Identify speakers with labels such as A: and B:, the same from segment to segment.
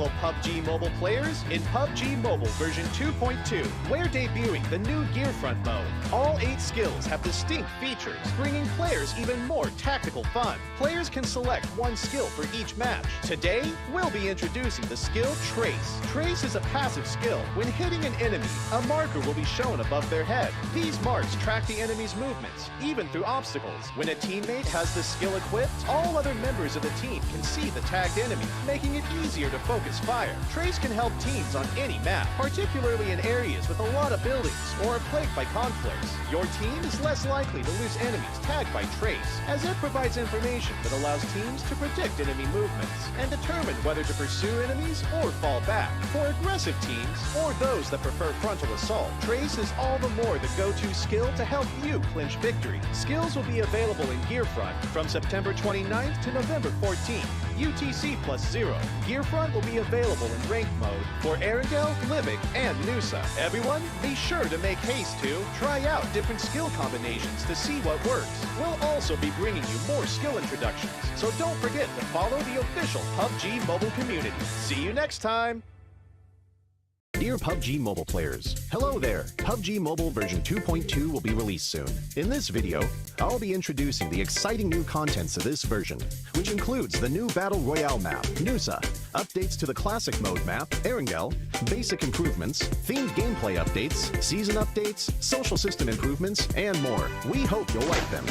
A: fellow PUBG Mobile players. In PUBG Mobile version 2.2, we're debuting the new Gearfront mode. All 8 skills have distinct features, bringing players even more tactical fun. Players can select one skill for each match. Today, we'll be introducing the skill Trace. Trace is a passive skill. When hitting an enemy, a marker will be shown above their head. These marks track the enemy's movements, even through obstacles. When a teammate has this skill equipped, all other members of the team can see the tagged enemy, making it easier to focus fire. Trace can help teams on any map, particularly in areas with a lot of buildings or plagued by conflicts. Your team is less likely to lose enemies tagged by Trace, as it provides information that allows teams to predict enemy movements and determine whether to pursue enemies or fall back. For aggressive teams or those that prefer frontal assault, Trace is all the more the go-to skill to help you clinch victory. Skills will be available in Gearfront from September 29th to November 14th, UTC +0. Gearfront will be available in ranked mode for Erangel, Livic, and Nusa. Everyone, be sure to make haste to try out different skill combinations to see what works. We'll also be bringing you more skill introductions, so don't forget to follow the official PUBG Mobile community. See you next time!
B: Dear PUBG Mobile players, hello there! PUBG Mobile version 2.2 will be released soon. In this video, I'll be introducing the exciting new contents of this version, which includes the new Battle Royale map, Nusa, updates to the Classic Mode map, Erangel, basic improvements, themed gameplay updates, season updates, social system improvements, and more. We hope you'll like them.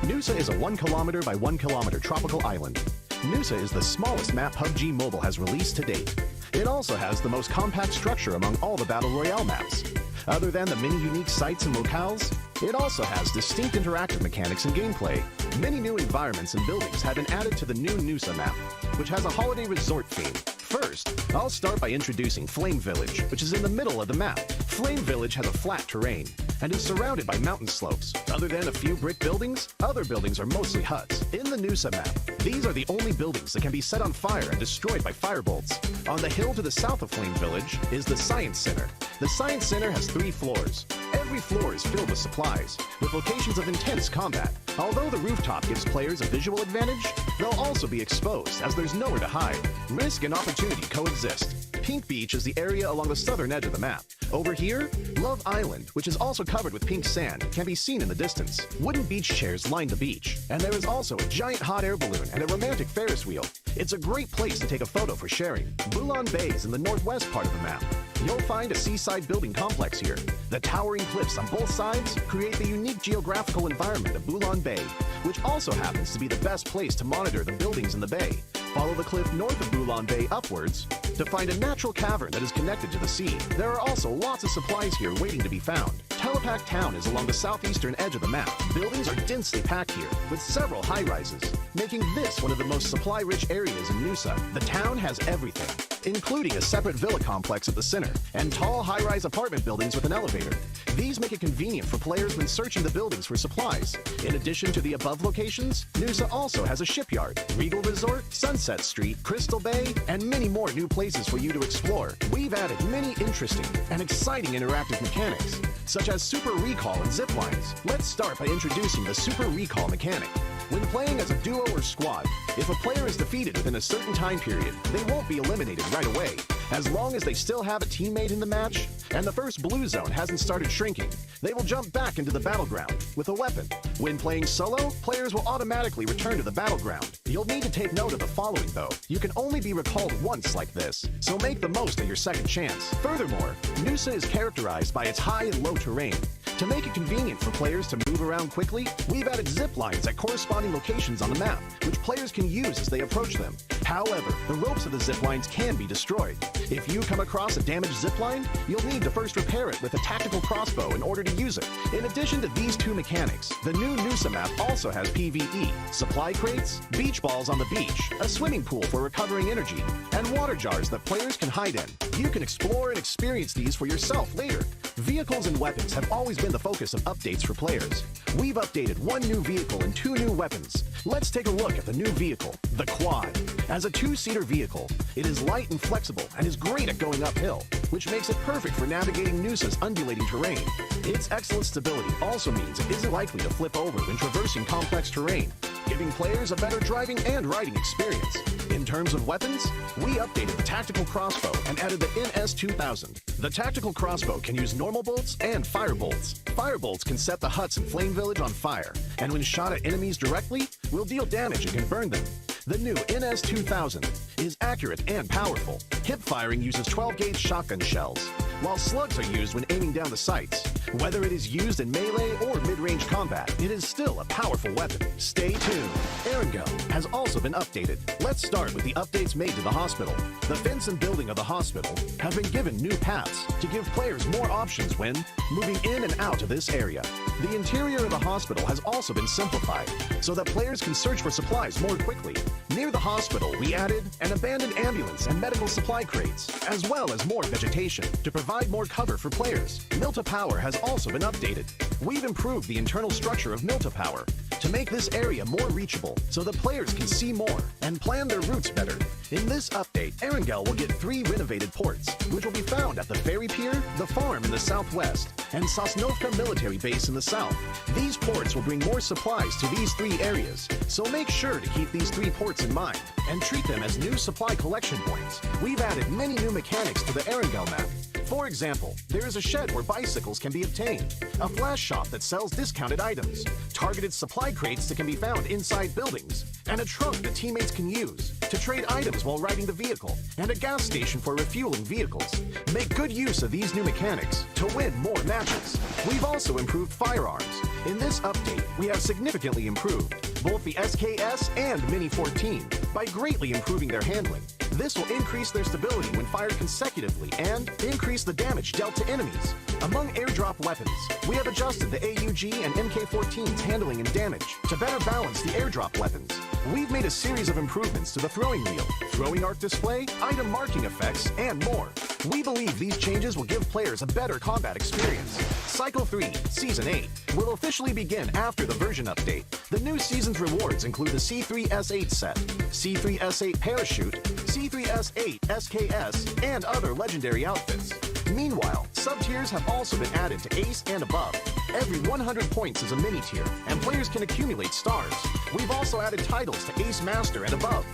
B: Nusa is a 1 kilometer by 1 kilometer tropical island. Nusa is the smallest map PUBG Mobile has released to date. It also has the most compact structure among all the Battle Royale maps. Other than the many unique sites and locales, it also has distinct interactive mechanics and gameplay. Many new environments and buildings have been added to the new Nusa map, which has a holiday resort theme. First, I'll start by introducing Flame Village, which is in the middle of the map. Flame Village has a flat terrain and is surrounded by mountain slopes. Other than a few brick buildings, other buildings are mostly huts. In the Nusa map, these are the only buildings that can be set on fire and destroyed by firebolts. On the hill to the south of Flame Village is the Science Center. The Science Center has 3 floors. Every floor is filled with supplies, with locations of intense combat. Although the rooftop gives players a visual advantage, they'll also be exposed as there's nowhere to hide. Risk and opportunity coexist. Pink Beach is the area along the southern edge of the map. Over here, Love Island, which is also covered with pink sand, can be seen in the distance. Wooden beach chairs line the beach, and there is also a giant hot air balloon and a romantic Ferris wheel. It's a great place to take a photo for sharing. Bulan Bay is in the northwest part of the map. You'll find a seaside building complex here. The towering cliffs on both sides create the unique geographical environment of Bulan Bay, which also happens to be the best place to monitor the buildings in the bay. Follow the cliff north of Bulan Bay upwards to find a natural cavern that is connected to the sea. There are also lots of supplies here waiting to be found. Telepak Town is along the southeastern edge of the map. Buildings are densely packed here, with several high-rises, making this one of the most supply-rich areas in Nusa. The town has everything, including a separate villa complex at the center, and tall high-rise apartment buildings with an elevator. These make it convenient for players when searching the buildings for supplies. In addition to the above locations, Nusa also has a shipyard, Regal Resort, Sunset Street, Crystal Bay, and many more new places for you to explore. We've added many interesting and exciting interactive mechanics, such as Super Recall and zip lines. Let's start by introducing the Super Recall mechanic. When playing as a duo or squad, if a player is defeated within a certain time period, they won't be eliminated right away. As long as they still have a teammate in the match, and the first blue zone hasn't started shrinking, they will jump back into the battleground with a weapon. When playing solo, players will automatically return to the battleground. You'll need to take note of the following though. You can only be recalled once like this, so make the most of your second chance. Furthermore, Nusa is characterized by its high and low terrain. To make it convenient for players to move around quickly, we've added zip lines at corresponding locations on the map, which players can use as they approach them. However, the ropes of the zip lines can be destroyed. If you come across a damaged zip line, you'll need to first repair it with a tactical crossbow in order to use it. In addition to these 2 mechanics, the new Nusa map also has PvE, supply crates, beach balls on the beach, a swimming pool for recovering energy, and water jars that players can hide in. You can explore and experience these for yourself later. Vehicles and weapons have always been the focus of updates for players. We've updated 1 new vehicle and 2 new weapons. Let's take a look at the new vehicle, the Quad. As a 2-seater vehicle, it is light and flexible and is great at going uphill, which makes it perfect for navigating Nusa's undulating terrain. Its excellent stability also means it isn't likely to flip over when traversing complex terrain. giving players a better driving and riding experience. In terms of weapons, we updated the tactical crossbow and added the NS2000. The tactical crossbow can use normal bolts and fire bolts. Fire bolts can set the huts in Flame Village on fire, and when shot at enemies directly, will deal damage and can burn them. The new NS2000 is accurate and powerful. Hip firing uses 12-gauge shotgun shells, while slugs are used when aiming down the sights. Whether it is used in melee or mid-range combat, it is still a powerful weapon. Stay tuned. Erangel has also been updated. Let's start with the updates made to the hospital. The fence and building of the hospital have been given new paths to give players more options when moving in and out of this area. The interior of the hospital has also been simplified so that players can search for supplies more quickly. Near the hospital, we added an abandoned ambulance and medical supply crates, as well as more vegetation to provide more cover for players. Mylta POWR has also been updated. We've improved the internal structure of Mylta POWR to make this area more reachable so that players can see more and plan their routes better. In this update, Erangel will get 3 renovated ports, which will be found at the ferry pier, the farm in the southwest, and Sosnovka military base in the south. These ports will bring more supplies to these 3 areas, so make sure to keep these 3 ports in mind and treat them as new supply collection points. We've added many new mechanics to the Erangel map. For example, there is a shed where bicycles can be obtained, a flash shop that sells discounted items, targeted supply crates that can be found inside buildings, and a trunk that teammates can use to trade items while riding the vehicle, and a gas station for refueling vehicles. Make good use of these new mechanics to win more matches. We've also improved firearms. In this update, we have significantly improved both the SKS and Mini 14 by greatly improving their handling. This will increase their stability when fired consecutively and increase the damage dealt to enemies. Among airdrop weapons, we have adjusted the AUG and MK14's handling and damage to better balance the airdrop weapons. We've made a series of improvements to the throwing wheel, throwing arc display, item marking effects, and more. We believe these changes will give players a better combat experience. Cycle 3, Season 8, will officially begin after the version update. The new season's rewards include the C3S8 set, C3S8 parachute, C3S8 SKS, and other legendary outfits. Meanwhile, sub-tiers have also been added to Ace and above. Every 100 points is a mini-tier, and players can accumulate stars. We've also added titles to Ace Master and above.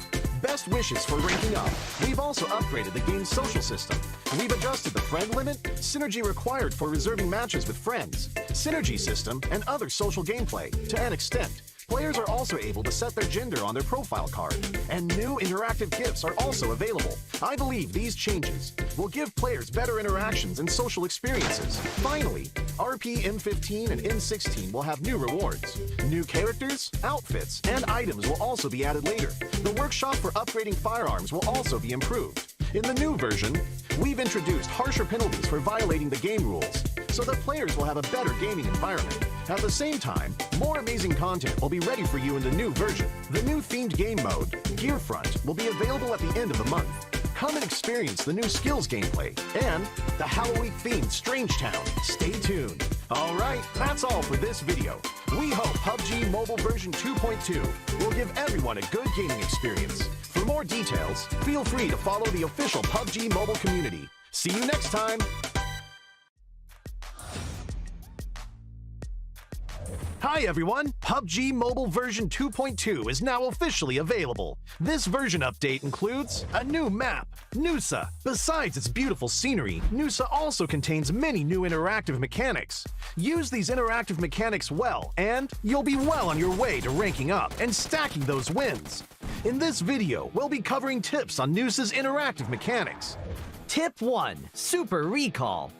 B: Best wishes for ranking up. We've also upgraded the game's social system. We've adjusted the friend limit, synergy required for reserving matches with friends, synergy system, and other social gameplay to an extent. Players are also able to set their gender on their profile card, and new interactive gifts are also available. I believe these changes will give players better interactions and social experiences. Finally, RP M15 and M16 will have new rewards. New characters, outfits, and items will also be added later. The workshop for upgrading firearms will also be improved. In the new version, we've introduced harsher penalties for violating the game rules, so that players will have a better gaming environment. At the same time, more amazing content will be ready for you in the new version. The new themed game mode, Gearfront, will be available at the end of the month. Come and experience the new skills gameplay and the Halloween-themed Strange Town. Stay tuned. Alright, that's all for this video. We hope PUBG Mobile version 2.2 will give everyone a good gaming experience. For more details, feel free to follow the official PUBG Mobile community. See you next time! Hi everyone! PUBG Mobile version 2.2 is now officially available. This version update includes a new map, Nusa. Besides its beautiful scenery, Nusa also contains many new interactive mechanics. Use these interactive mechanics well, and you'll be well on your way to ranking up and stacking those wins. In this video, we'll be covering tips on Nusa's interactive mechanics.
C: Tip 1. Super Recall.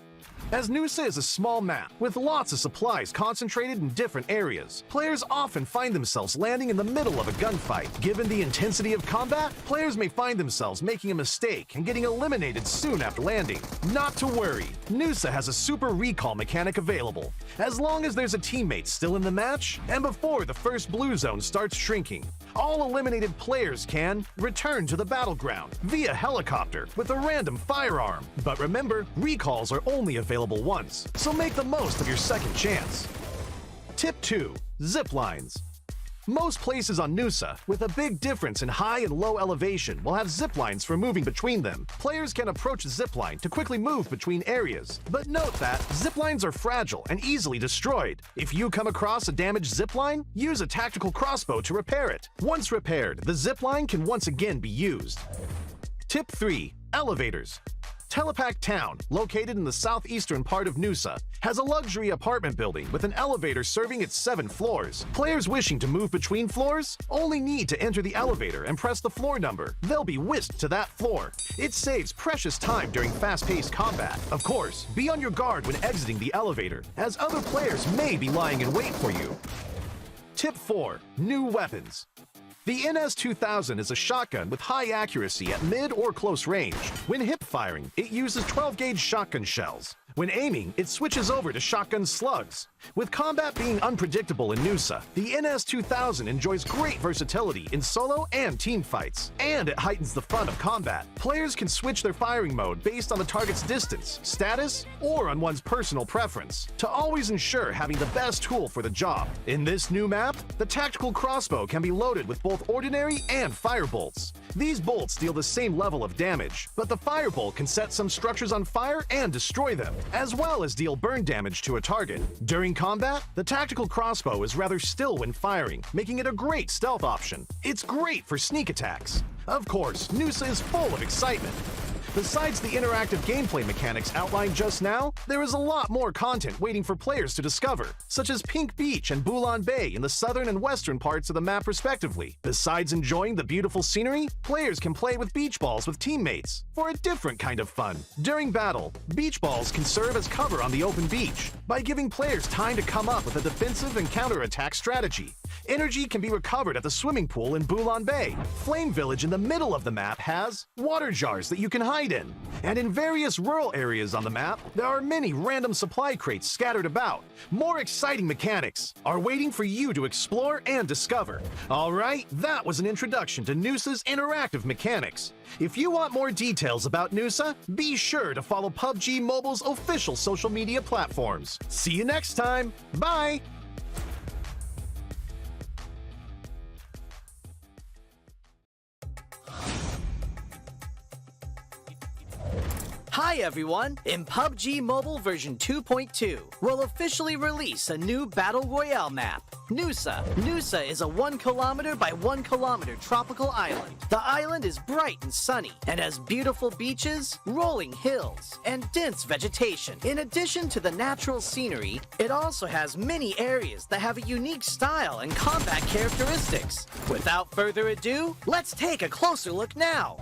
B: As Nusa is a small map with lots of supplies concentrated in different areas, players often find themselves landing in the middle of a gunfight. Given the intensity of combat, players may find themselves making a mistake and getting eliminated soon after landing. Not to worry, Nusa has a super recall mechanic available, as long as there's a teammate still in the match and before the first blue zone starts shrinking. All eliminated players can return to the battleground via helicopter with a random firearm. But remember, recalls are only available once, so make the most of your second chance. Tip 2. Zip lines. Most places on Nusa, with a big difference in high and low elevation, will have zip lines for moving between them. Players can approach the zip line to quickly move between areas. But note that zip lines are fragile and easily destroyed. If you come across a damaged zip line, use a tactical crossbow to repair it. Once repaired, the zip line can once again be used. Tip 3. Elevators. Telepak Town, located in the southeastern part of Nusa, has a luxury apartment building with an elevator serving its 7 floors. Players wishing to move between floors only need to enter the elevator and press the floor number. They'll be whisked to that floor. It saves precious time during fast-paced combat. Of course, be on your guard when exiting the elevator, as other players may be lying in wait for you. Tip 4. New weapons. The NS-2000 is a shotgun with high accuracy at mid or close range. When hip firing, it uses 12-gauge shotgun shells. When aiming, it switches over to shotgun slugs. With combat being unpredictable in Nusa, the NS-2000 enjoys great versatility in solo and team fights, and it heightens the fun of combat. Players can switch their firing mode based on the target's distance, status, or on one's personal preference, to always ensure having the best tool for the job. In this new map, the tactical crossbow can be loaded with both ordinary and fire bolts. These bolts deal the same level of damage, but the firebolt can set some structures on fire and destroy them, as well as deal burn damage to a target. During combat, the tactical crossbow is rather still when firing, making it a great stealth option. It's great for sneak attacks. Of course, Nusa is full of excitement. Besides the interactive gameplay mechanics outlined just now, there is a lot more content waiting for players to discover, such as Pink Beach and Bulan Bay in the southern and western parts of the map respectively. Besides enjoying the beautiful scenery, players can play with beach balls with teammates for a different kind of fun. During battle, beach balls can serve as cover on the open beach by giving players time to come up with a defensive and counterattack strategy. Energy can be recovered at the swimming pool in Bulan Bay. Flame Village in the middle of the map has water jars that you can hide in. And in various rural areas on the map, there are many random supply crates scattered about. More exciting mechanics are waiting for you to explore and discover. Alright, that was an introduction to Nusa's interactive mechanics. If you want more details about Nusa, be sure to follow PUBG Mobile's official social media platforms. See you next time. Bye!
C: Hi everyone! In PUBG Mobile version 2.2, we'll officially release a new Battle Royale map, Nusa. Nusa is a 1 kilometer by 1 kilometer tropical island. The island is bright and sunny and has beautiful beaches, rolling hills, and dense vegetation. In addition to the natural scenery, it also has many areas that have a unique style and combat characteristics. Without further ado, let's take a closer look now.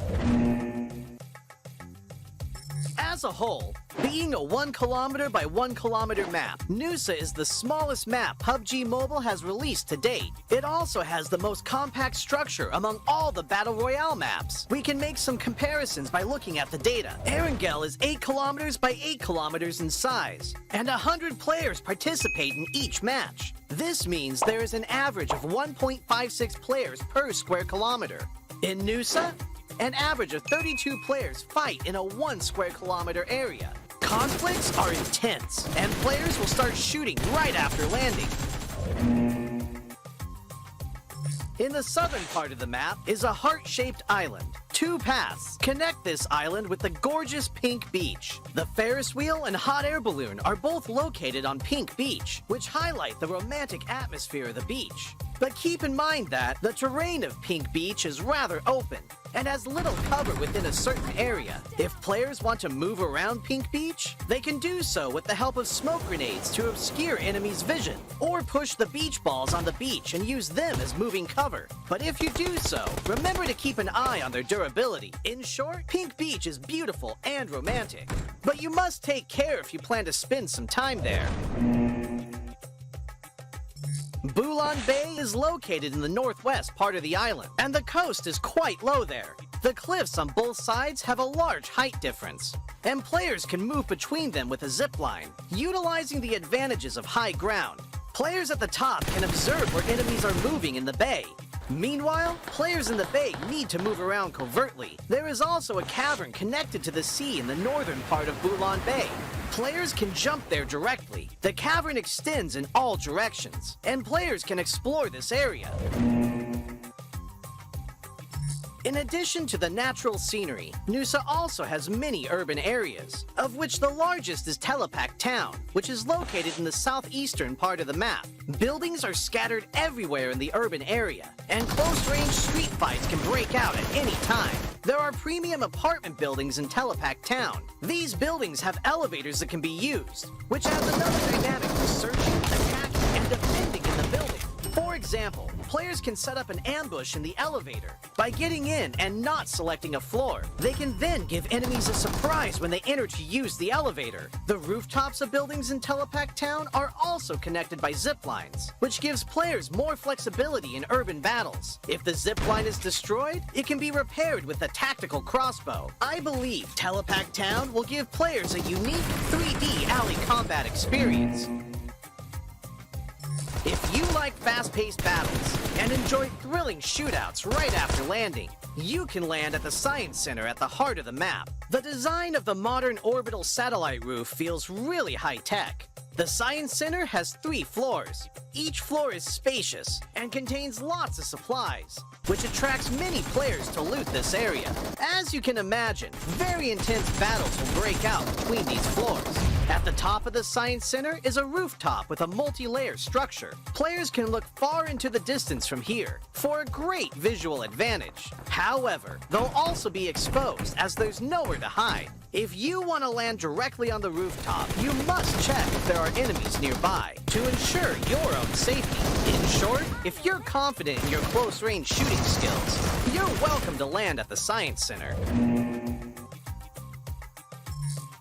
C: As a whole, being a 1 kilometer by 1 kilometer map, Nusa is the smallest map PUBG Mobile has released to date. It also has the most compact structure among all the Battle Royale maps. We can make some comparisons by looking at the data. Erangel is 8 kilometers by 8 kilometers in size, and 100 players participate in each match. This means there is an average of 1.56 players per square kilometer. In Nusa, an average of 32 players fight in a 1 square kilometer area. Conflicts are intense, and players will start shooting right after landing. In the southern part of the map is a heart-shaped island. 2 paths connect this island with the gorgeous Pink Beach. The Ferris wheel and hot air balloon are both located on Pink Beach, which highlight the romantic atmosphere of the beach. But keep in mind that the terrain of Pink Beach is rather open and has little cover within a certain area. If players want to move around Pink Beach, they can do so with the help of smoke grenades to obscure enemies' vision, or push the beach balls on the beach and use them as moving cover. But if you do so, remember to keep an eye on their durability. In short, Pink Beach is beautiful and romantic, but you must take care if you plan to spend some time there. Bulan Bay is located in the northwest part of the island, and the coast is quite low there. The cliffs on both sides have a large height difference, and players can move between them with a zip line, utilizing the advantages of high ground. Players at the top can observe where enemies are moving in the bay. Meanwhile, players in the bay need to move around covertly. There is also a cavern connected to the sea in the northern part of Bulan Bay. Players can jump there directly. The cavern extends in all directions, and players can explore this area. In addition to the natural scenery, Nusa also has many urban areas, of which the largest is Telepak Town, which is located in the southeastern part of the map. Buildings are scattered everywhere in the urban area, and close-range street fights can break out at any time. There are premium apartment buildings in Telepak Town. These buildings have elevators that can be used, which adds another dynamic to searching, attacking, and defending in the building. For example, players can set up an ambush in the elevator. By getting in and not selecting a floor, they can then give enemies a surprise when they enter to use the elevator. The rooftops of buildings in Telepak Town are also connected by zip lines, which gives players more flexibility in urban battles. If the zip line is destroyed, it can be repaired with a tactical crossbow. I believe Telepak Town will give players a unique 3D alley combat experience. If you like fast-paced battles and enjoy thrilling shootouts right after landing, you can land at the Science Center at the heart of the map. The design of the modern orbital satellite roof feels really high-tech. The Science Center has 3 floors. Each floor is spacious and contains lots of supplies, which attracts many players to loot this area. As you can imagine, very intense battles will break out between these floors. At the top of the Science Center is a rooftop with a multi-layer structure. Players can look far into the distance from here for a great visual advantage. However, they'll also be exposed as there's nowhere to hide. If you want to land directly on the rooftop, you must check if there are enemies nearby to ensure your own safety. In short, if you're confident in your close-range shooting skills, you're welcome to land at the Science Center.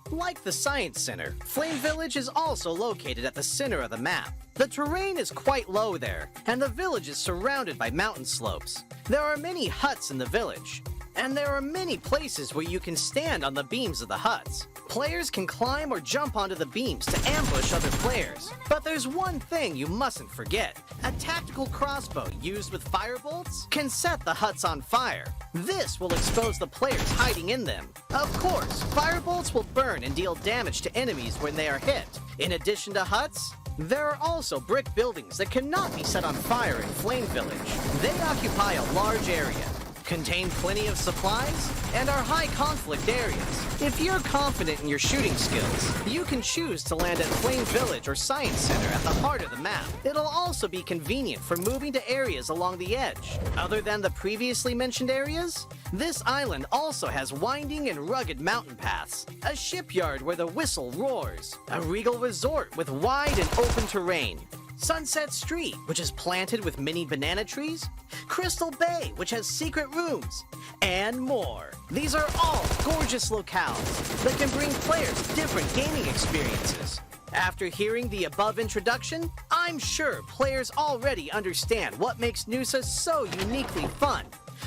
C: Like the Science Center, Flame Village is also located at the center of the map. The terrain is quite low there, and the village is surrounded by mountain slopes. There are many huts in the village, and there are many places where you can stand on the beams of the huts. Players can climb or jump onto the beams to ambush other players. But there's one thing you mustn't forget. A tactical crossbow used with firebolts can set the huts on fire. This will expose the players hiding in them. Of course, firebolts will burn and deal damage to enemies when they are hit. In addition to huts, there are also brick buildings that cannot be set on fire in Flame Village. They occupy a large area, contain plenty of supplies, and are high conflict areas. If you're confident in your shooting skills, you can choose to land at Flame Village or Science Center at the heart of the map. It'll also be convenient for moving to areas along the edge. Other than the previously mentioned areas, this island also has winding and rugged mountain paths, a shipyard where the whistle roars, a regal resort with wide and open terrain, Sunset Street, which is planted with mini banana trees, Crystal Bay, which has secret rooms, and more. These are all gorgeous locales that can bring players different gaming experiences. After hearing the above introduction, I'm sure players already understand what makes Nusa so uniquely fun.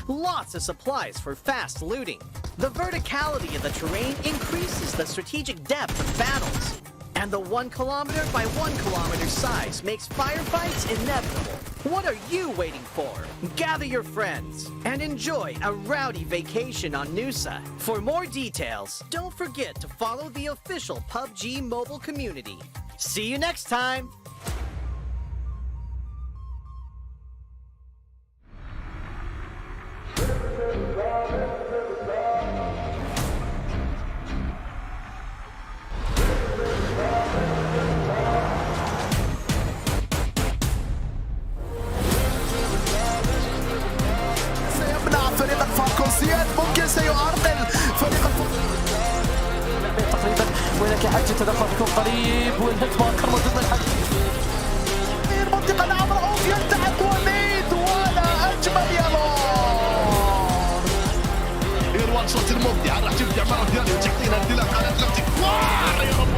C: Lots of supplies for fast looting. The verticality of the terrain increases the strategic depth of battles. And the 1 kilometer by 1 kilometer size makes firefights inevitable. What are you waiting for? Gather your friends and enjoy a rowdy vacation on Nusa. For more details, don't forget to follow the official PUBG mobile community. See you next time!
D: فريق الفالكونز ممكن سيعرقل فريق تقريبا ولكن حتى تدخل بيكون قريب والهيت ماركر ضد الحد المنطقة العمراء اوف يلتحق وليد ولا اجمل يا لون ايروان صوت المبدع راح تبدع مرة ثانية وتعطينا انطلاقة على اتلتيك يا رب.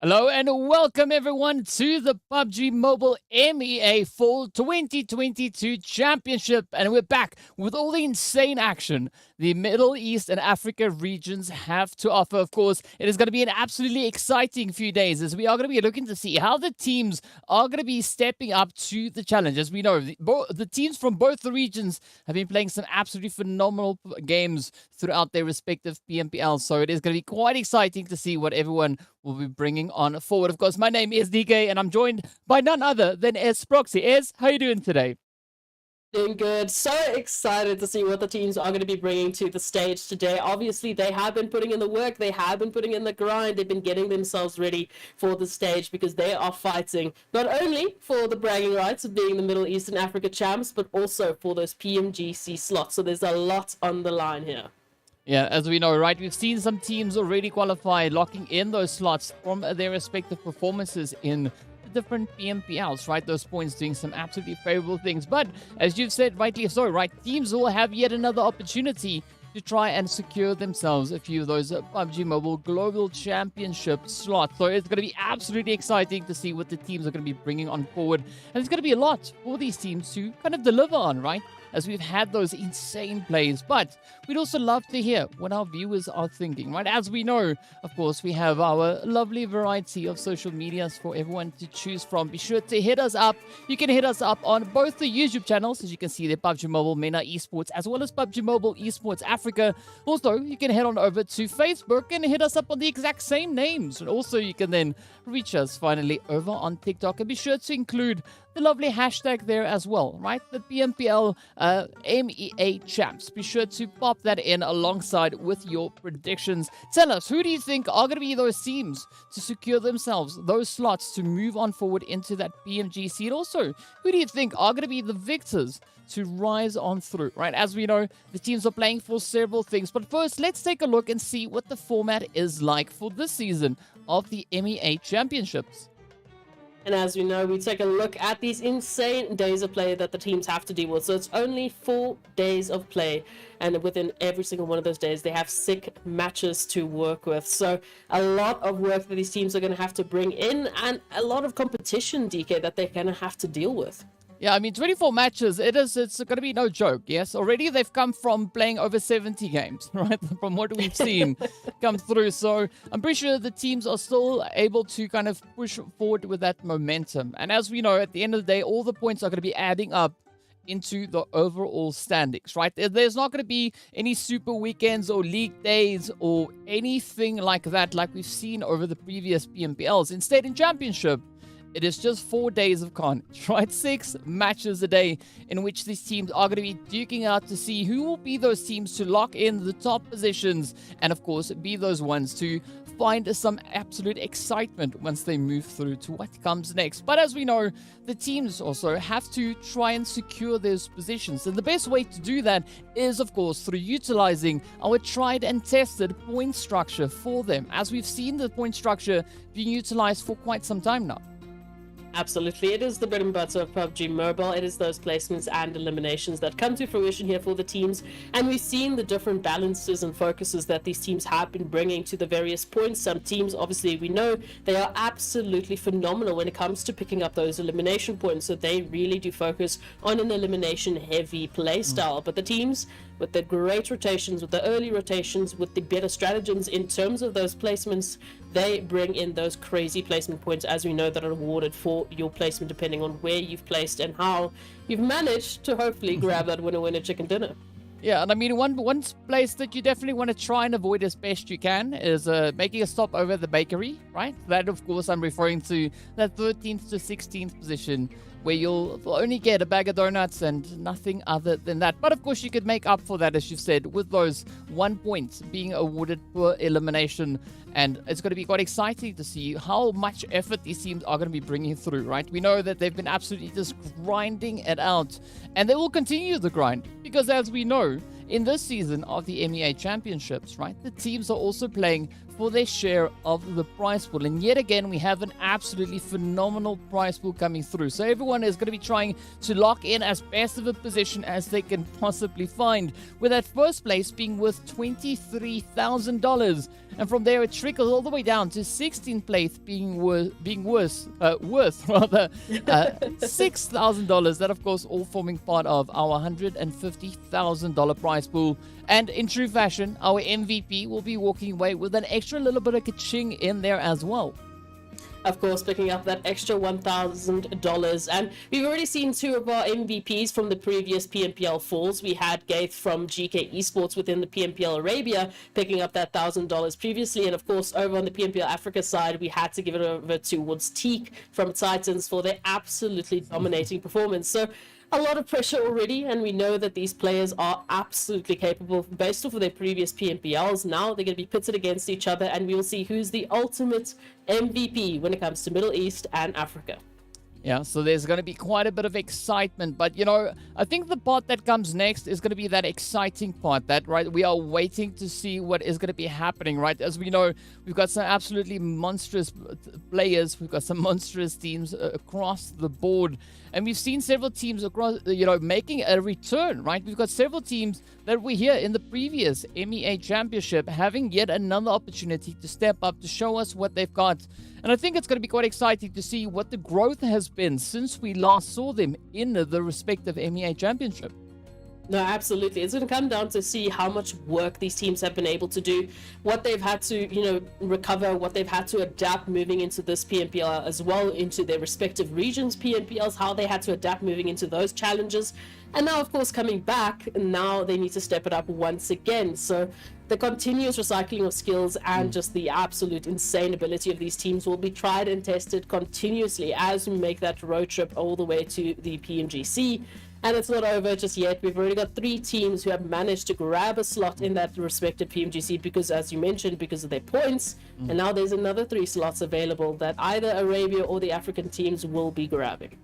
E: Hello and welcome everyone to the PUBG Mobile MEA Fall 2022 Championship, and we're back with all the insane action the Middle East and Africa regions have to offer. Of course, it is going to be an absolutely exciting few days as we are going to be looking to see how the teams are going to be stepping up to the challenge. As we know, the teams from both the regions have been playing some absolutely phenomenal games throughout their respective PMPL. So it is going to be quite exciting to see what everyone will be bringing on forward. Of course, my name is GEEKAY and I'm joined by none other than Proxy. How you doing today?
F: Doing good. So excited to see what the teams are going to be bringing to the stage today. Obviously, they have been putting in the work. They have been putting in the grind. They've been getting themselves ready for the stage because they are fighting not only for the bragging rights of being the Middle East and Africa champs, but also for those PMGC slots. So there's a lot on the line here.
E: Yeah, as we know, right, we've seen some teams already qualify, locking in those slots from their respective performances in different PMPLs, right? Those points doing some absolutely favorable things. But as you've said, rightly so, right? Teams will have yet another opportunity to try and secure themselves a few of those PUBG Mobile Global Championship slots. So it's going to be absolutely exciting to see what the teams are going to be bringing on forward. And it's going to be a lot for these teams to kind of deliver on, right? As we've had those insane plays. But we'd also love to hear what our viewers are thinking, right? As we know, of course, we have our lovely variety of social medias for everyone to choose from. Be sure to hit us up. You can hit us up on both the YouTube channels, as you can see there, PUBG Mobile MENA Esports, as well as PUBG Mobile Esports Africa. Also, you can head on over to Facebook and hit us up on the exact same names. And also, you can then reach us finally over on TikTok. And be sure to include the lovely hashtag there as well, right? The PMPL MEA champs. Be sure to pop that in alongside with your predictions. Tell us, who do you think are going to be those teams to secure themselves those slots to move on forward into that PMG seed? Also, who do you think are going to be the victors to rise on through, right? As we know, the teams are playing for several things. But first, let's take a look and see what the format is like for this season of the MEA Championships.
F: And as we know, we take a look at these insane days of play that the teams have to deal with. So it's only 4 days of play. And within every single one of those days, they have 6 matches to work with. So a lot of work that these teams are going to have to bring in and a lot of competition, DK, that they're going to have to deal with.
E: Yeah, I mean, 24 matches, it's going to be no joke, yes? Already they've come from playing over 70 games, right? From what we've seen come through. So I'm pretty sure the teams are still able to kind of push forward with that momentum. And as we know, at the end of the day, all the points are going to be adding up into the overall standings, right? There's not going to be any super weekends or league days or anything like that like we've seen over the previous PMPLs. Instead, in Championship, it is just 4 days of carnage, right? 6 matches a day in which these teams are going to be duking out to see who will be those teams to lock in the top positions and, of course, be those ones to find some absolute excitement once they move through to what comes next. But as we know, the teams also have to try and secure those positions. And the best way to do that is, of course, through utilizing our tried and tested point structure for them, as we've seen the point structure being utilized for quite some time now.
F: Absolutely. It is the bread and butter of PUBG Mobile. It is those placements and eliminations that come to fruition here for the teams. And we've seen the different balances and focuses that these teams have been bringing to the various points. Some teams, obviously, we know they are absolutely phenomenal when it comes to picking up those elimination points. So they really do focus on an elimination-heavy play style. But the teams with the great rotations, with the early rotations, with the better stratagems in terms of those placements, they bring in those crazy placement points, as we know, that are awarded for your placement depending on where you've placed and how you've managed to hopefully grab that winner chicken dinner.
E: Yeah, and I mean, one place that you definitely want to try and avoid as best you can is making a stop over at the bakery, right? That, of course, I'm referring to that 13th to 16th position where you'll only get a bag of donuts and nothing other than that. But, of course, you could make up for that, as you've said, with those 1 point being awarded per elimination. And it's going to be quite exciting to see how much effort these teams are going to be bringing through, right? We know that they've been absolutely just grinding it out, and they will continue the grind because, as we know, in this season of the MEA Championships, right, the teams are also playing for their share of the prize pool. And yet again, we have an absolutely phenomenal prize pool coming through. So everyone is going to be trying to lock in as best of a position as they can possibly find, with that first place being worth $23,000. And from there, it trickles all the way down to 16th place being worth $6,000. That, of course, all forming part of our $150,000 prize prize pool. And in true fashion, our MVP will be walking away with an extra little bit of ka-ching in there as well.
F: Of course, picking up that extra $1,000. And we've already seen two of our MVPs from the previous PMPL falls. We had Gaith from GEEKAY Esports within the PMPL Arabia picking up that $1,000 previously. And of course, over on the PMPL Africa side, we had to give it over towards Teak from Titans for their absolutely dominating performance. So a lot of pressure already, and we know that these players are absolutely capable based off of their previous PMPLs. Now they're going to be pitted against each other, and we will see who's the ultimate MVP when it comes to Middle East and Africa.
E: Yeah, so there's going to be quite a bit of excitement. But, you know, I think the part that comes next is going to be that exciting part that, right, we are waiting to see what is going to be happening, right? As we know, we've got some absolutely monstrous players. We've got some monstrous teams across the board. And we've seen several teams across, you know, making a return, right? We've got several teams that were here in the previous MEA Championship having yet another opportunity to step up, to show us what they've got. And I think it's going to be quite exciting to see what the growth has been since we last saw them in the respective MEA Championship.
F: No, absolutely. It's going to come down to see how much work these teams have been able to do, what they've had to, you know, recover, what they've had to adapt moving into this PMPL as well, into their respective regions PMPLs, how they had to adapt moving into those challenges. And now, of course, coming back, now they need to step it up once again. So the continuous recycling of skills and just the absolute insane ability of these teams will be tried and tested continuously as we make that road trip all the way to the PMGC. And it's not over just yet. We've already got 3 teams who have managed to grab a slot in that respective PMGC because, as you mentioned, because of their points. And now there's another 3 slots available that either Arabia or the African teams will be grabbing.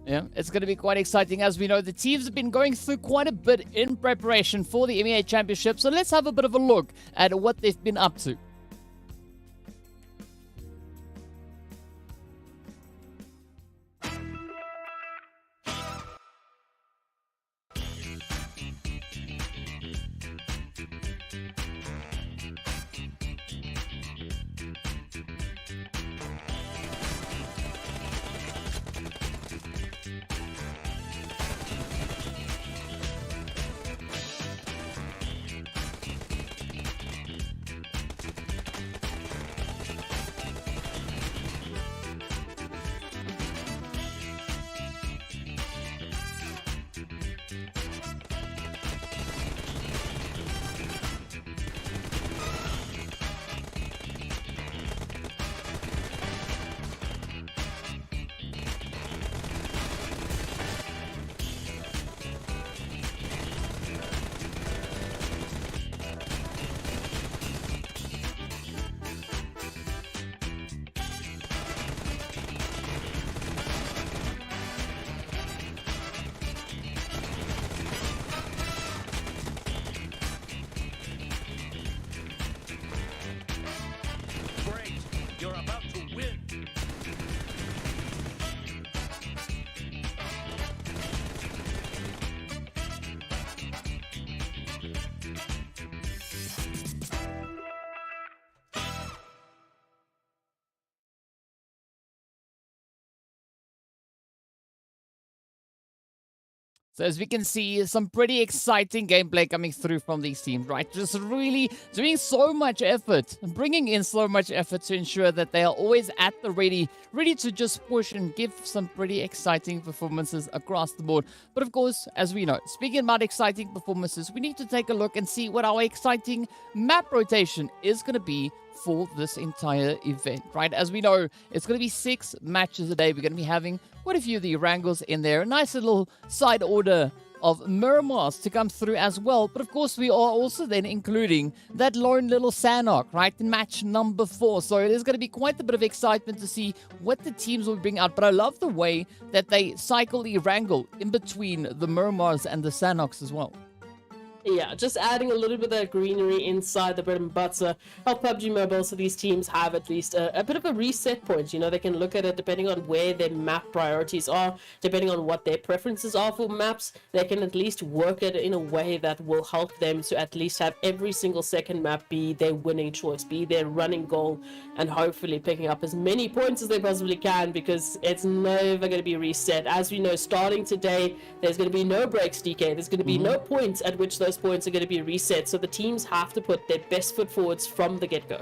E: Yeah, it's going to be quite exciting. As we know, the teams have been going through quite a bit in preparation for the MEA Championship. So let's have a bit of a look at what they've been up to. So as we can see, some pretty exciting gameplay coming through from these teams, right? Just really doing so much effort, bringing in so much effort to ensure that they are always at the ready to just push and give some pretty exciting performances across the board. But of course, as we know, speaking about exciting performances, we need to take a look and see what our exciting map rotation is going to be for this entire event, right? As we know, it's going to be 6 matches a day. We're going to be having quite a few of the Erangels in there. A nice little side order of Miramars to come through as well. But of course, we are also then including that lone little Sanhok, right, in match number 4. So it is going to be quite a bit of excitement to see what the teams will bring out. But I love the way that they cycle the Erangel in between the Miramars and the Sanhoks as well.
F: Yeah, just adding a little bit of that greenery inside the bread and butter of PUBG Mobile, so these teams have at least a bit of a reset point. You know, they can look at it depending on where their map priorities are, depending on what their preferences are for maps. They can at least work it in a way that will help them to at least have every single second map be their winning choice, be their running goal, and hopefully picking up as many points as they possibly can, because it's never going to be reset. As we know, starting today, there's going to be no breaks, DK. There's going to be no points at which those those points are going to be reset. So the teams have to put their best foot forwards from the get-go.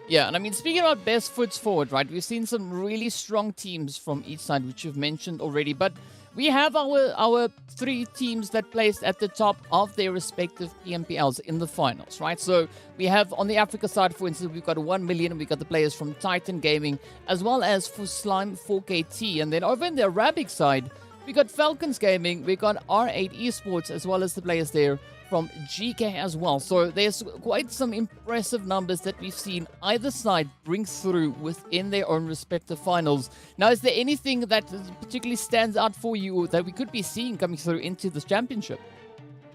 E: Yeah, and I mean, speaking about best foots forward, right, we've seen some really strong teams from each side, which you've mentioned already, but we have our 3 teams that placed at the top of their respective PMPLs in the finals, right? So we have on the Africa side, for instance, we've got 1 million, we've got the players from Titan Gaming, as well as for Slime 4KT, and then over in the Arabic side, we got Falcons Gaming, we got R8 Esports, as well as the players there from GEEKAY as well. So there's quite some impressive numbers that we've seen either side bring through within their own respective finals. Now, is there anything that particularly stands out for you that we could be seeing coming through into this championship?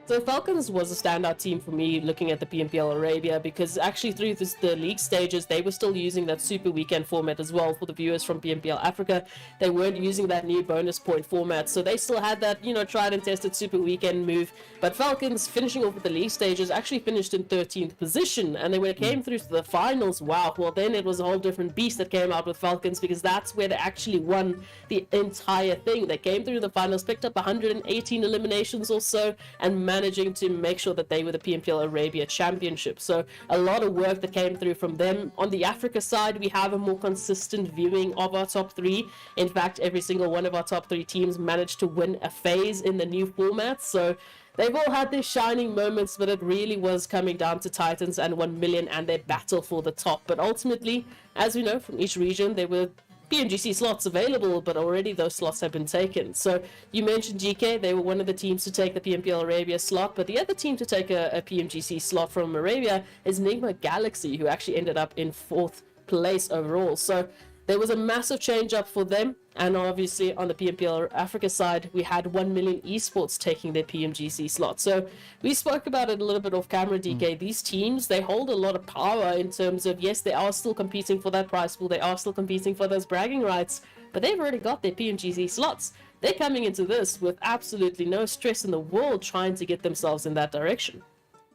F: So Falcons was a standout team for me looking at the PMPL Arabia, because actually through the league stages, they were still using that Super Weekend format as well. For the viewers from PMPL Africa, they weren't using that new bonus point format. So they still had that, tried and tested Super Weekend move. But Falcons, finishing off with the league stages, actually finished in 13th position. And then when it came through to the finals, wow, well then it was a whole different beast that came out with Falcons, because that's where they actually won the entire thing. They came through the finals, picked up 118 eliminations or so, and managing to make sure that they were the PMPL Arabia Championship. So a lot of work that came through from them. On the Africa side, we have a more consistent viewing of our top 3. In fact, every single one of our top 3 teams managed to win a phase in the new format. So they've all had their shining moments, but it really was coming down to Titans and 1 million and their battle for the top. But ultimately, as we know from each region, there were PMGC slots available, but already those slots have been taken. So you mentioned GEEKAY, they were one of the teams to take the PMPL Arabia slot, but the other team to take a PMGC slot from Arabia is NIGMA Galaxy, who actually ended up in 4th place overall. So there was a massive change up for them, and obviously on the PMPL Africa side, we had 1 million esports taking their PMGC slot. So we spoke about it a little bit off camera, DK. These teams, they hold a lot of power in terms of, yes, they are still competing for that prize pool, they are still competing for those bragging rights, but they've already got their PMGC slots. They're coming into this with absolutely no stress in the world trying to get themselves in that direction.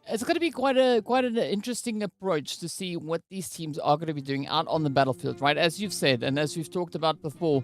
E: It's going to be quite an interesting approach to see what these teams are going to be doing out on the battlefield, right? As you've said, and as we've talked about before,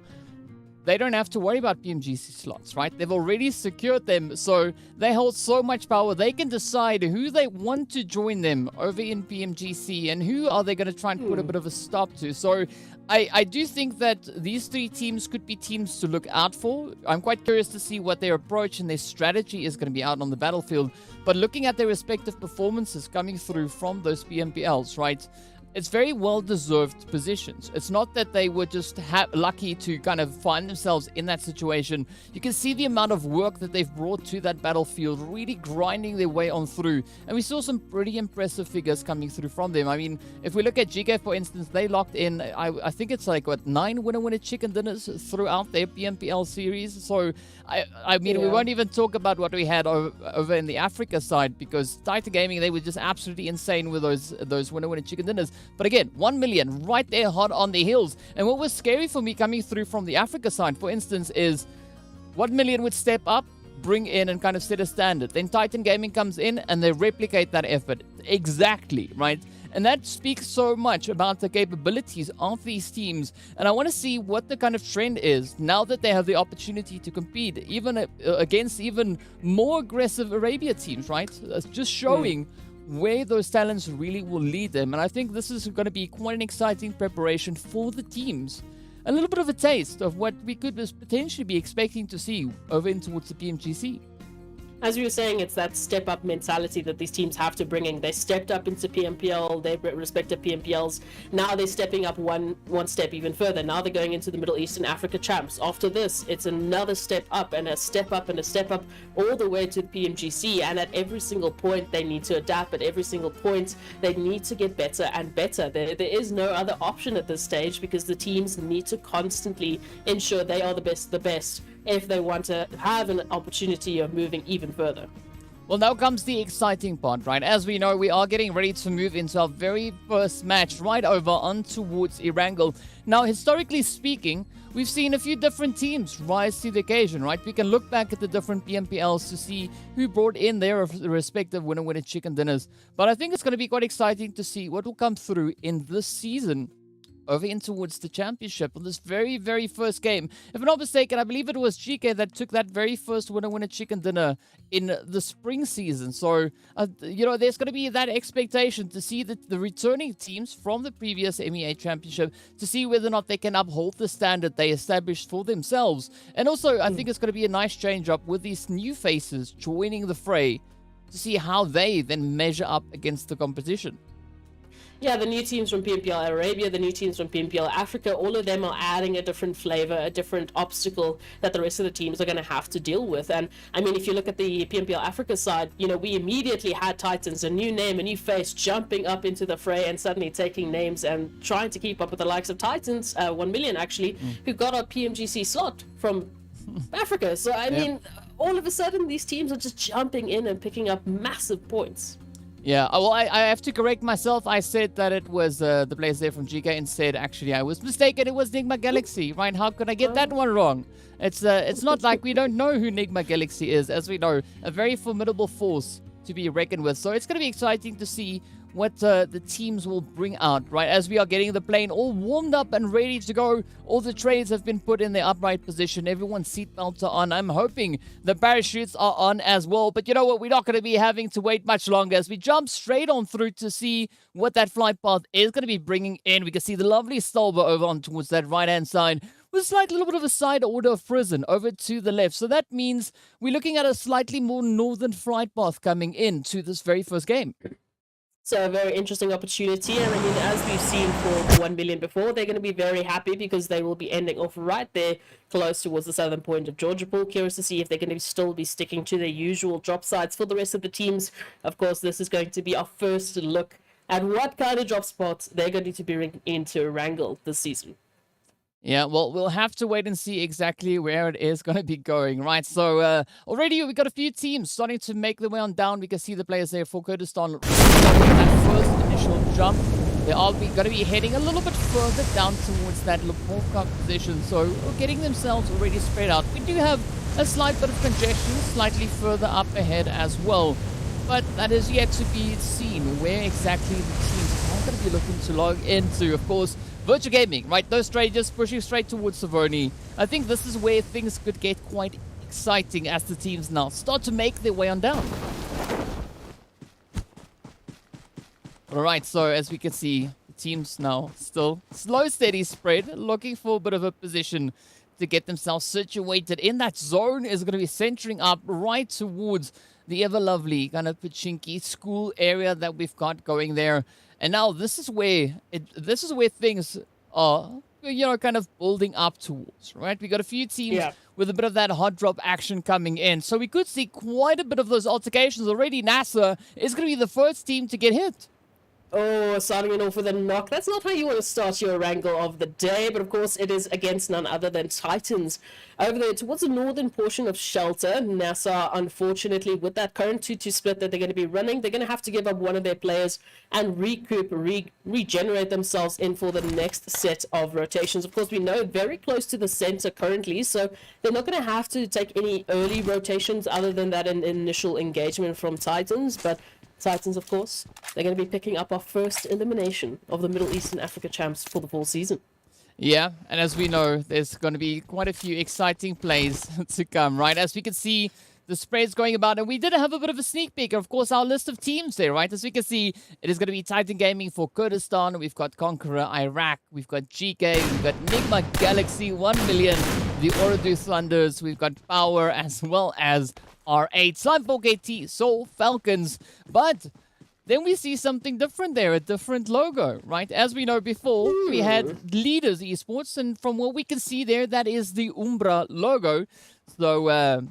E: they don't have to worry about PMGC slots, right? They've already secured them, so they hold so much power. They can decide who they want to join them over in PMGC and who are they going to try and put a bit of a stop to. So I do think that these 3 teams could be teams to look out for. I'm quite curious to see what their approach and their strategy is going to be out on the battlefield. But looking at their respective performances coming through from those PMPLs, right? It's very well-deserved positions. It's not that they were just lucky to kind of find themselves in that situation. You can see the amount of work that they've brought to that battlefield, really grinding their way on through. And we saw some pretty impressive figures coming through from them. I mean, if we look at GEEKAY, for instance, they locked in, I think it's like, 9 winner chicken dinners throughout their PMPL series. So, I mean, we won't even talk about what we had over in the Africa side, because Titan Gaming, they were just absolutely insane with those winner chicken dinners. But again, 1 million right there hot on the heels. And what was scary for me coming through from the Africa side, for instance, is 1 million would step up, bring in and kind of set a standard. Then Titan Gaming comes in and they replicate that effort. Exactly, right? And that speaks so much about the capabilities of these teams. And I want to see what the kind of trend is now that they have the opportunity to compete even against even more aggressive Arabia teams, right? Just showing where those talents really will lead them. And I think this is going to be quite an exciting preparation for the teams. A little bit of a taste of what we could potentially be expecting to see over in towards the PMGC.
F: As we were saying, it's that step-up mentality that these teams have to bring in. They stepped up into PMPL, their respective PMPLs. Now they're stepping up one step even further. Now they're going into the Middle East and Africa champs. After this, it's another step up and a step up and a step up all the way to the PMGC. And at every single point, they need to adapt. At every single point, they need to get better and better. There is no other option at this stage, because the teams need to constantly ensure they are the best of the best if they want to have an opportunity of moving even further.
E: Well, now comes the exciting part, right? As we know, we are getting ready to move into our very first match right over on towards Erangel. Now, historically speaking, we've seen a few different teams rise to the occasion, right? We can look back at the different PMPLs to see who brought in their respective winner chicken dinners. But I think it's going to be quite exciting to see what will come through in this season. over in towards the championship on this very, very first game. If I'm not mistaken, I believe it was GEEKAY that took that very first winner chicken dinner in the spring season. So, you know, there's going to be that expectation to see the returning teams from the previous MEA championship to see whether or not they can uphold the standard they established for themselves. And also, I think it's going to be a nice change up with these new faces joining the fray to see how they then measure up against the competition.
F: Yeah, the new teams from PMPL Arabia, the new teams from PMPL Africa, all of them are adding a different flavor, a different obstacle that the rest of the teams are going to have to deal with. And I mean, if you look at the PMPL Africa side, you know, we immediately had Titans, a new name, a new face, jumping up into the fray and suddenly taking names and trying to keep up with the likes of Titans, 1 million actually, who got a PMGC slot from Africa. So I mean, all of a sudden these teams are just jumping in and picking up massive points.
E: Yeah, well, I have to correct myself. I said that it was the players there from GEEKAY. Instead, actually, I was mistaken. It was NIGMA Galaxy, right? How could I get that one wrong? It's not like we don't know who NIGMA Galaxy is. As we know, a very formidable force to be reckoned with. So it's going to be exciting to see what the teams will bring out, right? As we are getting the plane all warmed up and ready to go. All the trays have been put in their upright position. Everyone's seatbelts are on. I'm hoping the parachutes are on as well. But you know what? We're not going to be having to wait much longer as we jump straight on through to see what that flight path is going to be bringing in. We can see the lovely Stolber over on towards that right-hand side with a slight little bit of a side order of prison over to the left. So that means we're looking at a slightly more northern flight path coming in to this very first game.
F: So a very interesting opportunity, and I mean, as we've seen for 1 million before, they're going to be very happy because they will be ending off right there close towards the southern point of Georgia Pool. Curious to see if they're going to still be sticking to their usual drop sites for the rest of the teams. Of course, this is going to be our first look at what kind of drop spots they're going to be bringing into Erangel this season.
E: Yeah, well, we'll have to wait and see exactly where it is going to be going, right? So already we've got a few teams starting to make their way on down. We can see the players there for Kurdistan that first initial jump. They are going to be heading a little bit further down towards that Leporka position. So getting themselves already spread out. We do have a slight bit of congestion slightly further up ahead as well. But that is yet to be seen where exactly the teams are going to be looking to log into. Of course, Virtual Gaming, right? Those strangers pushing straight towards Savoni. I think this is where things could get quite exciting as the teams now start to make their way on down. Alright, so as we can see, the teams now still slow, steady spread, looking for a bit of a position to get themselves situated in that zone. Is going to be centering up right towards the ever lovely kind of Pachinki school area that we've got going there. And now this is where things are, you know, kind of building up towards, right? We got a few teams with a bit of that hot drop action coming in. So we could see quite a bit of those altercations already. NASR is going to be the first team to get hit.
F: Oh, starting it off with a knock. That's not how you want to start your wrangle of the day, but of course it is against none other than Titans. Over there towards the northern portion of Shelter, NASR, unfortunately, with that current 2-2 split that they're going to be running, they're going to have to give up one of their players and regenerate themselves in for the next set of rotations. Of course, we know very close to the center currently, so they're not going to have to take any early rotations other than that initial engagement from Titans, but Titans, of course, they're going to be picking up our first elimination of the Middle East and Africa champs for the fall season.
E: Yeah, and as we know, there's going to be quite a few exciting plays to come, right? As we can see, the spreads going about, and we did have a bit of a sneak peek. Of course, our list of teams there, right? As we can see, it is going to be Titan Gaming for Kurdistan. We've got Conqueror Iraq. We've got GEEKAY. We've got NIGMA Galaxy 1 million. The OOREDOO Thunders. We've got POWR as well as R8. Slime 4KT, Soul, Falcons. But then we see something different there, a different logo, right? As we know before, we had Leaders Esports, and from what we can see there, that is the UMBRA logo. So,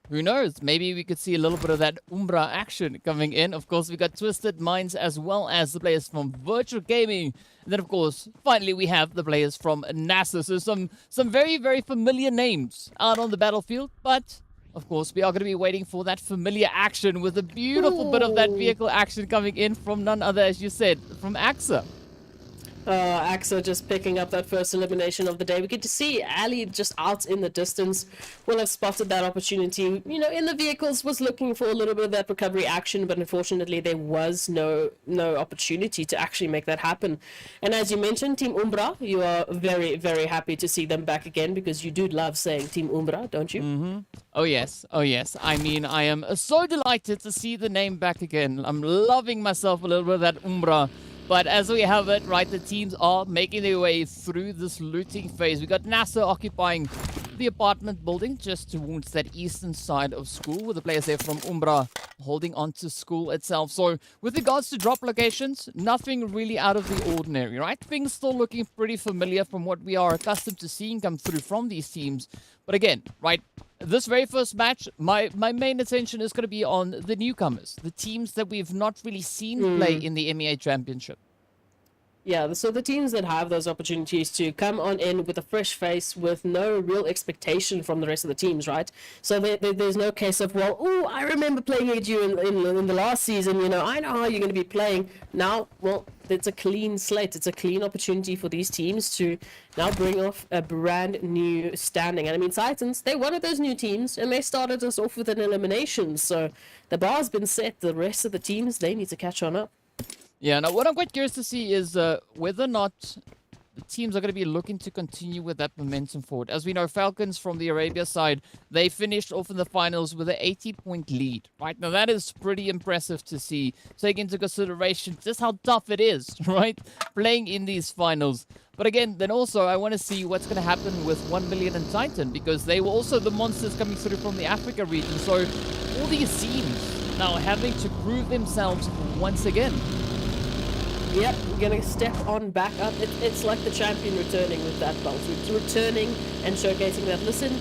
E: who knows? Maybe we could see a little bit of that UMBRA action coming in. Of course, we got Twisted Minds as well as the players from Virtual Gaming. And then, of course, finally we have the players from NASR. So some very, very familiar names out on the battlefield. But, of course, we are going to be waiting for that familiar action with a beautiful bit of that vehicle action coming in from none other, as you said, from AXA.
F: AXA just picking up that first elimination of the day. We get to see Ali just out in the distance. Will have spotted that opportunity. You know, in the vehicles, was looking for a little bit of that recovery action, but unfortunately there was no opportunity to actually make that happen. And as you mentioned, Team UMBRA, you are very, very happy to see them back again, because you do love saying Team UMBRA, don't you?
E: Mm-hmm. Oh yes, oh yes. I mean, I am so delighted to see the name back again. I'm loving myself a little bit of that UMBRA. But as we have it, right, the teams are making their way through this looting phase. We got NASR occupying the apartment building just towards that eastern side of school, with the players there from UMBRA holding on to school itself. So with regards to drop locations, nothing really out of the ordinary, right? Things still looking pretty familiar from what we are accustomed to seeing come through from these teams. But again, right, this very first match, my main attention is going to be on the newcomers, the teams that we've not really seen play in the MEA Championship.
F: Yeah, so the teams that have those opportunities to come on in with a fresh face, with no real expectation from the rest of the teams, right? So there's no case of, well, oh, I remember playing at you in the last season, you know, I know how you're going to be playing. Now, well, it's a clean slate. It's a clean opportunity for these teams to now bring off a brand new standing. And I mean, Titans, they're one of those new teams, and they started us off with an elimination. So the bar's been set. The rest of the teams, they need to catch on up.
E: Yeah, now what I'm quite curious to see is whether or not the teams are going to be looking to continue with that momentum forward. As we know, Falcons from the Arabia side, they finished off in the finals with an 80-point lead. Right now, that is pretty impressive to see. Take into consideration just how tough it is, right? Playing in these finals. But again, then also, I want to see what's going to happen with 1 Million and Titan, because they were also the monsters coming through from the Africa region. So all these teams now having to prove themselves once again.
F: Yep, we're going to step on back up. It's like the champion returning with that belt. Returning and showcasing that, listen,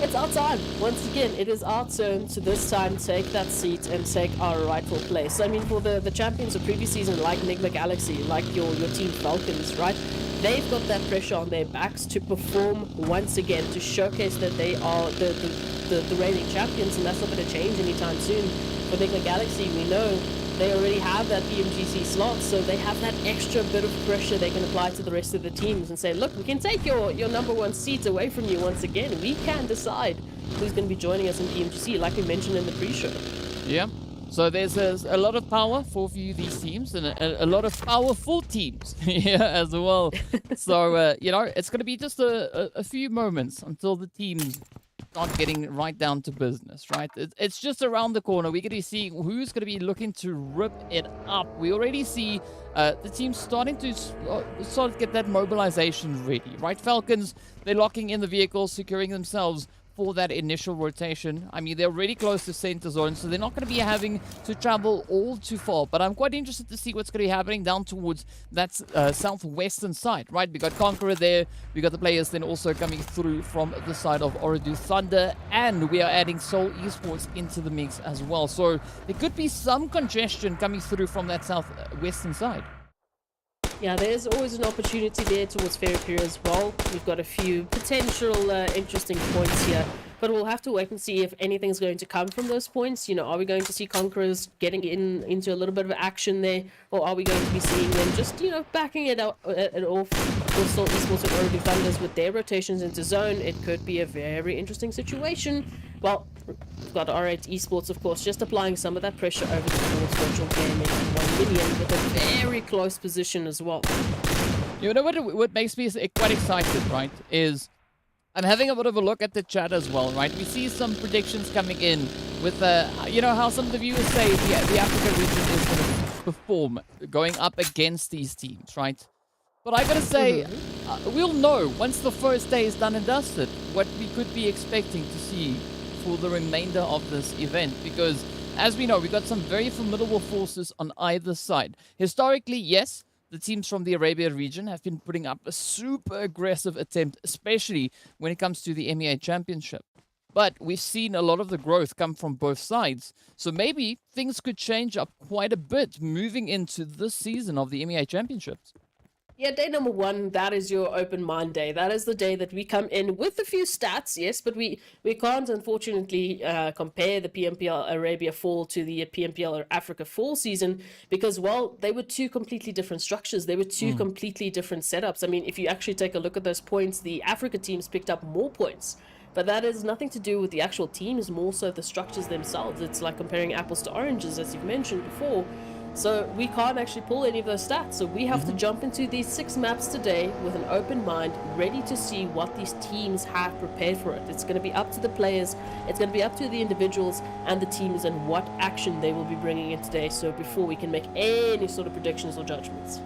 F: it's our time. Once again, it is our turn to this time take that seat and take our rightful place. I mean, for the champions of previous season, like NIGMA Galaxy, like your team Falcons, right? They've got that pressure on their backs to perform once again, to showcase that they are the reigning champions, and that's not going to change anytime soon. For NIGMA Galaxy, we know they already have that PMGC slot, so they have that extra bit of pressure they can apply to the rest of the teams and say, look, we can take your number one seat away from you once again. We can decide who's going to be joining us in PMGC, like we mentioned in the pre-show.
E: Yeah. So there's a lot of power for these teams, and a lot of powerful teams here as well. So, you know, it's going to be just a few moments until the teams start getting right down to business, right? It's just around the corner. We're going to be seeing who's going to be looking to rip it up. We already see the team starting to sort of get that mobilization ready, right? Falcons, they're locking in the vehicles, securing themselves for that initial rotation. I mean, they're really close to center zone, so they're not going to be having to travel all too far. But I'm quite interested to see what's going to be happening down towards that southwestern side, right? We got Conqueror there. We got the players then also coming through from the side of OOREDOO Thunder, and we are adding Seoul Esports into the mix as well. So there could be some congestion coming through from that southwestern side.
F: Yeah, there's always an opportunity there towards Fairpier as well. We've got a few potential interesting points here, but we'll have to wait and see if anything's going to come from those points. You know, are we going to see Conquerors getting into a little bit of action there, or are we going to be seeing them just, you know, backing it off with Seoul Esports and OOREDOO Thunders with their rotations into zone? It could be a very interesting situation. Well, we've got R8 Esports, of course, just applying some of that pressure over towards Virtual Gaming and 1 Million with a very close position as well.
E: You know what makes me quite excited, right, is I'm having a bit of a look at the chat as well, right? We see some predictions coming in with, you know, how some of the viewers say the Africa region is going to perform going up against these teams, right? But I gotta say, we'll know once the first day is done and dusted what we could be expecting to see for the remainder of this event, because as we know, we got some very formidable forces on either side. Historically, yes, the teams from the Arabia region have been putting up a super aggressive attempt, especially when it comes to the MEA Championship. But we've seen a lot of the growth come from both sides. So maybe things could change up quite a bit moving into this season of the MEA Championships.
F: Yeah, day number one, that is your open mind day. That is the day that we come in with a few stats, yes, but we can't unfortunately compare the PMPL Arabia Fall to the PMPL Africa Fall season because, well, they were two completely different structures. They were two completely different setups. I mean, if you actually take a look at those points, the Africa teams picked up more points. But that has nothing to do with the actual teams, more so the structures themselves. It's like comparing apples to oranges, as you've mentioned before. So we can't actually pull any of those stats. So we have to jump into these 6 maps today with an open mind, ready to see what these teams have prepared for it. It's going to be up to the players, it's going to be up to the individuals and the teams and what action they will be bringing in today. So before we can make any sort of predictions or judgments.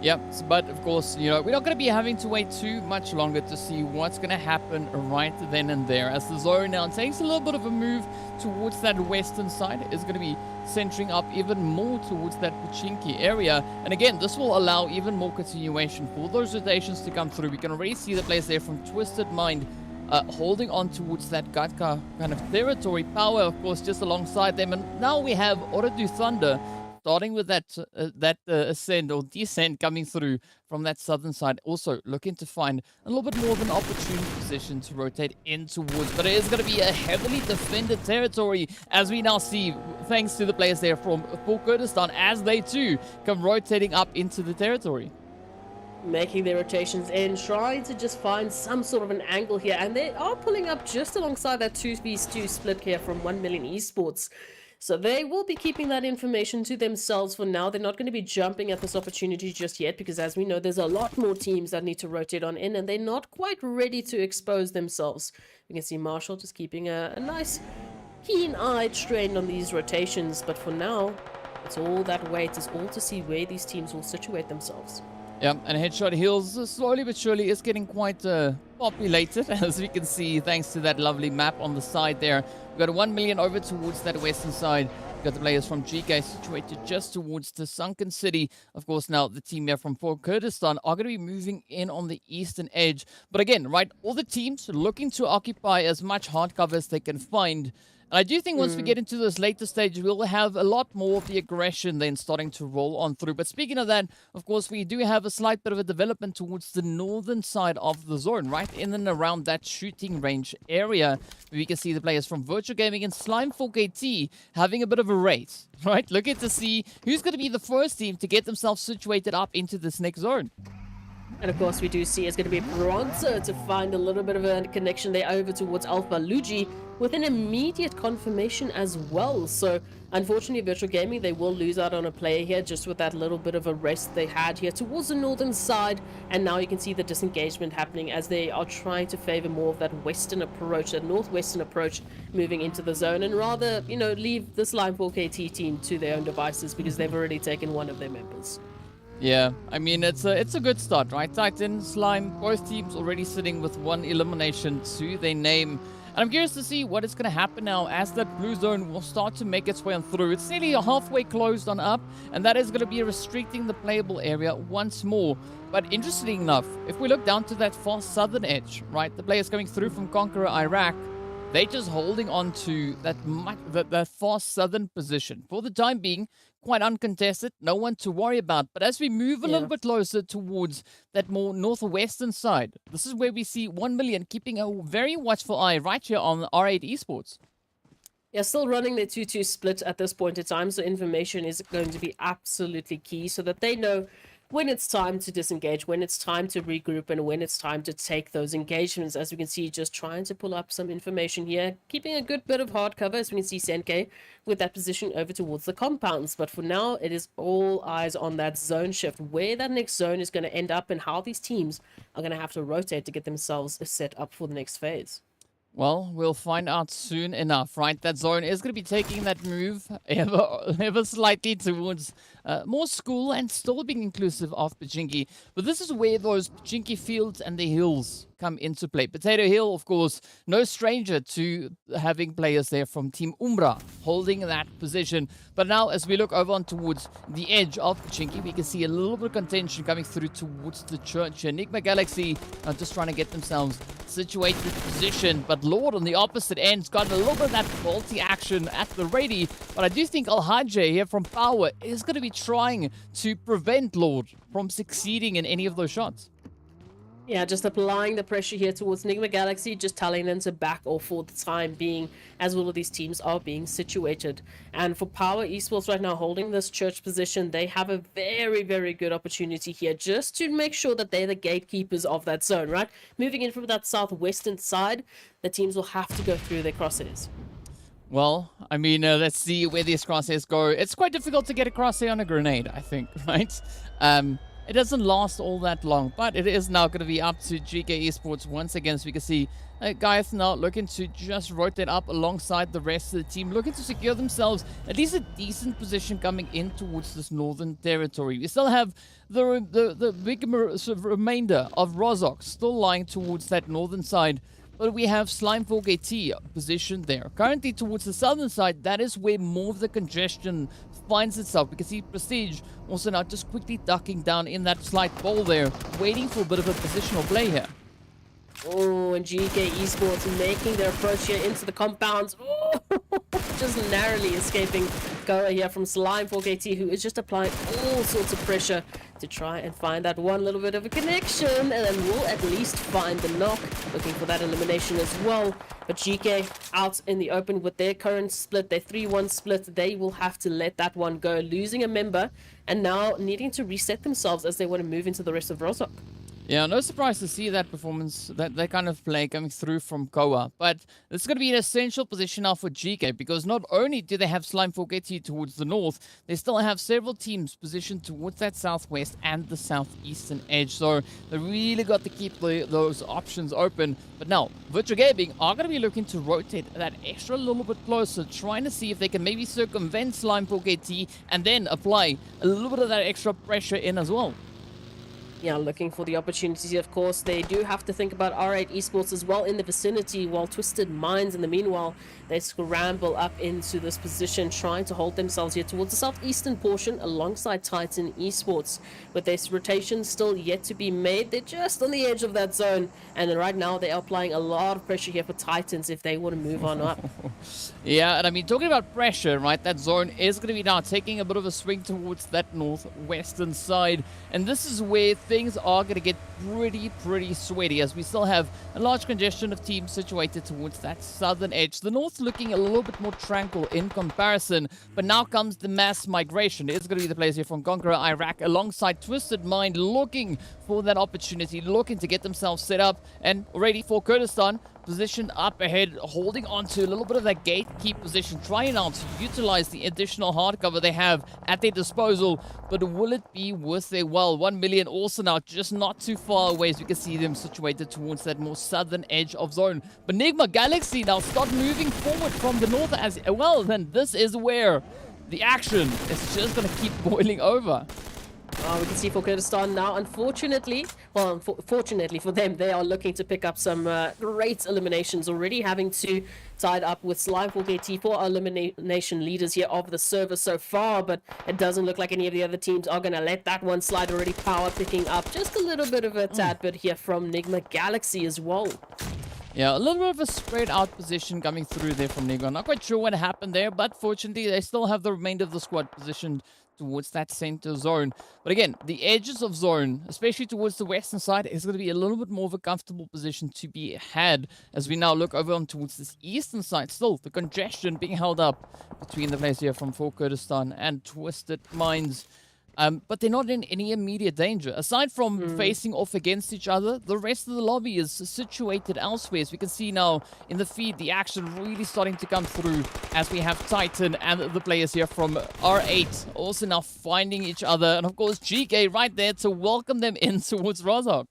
E: Yep, but of course, you know, we're not going to be having to wait too much longer to see what's going to happen right then and there. As the zone now takes a little bit of a move towards that western side, is going to be centering up even more towards that Pochinki area. And again, this will allow even more continuation for those rotations to come through. We can already see the players there from Twisted Mind holding on towards that Gatka kind of territory. POWR, of course, just alongside them. And now we have OOREDOO Thunder starting with that ascent or descent coming through from that southern side, also looking to find a little bit more of an opportune position to rotate in towards. But it is going to be a heavily defended territory, as we now see, thanks to the players there from Kurdistan, as they too come rotating up into the territory.
F: Making their rotations in, trying to just find some sort of an angle here. And they are pulling up just alongside that 2v2 split here from 1 Million Esports. So they will be keeping that information to themselves for now. They're not going to be jumping at this opportunity just yet because, as we know, there's a lot more teams that need to rotate on in and they're not quite ready to expose themselves. We can see Marshall just keeping a nice keen-eyed strain on these rotations. But for now, it's all that wait is all to see where these teams will situate themselves.
E: Yeah, and Headshot Hills slowly but surely is getting quite populated, as we can see, thanks to that lovely map on the side there. We've got 1 million over towards that western side. We've got the players from GEEKAY situated just towards the sunken city. Of course, now the team here from Kurdistan are going to be moving in on the eastern edge. But again, right, all the teams looking to occupy as much hard cover as they can find. And I do think once we get into this later stage, we'll have a lot more of the aggression then starting to roll on through. But speaking of that, of course, we do have a slight bit of a development towards the northern side of the zone, right in and around that shooting range area. We can see the players from Virtual Gaming and Slime4KT having a bit of a race, right? Looking to see who's going to be the first team to get themselves situated up into this next zone.
F: And of course, we do see it's going to be Bronzer to find a little bit of a connection there over towards Alpha Luigi with an immediate confirmation as well. So, unfortunately, Virtual Gaming, they will lose out on a player here just with that little bit of a race they had here towards the northern side. And now you can see the disengagement happening as they are trying to favor more of that western approach, that northwestern approach moving into the zone and rather, you know, leave this Slime4KT team to their own devices because they've already taken one of their members.
E: Yeah, I mean, it's a good start, right? Titan, Slime, both teams already sitting with 1 elimination to their name. And I'm curious to see what is going to happen now as that blue zone will start to make its way on through. It's nearly halfway closed on up, and that is going to be restricting the playable area once more. But interestingly enough, if we look down to that far southern edge, right, the players coming through from Conqueror Iraq, they're just holding on to that far southern position. For the time being, quite uncontested, no one to worry about. But as we move a little bit closer towards that more northwestern side, this is where we see 1 million keeping a very watchful eye right here on R8 Esports.
F: Yeah, still running their 2-2 split at this point in time, so information is going to be absolutely key so that they know when it's time to disengage, when it's time to regroup, and when it's time to take those engagements. As we can see, just trying to pull up some information here, keeping a good bit of hard cover, as we can see Senke with that position over towards the compounds. But for now, it is all eyes on that zone shift, where that next zone is going to end up and how these teams are going to have to rotate to get themselves set up for the next phase.
E: Well, we'll find out soon enough, right? That zone is going to be taking that move ever slightly towards more school and still being inclusive of Pochinki. But this is where those Pochinki fields and the hills come into play. Potato Hill, of course, no stranger to having players there from Team UMBRA holding that position. But now, as we look over on towards the edge of the Chinky, we can see a little bit of contention coming through towards the church. NIGMA Galaxy are just trying to get themselves situated position, but Lord on the opposite end's got a little bit of that faulty action at the ready. But I do think Alhaji here from POWR is going to be trying to prevent Lord from succeeding in any of those shots.
F: Yeah, just applying the pressure here towards NIGMA Galaxy, just telling them to back off for the time being, as all of these teams are being situated. And for POWR Esports right now, holding this church position, they have a very, very good opportunity here just to make sure that they're the gatekeepers of that zone, right? Moving in from that southwestern side, the teams will have to go through their crosshairs.
E: Well, I mean, let's see where these crosshairs go. It's quite difficult to get a crosshair on a grenade, I think, right? It doesn't last all that long, but it is now going to be up to GEEKAY Esports once again. So we can see guys now looking to just rotate up alongside the rest of the team, looking to secure themselves at least a decent position coming in towards this northern territory. We still have the big sort of remainder of Rozok still lying towards that northern side. But we have Slime4KT positioned there. Currently towards the southern side, that is where more of the congestion finds itself. We can see Prestige also now just quickly ducking down in that slight bowl there, waiting for a bit of a positional play here.
F: Oh, and GEEKAY Esports making their approach here into the compounds. Oh, just narrowly escaping Goa here from Slime4KT, who is just applying all sorts of pressure to try and find that one little bit of a connection, and then will at least find the knock, looking for that elimination as well. But GEEKAY out in the open with their current split, their 3-1 split, they will have to let that one go, losing a member and now needing to reset themselves as they want to move into the rest of Rozok.
E: Yeah, no surprise to see that performance, that kind of play coming through from Koa. But it's going to be an essential position now for GEEKAY, because not only do they have Slime4KT towards the north, they still have several teams positioned towards that southwest and the southeastern edge. So they really got to keep those options open. But now, Virtual Gaming are going to be looking to rotate that extra little bit closer, trying to see if they can maybe circumvent Slime4KT and then apply a little bit of that extra pressure in as well.
F: Yeah, looking for the opportunities. Of course, they do have to think about R8 Esports as well in the vicinity, while Twisted Minds in the meanwhile, they scramble up into this position, trying to hold themselves here towards the southeastern portion alongside Titan Esports. With their rotation still yet to be made, they're just on the edge of that zone, and right now they are applying a lot of pressure here for Titans if they want to move on up.
E: Yeah, and I mean, talking about pressure, right, that zone is going to be now taking a bit of a swing towards that northwestern side, and this is where things are going to get pretty sweaty, as we still have a large congestion of teams situated towards that southern edge. The north looking a little bit more tranquil in comparison, but now comes the mass migration. It's going to be the players here from Conqueror Iraq alongside Twisted Mind, looking for that opportunity, looking to get themselves set up, and already for Kurdistan positioned up ahead, holding on to a little bit of that gatekeep position, trying out to utilize the additional hard cover they have at their disposal. But will it be worth their while? 1 million also now just not too far away, as we can see them situated towards that more southern edge of zone. But NIGMA Galaxy now start moving forward from the north as well. Then this is where the action is just going to keep boiling over.
F: We can see for Kurdistan now, unfortunately, well, fortunately for them, they are looking to pick up some great eliminations, already having to tied up with Slime4KT for our elimination leaders here of the server so far, but it doesn't look like any of the other teams are going to let that one slide. Already POWR picking up just a little bit of a tad bit here from NIGMA Galaxy as well.
E: Yeah, a little bit of a spread out position coming through there from NIGMA. Not quite sure what happened there, but fortunately they still have the remainder of the squad positioned towards that center zone. But again, the edges of zone, especially towards the western side, is going to be a little bit more of a comfortable position to be had, as we now look over on towards this eastern side. Still, the congestion being held up between the players here from For Kurdistan and Twisted Minds. But they're not in any immediate danger. Aside from facing off against each other, the rest of the lobby is situated elsewhere. As we can see now in the feed, the action really starting to come through, as we have Titan and the players here from R8 also now finding each other. And of course, GEEKAY right there to welcome them in towards Rozok.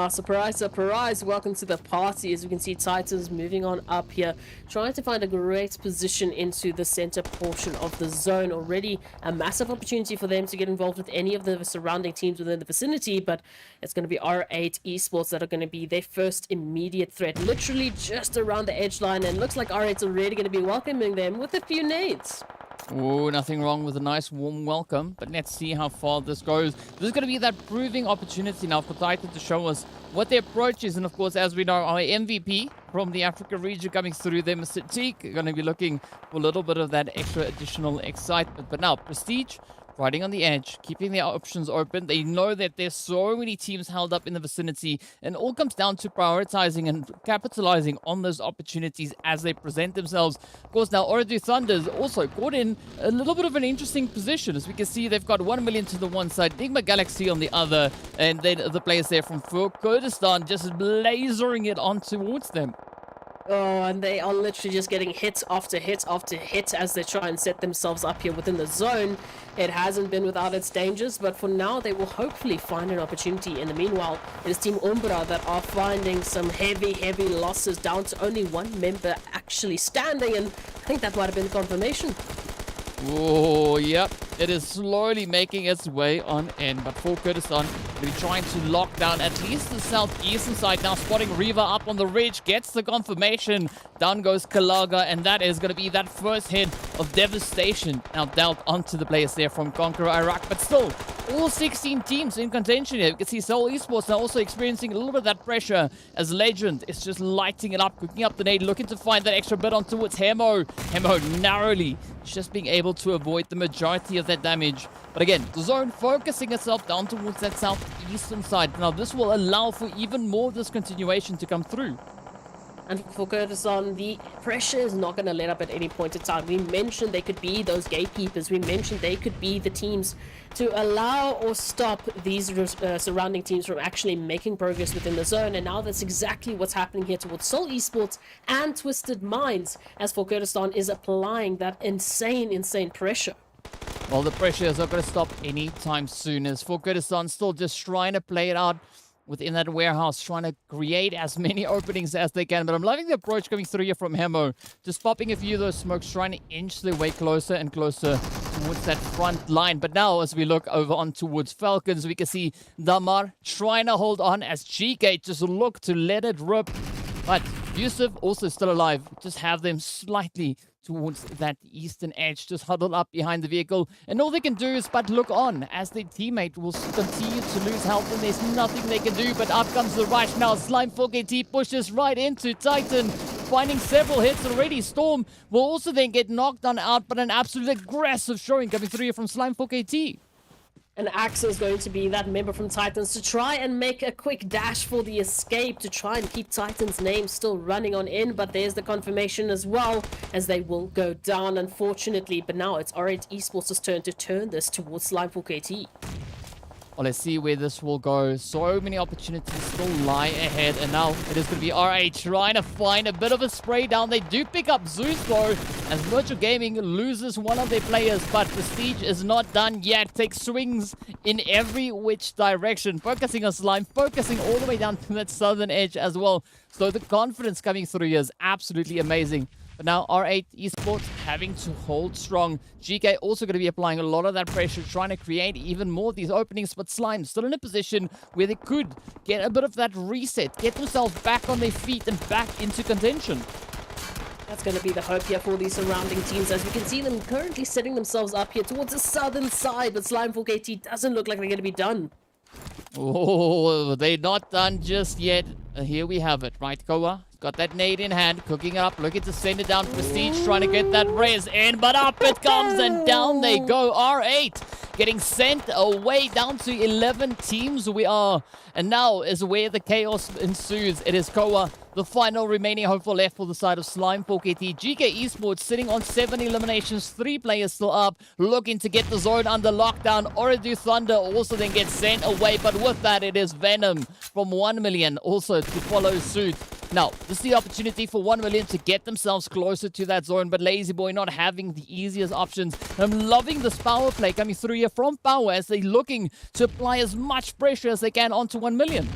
F: Surprise, surprise. Welcome to the party. As we can see, Titans moving on up here, trying to find a great position into the center portion of the zone. Already a massive opportunity for them to get involved with any of the surrounding teams within the vicinity, but it's going to be R8 Esports that are going to be their first immediate threat, literally just around the edge line, and looks like R8's already going to be welcoming them with a few nades.
E: Oh, nothing wrong with a nice warm welcome, but let's see how far this goes. This is going to be that proving opportunity now for Titan to show us what their approach is. And of course, as we know, our MVP from the Africa region coming through them, Mr. Teak, going to be looking for a little bit of that extra additional excitement. But now, Prestige riding on the edge, keeping their options open. They know that there's so many teams held up in the vicinity, and it all comes down to prioritizing and capitalizing on those opportunities as they present themselves. Of course, now OOREDOO Thunder's also caught in a little bit of an interesting position. As we can see, they've got 1 million to the one side, NIGMA Galaxy on the other, and then the players there from Kurdistan just lasering it on towards them.
F: Oh, and they are literally just getting hit after hit after hit as they try and set themselves up here within the zone. It hasn't been without its dangers, but for now they will hopefully find an opportunity. In the meanwhile, it is Team UMBRA that are finding some heavy losses, down to only one member actually standing, and I think that might have been confirmation.
E: Oh, yep. It is slowly making its way on in. But for Kurdistan, they're trying to lock down at least the southeastern side. Now spotting Riva up on the ridge. Gets the confirmation. Down goes Kalaga. And that is going to be that first hit of devastation. Now dealt onto the players there from CONQUEROR Iraq. But still, all 16 teams in contention here. You can see Seoul Esports now also experiencing a little bit of that pressure as Legend is just lighting it up, cooking up the nade, looking to find that extra bit on towards Hemo. Hemo narrowly just being able to avoid the majority of that damage. But again, the zone focusing itself down towards that southeastern side. Now this will allow for even more discontinuation to come through.
F: And for Kurdistan, the pressure is not going to let up at any point in time. We mentioned they could be those gatekeepers. We mentioned they could be the teams to allow or stop these surrounding teams from actually making progress within the zone. And now that's exactly what's happening here towards Seoul Esports and Twisted Minds, as for Kurdistan is applying that insane pressure.
E: Well, the pressure is not going to stop anytime soon, as for Kurdistan still just trying to play it out within that warehouse, trying to create as many openings as they can. But I'm loving the approach coming through here from Hemo. Just popping a few of those smokes, trying to inch their way closer and closer towards that front line. But now, as we look over on towards Falcons, we can see Damar trying to hold on as GEEKAY just look to let it rip. But Yusuf also still alive. Just have them slightly towards that eastern edge, just huddled up behind the vehicle, and all they can do is but look on as their teammate will continue to lose health, and there's nothing they can do. But up comes the rush now. Slime4KT pushes right into Titan, finding several hits already. Storm will also then get knocked on out, but an absolute aggressive showing coming through here from Slime4KT.
F: And Axe is going to be that member from Titans to try and make a quick dash for the escape, to try and keep Titans' name still running on in. But there's the confirmation as well, as they will go down, unfortunately. But now it's R8 Esports' turn to turn this towards Slime4KT.
E: Well, let's see where this will go. So many opportunities still lie ahead. And now it is going to be R8 trying to find a bit of a spray down. They do pick up Zeus, though, as Virtual Gaming loses one of their players. But Prestige is not done yet. Takes swings in every which direction. Focusing on Slime, focusing all the way down to that southern edge as well. So the confidence coming through here is absolutely amazing. But now R8 Esports having to hold strong. GEEKAY also going to be applying a lot of that pressure, trying to create even more of these openings. But Slime still in a position where they could get a bit of that reset, get themselves back on their feet and back into contention.
F: That's going to be the hope here for these surrounding teams, as we can see them currently setting themselves up here towards the southern side. But Slime4KT doesn't look like they're going to be done.
E: Oh, they're not done just yet. Here we have it, right, Koa? Got that nade in hand, cooking it up, looking to send it down. Prestige trying to get that res in, but up it comes and down they go. R8 getting sent away down to 11 teams we are. And now is where the chaos ensues. It is Koa, the final remaining hopeful left for the side of Slime4KT. GEEKAY Esports sitting on 7 eliminations, 3 players still up, looking to get the zone under lockdown. OOREDOO Thunder also then gets sent away, but with that it is Venom from 1 million also to follow suit. Now, this is the opportunity for 1 million to get themselves closer to that zone, but Lazy Boy not having the easiest options. I'm loving this power play coming through here from POWR as they're looking to apply as much pressure as they can onto 1 million.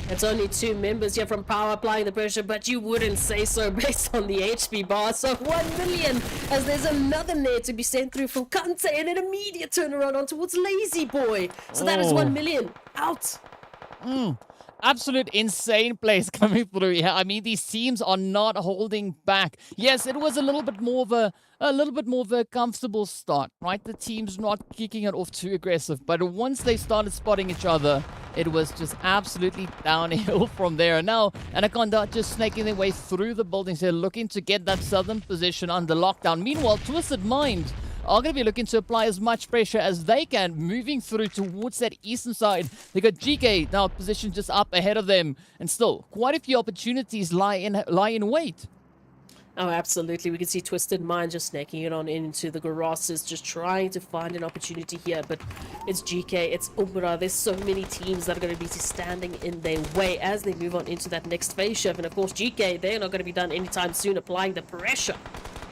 F: It's only 2 members here from POWR applying the pressure, but you wouldn't say so based on the HP bar. So 1 million, as there's another net to be sent through from Kante, and an immediate turnaround on towards Lazy Boy. So that is 1 million out.
E: Absolute insane plays coming through here. I mean, these teams are not holding back. Yes, it was a little bit more of a comfortable start, right? The team's not kicking it off too aggressive, but once they started spotting each other, it was just absolutely downhill from there. And now Anaconda just snaking their way through the buildings here, looking to get that southern position under lockdown. Meanwhile, Twisted Mind are going to be looking to apply as much pressure as they can, moving through towards that eastern side. They got GEEKAY now positioned just up ahead of them, and still quite a few opportunities lie in wait.
F: Oh, absolutely. We can see Twisted Mind just snaking it on into the Garosses, just trying to find an opportunity here. But it's GEEKAY, it's UMBRA. There's so many teams that are going to be standing in their way as they move on into that next phase shift. And of course, GEEKAY, they're not going to be done anytime soon, applying the pressure.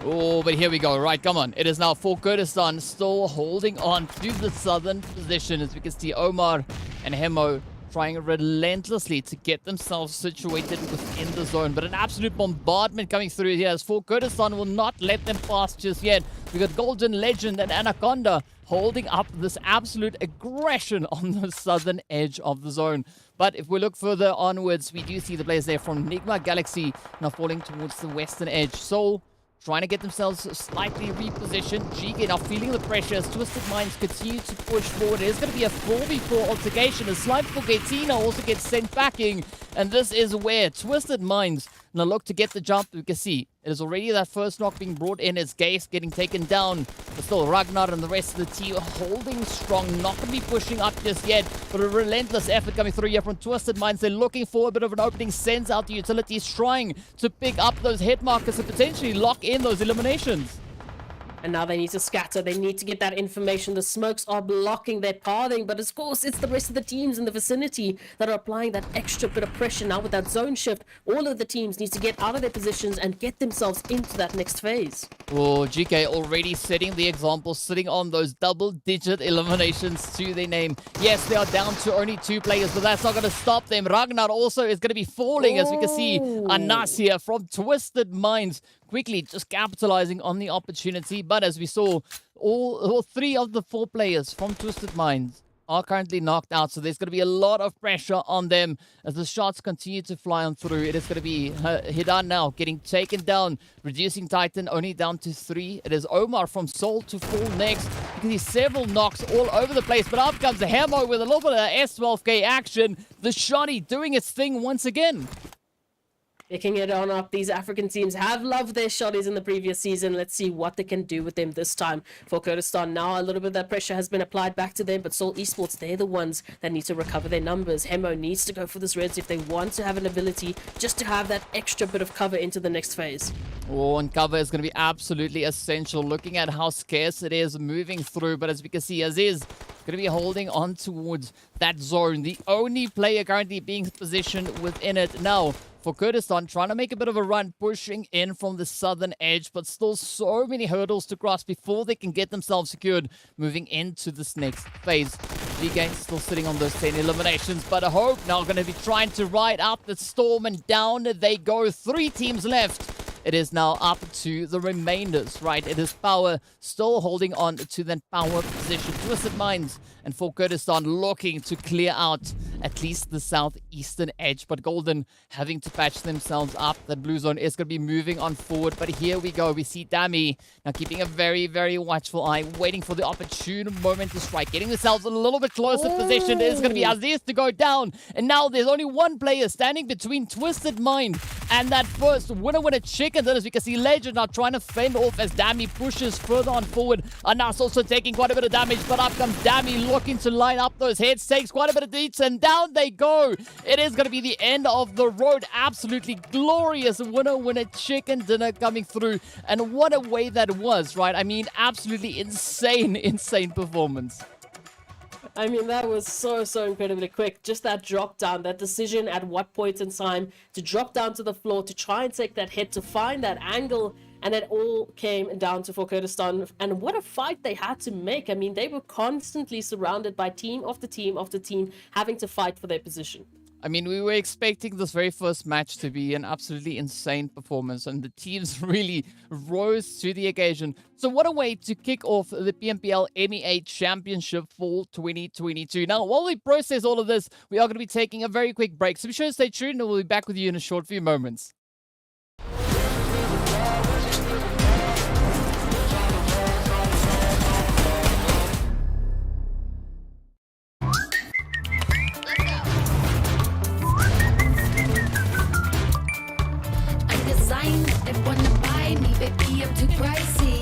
E: Oh, but here we go. Right, come on. It is now for Kurdistan, still holding on to the southern position, as we can see Omar and Hemo trying relentlessly to get themselves situated within the zone. But an absolute bombardment coming through here, as for Kurdistan will not let them pass just yet. We got Golden Legend and Anaconda holding up this absolute aggression on the southern edge of the zone. But if we look further onwards, we do see the players there from NIGMA Galaxy now falling towards the western edge. So trying to get themselves slightly repositioned. GEEKAY now feeling the pressure as Twisted Minds continue to push forward. It is going to be a 4v4 altercation. A slide for Gatina also gets sent backing. And this is where Twisted Minds now look to get the jump. We can see it is already that first knock being brought in as Gase getting taken down. But still, Ragnar and the rest of the team holding strong. Not going to be pushing up just yet. But a relentless effort coming through here from Twisted Minds. They're looking for a bit of an opening. Sends out the utilities, trying to pick up those hit markers and potentially lock in those eliminations.
F: And now they need to scatter. They need to get that information. The smokes are blocking their pathing. But of course, it's the rest of the teams in the vicinity that are applying that extra bit of pressure now with that zone shift. All of the teams need to get out of their positions and get themselves into that next phase.
E: Oh, GEEKAY already setting the example, sitting on those double-digit eliminations to their name. Yes, they are down to only 2 players, but that's not going to stop them. Ragnar also is going to be falling, as we can see NASR from Twisted Minds quickly just capitalizing on the opportunity. But as we saw, all 3 of the 4 players from Twisted Minds are currently knocked out. So there's going to be a lot of pressure on them as the shots continue to fly on through. It is going to be Hidan now getting taken down, reducing Titan only down to 3. It is Omar from Soul to fall next. You can see several knocks all over the place. But up comes the Hemo with a little bit of S12K action. The Shotty doing its thing once again.
F: Picking it on up. These African teams have loved their shotties in the previous season. Let's see what they can do with them this time. For Kurdistan now, a little bit of that pressure has been applied back to them, but Seoul Esports, they're the ones that need to recover their numbers. Hemo needs to go for this reds if they want to have an ability just to have that extra bit of cover into the next phase.
E: Oh, and cover is going to be absolutely essential, looking at how scarce it is moving through. But as we can see, Aziz going to be holding on towards that zone. The only player currently being positioned within it now. For Kurdistan, trying to make a bit of a run, pushing in from the southern edge, but still so many hurdles to cross before they can get themselves secured, moving into this next phase. GEEKAY still sitting on those 10 eliminations, but a Hope now going to be trying to ride out the storm, and down they go. 3 teams left. It is now up to the remainders, right? It is POWR still holding on to that POWR position. Twisted Minds and for Kurdistan looking to clear out at least the southeastern edge. But Golden having to patch themselves up. That blue zone is going to be moving on forward. But here we go. We see Dami now keeping a very, very watchful eye, waiting for the opportune moment to strike. Getting themselves a little bit closer position. It is going to be Aziz to go down. And now there's only one player standing between Twisted Mind and that first winner chicken. And then as we can see, Legend now trying to fend off as Dami pushes further on forward. Anas also taking quite a bit of damage, but up comes Dami looking to line up those heads, takes quite a bit of beats, and down they go. It is going to be the end of the road. Absolutely glorious winner chicken dinner coming through. And what a way that was, right? I mean, absolutely insane performance.
F: I mean, that was so incredibly quick. Just that drop down, that decision at what point in time to drop down to the floor, to try and take that hit, to find that angle, and it all came down to for Kurdistan. And what a fight they had to make. I mean, they were constantly surrounded by team after team after team, having to fight for their position.
E: I mean, we were expecting this very first match to be an absolutely insane performance, and the teams really rose to the occasion. So what a way to kick off the PMPL MEA Championship Fall 2022. Now, while we process all of this, we are going to be taking a very quick break, so be sure to stay tuned, and we'll be back with you in a short few moments.
G: They wanna buy me, baby, I'm too pricey.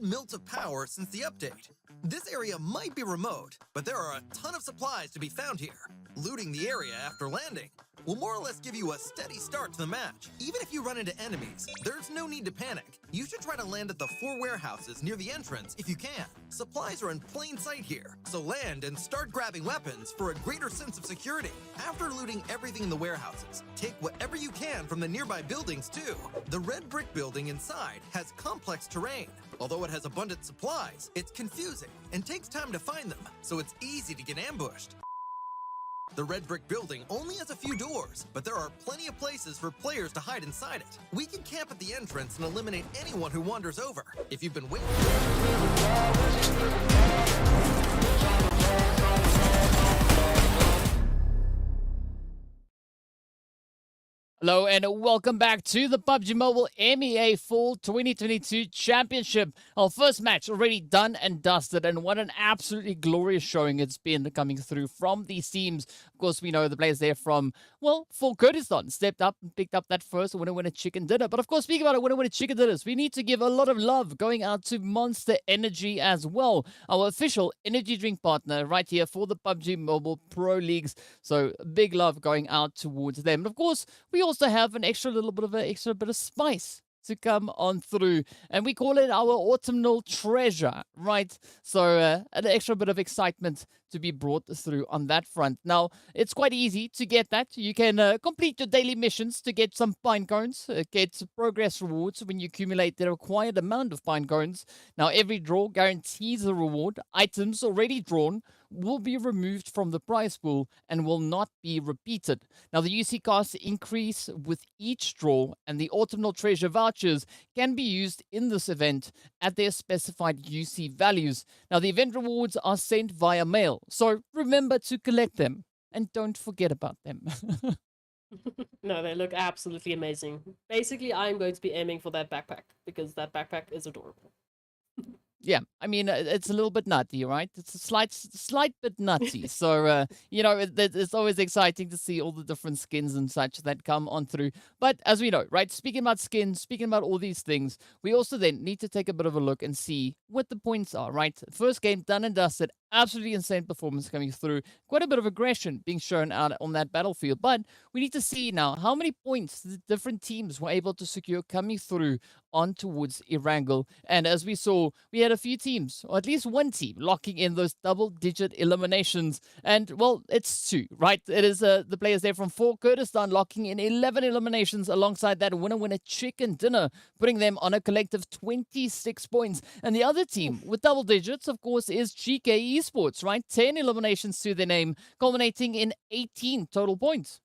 H: Mylta POWR since the update. This area might be remote, but there are a ton of supplies to be found here. Looting the area after landing will more or less give you a steady start to the match. Even if you run into enemies, there's no need to panic. You should try to land at the 4 warehouses near the entrance if you can. Supplies are in plain sight here, so land and start grabbing weapons for a greater sense of security. After looting everything in the warehouses, take whatever you can from the nearby buildings too. The red brick building inside has complex terrain. Although it has abundant supplies, it's confusing and takes time to find them, so it's easy to get ambushed. The red brick building only has a few doors, but there are plenty of places for players to hide inside it. We can camp at the entrance and eliminate anyone who wanders over. If you've been waiting...
E: Hello and welcome back to the PUBG Mobile MEA Fall 2022 Championship. Our first match already done and dusted, and what an absolutely glorious showing it's been coming through from these teams. Of course, we know the players there from, well, for Kurdistan stepped up and picked up that first winner chicken dinner. But of course, speaking about a winner chicken dinners, we need to give a lot of love going out to Monster Energy as well, our official energy drink partner right here for the PUBG Mobile Pro Leagues. So big love going out towards them. And of course, we also have an extra bit of spice to come on through, and we call it our autumnal treasure, right? So an extra bit of excitement to be brought through on that front. Now, it's quite easy to get that. You can complete your daily missions to get some pine cones, get progress rewards when you accumulate the required amount of pine cones. Now, every draw guarantees a reward. Items already drawn will be removed from the prize pool and will not be repeated. Now, the UC costs increase with each draw, and the autumnal treasure vouchers can be used in this event at their specified UC values. Now, the event rewards are sent via mail, so remember to collect them and don't forget about them.
F: No, they look absolutely amazing. Basically, I'm going to be aiming for that backpack because that backpack is adorable.
E: Yeah, I mean, it's a little bit nutty, right? It's a slight bit nutty. So, you know, it's always exciting to see all the different skins and such that come on through. But as we know, right, speaking about skins, speaking about all these things, we also then need to take a bit of a look and see what the points are, right? First game done and dusted, absolutely insane performance coming through, quite a bit of aggression being shown out on that battlefield. But we need to see now how many points the different teams were able to secure coming through on towards Erangel. And as we saw, we had a few teams, or at least one team, locking in those double-digit eliminations. And, well, it's two, right? It is the players there from For Kurdistan locking in 11 eliminations alongside that winner-winner chicken dinner, putting them on a collective 26 points. And the other team with double digits, of course, is GEEKAY Esports, right? 10 eliminations to their name, culminating in 18 total points.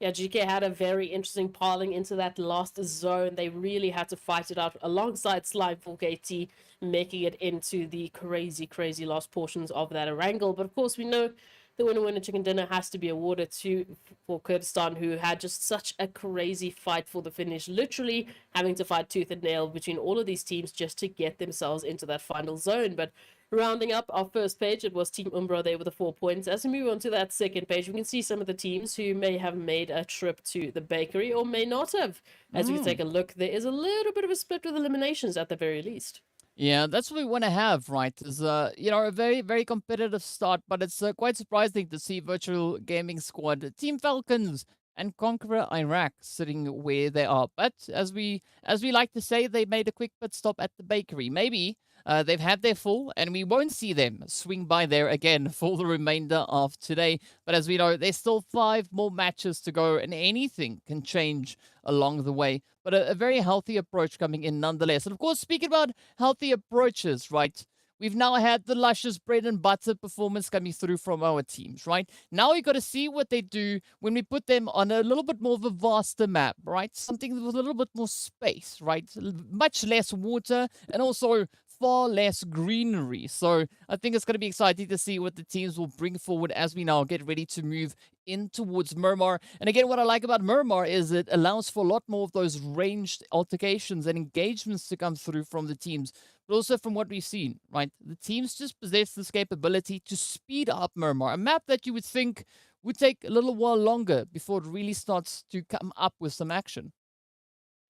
F: Yeah, GK had a very interesting piling into that last zone. They really had to fight it out alongside Slime 4KT, making it into the crazy last portions of that Erangel. But of course, we know the winner chicken dinner has to be awarded to For Kurdistan, who had just such a crazy fight for the finish, literally having to fight tooth and nail between all of these teams just to get themselves into that final zone. But rounding up our first page, it was Team UMBRA there with the 4 points. As we move on to that second page, we can see some of the teams who may have made a trip to the bakery or may not have. As we take a look, there is a little bit of a split with eliminations at the very least.
E: Yeah, that's what we want to have, right? Is you know, a very competitive start, but it's quite surprising to see Virtual Gaming Squad, Team Falcons, and Conqueror Iraq sitting where they are. But as we like to say, they made a quick pit stop at the bakery. Maybe they've had their full, and we won't see them swing by there again for the remainder of today. But as we know, there's still 5 more matches to go, and anything can change along the way. But a very healthy approach coming in nonetheless. And of course, speaking about healthy approaches, right? We've now had the luscious bread and butter performance coming through from our teams, right? Now we got to see what they do when we put them on a little bit more of a vaster map, right? Something with a little bit more space, right? Much less water and also far less greenery. So I think it's going to be exciting to see what the teams will bring forward as we now get ready to move in towards Miramar. And again, what I like about Miramar is it allows for a lot more of those ranged altercations and engagements to come through from the teams. But also from what we've seen, right? The teams just possess this capability to speed up Miramar, a map that you would think would take a little while longer before it really starts to come up with some action.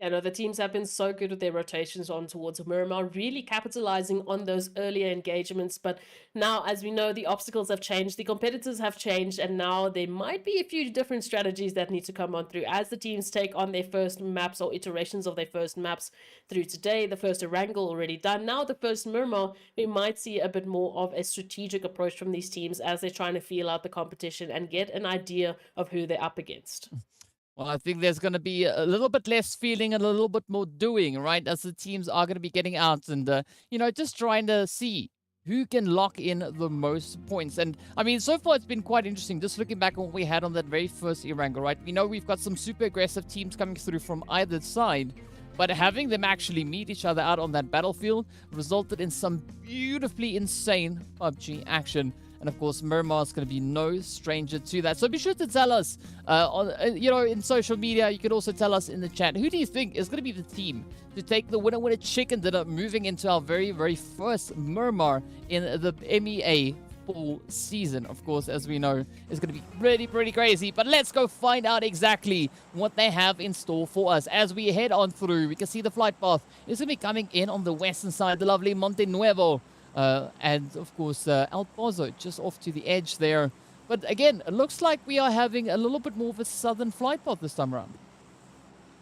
F: Yeah, no, the teams have been so good with their rotations on towards Miramar, really capitalizing on those earlier engagements. But now, as we know, the obstacles have changed, the competitors have changed, and now there might be a few different strategies that need to come on through as the teams take on their first maps or iterations of their first maps through today. The first Erangel already done. Now the first Miramar, we might see a bit more of a strategic approach from these teams as they're trying to feel out the competition and get an idea of who they're up against.
E: Well, I think there's going to be a little bit less feeling and a little bit more doing, right? As the teams are going to be getting out and, you know, just trying to see who can lock in the most points. And, I mean, so far it's been quite interesting. Just looking back on what we had on that very first Erangel, right? We know we've got some super aggressive teams coming through from either side. But having them actually meet each other out on that battlefield resulted in some beautifully insane PUBG action. And of course, Miramar is going to be no stranger to that. So be sure to tell us, you know, in social media. You can also tell us in the chat. Who do you think is going to be the team to take the winner chicken dinner moving into our very first Miramar in the MEA full season? Of course, as we know, is going to be pretty crazy. But let's go find out exactly what they have in store for us. As we head on through, we can see the flight path is going to be coming in on the western side, the lovely Monte Nuevo. And of course, El Pozo just off to the edge there. But again, it looks like we are having a little bit more of a southern flight path this time around.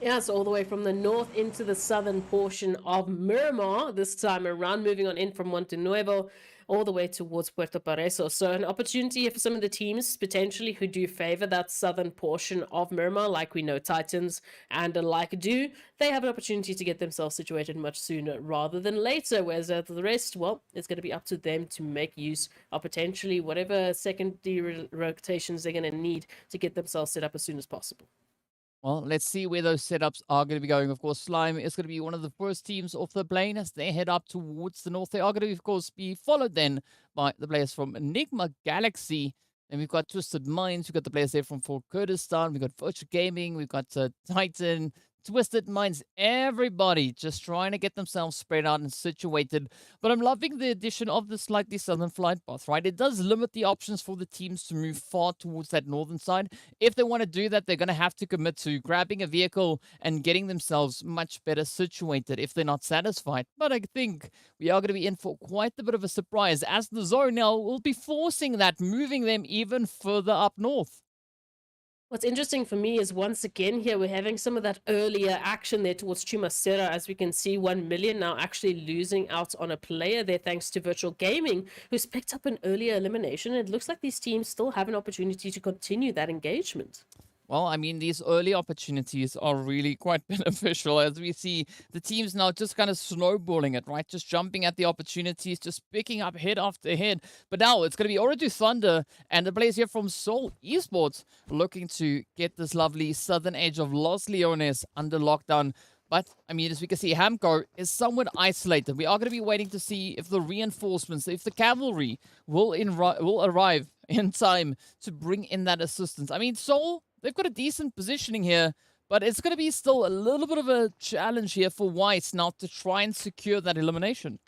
F: Yeah, so all the way from the north into the southern portion of Miramar this time around, moving on in from Monte Nuevo all the way towards Puerto Pareso. So an opportunity for some of the teams potentially who do favor that southern portion of Miramar, like we know Titans and like do, they have an opportunity to get themselves situated much sooner rather than later, whereas the rest, well, it's going to be up to them to make use of potentially whatever secondary rotations they're going to need to get themselves set up as soon as possible.
E: Well, let's see where those setups are going to be going. Of course, Slime is going to be one of the first teams off the plane as they head up towards the north. They are going to, of course, be followed then by the players from NIGMA Galaxy. And we've got Twisted Minds. We've got the players there from For Kurdistan. We've got Virtual Gaming. We've got Titan, Twisted Minds, everybody just trying to get themselves spread out and situated. But I'm loving the addition of the slightly southern flight path, right? It does limit the options for the teams to move far towards that northern side. If they want to do that, they're going to have to commit to grabbing a vehicle and getting themselves much better situated if they're not satisfied. But I think we are going to be in for quite a bit of a surprise, as the zone now will be forcing that, moving them even further up north.
F: What's interesting for me is once again here we're having some of that earlier action there towards Chumasera. As we can see, 1 million now actually losing out on a player there thanks to Virtual Gaming, who's picked up an earlier elimination. It looks like these teams still have an opportunity to continue that engagement.
E: Well, I mean, these early opportunities are really quite beneficial, as we see the teams now just kind of snowballing it, right? Just jumping at the opportunities, just picking up head after head. But now it's going to be OOREDOO Thunder and the players here from Seoul Esports looking to get this lovely southern edge of Los Leones under lockdown. But, I mean, as we can see, Hamco is somewhat isolated. We are going to be waiting to see if the reinforcements, if the cavalry will arrive in time to bring in that assistance. I mean, Seoul, they've got a decent positioning here, but it's going to be still a little bit of a challenge here for Weiss now to try and secure that elimination.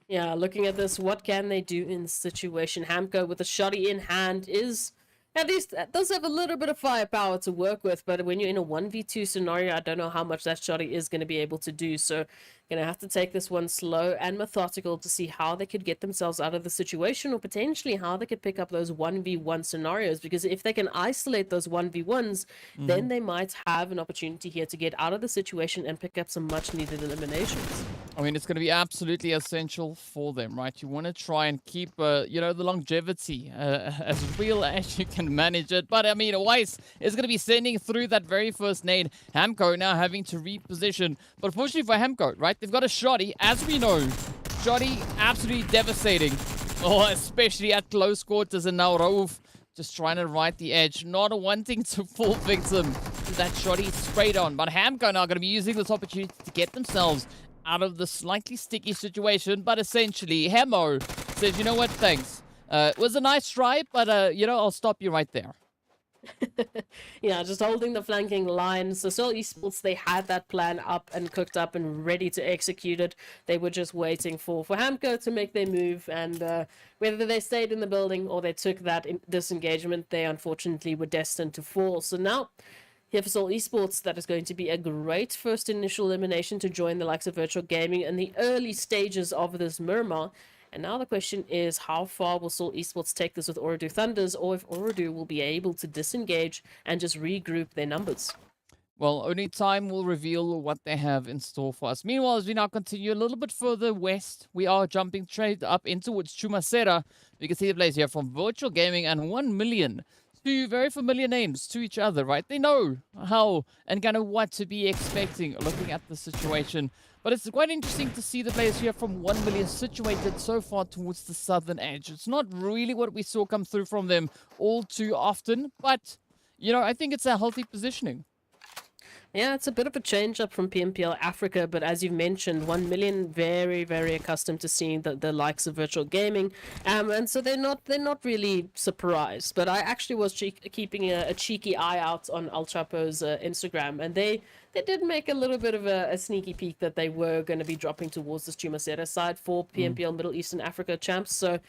F: Yeah, looking at this, what can they do in this situation? Hamco with a shotty in hand is... at least does have a little bit of firepower to work with, but when you're in a 1v2 scenario, I don't know how much that shotty is going to be able to do. So going to have to take this one slow and methodical to see how they could get themselves out of the situation, or potentially how they could pick up those 1v1 scenarios, because if they can isolate those 1v1s, then they might have an opportunity here to get out of the situation and pick up some much needed eliminations.
E: I mean, it's going to be absolutely essential for them, right? You want to try and keep, you know, the longevity as real as you can manage it. But, I mean, Weiss is going to be sending through that very first nade. Hamco now having to reposition. But fortunately for Hamco, right, they've got a shotty, as we know. Shotty, absolutely devastating. Oh, especially at close quarters. And now Rauf just trying to ride the edge, not wanting to fall victim to that shotty straight on. But Hamco now going to be using this opportunity to get themselves out of the slightly sticky situation. But essentially, Hemo says, you know what, thanks. It was a nice try, but, you know, I'll stop you right there.
F: Yeah, just holding the flanking line. So Seoul Esports, they had that plan up and cooked up and ready to execute it. They were just waiting for Hamco to make their move, and whether they stayed in the building or they took that disengagement, they unfortunately were destined to fall. So now, here for Seoul Esports, that is going to be a great first initial elimination to join the likes of Virtual Gaming in the early stages of this Miramar. And now the question is, how far will Seoul Esports take this with OOREDOO Thunders, or if OOREDOO will be able to disengage and just regroup their numbers?
E: Well, only time will reveal what they have in store for us. Meanwhile, as we now continue a little bit further west, we are jumping straight up into towards Chumasera. You can see the players here from Virtual Gaming and 1 million. Two very familiar names to each other, right? They know how and kind of what to be expecting looking at the situation. But it's quite interesting to see the players here from 1 million situated so far towards the southern edge. It's not really what we saw come through from them all too often, but, you know, I think it's a healthy positioning.
F: Yeah, it's a bit of a change up from PMPL Africa, but as you've mentioned, 1 million very, very accustomed to seeing the likes of Virtual Gaming, and so they're not really surprised. But I actually was keeping a cheeky eye out on El Chapo's Instagram, and they did make a little bit of a sneaky peek that they were going to be dropping towards this Chumasera side for PMPL Middle Eastern Africa champs. So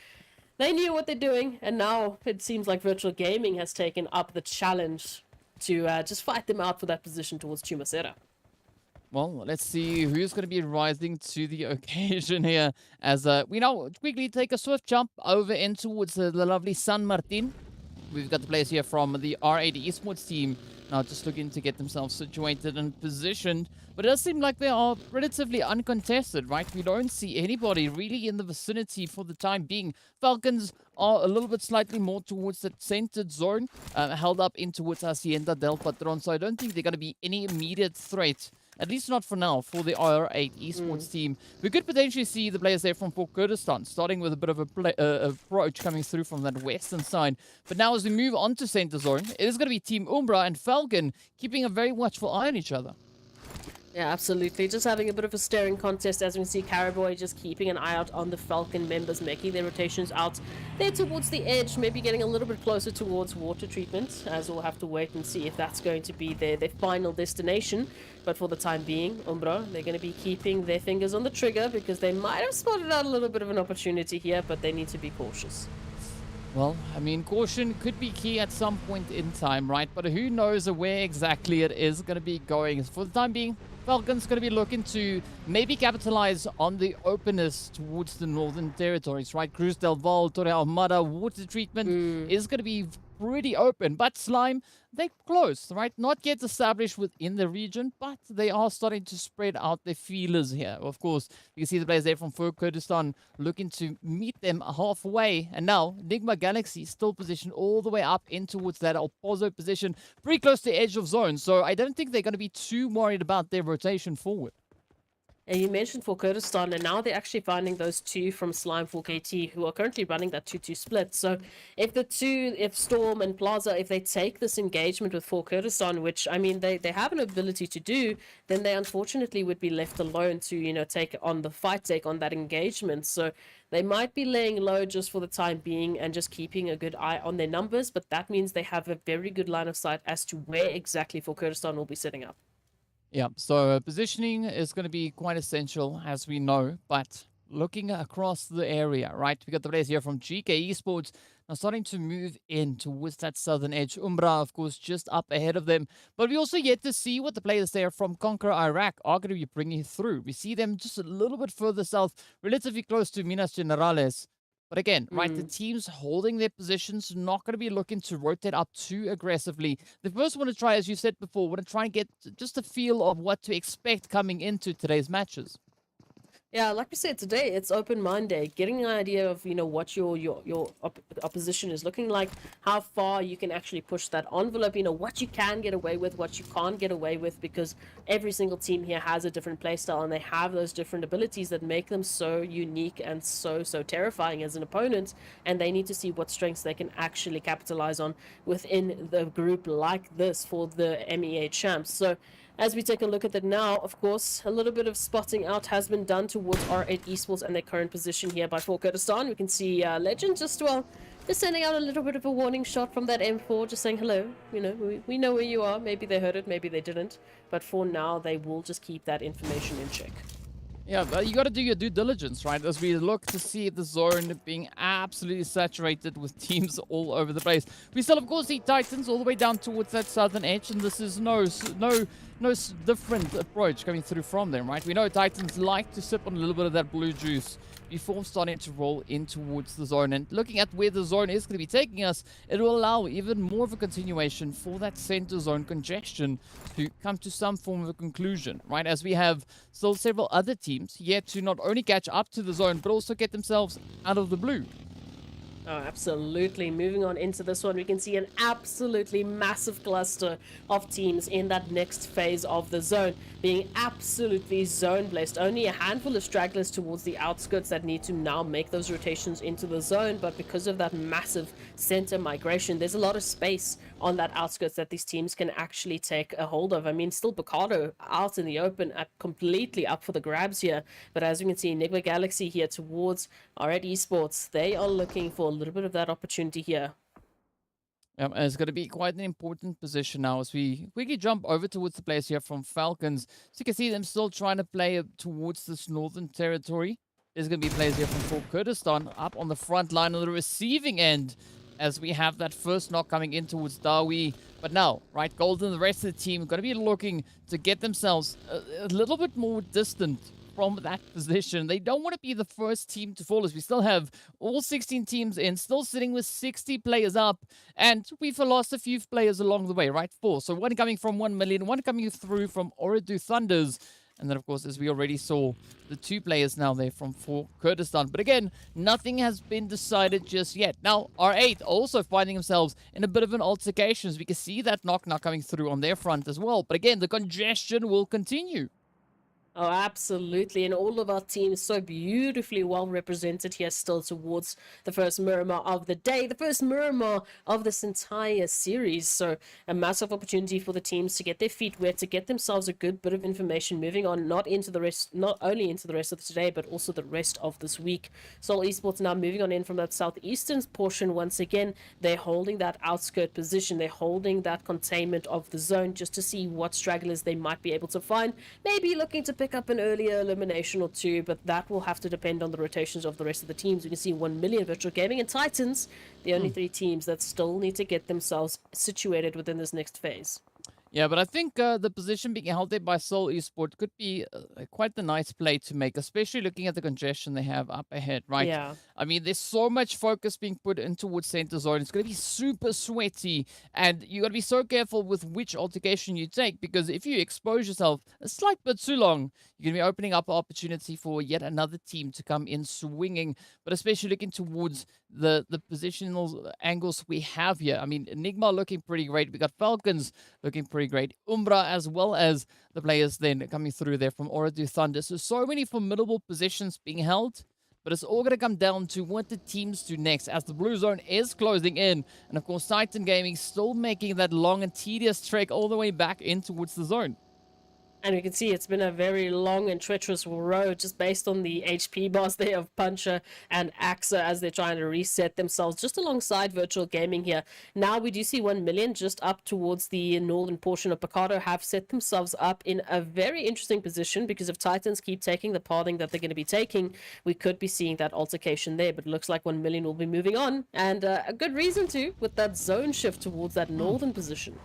F: they knew what they're doing, and now it seems like Virtual Gaming has taken up the challenge to just fight them out for that position towards Chumasera.
E: Well, let's see who's going to be rising to the occasion here, as we now quickly take a swift jump over in towards the lovely San Martin. We've got the players here from the R8 Esports team now just looking to get themselves situated and positioned. But it does seem like they are relatively uncontested, right? We don't see anybody really in the vicinity for the time being. Falcons are a little bit slightly more towards the centered zone, held up in towards Hacienda del Patron. So I don't think they're going to be any immediate threat, at least not for now, for the R8 Esports team. We could potentially see the players there from Kurdistan, starting with a bit of a approach coming through from that western side. But now as we move on to center zone, it is going to be Team UMBRA and Falcon keeping a very watchful eye on each other.
F: Yeah, absolutely. Just having a bit of a staring contest, as we can see Caraboy just keeping an eye out on the Falcon members, making their rotations out there towards the edge, maybe getting a little bit closer towards water treatment, as we'll have to wait and see if that's going to be their final destination. But for the time being, UMBRA, they're going to be keeping their fingers on the trigger because they might have spotted out a little bit of an opportunity here, but they need to be cautious.
E: Well, I mean, caution could be key at some point in time, right? But who knows where exactly it is going to be going. For the time being, Falcons going to be looking to maybe capitalize on the openness towards the northern territories, right? Cruz del Val, Torre Ahumada, water treatment is going to be pretty open. But Slime, they're close, right? Not yet established within the region, but they are starting to spread out their feelers here. Of course, you can see the players there from Fur Kurdistan looking to meet them halfway. And now, NIGMA Galaxy still positioned all the way up in towards that El Pozo position, pretty close to the edge of zone. So I don't think they're going to be too worried about their rotation forward.
F: And you mentioned for Kurdistan, and now they're actually finding those two from Slime for KT who are currently running that 2-2 split. So if Storm and Plaza, if they take this engagement with for Kurdistan, which, I mean, they have an ability to do, then they unfortunately would be left alone to, you know, take on the fight, take on that engagement. So they might be laying low just for the time being and just keeping a good eye on their numbers, but that means they have a very good line of sight as to where exactly for Kurdistan will be setting up.
E: Yeah, so positioning is going to be quite essential, as we know, but looking across the area, right? We got the players here from GEEKAY Esports now starting to move in towards that southern edge. UMBRA, of course, just up ahead of them. But we also yet to see what the players there from CONQUEROR Iraq are going to be bringing through. We see them just a little bit further south, relatively close to Minas Generales. But again, right, the teams holding their positions, not going to be looking to rotate up too aggressively. The first want to try, as you said before, want to try and get just a feel of what to expect coming into today's matches.
F: Yeah, like we said today, it's open mind day. Getting an idea of, you know, what your opposition is looking like, how far you can actually push that envelope, you know, what you can get away with, what you can't get away with, because every single team here has a different playstyle and they have those different abilities that make them so unique and so terrifying as an opponent, and they need to see what strengths they can actually capitalize on within the group like this for the MEA champs. So as we take a look at that now, of course, a little bit of spotting out has been done towards R8 Esports and their current position here by for Kurdistan. We can see Legend just sending out a little bit of a warning shot from that M4, just saying hello. You know, we know where you are. Maybe they heard it, maybe they didn't. But for now, they will just keep that information in check.
E: Yeah, you got to do your due diligence, right? As we look to see the zone being absolutely saturated with teams all over the place. We still, of course, see Titans all the way down towards that southern edge, and this is no different approach coming through from them, right? We know Titans like to sip on a little bit of that blue juice before starting to roll in towards the zone. And looking at where the zone is going to be taking us, it will allow even more of a continuation for that center zone congestion to come to some form of a conclusion, right? As we have still several other teams yet to not only catch up to the zone, but also get themselves out of the blue.
F: Oh, absolutely. Moving on into this one, we can see an absolutely massive cluster of teams in that next phase of the zone, being absolutely zone-blessed. Only a handful of stragglers towards the outskirts that need to now make those rotations into the zone, but because of that massive center migration, there's a lot of space on that outskirts that these teams can actually take a hold of. I mean, still Bocado out in the open, completely up for the grabs here, but as we can see, NIGMA Galaxy here towards R8 Esports, they are looking for a little bit of that opportunity here.
E: And it's going to be quite an important position now as we quickly jump over towards the players here from Falcons. So you can see them still trying to play towards this northern territory. There's going to be players here from Kurdistan up on the front line on the receiving end as we have that first knock coming in towards Dawi. But now, right, Golden, the rest of the team, going to be looking to get themselves a little bit more distant from that position. They don't want to be the first team to fall, as we still have all 16 teams in, still sitting with 60 players up, and we've lost a few players along the way, right? 4. So one coming from 1 million, one coming through from OOREDOO Thunders, and then, of course, as we already saw, the 2 players now there from for Kurdistan. But again, nothing has been decided just yet. Now, R8 also finding themselves in a bit of an altercation, as we can see that knock now coming through on their front as well. But again, the congestion will continue.
F: Oh, absolutely. And all of our teams so beautifully well represented here still towards the first Miramar of the day, the first Miramar of this entire series. So a massive opportunity for the teams to get their feet wet, to get themselves a good bit of information moving on, not only into the rest of today, but also the rest of this week. Seoul Esports now moving on in from that southeastern portion once again. They're holding that outskirt position. They're holding that containment of the zone just to see what stragglers they might be able to find. Maybe looking to pick up an earlier elimination or two, but that will have to depend on the rotations of the rest of the teams. We can see 1 million Virtual Gaming and Titans, the only three teams that still need to get themselves situated within this next phase.
E: Yeah, but I think the position being held there by Seoul Esports could be quite the nice play to make, especially looking at the congestion they have up ahead, right?
F: Yeah.
E: I mean, there's so much focus being put in towards center zone. It's going to be super sweaty, and you got to be so careful with which altercation you take, because if you expose yourself a slight bit too long, you're going to be opening up an opportunity for yet another team to come in swinging, but especially looking towards the positional angles we have here. I mean, NIGMA looking pretty great. We got FALCONS looking pretty great. UMBRA, as well as the players then coming through there from OOREDOO Thunder. So many formidable positions being held, but it's all going to come down to what the teams do next as the blue zone is closing in. And of course, Titan Gaming still making that long and tedious trek all the way back in towards the zone.
F: And you can see it's been a very long and treacherous road just based on the HP bars there of Puncher and AXA as they're trying to reset themselves just alongside Virtual Gaming here. Now we do see 1 million just up towards the northern portion of Picado have set themselves up in a very interesting position, because if Titans keep taking the pathing that they're going to be taking, we could be seeing that altercation there. But it looks like 1 million will be moving on, and a good reason to, with that zone shift towards that northern position.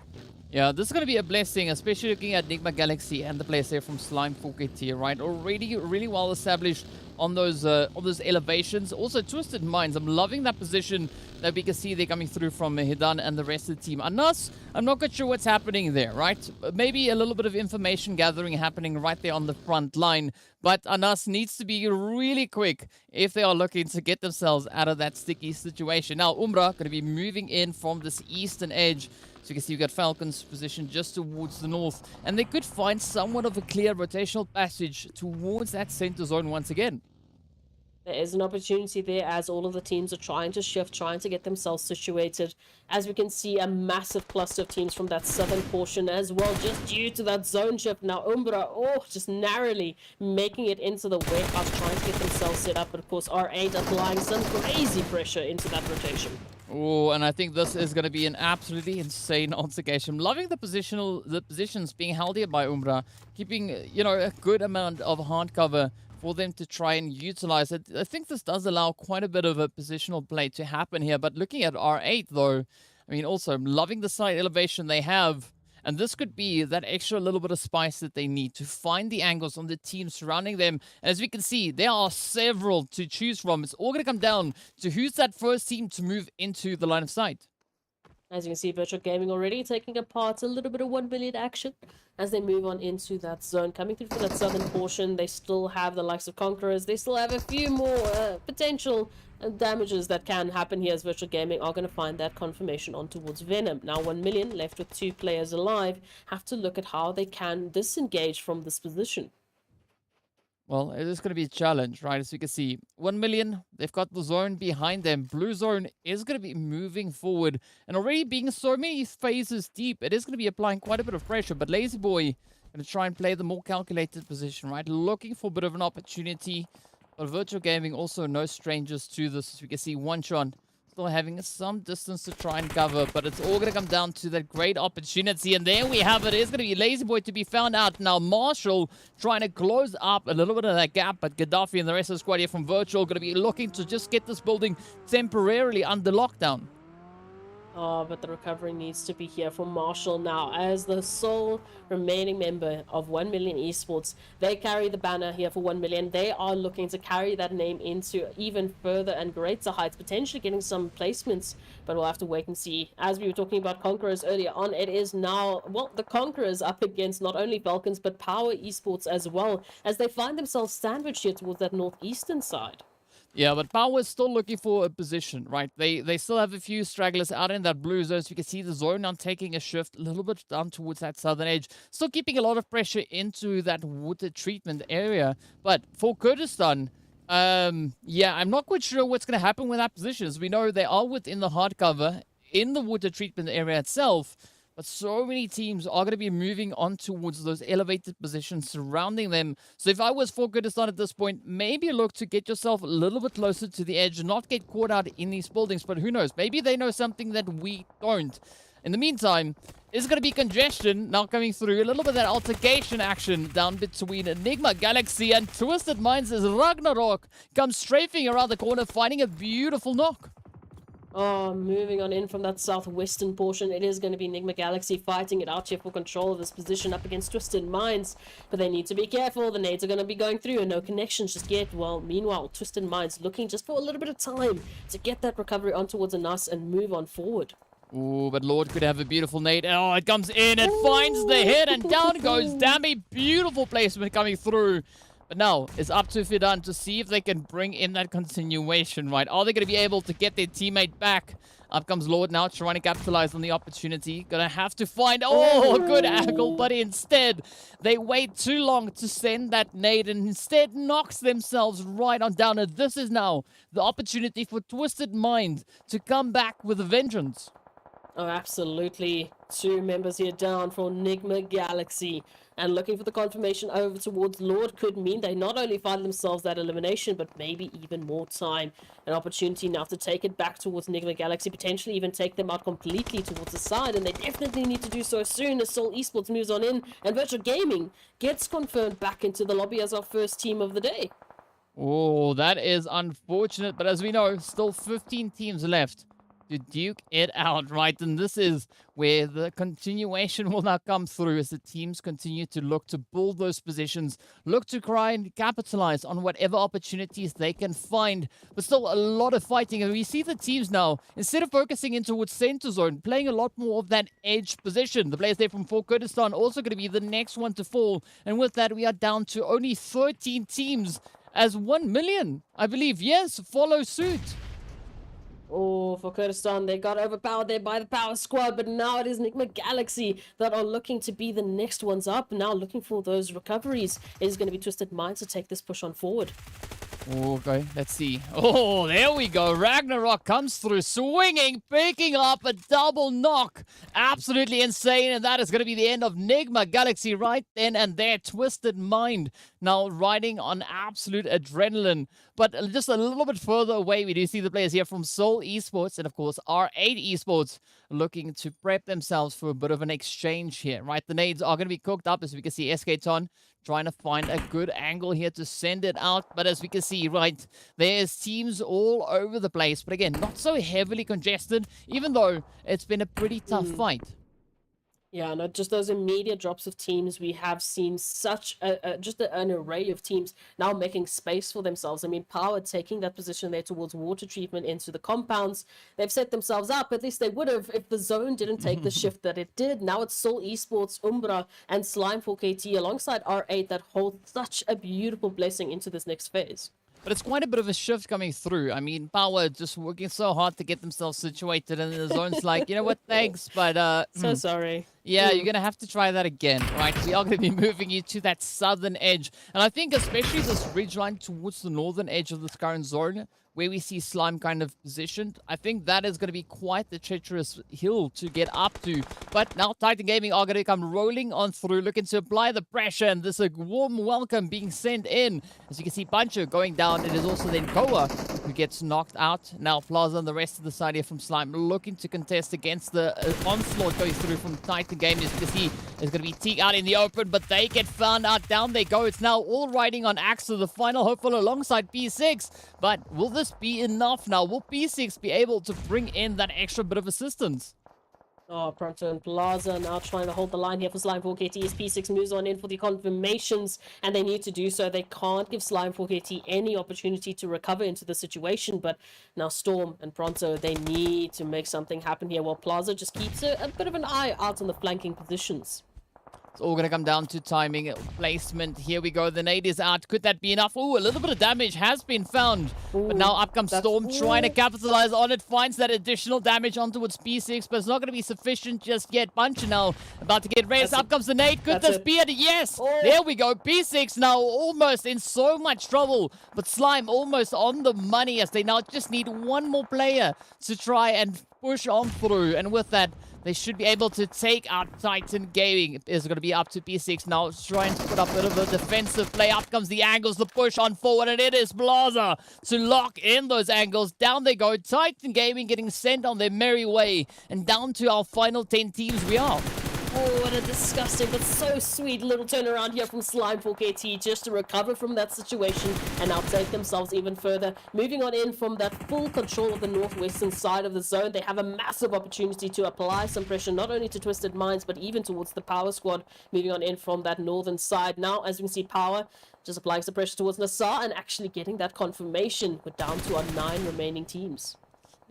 E: Yeah, this is going to be a blessing, especially looking at NIGMA Galaxy and the players there from Slime 4KT here, right? Already really well established on those elevations. Also, Twisted Minds. I'm loving that position that we can see they're coming through from Hidan and the rest of the team. Anas, I'm not quite sure what's happening there, right? Maybe a little bit of information gathering happening right there on the front line. But Anas needs to be really quick if they are looking to get themselves out of that sticky situation. Now, UMBRA going to be moving in from this eastern edge. So you can see we've got FALCONS positioned just towards the north. And they could find somewhat of a clear rotational passage towards that center zone once again.
F: There is an opportunity there as all of the teams are trying to shift, trying to get themselves situated. As we can see, a massive cluster of teams from that southern portion as well, just due to that zone shift. Now, UMBRA, just narrowly making it into the warehouse, trying to get themselves set up. But of course, R8 applying some crazy pressure into that rotation.
E: Oh, and I think this is going to be an absolutely insane altercation. I'm loving the positions being held here by UMBRA, keeping, a good amount of hard cover for them to try and utilize it. I think this does allow quite a bit of a positional play to happen here. But looking at R8, though, I mean, also I'm loving the side elevation they have. And this could be that extra little bit of spice that they need to find the angles on the team surrounding them. And as we can see, there are several to choose from. It's all going to come down to who's that first team to move into the line of sight.
F: As you can see, Virtual Gaming already taking apart a little bit of 1 million action as they move on into that zone. Coming through from that southern portion, they still have the likes of Conquerors. They still have a few more potential damages that can happen here as Virtual Gaming are going to find that confirmation on towards Venom. Now 1 million left with 2 players alive. Have to look at how they can disengage from this position.
E: Well, it is going to be a challenge, right? As you can see, 1 million, they've got the zone behind them. Blue zone is going to be moving forward. And already being so many phases deep, it is going to be applying quite a bit of pressure. But Lazy Boy going to try and play the more calculated position, right? Looking for a bit of an opportunity. But Virtual Gaming also no strangers to this. As we can see, one shot still having some distance to try and cover, but it's all going to come down to that great opportunity. And there we have it. It's going to be Lazy Boy to be found out. Now Marshall trying to close up a little bit of that gap, but Gaddafi and the rest of the squad here from Virtual going to be looking to just get this building temporarily under lockdown.
F: Oh, but the recovery needs to be here for Marshall now. As the sole remaining member of 1 million Esports, they carry the banner here for 1 million. They are looking to carry that name into even further and greater heights, potentially getting some placements, but we'll have to wait and see. As we were talking about Conquerors earlier on, it is now, well, the Conquerors up against not only FALCONS, but POWR Esports as well, as they find themselves sandwiched here towards that northeastern side.
E: Yeah, but POWR is still looking for a position, right? They still have a few stragglers out in that blue zone, so you can see the zone now taking a shift a little bit down towards that southern edge. Still keeping a lot of pressure into that water treatment area. But for Kurdistan, yeah, I'm not quite sure what's going to happen with that position. As we know, they are within the hard cover in the water treatment area itself. But so many teams are going to be moving on towards those elevated positions surrounding them. So if I was for Kurdistan at this point, maybe look to get yourself a little bit closer to the edge, not get caught out in these buildings. But who knows? Maybe they know something that we don't. In the meantime, there's going to be congestion now coming through. A little bit of that altercation action down between Enigma Galaxy and Twisted Minds as Ragnarok comes strafing around the corner, finding a beautiful knock.
F: Oh, moving on in from that southwestern portion, it is going to be Enigma Galaxy fighting it out here for control of this position up against Twisted Minds. But they need to be careful. The nades are going to be going through and no connections just yet. Well, meanwhile, Twisted Minds looking just for a little bit of time to get that recovery on towards a NAS and move on forward.
E: Ooh, but Lord could have a beautiful nade. Oh, it comes in, it finds the head, and down goes Dammy. Beautiful placement coming through. But now, it's up to Fidan to see if they can bring in that continuation, right? Are they going to be able to get their teammate back? Up comes Lord now, trying to capitalize on the opportunity. Gonna have to find... Oh, good angle, but instead, they wait too long to send that nade and instead knocks themselves right on down. And this is now the opportunity for Twisted Mind to come back with a vengeance.
F: Oh, absolutely. 2 members here down for Enigma Galaxy. And looking for the confirmation over towards Lord could mean they not only find themselves that elimination, but maybe even more time. An opportunity now to take it back towards Enigma Galaxy, potentially even take them out completely towards the side. And they definitely need to do so soon as Seoul Esports moves on in. And Virtual Gaming gets confirmed back into the lobby as our first team of the day.
E: Oh, that is unfortunate. But as we know, still 15 teams left to duke it out, right? And this is where the continuation will now come through as the teams continue to look to build those positions, look to try and capitalize on whatever opportunities they can find. But still a lot of fighting. And we see the teams now, instead of focusing in towards center zone, playing a lot more of that edge position. The players there from For Kurdistan also going to be the next one to fall. And with that, we are down to only 13 teams as 1 million, I believe, yes, follow suit.
F: Oh, for Kurdistan, they got overpowered there by the POWR squad, but now it is Enigma Galaxy that are looking to be the next ones up. Now looking for those recoveries. It is going to be Twisted Minds to take this push on forward.
E: Okay, let's see. Oh, there we go. Ragnarok comes through, swinging, picking up a double knock. Absolutely insane, and that is going to be the end of Enigma Galaxy right then and there. Twisted Mind now riding on absolute adrenaline. But just a little bit further away, we do see the players here from Seoul Esports and, of course, R8 Esports looking to prep themselves for a bit of an exchange here, right? The nades are going to be cooked up, as we can see SK Ton trying to find a good angle here to send it out. But as we can see, right, there's teams all over the place. But again, not so heavily congested, even though it's been a pretty tough fight.
F: Yeah, not just those immediate drops of teams. We have seen such an array of teams now making space for themselves. I mean, POWR taking that position there towards water treatment into the compounds. They've set themselves up. At least they would have if the zone didn't take the shift that it did. Now it's Seoul Esports, UMBRA, and Slime 4KT alongside R8 that hold such a beautiful blessing into this next phase.
E: But it's quite a bit of a shift coming through. I mean, POWR just working so hard to get themselves situated, and the zone's like, you know what, thanks, but...
F: so sorry.
E: Yeah, you're going to have to try that again, right? We are going to be moving you to that southern edge. And I think especially this ridge line towards the northern edge of this current zone, where we see Slime kind of positioned, I think that is going to be quite the treacherous hill to get up to. But now Titan Gaming are going to come rolling on through, looking to apply the pressure, and there's a warm welcome being sent in. As you can see, Puncher going down. It is also then Koa who gets knocked out. Now Plaza and the rest of the side here from Slime looking to contest against the onslaught going through from Titan Gaming. As you can see, there's going to be Teak out in the open, but they get found out. Down they go. It's now all riding on Axel, the final hopeful alongside P6. But will this be enough now? Will P6 be able to bring in that extra bit of assistance?
F: Oh, Pronto and Plaza now trying to hold the line here for Slime 4KT as P6 moves on in for the confirmations, and they need to do so. They can't give Slime 4KT any opportunity to recover into the situation, but now Storm and Pronto, they need to make something happen here, while Plaza just keeps a bit of an eye out on the flanking positions.
E: It's all going to come down to timing, placement. Here we go. The nade is out. Could that be enough? Ooh, a little bit of damage has been found. But now up comes Storm trying to capitalize on it. Finds that additional damage onto its P6, but it's not going to be sufficient just yet. Bunch now about to get raised. Up comes the nade. Could this be it? Yes. There we go. P6 now almost in so much trouble. But Slime almost on the money as they now just need one more player to try and push on through. And with that, they should be able to take out Titan Gaming. It's going to be up to P6 now, trying to put up a bit of a defensive play. Up comes the angles, the push on forward, and it is Blaza to lock in those angles. Down they go. Titan Gaming getting sent on their merry way. And down to our final 10 teams we are.
F: Oh, what a disgusting but so sweet little turnaround here from Slime for KT just to recover from that situation and now take themselves even further. Moving on in from that full control of the northwestern side of the zone, they have a massive opportunity to apply some pressure not only to Twisted Minds but even towards the Power squad. Moving on in from that northern side. Now, as we can see, Power just applying some pressure towards NASR and actually getting that confirmation. We're down to our 9 remaining teams.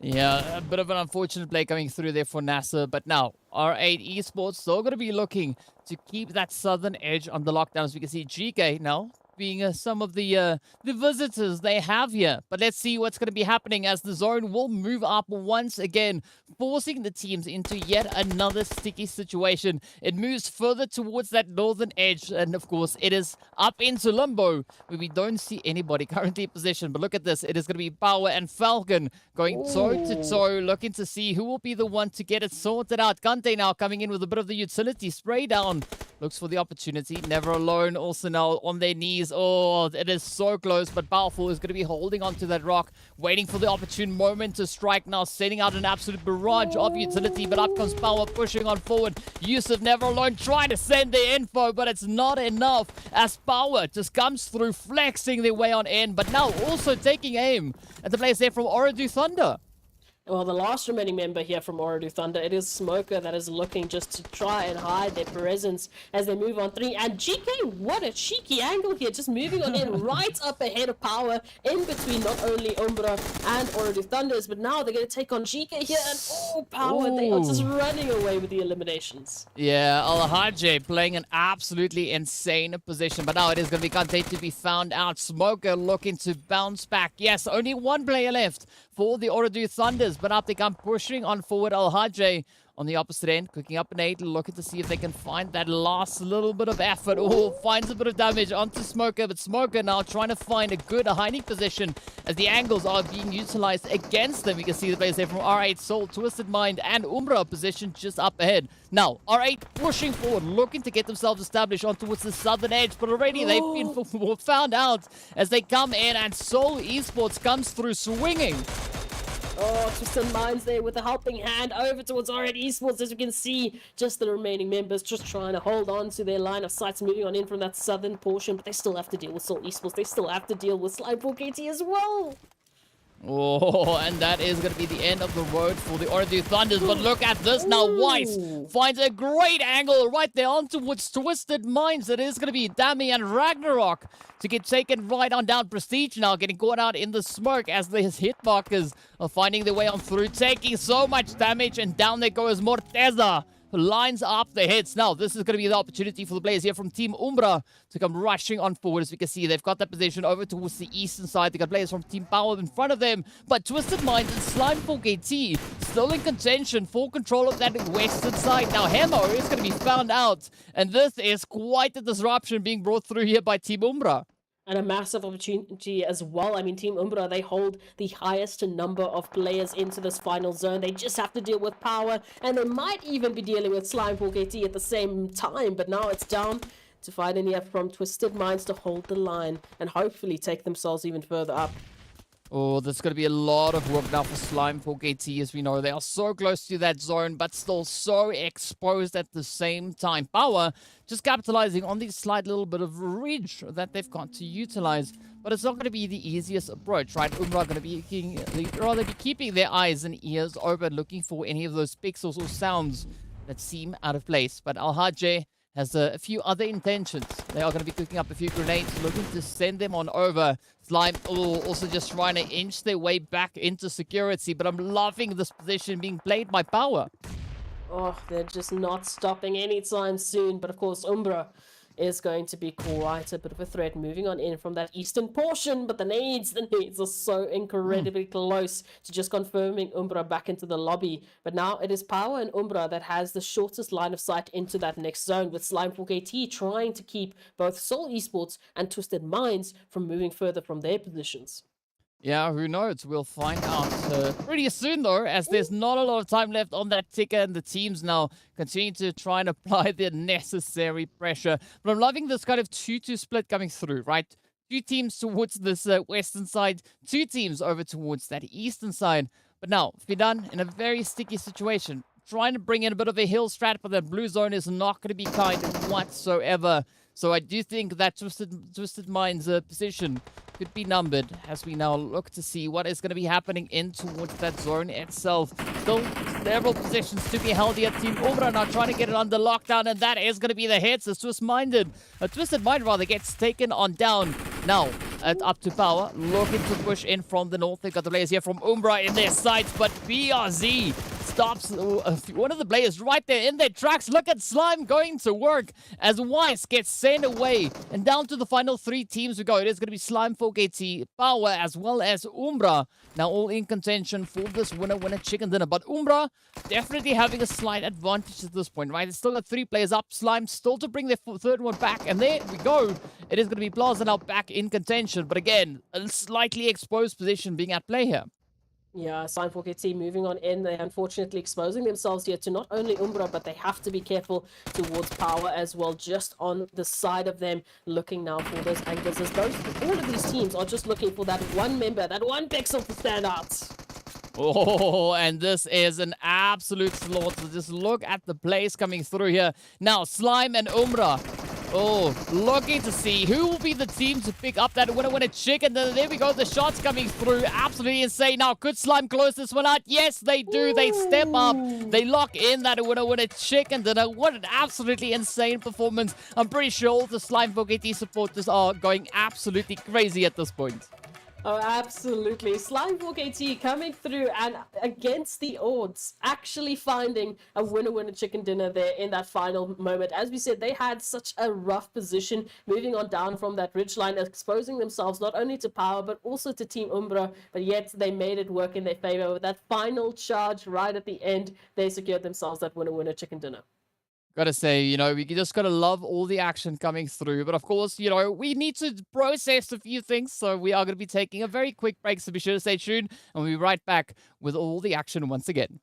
E: Yeah, a bit of an unfortunate play coming through there for NASR, but now R8 Esports still going to be looking to keep that southern edge under lockdown. As we can see, GEEKAY now being some of the visitors they have here. But let's see what's going to be happening as the zone will move up once again, forcing the teams into yet another sticky situation. It moves further towards that northern edge, and of course, it is up into limbo, where we don't see anybody currently in position. But look at this. It is going to be POWR and Falcon going toe-to-toe, looking to see who will be the one to get it sorted out. Kante now coming in with a bit of the utility spray down. Looks for the opportunity. Never alone. Also now on their knees. Oh, it is so close, but Powerful is going to be holding onto that rock, waiting for the opportune moment to strike now, sending out an absolute barrage of utility, but up comes POWR pushing on forward. Yusuf Never Alone trying to send the info, but it's not enough as POWR just comes through, flexing their way on in, but now also taking aim at the players there from OOREDOO Thunder.
F: Well, the last remaining member here from OOREDOO Thunder, it is Smoker that is looking just to try and hide their presence as they move on 3. And GK, what a cheeky angle here, just moving on in right up ahead of POWR, in between not only UMBRA and OOREDOO Thunders, but now they're going to take on GK here, and POWR, they are just running away with the eliminations.
E: Yeah, Al-Hajj playing an absolutely insane position, but now it is going to be Kante to be found out. Smoker looking to bounce back. Yes, only one player left for the OOREDOO Thunders, but up they come pushing on forward. Al-Hajj on the opposite end, cooking up an 8, looking to see if they can find that last little bit of effort. Oh, finds a bit of damage onto Smoker, but Smoker now trying to find a good hiding position as the angles are being utilized against them. You can see the players there from R8, Soul, Twisted Mind, and UMBRA position just up ahead. Now, R8 pushing forward, looking to get themselves established on towards the southern edge, but already they've been found out as they come in, and Soul Esports comes through swinging.
F: Oh, Twisted Minds there with a helping hand over towards R8 Esports. As you can see, just the remaining members just trying to hold on to their line of sights, moving on in from that southern portion, but they still have to deal with Soul Esports. They still have to deal with Slime 4KT as well.
E: Oh, and that is going to be the end of the road for the OOREDOO Thunders. But look at this now. Weiss finds a great angle right there on towards Twisted Minds. It is going to be Dami and Ragnarok to get taken right on down. Prestige now getting caught out in the smoke as his hitmarkers are finding their way on through, taking so much damage. And down there goes Morteza, who lines up the hits. Now, this is going to be the opportunity for the players here from Team UMBRA to come rushing on forward. As we can see, they've got that position over towards the eastern side. They've got players from Team POWR in front of them. But Twisted Minds and Slime 4KT still in contention for control of that western side. Now, Hemo is going to be found out. And this is quite a disruption being brought through here by Team UMBRA.
F: And a massive opportunity as well. I mean, Team UMBRA, they hold the highest number of players into this final zone. They just have to deal with POWR, and they might even be dealing with Slime 4KT at the same time. But now it's down to find any from Twisted Minds to hold the line and hopefully take themselves even further up.
E: Oh, there's going to be a lot of work now for Slime 4KT. As we know, they are so close to that zone, but still so exposed at the same time. POWR just capitalizing on the slight little bit of ridge that they've got to utilize. But it's not going to be the easiest approach, right? UMBRA are going to be keeping their eyes and ears open, looking for any of those pixels or sounds that seem out of place. But Al-Hajj has a few other intentions. They are going to be cooking up a few grenades, looking to send them on over. Slime also just trying to inch their way back into security, but I'm loving this position being played by POWR.
F: Oh, they're just not stopping anytime soon. But of course, UMBRA is going to be quite a bit of a threat moving on in from that eastern portion. But the nades are so incredibly close to just confirming UMBRA back into the lobby. But now it is POWR and UMBRA that has the shortest line of sight into that next zone, with Slime4KT trying to keep both Seoul Esports and Twisted Minds from moving further from their positions.
E: Yeah, who knows? We'll find out pretty soon, though, as there's not a lot of time left on that ticker, and the teams now continue to try and apply the necessary pressure. But I'm loving this kind of 2-2 split coming through, right? 2 teams towards this western side, 2 teams over towards that eastern side. But now, Fidan in a very sticky situation, trying to bring in a bit of a hill strat, but that blue zone is not going to be kind whatsoever. So I do think that Twisted Minds' position could be numbered as we now look to see what is going to be happening in towards that zone itself. Still several positions to be held here. Team UMBRA now trying to get it under lockdown, and that is going to be the hits as Twisted Mind rather gets taken on down. Now, up to POWR, looking to push in from the north. They've got the players here from UMBRA in their sights, but BRZ stops one of the players right there in their tracks. Look at Slime going to work as Weiss gets sent away. And down to the final 3 teams we go. It is going to be Slime4KT, POWR, as well as UMBRA. Now all in contention for this winner chicken dinner. But UMBRA definitely having a slight advantage at this point, right? It's still got 3 players up. Slime still to bring their third one back. And there we go. It is going to be Plaza now back in contention. But again, a slightly exposed position being at play here.
F: Yeah, Slime4KT moving on in. They're unfortunately exposing themselves here to not only UMBRA, but they have to be careful towards POWR as well, just on the side of them, looking now for those angles, as all of these teams are just looking for that one member, that one pixel to stand out.
E: Oh, and this is an absolute slaughter. Just look at the plays coming through here. Now, Slime and UMBRA. Oh, looking to see who will be the team to pick up that winner chicken. There we go. The shots coming through. Absolutely insane. Now, could Slime close this one out? Yes, they do. They step up. They lock in that winner chicken dinner. What an absolutely insane performance. I'm pretty sure all the Slime4KT supporters are going absolutely crazy at this point.
F: Oh, absolutely. Slime4KT coming through and against the odds, actually finding a winner chicken dinner there in that final moment. As we said, they had such a rough position moving on down from that ridgeline, exposing themselves not only to POWR, but also to Team UMBRA, but yet they made it work in their favor. With that final charge right at the end, they secured themselves that winner chicken dinner.
E: Gotta say, you know, we just gotta love all the action coming through. But of course, you know, we need to process a few things. So we are gonna be taking a very quick break. So be sure to stay tuned. And we'll be right back with all the action once again.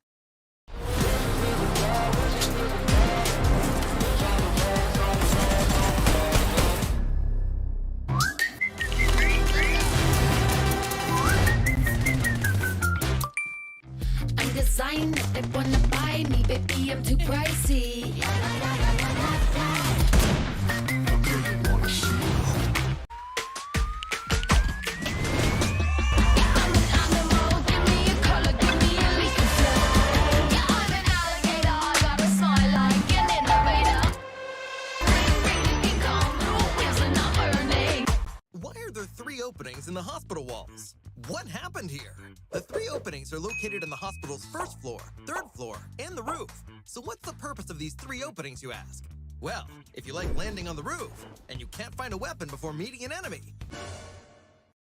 G: Design, they wanna buy me, baby, I'm too pricey.
H: Why are there 3 openings in the hospital walls? What happened here? The 3 openings are located in the hospital's 1st floor, 3rd floor, and the roof. So what's the purpose of these 3 openings, you ask? Well, if you like landing on the roof, and you can't find a weapon before meeting an enemy,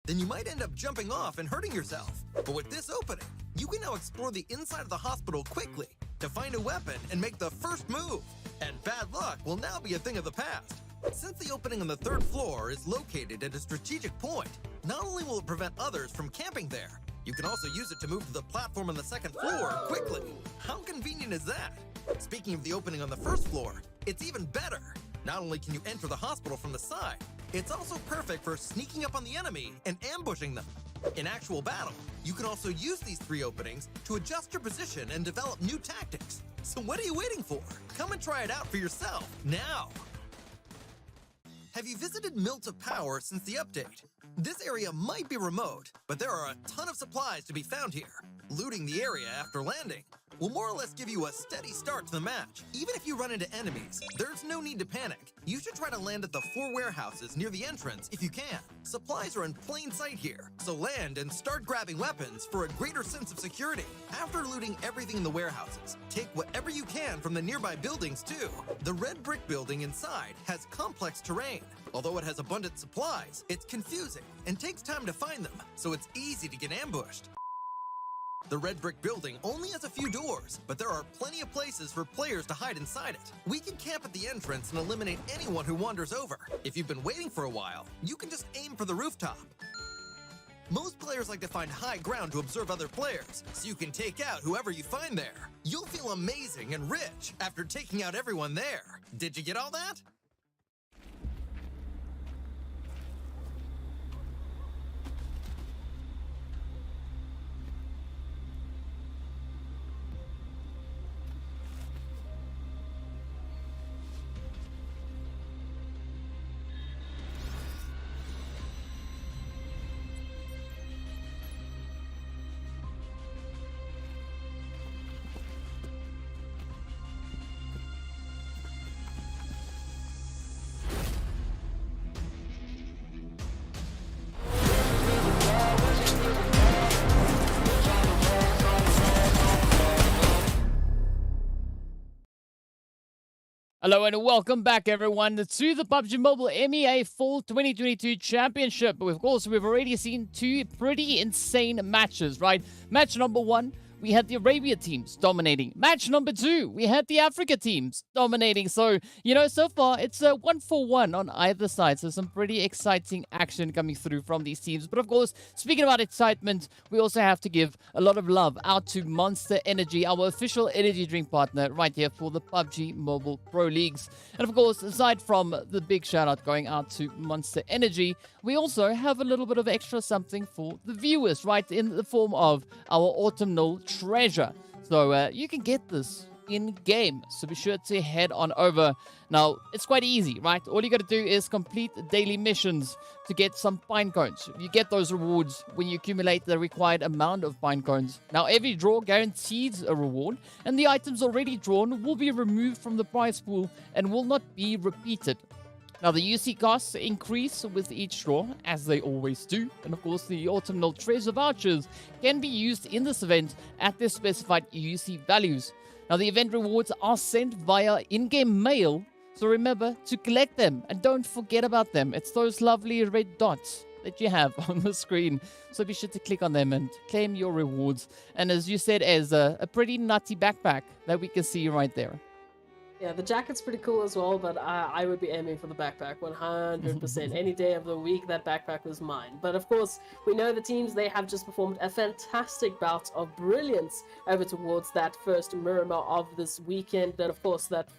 H: then you might end up jumping off and hurting yourself. But with this opening, you can now explore the inside of the hospital quickly to find a weapon and make the first move. And bad luck will now be a thing of the past. Since the opening on the 3rd floor is located at a strategic point, not only will it prevent others from camping there, you can also use it to move to the platform on the 2nd floor quickly. How convenient is that? Speaking of the opening on the 1st floor, it's even better. Not only can you enter the hospital from the side, it's also perfect for sneaking up on the enemy and ambushing them. In actual battle, you can also use these 3 openings to adjust your position and develop new tactics. So what are you waiting for? Come and try it out for yourself now. Have you visited Mylta POWR since the update? This area might be remote, but there are a ton of supplies to be found here. Looting the area after landing will more or less give you a steady start to the match. Even if you run into enemies, there's no need to panic. You should try to land at the 4 warehouses near the entrance if you can. Supplies are in plain sight here, so land and start grabbing weapons for a greater sense of security. After looting everything in the warehouses, take whatever you can from the nearby buildings too. The red brick building inside has complex terrain. Although it has abundant supplies, it's confusing and takes time to find them, so it's easy to get ambushed. The red brick building only has a few doors, but there are plenty of places for players to hide inside it. We can camp at the entrance and eliminate anyone who wanders over. If you've been waiting for a while, you can just aim for the rooftop. Most players like to find high ground to observe other players, so you can take out whoever you find there. You'll feel amazing and rich after taking out everyone there. Did you get all that?
E: Hello and welcome back, everyone, to the PUBG Mobile MEA Fall 2022 Championship. Of course, we've already seen 2 pretty insane matches, right? Match number 1, we had the Arabia teams dominating. Match number 2, we had the Africa teams dominating. So, you know, so far, it's a 1-for-1 on either side. So some pretty exciting action coming through from these teams. But of course, speaking about excitement, we also have to give a lot of love out to Monster Energy, our official energy drink partner right here for the PUBG Mobile Pro Leagues. And of course, aside from the big shout out going out to Monster Energy, we also have a little bit of extra something for the viewers, right, in the form of our autumnal treasure. So you can get this in game, so be sure to head on over. Now it's quite easy, right? All you got to do is complete daily missions to get some pine cones. You get those rewards when you accumulate the required amount of pine cones. Now every draw guarantees a reward, and the items already drawn will be removed from the prize pool and will not be repeated. Now, the UC costs increase with each draw, as they always do. And of course, the autumnal treasure vouchers can be used in this event at their specified UC values. Now, the event rewards are sent via in-game mail, so remember to collect them and don't forget about them. It's those lovely red dots that you have on the screen, so be sure to click on them and claim your rewards. And as you said, as a pretty nutty backpack that we can see right there.
F: Yeah, the jacket's pretty cool as well, but I would be aiming for the backpack 100%. Any day of the week, that backpack was mine. But of course, we know the teams, they have just performed a fantastic bout of brilliance over towards that first Miramar of this weekend. And of course, that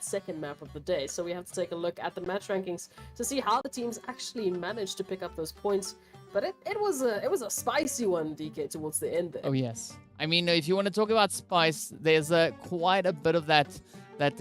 F: second map of the day. So we have to take a look at the match rankings to see how the teams actually managed to pick up those points. But it was a spicy one, DK, towards the end there.
E: Oh, yes. I mean, if you want to talk about spice, there's quite a bit of that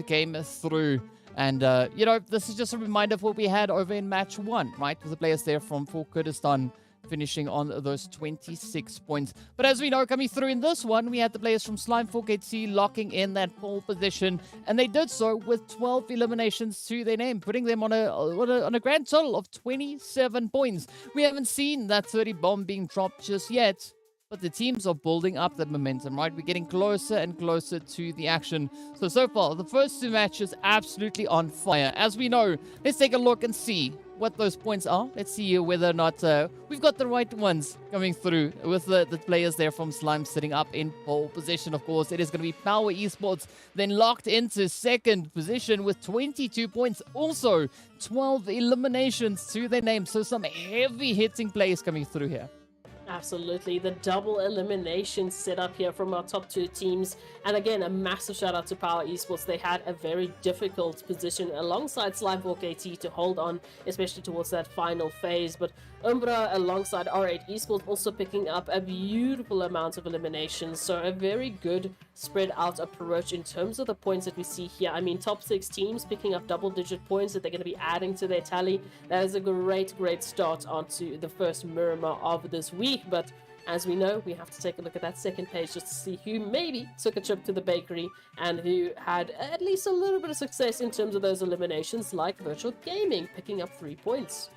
E: came through. And, you know, this is just a reminder of what we had over in match 1, right? With the players there from for Kurdistan finishing on those 26 points. But as we know, coming through in this one, we had the players from Slime 4KT locking in that pole position. And they did so with 12 eliminations to their name, putting them on a grand total of 27 points. We haven't seen that 30 bomb being dropped just yet. But the teams are building up that momentum, right? We're getting closer and closer to the action. So far, the first 2 matches absolutely on fire. As we know, let's take a look and see what those points are. Let's see whether or not we've got the right ones coming through with the players there from Slime sitting up in pole position. Of course, it is going to be POWR Esports, then locked into second position with 22 points. Also, 12 eliminations to their name. So some heavy hitting players coming through here.
F: Absolutely, the double elimination set up here from our top 2 teams. And again, a massive shout out to POWR Esports. They had a very difficult position alongside Slime 4KT to hold on, especially towards that final phase. But UMBRA alongside R8 Esports also picking up a beautiful amount of eliminations. So a very good spread out approach in terms of the points that we see here. I mean, top 6 teams picking up double-digit points that they're going to be adding to their tally. That is a great start onto the first Miramar of this week. but as we know, we have to take a look at that second page just to see who maybe took a trip to the bakery and who had at least a little bit of success in terms of those eliminations, like Virtual Gaming, picking up 3 points.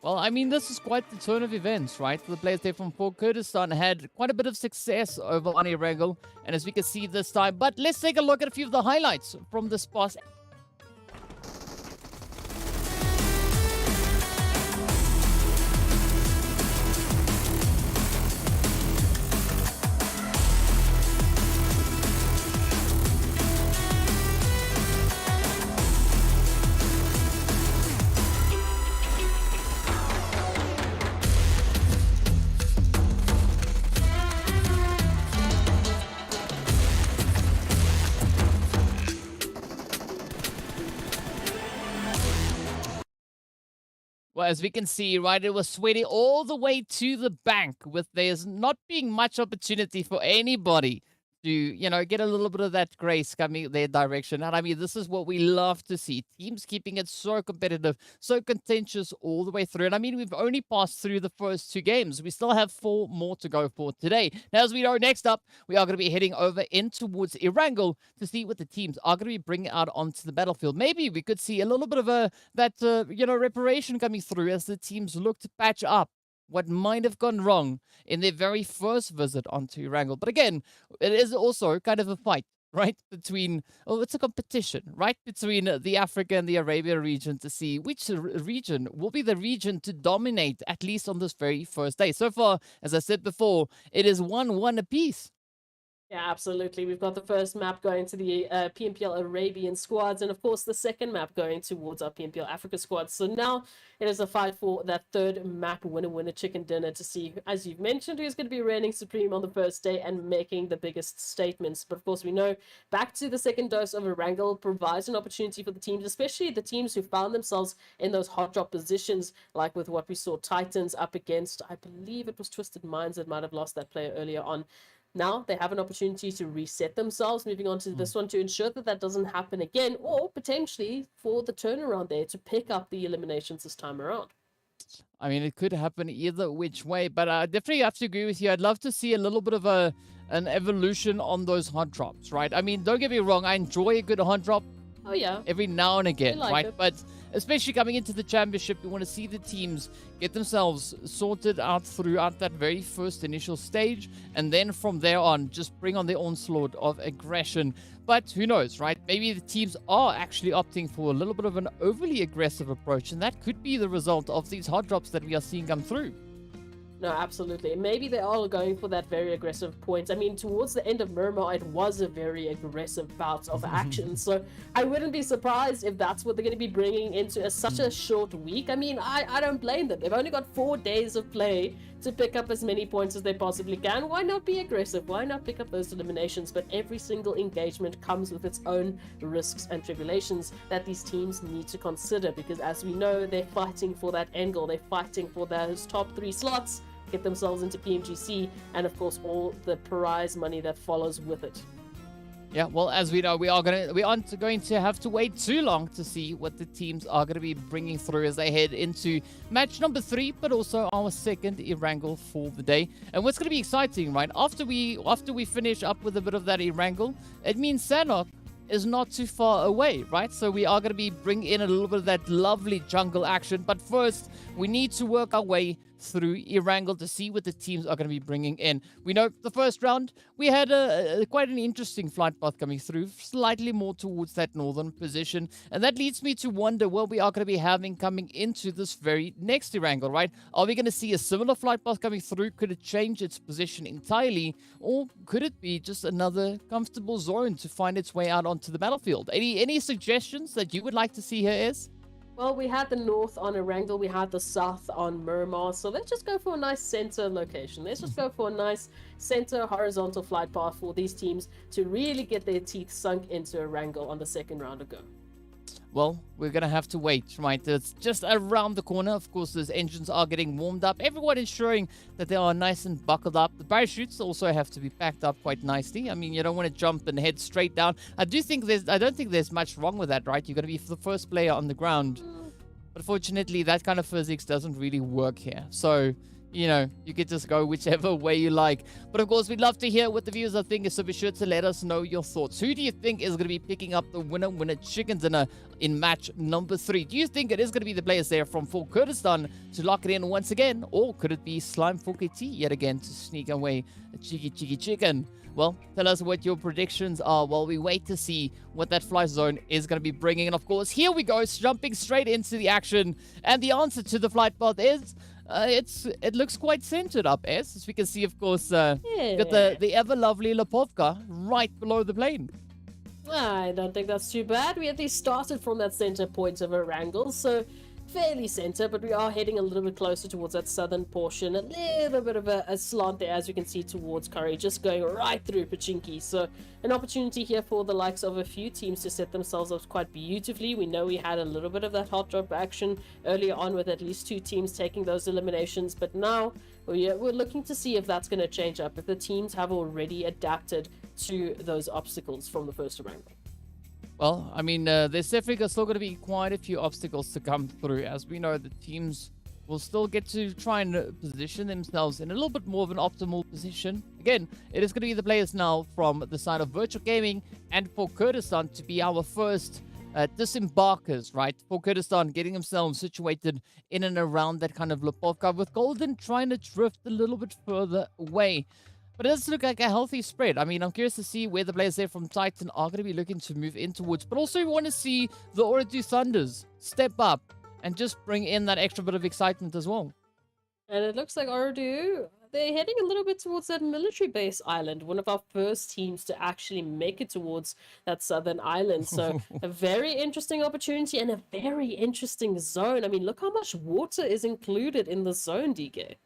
E: Well, I mean, this is quite the turn of events, right? The players there from Port Kurdistan had quite a bit of success over on Erangel, and as we can see this time. But let's take a look at a few of the highlights from this past. Well, as we can see, right, it was sweaty all the way to the bank, with there's not being much opportunity for anybody to, you know, get a little bit of that grace coming their direction. And I mean, this is what we love to see. Teams keeping it so competitive, so contentious all the way through. And I mean, we've only passed through the first 2 games. We still have 4 more to go for today. Now, as we know, next up, we are going to be heading over in towards Erangel to see what the teams are going to be bringing out onto the battlefield. Maybe we could see a little bit of reparation coming through as the teams look to patch up what might have gone wrong in their very first visit onto Erangel. But again, it is also kind of a fight, right? Between, it's a competition, right? Between the Africa and the Arabia region to see which region will be the region to dominate, at least on this very first day. So far, as I said before, it is 1-1 apiece.
F: Yeah, absolutely. We've got the first map going to the PMPL Arabian squads, and of course the second map going towards our PMPL Africa squads. So now it is a fight for that third map winner chicken dinner to see, as you've mentioned, who's going to be reigning supreme on the first day and making the biggest statements. But of course we know back to the second dose of Erangel provides an opportunity for the teams, especially the teams who found themselves in those hot drop positions, like with what we saw Titans up against, I believe it was Twisted Minds that might have lost that player earlier on. Now they have an opportunity to reset themselves, moving on to this one to ensure that that doesn't happen again, or potentially for the turnaround there to pick up the eliminations this time around.
E: I mean, it could happen either which way, but I definitely have to agree with you. I'd love to see a little bit of an evolution on those hot drops, right? I mean, don't get me wrong, I enjoy a good hot drop.
F: Oh, yeah.
E: Every now and again,
F: like
E: right?
F: it.
E: But especially coming into the championship, we want to see the teams get themselves sorted out throughout that very first initial stage. And then from there on, just bring on the onslaught of aggression. But who knows, right? Maybe the teams are actually opting for a little bit of an overly aggressive approach. And that could be the result of these hot drops that we are seeing come through.
F: No, absolutely. Maybe they are going for that very aggressive point. I mean, towards the end of Miramar, it was a very aggressive bout of action. So I wouldn't be surprised if that's what they're going to be bringing into such a short week. I mean, I don't blame them. They've only got 4 days of play to pick up as many points as they possibly can. Why not be aggressive? Why not pick up those eliminations? But every single engagement comes with its own risks and tribulations that these teams need to consider, because as we know, they're fighting for that end goal. They're fighting for those top 3 slots, get themselves into PMGC, and of course all the prize money that follows with it.
E: Yeah, well, as we know, we aren't going to have to wait too long to see what the teams are going to be bringing through as they head into match number 3, but also our second Erangel for the day. And what's going to be exciting, right? After we finish up with a bit of that Erangel, it means Sanhok is not too far away, right? So we are going to be bringing in a little bit of that lovely jungle action. But first, we need to work our way through Erangel to see what the teams are going to be bringing in. We know the first round, we had quite an interesting flight path coming through, slightly more towards that northern position. And that leads me to wonder what we are going to be having coming into this very next Erangel, right? Are we going to see a similar flight path coming through? Could it change its position entirely? Or could it be just another comfortable zone to find its way out onto the battlefield? Any suggestions that you would like to see here is?
F: Well, we had the north on Erangel, we had the south on Miramar, so let's just go for a nice center location. Let's just go for a nice center horizontal flight path for these teams to really get their teeth sunk into Erangel on the second round ago.
E: Well, we're going to have to wait, right? It's just around the corner. Of course, those engines are getting warmed up. Everyone ensuring that they are nice and buckled up. The parachutes also have to be packed up quite nicely. I mean, you don't want to jump and head straight down. I don't think there's much wrong with that, right? You're going to be the first player on the ground. But fortunately, that kind of physics doesn't really work here. So you know, you could just go whichever way you like. But of course, we'd love to hear what the viewers are thinking, so be sure to let us know your thoughts. Who do you think is going to be picking up the winner chicken dinner in match number 3? Do you think it is going to be the players there from Full Kurdistan to lock it in once again? Or could it be Slime 4KT yet again to sneak away a cheeky chicken? Well, tell us what your predictions are while we wait to see what that fly zone is going to be bringing. And of course, here we go, jumping straight into the action. And the answer to the flight path is, it looks quite centered up, as we can see, of course, got the ever-lovely Lipovka right below the plane.
F: I don't think that's too bad. We at least started from that center point of Erangel, so fairly center, but we are heading a little bit closer towards that southern portion. A little bit of a slant there, as you can see, towards Curry, just going right through Pachinki. So an opportunity here for the likes of a few teams to set themselves up quite beautifully. We know we had a little bit of that hot drop action earlier on with at least 2 teams taking those eliminations, but now we're looking to see if that's going to change up, if the teams have already adapted to those obstacles from the first round.
E: Well, I mean, there's definitely still going to be quite a few obstacles to come through. As we know, the teams will still get to try and position themselves in a little bit more of an optimal position. Again, it is going to be the players now from the side of Virtual Gaming and for Kurdistan to be our first disembarkers, right? For Kurdistan getting themselves situated in and around that kind of Lipovka, with Golden trying to drift a little bit further away. But it does look like a healthy spread. I mean, I'm curious to see where the players there from Titan are going to be looking to move in towards. But also, we want to see the OOREDOO Thunders step up and just bring in that extra bit of excitement as well.
F: And it looks like OOREDOO, they're heading a little bit towards that military base island. One of our first teams to actually make it towards that southern island. So a very interesting opportunity and a very interesting zone. I mean, look how much water is included in the zone, DK.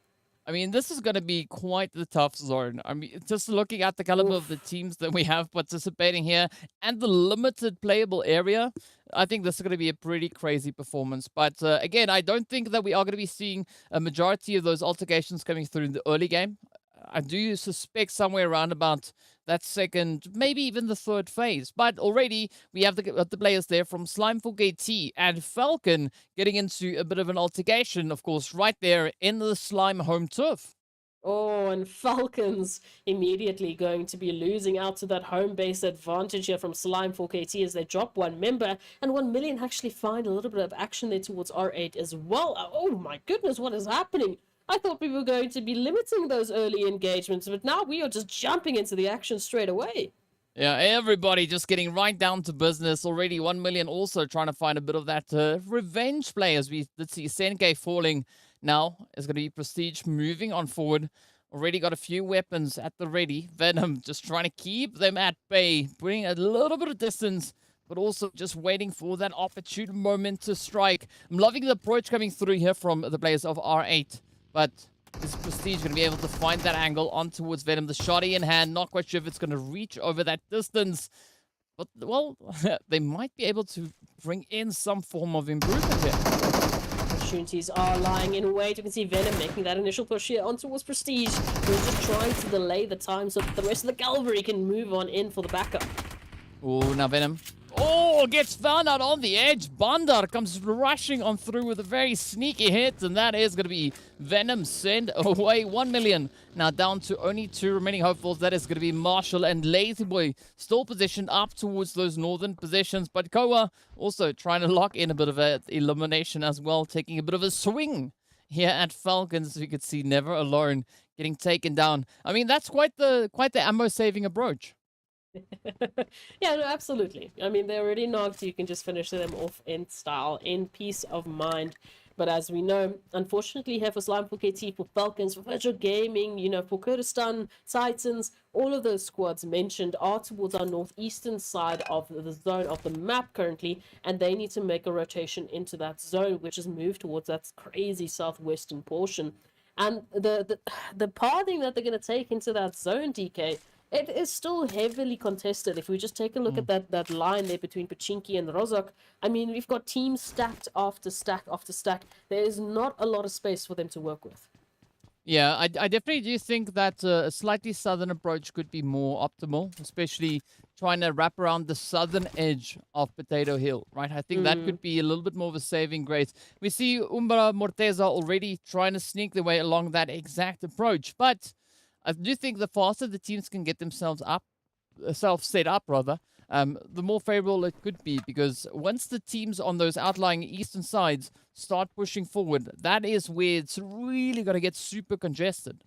E: I mean, this is going to be quite the tough zone. I mean, just looking at the caliber of the teams that we have participating here and the limited playable area, I think this is going to be a pretty crazy performance. But again, I don't think that we are going to be seeing a majority of those altercations coming through in the early game. I do suspect somewhere around about that second, maybe even the third phase. But already we have the players there from Slime 4KT and Falcon getting into a bit of an altercation, of course, right there in the Slime home turf.
F: Oh, and Falcons immediately going to be losing out to that home base advantage here from Slime 4KT as they drop 1 member, and 1 million actually find a little bit of action there towards R8 as well. Oh my goodness, what is happening? I thought we were going to be limiting those early engagements, but now we are just jumping into the action straight away.
E: Yeah, everybody just getting right down to business. Already 1 million also trying to find a bit of that revenge play, as we did see Senkei falling. Now it's going to be Prestige moving on forward. Already got a few weapons at the ready. Venom just trying to keep them at bay, putting a little bit of distance, but also just waiting for that opportune moment to strike. I'm loving the approach coming through here from the players of R8. But is Prestige going to be able to find that angle on towards Venom? The shotty in hand, not quite sure if it's going to reach over that distance. But, well, they might be able to bring in some form of improvement here.
F: Opportunities are lying in wait. You can see Venom making that initial push here on towards Prestige. We're just trying to delay the time so that the rest of the cavalry can move on in for the backup.
E: Oh, now Venom. Oh, gets found out on the edge. Bandar comes rushing on through with a very sneaky hit, and that is going to be Venom send away 1 million. Now down to only 2 remaining hopefuls. That is going to be Marshall and Lazyboy, still positioned up towards those northern positions. But Koa also trying to lock in a bit of an elimination as well, taking a bit of a swing here at Falcons. As you can see, never alone, getting taken down. I mean, that's quite the ammo-saving approach.
F: Yeah, no, absolutely. I mean, they're already knocked. You can just finish them off in style, in peace of mind. But as we know, unfortunately here for Slime 4KT, for Falcons, for Virtual Gaming, you know, for Kurdistan, Titans, all of those squads mentioned are towards our northeastern side of the zone of the map currently, and they need to make a rotation into that zone, which is moved towards that crazy southwestern portion. And the pathing that they're going to take into that zone, DK, it is still heavily contested. If we just take a look at that line there between Pachinki and Rozok, I mean, we've got teams stacked after stack after stack. There is not a lot of space for them to work with.
E: Yeah, I definitely do think that a slightly southern approach could be more optimal, especially trying to wrap around the southern edge of Potato Hill, right? I think that could be a little bit more of a saving grace. We see UMBRA Morteza already trying to sneak their way along that exact approach, but I do think the faster the teams can get themselves set up, the more favorable it could be, because once the teams on those outlying eastern sides start pushing forward, that is where it's really going to get super congested.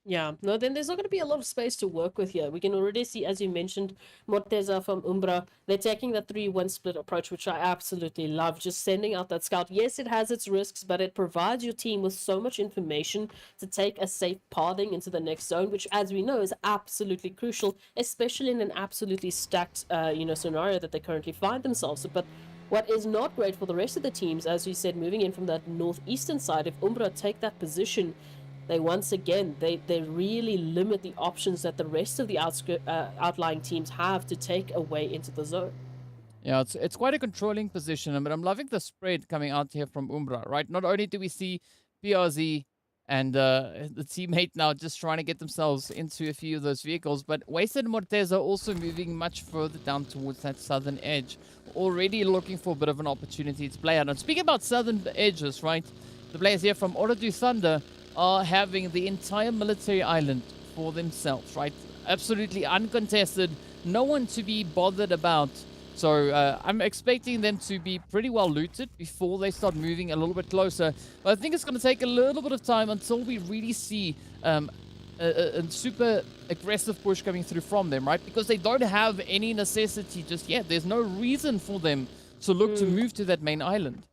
F: Yeah, no, then there's not going to be a lot of space to work with here. We can already see, as you mentioned, Morteza from UMBRA, they're taking that 3-1 split approach, which I absolutely love. Just sending out that scout. Yes, it has its risks, but it provides your team with so much information to take a safe pathing into the next zone, which, as we know, is absolutely crucial, especially in an absolutely stacked, scenario that they currently find themselves. But what is not great for the rest of the teams, as you said, moving in from that northeastern side, if UMBRA take that position, they once again, they really limit the options that the rest of the outlying teams have to take away into the zone.
E: Yeah, it's quite a controlling position, but I'm loving the spread coming out here from UMBRA, right? Not only do we see PRZ and the teammate now just trying to get themselves into a few of those vehicles, but Wasted and Morteza also moving much further down towards that southern edge, already looking for a bit of an opportunity to play out. And speaking about southern edges, right? The players here from OOREDOO Thunder are having the entire military island for themselves, right? Absolutely uncontested, no one to be bothered about. So I'm expecting them to be pretty well looted before they start moving a little bit closer. But I think it's going to take a little bit of time until we really see a super aggressive push coming through from them, right? Because they don't have any necessity just yet. There's no reason for them to look to move to that main island.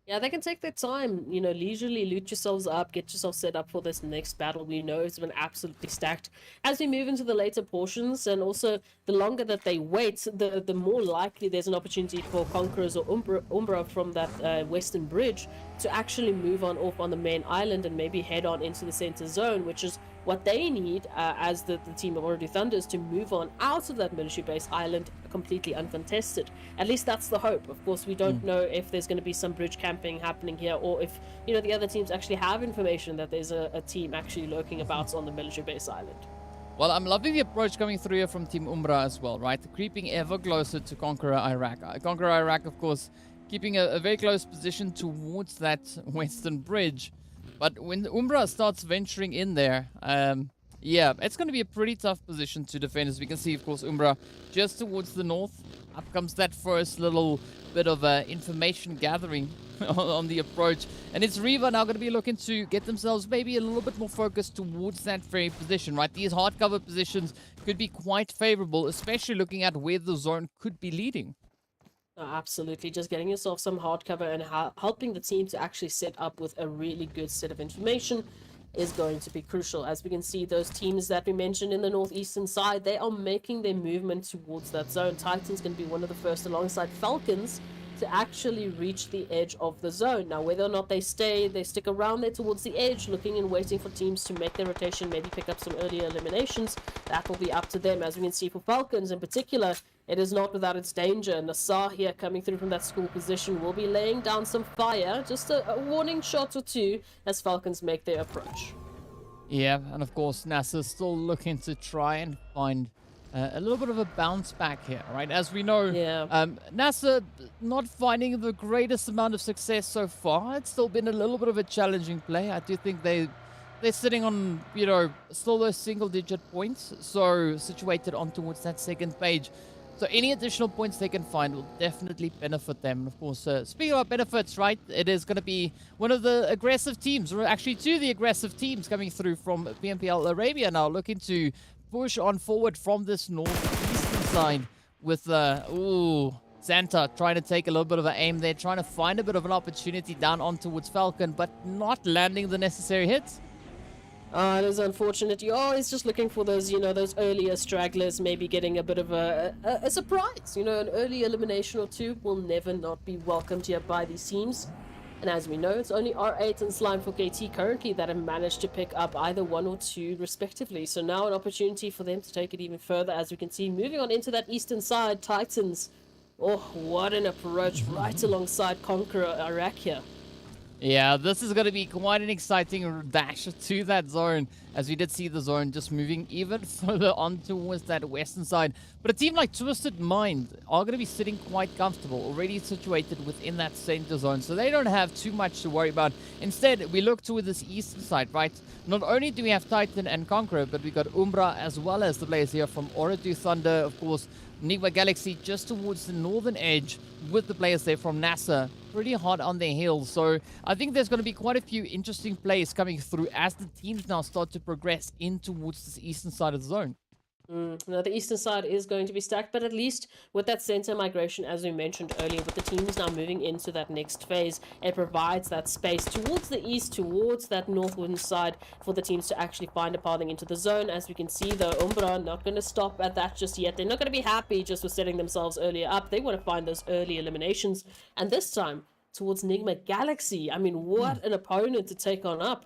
F: Yeah, they can take their time, leisurely loot yourselves up, get yourself set up for this next battle. We know it's been absolutely stacked. As we move into the later portions, and also the longer that they wait, the more likely there's an opportunity for Conquerors or Umbra from that western bridge to actually move on off on the main island and maybe head on into the center zone, which is what they need as the team of OOREDOO Thunders to move on out of that military base island completely uncontested. At least that's the hope. Of course, we don't know if there's going to be some bridge camping happening here, or if the other teams actually have information that there's a team actually lurking about on the military base island.
E: Well, I'm loving the approach coming through here from Team UMBRA as well, right? Creeping ever closer to Conqueror Iraq. Conqueror Iraq, of course, keeping a very close position towards that western bridge. But when UMBRA starts venturing in there, yeah, it's going to be a pretty tough position to defend. As we can see, of course, UMBRA just towards the north. Up comes that first little bit of information gathering on the approach. And it's Riva now going to be looking to get themselves maybe a little bit more focused towards that very position, right? These hard cover positions could be quite favorable, especially looking at where the zone could be leading.
F: Oh, absolutely. Just getting yourself some hard cover and helping the team to actually set up with a really good set of information is going to be crucial. As we can see, those teams that we mentioned in the northeastern side, they are making their movement towards that zone. Titan's going to be one of the first alongside Falcons to actually reach the edge of the zone. Now, whether or not they stick around there towards the edge, looking and waiting for teams to make their rotation, maybe pick up some earlier eliminations, that will be up to them. As we can see for Falcons in particular, it is not without its danger. NASR here coming through from that school position will be laying down some fire, just a warning shot or two as Falcons make their approach.
E: Yeah, and of course, NASR still looking to try and find a little bit of a bounce back here, right? As we know, NASR not finding the greatest amount of success so far. It's still been a little bit of a challenging play. I do think they're sitting on, still those single-digit points, so situated on towards that second page. So any additional points they can find will definitely benefit them. And of course, speaking about benefits, right, it is going to be one of the aggressive teams, or actually two of the aggressive teams coming through from PMPL Arabia now, looking to push on forward from this northeastern side with, Santa trying to take a little bit of an aim there, trying to find a bit of an opportunity down on towards Falcon, but not landing the necessary hits.
F: It is unfortunate. You're always just looking for those, those earlier stragglers, maybe getting a bit of a surprise. An early elimination or two will never not be welcomed here by these teams. And as we know, it's only R8 and Slime for KT currently that have managed to pick up either one or two respectively. So now an opportunity for them to take it even further, as we can see. Moving on into that eastern side, Titans. Oh, what an approach right alongside Conqueror Iraq here.
E: Yeah, this is going to be quite an exciting dash to that zone, as we did see the zone just moving even further on towards that western side. But a team like Twisted Mind are going to be sitting quite comfortable, already situated within that center zone, so they don't have too much to worry about. Instead, we look toward this eastern side, right? Not only do we have Titan and Conqueror, but we got UMBRA as well as the players here from OOREDOO Thunder, of course, NIGMA Galaxy just towards the northern edge with the players there from NASR pretty hot on their heels. So I think there's going to be quite a few interesting plays coming through as the teams now start to progress in towards this eastern side of the zone.
F: Now, the eastern side is going to be stacked, but at least with that center migration, as we mentioned earlier, with the teams now moving into that next phase, it provides that space towards the east, towards that northward side for the teams to actually find a pathing into the zone. As we can see, though, UMBRA not going to stop at that just yet. They're not going to be happy just with setting themselves earlier up. They want to find those early eliminations, and this time towards NIGMA Galaxy. I mean, what an opponent to take on up.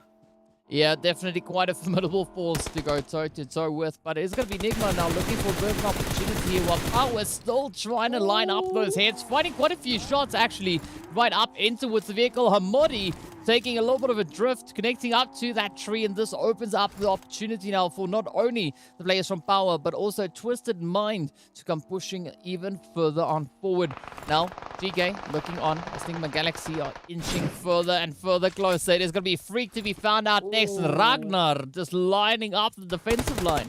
E: Yeah, definitely quite a formidable force to go toe-to-toe with, but it's going to be NIGMA now looking for a bit of an opportunity here, while POWR is still trying to line up those heads, finding quite a few shots actually right up into with the vehicle. Hamori taking a little bit of a drift, connecting up to that tree, and this opens up the opportunity now for not only the players from POWR, but also Twisted Mind to come pushing even further on forward. Now, GEEKAY looking on as NIGMA Galaxy are inching further and further closer. It is going to be Freak to be found out next. Ragnar just lining up the defensive line.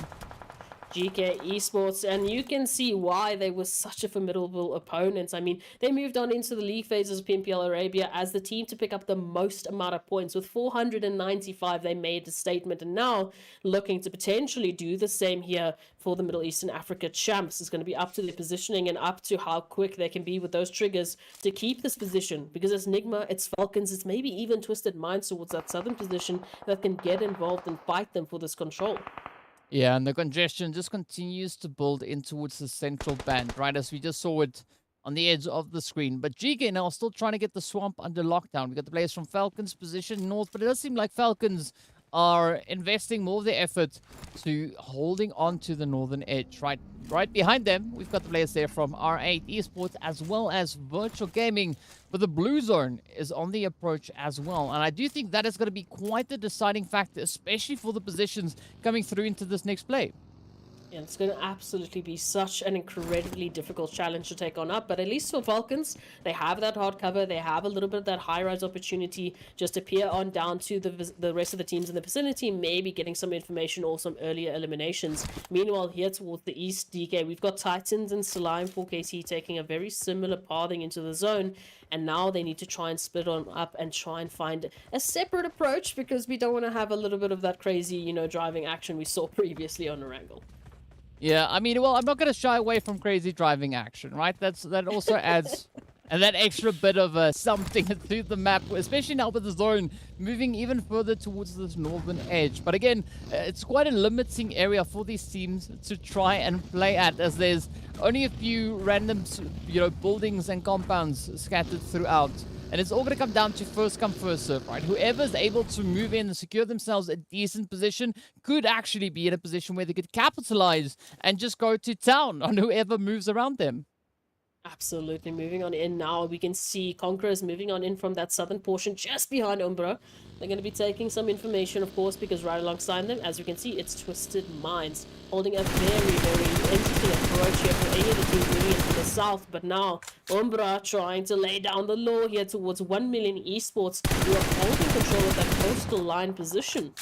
F: GEEKAY Esports, and you can see why they were such a formidable opponent. I mean, they moved on into the league phases of PMPL Arabia as the team to pick up the most amount of points. With 495, they made a statement, and now looking to potentially do the same here for the Middle Eastern Africa champs. It's going to be up to their positioning and up to how quick they can be with those triggers to keep this position, because it's NIGMA, it's Falcons, it's maybe even Twisted Minds towards that southern position that can get involved and fight them for this control.
E: Yeah, and the congestion just continues to build in towards the central band, right? As we just saw it on the edge of the screen. But GEEKAY now still trying to get the swamp under lockdown. We got the players from Falcons position north, but it does seem like Falcons are investing more of their effort to holding on to the northern edge, right? Right behind them, we've got the players there from R8 Esports as well as Virtual Gaming. But the blue zone is on the approach as well. And I do think that is going to be quite the deciding factor, especially for the positions coming through into this next play.
F: Yeah, it's going to absolutely be such an incredibly difficult challenge to take on up, but at least for Falcons, they have that hard cover, they have a little bit of that high-rise opportunity just to peer on down to the rest of the teams in the vicinity, maybe getting some information or some earlier eliminations. Meanwhile, here towards the east, DK, we've got Titans and Slime 4KT taking a very similar pathing into the zone, and now they need to try and split on up and try and find a separate approach, because we don't want to have a little bit of that crazy, you know, driving action we saw previously on Erangel.
E: Yeah, I mean, well, I'm not going to shy away from crazy driving action, right? That also adds and that extra bit of something to the map, especially now with the zone moving even further towards this northern edge. But again, it's quite a limiting area for these teams to try and play at, as there's only a few random, you know, buildings and compounds scattered throughout. And it's all going to come down to first come, first serve, right? Whoever's able to move in and secure themselves a decent position could actually be in a position where they could capitalize and just go to town on whoever moves around them.
F: Absolutely. Moving on in now, we can see Conquerors moving on in from that southern portion just behind UMBRA. They're going to be taking some information, of course, because right alongside them, as you can see, it's Twisted Minds holding a very interesting approach here for any of the teams moving into the south. But now, UMBRA trying to lay down the law here towards 1 million Esports, who are holding control of that coastal line position.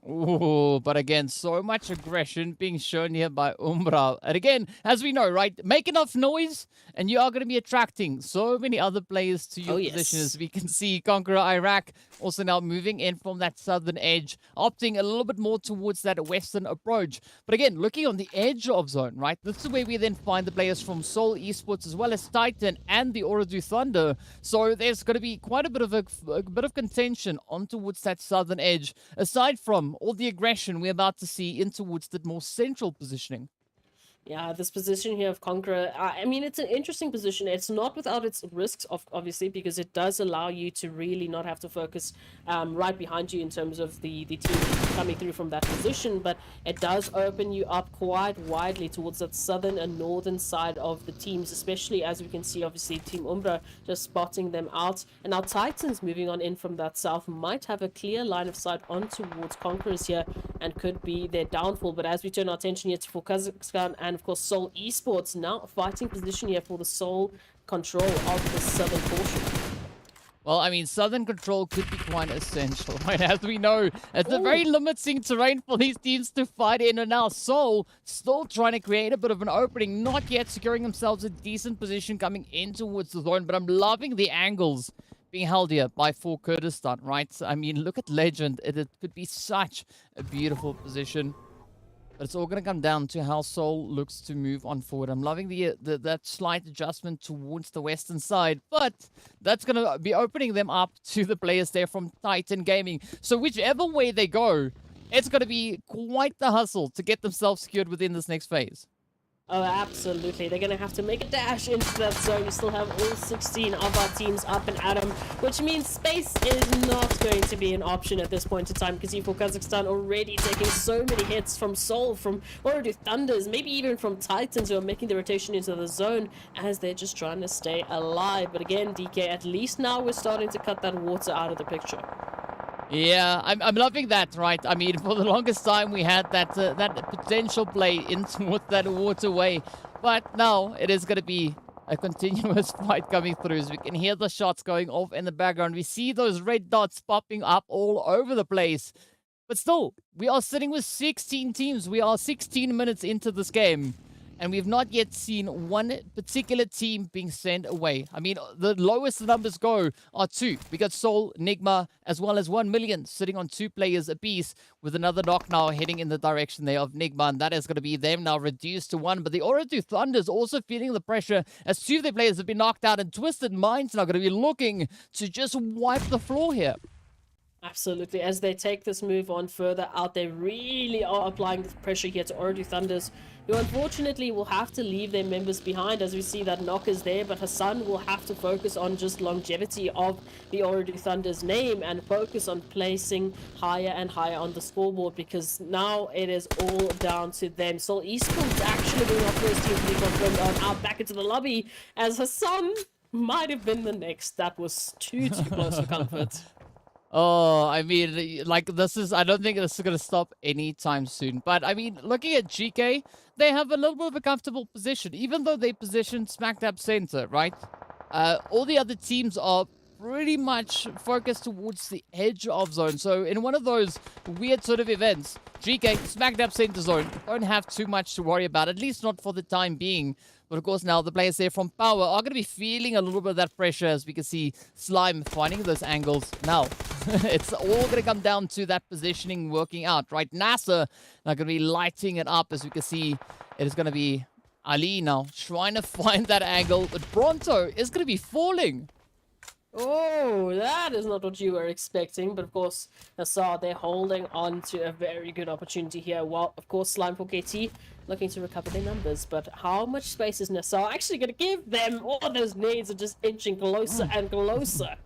E: Ooh, but again, so much aggression being shown here by UMBRA. And again, as we know, right, make enough noise and you are going to be attracting so many other players to your position. As we can see, Conqueror Iraq also now moving in from that southern edge, opting a little bit more towards that western approach. But again, looking on the edge of zone, right, this is where we then find the players from Seoul Esports as well as Titan and the OOREDOO Thunder. So there's going to be quite a bit of contention on towards that southern edge, aside from all the aggression we're about to see in towards the more central positioning.
F: Yeah, this position here of Conqueror, I mean, it's an interesting position. It's not without its risks, obviously, because it does allow you to really not have to focus right behind you in terms of the team coming through from that position, but it does open you up quite widely towards that southern and northern side of the teams, especially as we can see, obviously, Team UMBRA just spotting them out. And now Titans moving on in from that south might have a clear line of sight on towards Conquerors here and could be their downfall. But as we turn our attention here for Kazakhstan and, of course, Seoul Esports, now a fighting position here for the sole control of the southern portion.
E: Well, I mean, southern control could be quite essential, right? As we know, it's a very limiting terrain for these teams to fight in. And now Seoul still trying to create a bit of an opening, not yet securing themselves a decent position coming in towards the zone. But I'm loving the angles being held here by for Kurdistan, right? I mean, look at Legend. It could be such a beautiful position. But it's all going to come down to how Seoul looks to move on forward. I'm loving that slight adjustment towards the western side, but that's going to be opening them up to the players there from Titan Gaming. So whichever way they go, it's going to be quite the hustle to get themselves secured within this next phase.
F: Oh, absolutely. They're going to have to make a dash into that zone. You still have all 16 of our teams up and at them, which means space is not going to be an option at this point in time, because for Kazakhstan already taking so many hits from Seoul, from OOREDOO Thunders, maybe even from Titans, who are making the rotation into the zone as they're just trying to stay alive. But again, DK, at least now we're starting to cut that water out of the picture.
E: Yeah, I'm loving that, right? I mean, for the longest time, we had that potential play in towards that waterway. But now it is going to be a continuous fight coming through. As we can hear the shots going off in the background. We see those red dots popping up all over the place. But still, we are sitting with 16 teams. We are 16 minutes into this game. And we've not yet seen one particular team being sent away. I mean, the lowest the numbers go are 2. We got Seoul, NIGMA, as well as 1 million sitting on 2 players apiece, with another knock now heading in the direction there of NIGMA, and that is going to be them now reduced to 1. But the OOREDOO Thunders also feeling the pressure as 2 of their players have been knocked out, and Twisted Minds now going to be looking to just wipe the floor here.
F: Absolutely. As they take this move on further out, they really are applying the pressure here to OOREDOO Thunders, who unfortunately will have to leave their members behind, as we see that knock is there. But Hassan will have to focus on just longevity of the OOREDOO Thunders name and focus on placing higher and higher on the scoreboard, because now it is all down to them. Seoul Esports actually being our first team to be confirmed on out back into the lobby, as Hassan might have been the next. That was too close for comfort.
E: Oh, I mean, like, I don't think this is going to stop anytime soon. But, I mean, looking at GEEKAY, they have a little bit of a comfortable position, even though they position smack dab center, right? All the other teams are pretty much focused towards the edge of zone. So, in one of those weird sort of events, GEEKAY, smack dab center zone, don't have too much to worry about, at least not for the time being. But of course, now the players there from POWR are going to be feeling a little bit of that pressure, as we can see Slime finding those angles. Now, it's all going to come down to that positioning working out, right? NASR now going to be lighting it up, as we can see. It is going to be Ali now trying to find that angle, but Bronto is going to be falling.
F: Oh, that is not what you were expecting. But of course, NASR, they're holding on to a very good opportunity here. While, of course, Slime for KT looking to recover their numbers. But how much space is NASR actually going to give them? All those nades are just inching closer and closer.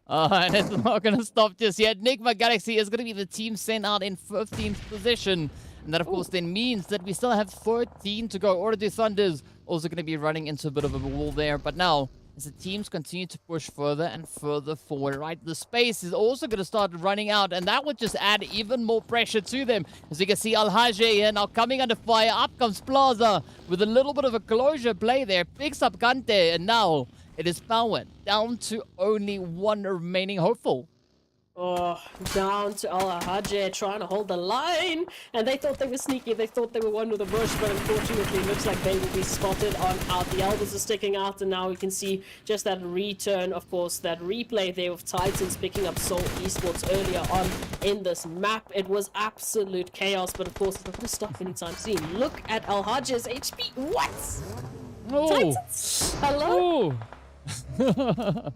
E: And it's not going to stop just yet. NIGMA Galaxy is going to be the team sent out in 15th position. And that, of course, then means that we still have 13 to go. OOREDOO Thunders also going to be running into a bit of a wall there. But now, as the teams continue to push further and further forward, right? The space is also going to start running out, and that would just add even more pressure to them. As you can see, Al-Hajj here now coming under fire. Up comes Plaza with a little bit of a closure play there. Picks up Kante, and now it is POWR down to only 1 remaining hopeful.
F: Oh, down to Al-Hajj trying to hold the line. And they thought they were sneaky. They thought they were one with a bush, but unfortunately it looks like they will be spotted on out. The elbows are sticking out, and now we can see just that return, of course, that replay there of Titans picking up Seoul Esports earlier on in this map. It was absolute chaos, but of course it's not going to stop anytime soon. Look at Al-Hajj's HP. What?
E: Oh.
F: Titans? Hello?
E: Oh.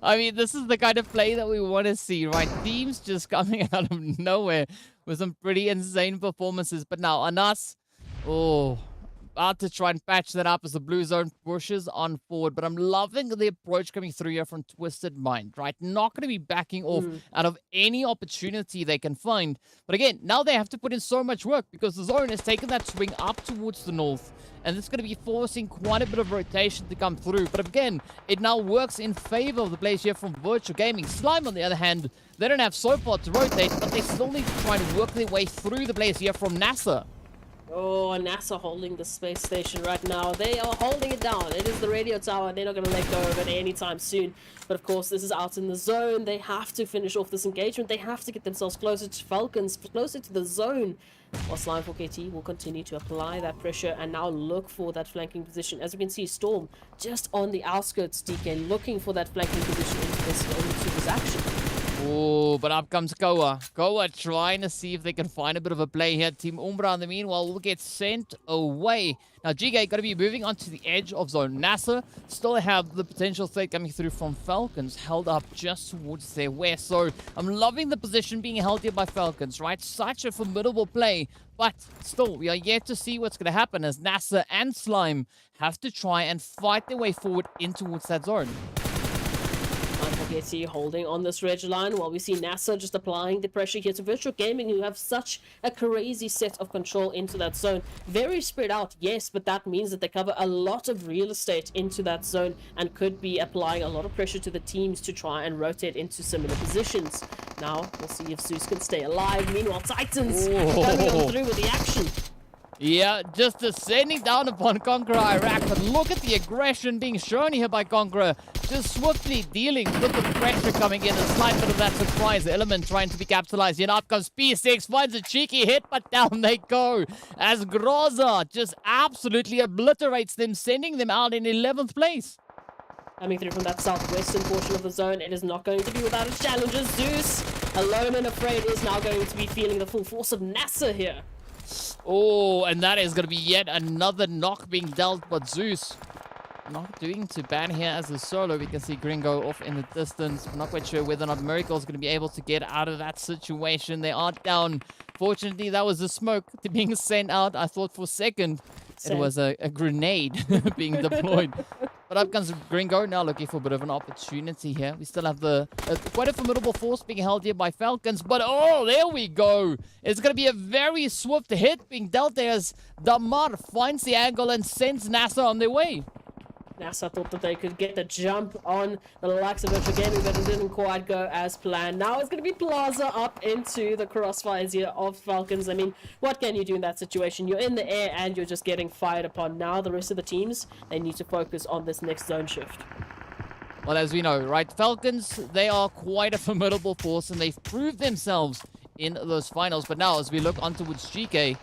E: I mean, this is the kind of play that we want to see, right? Teams just coming out of nowhere with some pretty insane performances. But now, Anas, oh, about to try and patch that up as the blue zone pushes on forward. But I'm loving the approach coming through here from Twisted Mind, right? Not going to be backing off out of any opportunity they can find. But again, now they have to put in so much work because the zone has taken that swing up towards the north. And it's going to be forcing quite a bit of rotation to come through. But again, it now works in favor of the players here from Virtual Gaming. Slime, on the other hand, they don't have so far to rotate, but they still need to try and work their way through the players here from NASR.
F: Oh, NASA holding the space station right now. They are holding it down. It is the radio tower. They're not going to let go of it anytime soon. But of course, this is out in the zone. They have to finish off this engagement. They have to get themselves closer to Falcons, closer to the zone. While Slime for KT will continue to apply that pressure and now look for that flanking position. As we can see, Storm just on the outskirts, DK, looking for that flanking position into this action.
E: Oh, but up comes Koa. Koa trying to see if they can find a bit of a play here. Team UMBRA, in the meanwhile, will get sent away. Now, GEEKAY going to be moving onto the edge of zone. NASR still have the potential threat coming through from Falcons, held up just towards their west. So, I'm loving the position being held here by Falcons, right? Such a formidable play. But still, we are yet to see what's going to happen as NASR and Slime have to try and fight their way forward in towards that zone.
F: Getty holding on this red line while we see NASA just applying the pressure here to Virtual Gaming, who have such a crazy set of control into that zone. Very spread out, yes, but that means that they cover a lot of real estate into that zone and could be applying a lot of pressure to the teams to try and rotate into similar positions. Now, we'll see if Zeus can stay alive. Meanwhile, Titans coming on through with the action.
E: Yeah, just descending down upon CONQUEROR Iraq, but look at the aggression being shown here by CONQUEROR. Just swiftly dealing with the pressure coming in, a slight bit of that surprise element trying to be capitalized. And up comes P6, finds a cheeky hit, but down they go. As Groza just absolutely obliterates them, sending them out in 11th place.
F: Coming through from that southwestern portion of the zone, it is not going to be without its challenges. Zeus, alone and afraid, is now going to be feeling the full force of NASA here.
E: Oh, and that is going to be yet another knock being dealt, but Zeus not doing too bad here as a solo. We can see Gringo off in the distance. I'm not quite sure whether or not Miracle is going to be able to get out of that situation. They are down. Fortunately, that was the smoke being sent out. I thought for a second it was a grenade being deployed. But up comes Gringo, now looking for a bit of an opportunity here. We still have quite a formidable force being held here by Falcons. But oh, there we go. It's going to be a very swift hit being dealt there as Damar finds the angle and sends NASA on their way.
F: NASA thought that they could get the jump on the likes of Virtual Gaming, but it didn't quite go as planned. Now it's going to be Plaza up into the crossfires here of Falcons. I mean, what can you do in that situation? You're in the air and you're just getting fired upon. Now the rest of the teams, they need to focus on this next zone shift.
E: Well, as we know, right, Falcons, they are quite a formidable force and they've proved themselves in those finals. But now as we look on towards GEEKAY,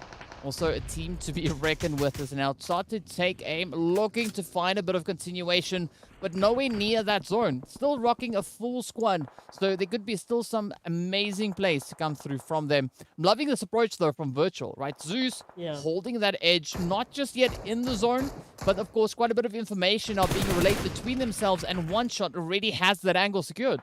E: also a team to be reckoned with as they now start to take aim, looking to find a bit of continuation, but nowhere near that zone. Still rocking a full squad, so there could be still some amazing plays to come through from them. I'm loving this approach, though, from Virtual, right? Zeus holding that edge, not just yet in the zone, but of course, quite a bit of information are being relayed between themselves, and one shot already has that angle secured.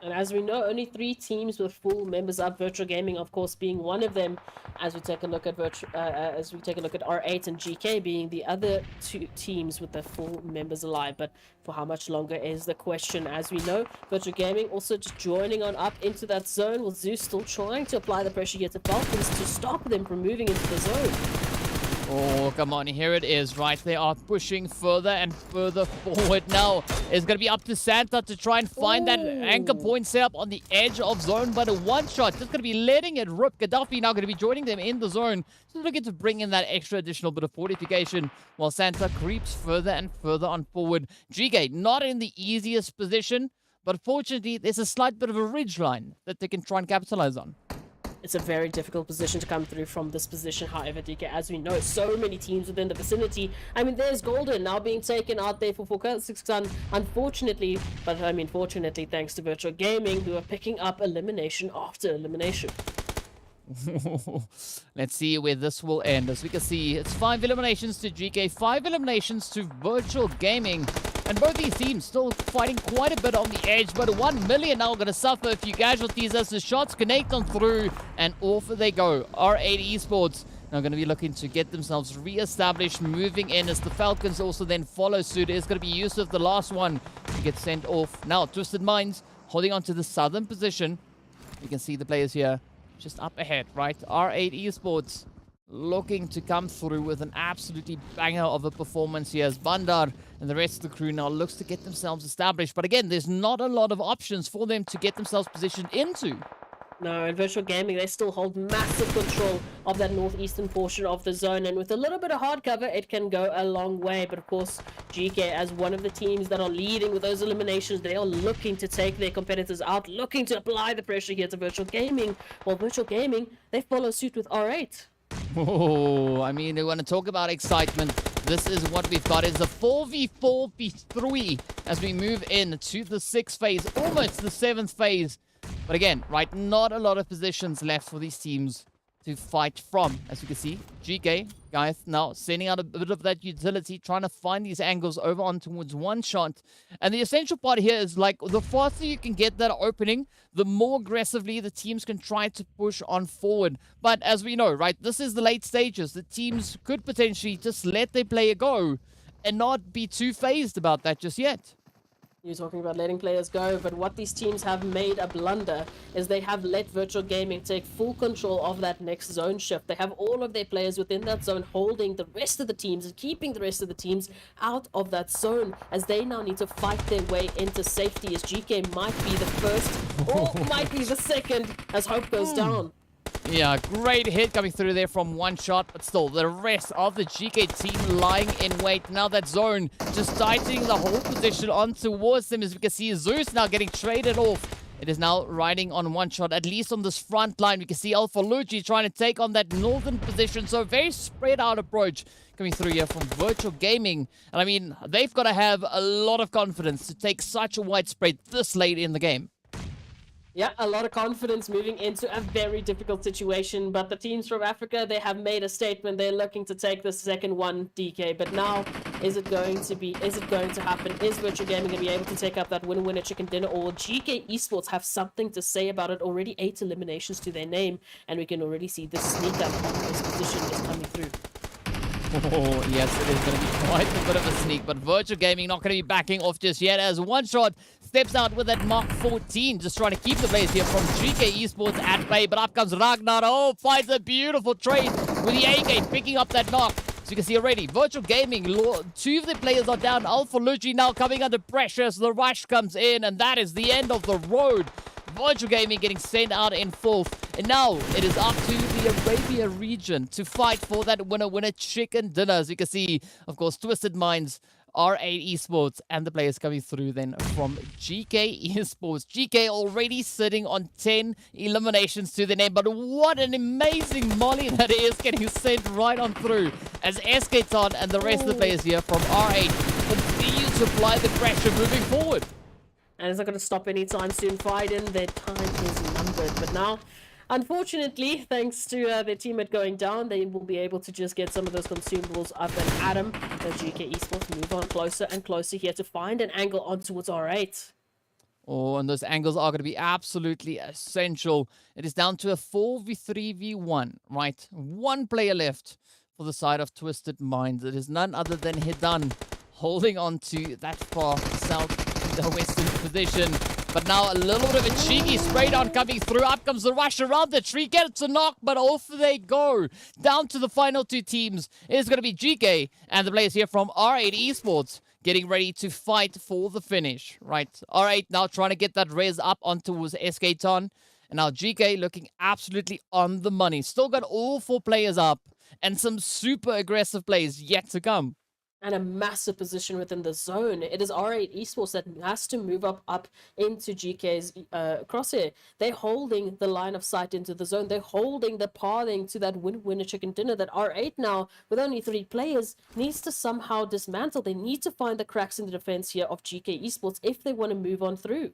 F: And as we know, only 3 teams with full members up. Virtual Gaming, of course, being one of them. As we take a look at R8 and GEEKAY being the other 2 teams with the full members alive. But for how much longer is the question? As we know, Virtual Gaming also just joining on up into that zone, with Zeus still trying to apply the pressure here to Falcons to stop them from moving into the zone.
E: Oh, come on. Here it is, right? They are pushing further and further forward now. It's going to be up to Santa to try and find that anchor point set up on the edge of zone, but a one-shot just going to be letting it rip. Gaddafi now going to be joining them in the zone. Just looking to bring in that extra additional bit of fortification while Santa creeps further and further on forward. GEEKAY not in the easiest position, but fortunately, there's a slight bit of a ridge line that they can try and capitalize on.
F: It's a very difficult position to come through from this position, however, DK, as we know, so many teams within the vicinity. I mean, there's Golden now being taken out there for Kazakhstan, unfortunately, but I mean, fortunately, thanks to Virtual Gaming, who are picking up elimination after elimination.
E: Let's see where this will end. As we can see, it's 5 eliminations to GEEKAY, 5 eliminations to Virtual Gaming. And both these teams still fighting quite a bit on the edge, but 1 million now going to suffer a few casualties as the shots connect on through, and off they go. R8 Esports now going to be looking to get themselves re-established, moving in as the Falcons also then follow suit. It is going to be Yusuf, the last one to get sent off. Now, Twisted Minds holding on to the southern position. You can see the players here just up ahead, right? R8 Esports looking to come through with an absolutely banger of a performance here as Bandar and the rest of the crew now looks to get themselves established. But again, there's not a lot of options for them to get themselves positioned into.
F: No, in Virtual Gaming, they still hold massive control of that northeastern portion of the zone, and with a little bit of hard cover, it can go a long way. But of course, GK, as one of the teams that are leading with those eliminations, they are looking to take their competitors out, looking to apply the pressure here to Virtual Gaming. While Virtual Gaming, they follow suit with R8.
E: Oh, I mean, we want to talk about excitement. This is what we've got. It's a 4v4v3 as we move in to the 6th phase, almost the 7th phase. But again, right, not a lot of positions left for these teams to fight from. As you can see, GK, guys, now sending out a bit of that utility, trying to find these angles over on towards one shot. And the essential part here is, like, the faster you can get that opening, the more aggressively the teams can try to push on forward. But as we know, right, this is the late stages. The teams could potentially just let their player go and not be too phased about that just yet.
F: You're talking about letting players go, but what these teams have made a blunder is they have let Virtual Gaming take full control of that next zone shift. They have all of their players within that zone holding the rest of the teams and keeping the rest of the teams out of that zone, as they now need to fight their way into safety, as GK might be the first or might be the second as hope goes down.
E: Yeah, great hit coming through there from one shot, but still, the rest of the GK team lying in wait. Now that zone just tightening the whole position on towards them, as we can see Zeus now getting traded off. It is now riding on one shot, at least on this front line. We can see Alpha Luigi trying to take on that northern position, so very spread out approach coming through here from Virtual Gaming. And I mean, they've got to have a lot of confidence to take such a wide spread this late in the game.
F: Yeah, a lot of confidence moving into a very difficult situation, but the teams from Africa, they have made a statement. They're looking to take the second one, DK. But now, is it going to happen? Is Virtual Gaming going to be able to take up that winner chicken dinner, or will GK Esports have something to say about it? Already 8 eliminations to their name, and we can already see the sneak up on this position is coming through.
E: Oh, yes, it is going to be quite a bit of a sneak, but Virtual Gaming not going to be backing off just yet, as one shot steps out with that Mark 14, just trying to keep the players here from GK Esports at bay. But up comes Ragnar. Oh, finds a beautiful trade with the AK picking up that knock. So you can see already, Virtual Gaming, 2 of the players are down. Alpha Luigi now coming under pressure as the rush comes in, and that is the end of the road. Virtual Gaming getting sent out in 4th. And now it is up to the Arabia region to fight for that winner chicken dinner. As you can see, of course, Twisted Minds, R8 Esports, and the players coming through then from GK Esports. GK already sitting on 10 eliminations to the name, but what an amazing molly that is, getting sent right on through as Esketon and the rest of the players here from R8 continue to apply the pressure moving forward.
F: And it's not going to stop anytime soon. Fiden, their time is numbered. But now, unfortunately, thanks to their teammate going down, they will be able to just get some of those consumables up and at them. The GK Esports move on closer and closer here to find an angle on towards R8.
E: Oh, and those angles are going to be absolutely essential. It is down to a 4v3v1, right? One player left for the side of Twisted Minds. It is none other than Hidan holding on to that far south. The western position, but now a little bit of a cheeky spray down coming through. Up comes the rush around the tree, gets a knock, but off they go. Down to the final 2 teams. It's going to be GK and the players here from R8 Esports getting ready to fight for the finish. Right, R8 now trying to get that res up on towards Esketon, and now GK looking absolutely on the money. Still got all 4 players up and some super aggressive plays yet to come.
F: And a massive position within the zone. It is R8 Esports that has to move up into GK's crosshair. They're holding the line of sight into the zone. They're holding the pathing to that winner chicken dinner that R8 now, with only 3 players, needs to somehow dismantle. They need to find the cracks in the defense here of GK Esports if they want to move on through.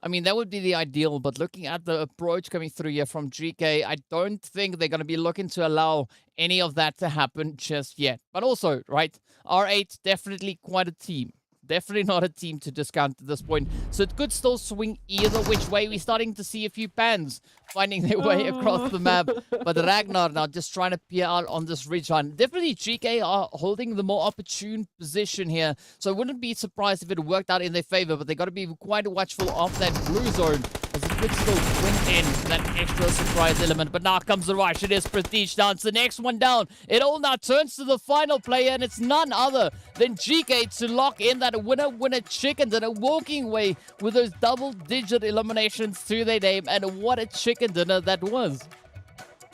E: I mean, that would be the ideal, but looking at the approach coming through here from GK, I don't think they're going to be looking to allow any of that to happen just yet. But also, right, R8, definitely quite a team. definitely not a team to discount at this point. So it could still swing either which way. We're starting to see a few pans finding their way across the map. But Ragnar now just trying to peer out on this ridge line. Definitely GK are holding the more opportune position here. So I wouldn't be surprised if it worked out in their favor. But they got to be quite watchful of that blue zone, as it could still swing in for that extra surprise element. But now comes the rush. It is Prestige down. It's the next one down. It all now turns to the final player, and it's none other than GK to lock in that winner chicken dinner, walking away with those double-digit eliminations to their name. And what a chicken dinner that was.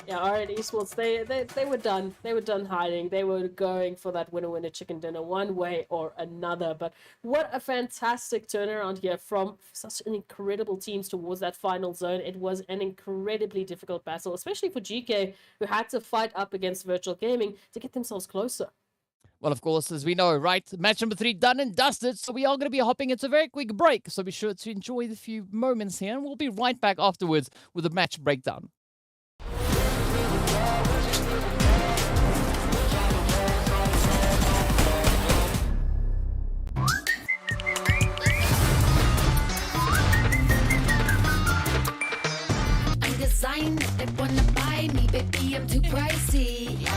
F: Yeah, alright, Esports, they were done. They were done hiding. They were going for that winner chicken dinner one way or another. But what a fantastic turnaround here from such an incredible teams towards that final zone. It was an incredibly difficult battle, especially for GK, who had to fight up against Virtual Gaming to get themselves closer.
E: Well, of course, as we know, right? Match number 3 done and dusted. So we are going to be hopping into a very quick break. So be sure to enjoy the few moments here. And we'll be right back afterwards with a match breakdown.
G: I'm designed, they wanna buy me, baby, I'm too pricey.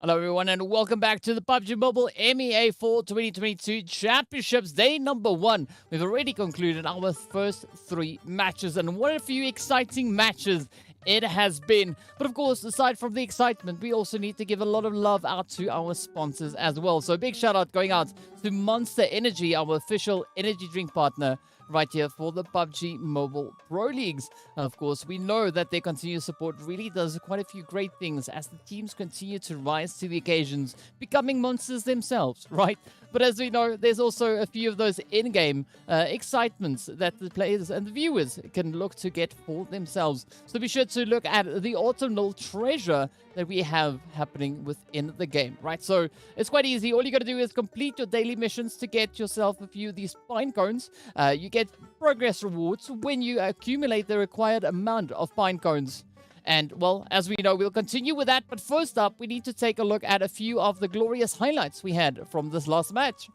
E: Hello everyone and welcome back to the PUBG Mobile MEA 4 2022 Championships Day number 1. We've already concluded our first 3 matches and what a few exciting matches it has been. But of course, aside from the excitement, we also need to give a lot of love out to our sponsors as well. So a big shout out going out to Monster Energy, our official energy drink partner, right here for the PUBG Mobile Pro Leagues. Of course, we know that their continued support really does quite a few great things as the teams continue to rise to the occasions, becoming monsters themselves, right? But as we know, there's also a few of those in-game excitements that the players and the viewers can look to get for themselves. So be sure to look at the autumnal treasure that we have happening within the game, right? So it's quite easy. All you got to do is complete your daily missions to get yourself a few of these pine cones. You get progress rewards when you accumulate the required amount of pine cones. And, well, as we know, we'll continue with that. But first up, we need to take a look at a few of the glorious highlights we had from this last match.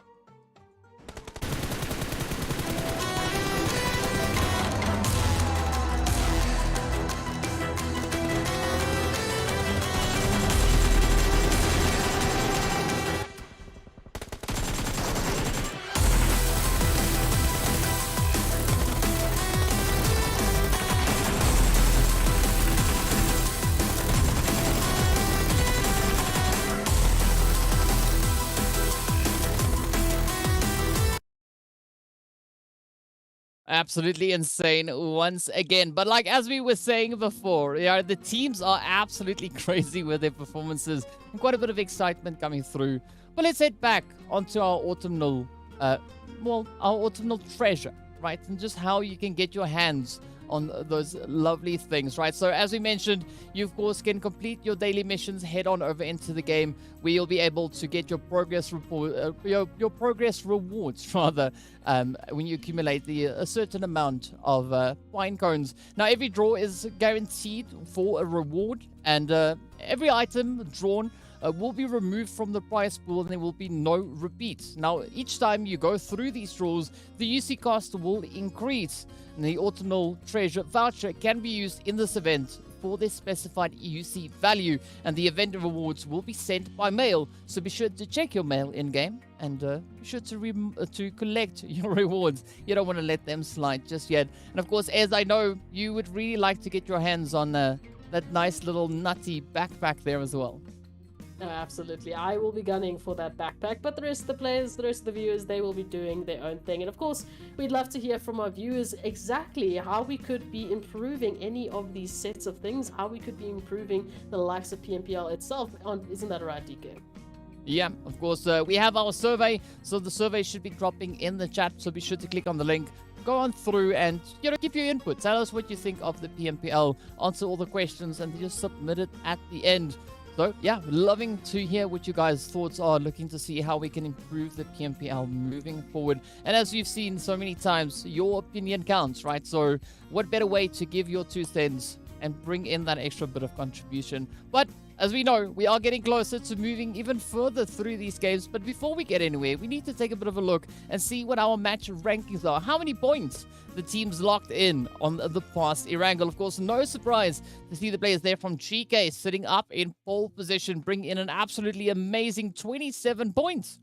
E: Absolutely insane once again. But like as we were saying before, the teams are absolutely crazy with their performances and quite a bit of excitement coming through. But let's head back onto our autumnal, our autumnal treasure, right? And just how you can get your hands on those lovely things, right? So as we mentioned, you of course can complete your daily missions, head on over into the game where you'll be able to get your progress report, your progress rewards rather, when you accumulate a certain amount of pine cones. Now every draw is guaranteed for a reward, and every item drawn will be removed from the prize pool, and there will be no repeats. Now, each time you go through these draws, the UC cost will increase, and the autumnal treasure voucher can be used in this event for their specified UC value, and the event rewards will be sent by mail. So be sure to check your mail in-game, and be sure to collect your rewards. You don't want to let them slide just yet. And of course, as I know, you would really like to get your hands on that nice little nutty backpack there as well.
F: Absolutely. I will be gunning for that backpack, but the rest of the players, the rest of the viewers, they will be doing their own thing. And of course, we'd love to hear from our viewers exactly how we could be improving any of these sets of things, how we could be improving the likes of PMPL itself. Isn't that right, DK?
E: Yeah, of course, we have our survey, so the survey should be dropping in the chat, so be sure to click on the link. Go on through and, give your input. Tell us what you think of the PMPL, answer all the questions, and just submit it at the end. So, yeah, loving to hear what you guys' thoughts are, looking to see how we can improve the PMPL moving forward. And as you've seen so many times, your opinion counts, right? So, what better way to give your 2 cents and bring in that extra bit of contribution? But as we know, we are getting closer to moving even further through these games. But before we get anywhere, we need to take a bit of a look and see what our match rankings are. How many points the teams locked in on the past Erangel. Of course, no surprise to see the players there from GEEKAY sitting up in pole position, bring in an absolutely amazing 27 points.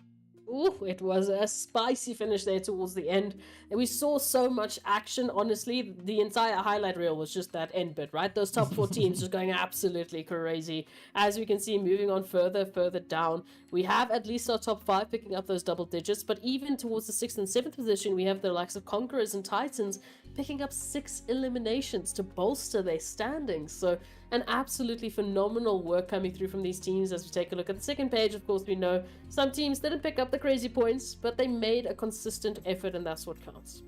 F: Ooh, it was a spicy finish there towards the end. And we saw so much action, honestly. The entire highlight reel was just that end bit, right? Those top 4 teams just going absolutely crazy. As we can see, moving on further down, we have at least our top 5 picking up those double digits. But even towards the 6th and 7th position, we have the likes of Conquerors and Titans picking up 6 eliminations to bolster their standings. So an absolutely phenomenal work coming through from these teams. As we take a look at the second page, of course, we know some teams didn't pick up the crazy points, but they made a consistent effort, and that's what counts.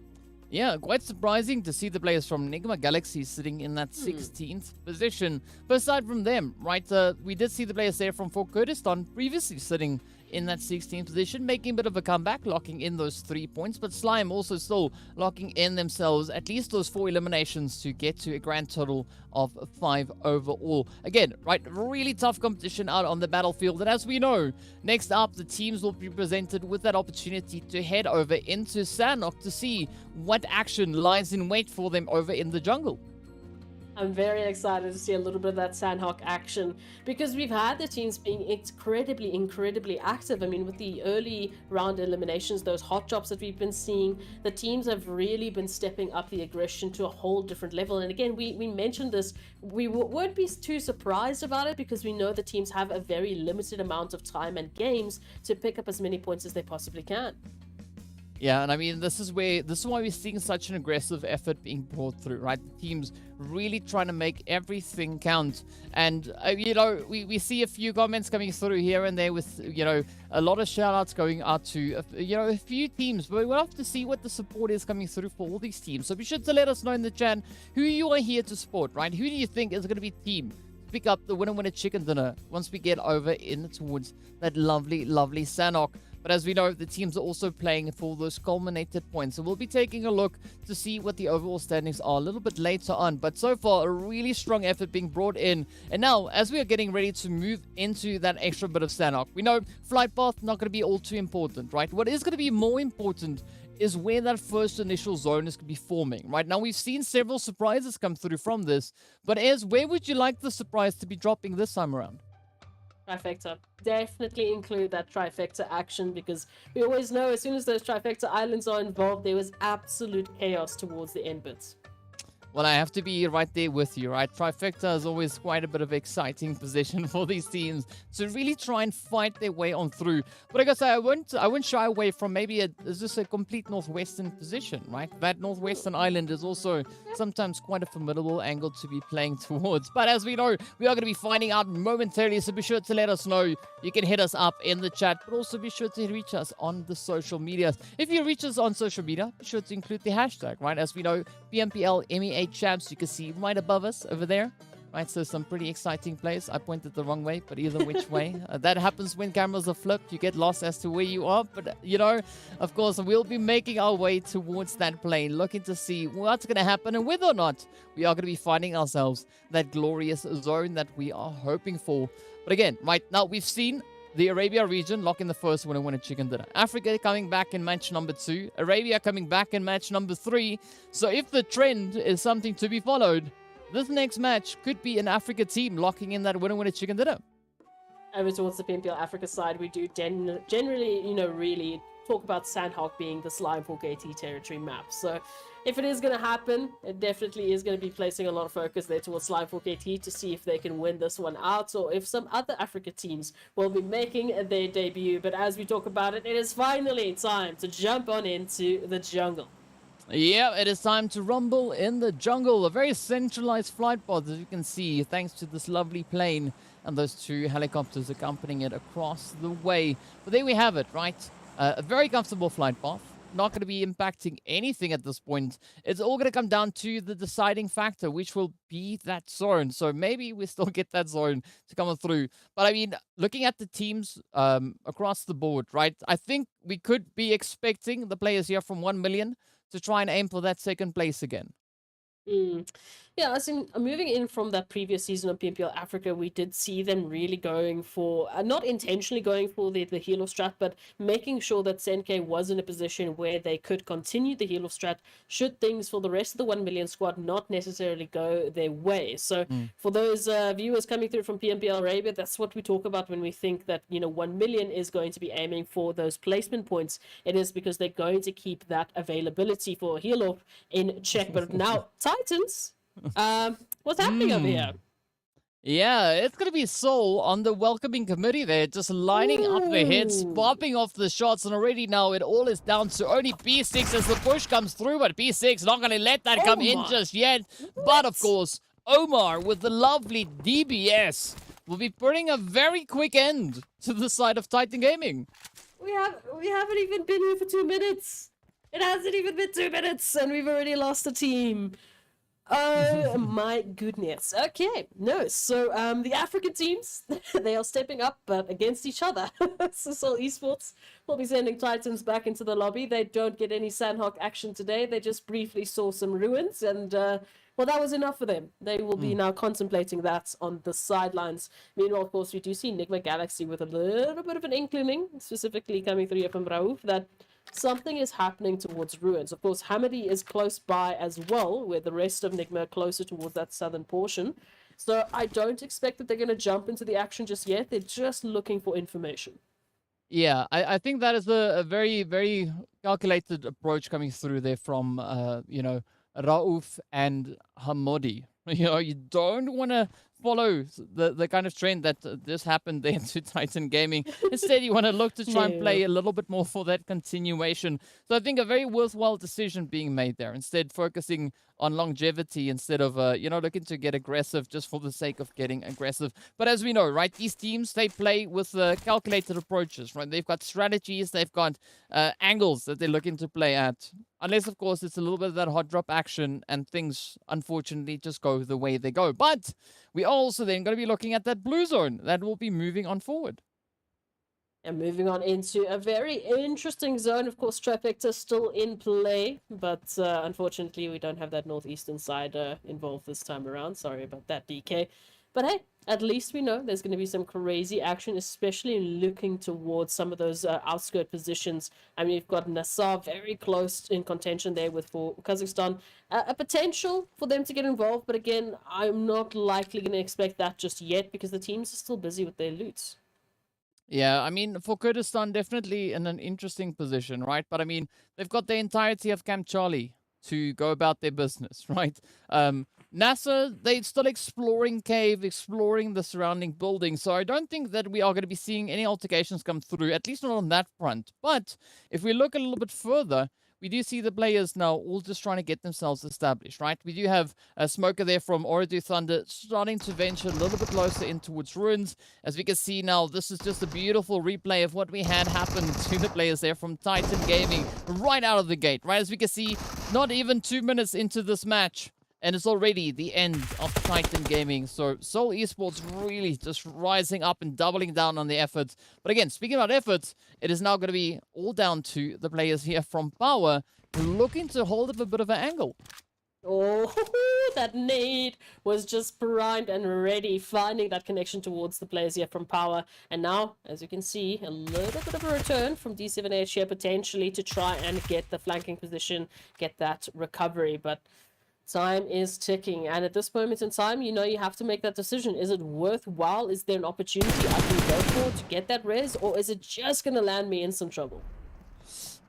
E: Yeah, quite surprising to see the players from NIGMA Galaxy sitting in that 16th position. But aside from them, right, we did see the players there from Fort Kurdistan previously sitting in that 16th position, making a bit of a comeback, locking in those 3 points. But Slime also still locking in themselves at least those 4 eliminations to get to a grand total of 5 overall. Again, right, really tough competition out on the battlefield. And as we know, next up, the teams will be presented with that opportunity to head over into Sanhok to see what action lies in wait for them over in the jungle.
F: I'm very excited to see a little bit of that Sanhok action, because we've had the teams being incredibly active. I mean, with the early round eliminations, those hot drops that we've been seeing, the teams have really been stepping up the aggression to a whole different level. And again, we mentioned this, we won't be too surprised about it, because we know the teams have a very limited amount of time and games to pick up as many points as they possibly can.
E: Yeah, and I mean, this is why we're seeing such an aggressive effort being brought through, right? The teams really trying to make everything count. And, you know, we see a few comments coming through here and there with, you know, a lot of shout-outs going out to, you know, a few teams. But we'll have to see what the support is coming through for all these teams. So be sure to let us know in the chat who you are here to support, right? Who do you think is going to be team to pick up the winner chicken dinner once we get over in towards that lovely, lovely Sanhok? But as we know, the teams are also playing for those culminated points. So we'll be taking a look to see what the overall standings are a little bit later on. But so far, a really strong effort being brought in. And now, as we are getting ready to move into that extra bit of Sanhok, we know flight path not going to be all too important, right? What is going to be more important is where that first initial zone is going to be forming. Right now, we've seen several surprises come through from this. But where would you like the surprise to be dropping this time around?
F: Trifecta. Definitely include that trifecta action, because we always know as soon as those trifecta islands are involved, there was absolute chaos towards the end bits.
E: Well, I have to be right there with you, right? Trifecta is always quite a bit of exciting position for these teams to really try and fight their way on through. But I guess I won't shy away from maybe is this a complete northwestern position, right? That northwestern island is also sometimes quite a formidable angle to be playing towards. But as we know, we are going to be finding out momentarily, so be sure to let us know. You can hit us up in the chat, but also be sure to reach us on the social medias. If you reach us on social media, be sure to include the hashtag, right? As we know, PMPL MEA Champs, you can see right above us over there, right? So some pretty exciting plays. I pointed the wrong way, but either which way. That happens when cameras are flipped. You get lost as to where you are. But, you know, of course, we'll be making our way towards that plane, looking to see what's going to happen and whether or not we are going to be finding ourselves that glorious zone that we are hoping for. But again, right now, we've seen the Arabia region lock in the first winner chicken dinner. Africa coming back in match number 2. Arabia coming back in match number 3. So if the trend is something to be followed, this next match could be an Africa team locking in that winner chicken dinner.
F: Over towards the PMPL Africa side, we do generally, you know, really talk about Sanhok being the Slime 4KT territory map. So if it is going to happen, it definitely is going to be placing a lot of focus there towards Slime 4KT to see if they can win this one out, or if some other Africa teams will be making their debut. But as we talk about it, it is finally time to jump on into the jungle.
E: Yeah, it is time to rumble in the jungle. A very centralized flight path, as you can see, thanks to this lovely plane and those 2 helicopters accompanying it across the way. But there we have it, right? A very comfortable flight path. Not going to be impacting anything at this point. It's all going to come down to the deciding factor, which will be that zone. So maybe we still get that zone to come through. But I mean, looking at the teams across the board, right? I think we could be expecting the players here from 1 million to try and aim for that second place again.
F: Yeah, as in moving in from that previous season of PMPL Africa, we did see them really going for, not intentionally going for the heal-off strat, but making sure that Senke was in a position where they could continue the heal-off strat should things for the rest of the 1 million squad not necessarily go their way. So for those viewers coming through from PMPL Arabia, that's what we talk about when we think that, you know, 1 million is going to be aiming for those placement points. It is because they're going to keep that availability for heal-off in check. But now, Titans... what's happening over here?
E: Yeah, it's going to be Soul on the welcoming committee there, just lining up their heads, popping off the shots, and already now it all is down to only P6 as the push comes through, but P6 not going to let that come in just yet. But of course, Omar with the lovely DBS will be putting a very quick end to the side of Titan Gaming.
F: We haven't even been here for 2 minutes. It hasn't even been 2 minutes, and we've already lost a team. Oh my goodness. Okay, no, so the African teams, they are stepping up, but against each other. So Esports will be sending Titans back into the lobby. They don't get any Sanhok action today. They just briefly saw some ruins, and well, that was enough for them. They will be now contemplating that on the sidelines. Meanwhile, of course, we do see NIGMA Galaxy with a little bit of an inkling, specifically coming through here from Raouf, that something is happening towards ruins. Of course, Hamidi is close by as well, where the rest of NIGMA are closer towards that southern portion. So I don't expect that they're going to jump into the action just yet. They're just looking for information.
E: Yeah, I think that is a very, very calculated approach coming through there from, you know, Raouf and Hamodi. You know, you don't want to follow the kind of trend that this happened there to Titan Gaming. Instead, you want to look to try and play a little bit more for that continuation. So I think a very worthwhile decision being made there. Instead, focusing on longevity instead of, looking to get aggressive just for the sake of getting aggressive. But as we know, right, these teams, they play with calculated approaches, right? They've got strategies, they've got angles that they're looking to play at. Unless, of course, it's a little bit of that hot drop action and things, unfortunately, just go the way they go. But we are also then going to be looking at that blue zone that will be moving on forward.
F: And moving on into a very interesting zone. Of course, Trifecta still in play, but unfortunately, we don't have that northeastern side involved this time around. Sorry about that, DK. But hey, at least we know there's going to be some crazy action, especially looking towards some of those outskirt positions. I mean, you've got NASR very close in contention there for Kazakhstan. A potential for them to get involved, but again, I'm not likely going to expect that just yet because the teams are still busy with their loots.
E: Yeah, I mean, for Kurdistan, definitely in an interesting position, right? But I mean, they've got the entirety of Camp Charlie to go about their business, right? NASR, they're still exploring cave, exploring the surrounding buildings. So I don't think that we are going to be seeing any altercations come through, at least not on that front. But if we look a little bit further, we do see the players now all just trying to get themselves established, right? We do have a smoker there from OOREDOO Thunder starting to venture a little bit closer in towards ruins. As we can see now, this is just a beautiful replay of what we had happen to the players there from Titan Gaming right out of the gate, right? As we can see, not even 2 minutes into this match, and it's already the end of Titan Gaming. So Seoul Esports really just rising up and doubling down on the efforts. But again, speaking about efforts, it is now going to be all down to the players here from POWR looking to hold up a bit of an angle.
F: Oh, that nade was just primed and ready, finding that connection towards the players here from POWR. And now, as you can see, a little bit of a return from D7H here potentially to try and get the flanking position, get that recovery. But time is ticking, and at this moment in time, you have to make that decision. Is it worthwhile? Is there an opportunity I can go for to get that res, or is it just going to land me in some trouble?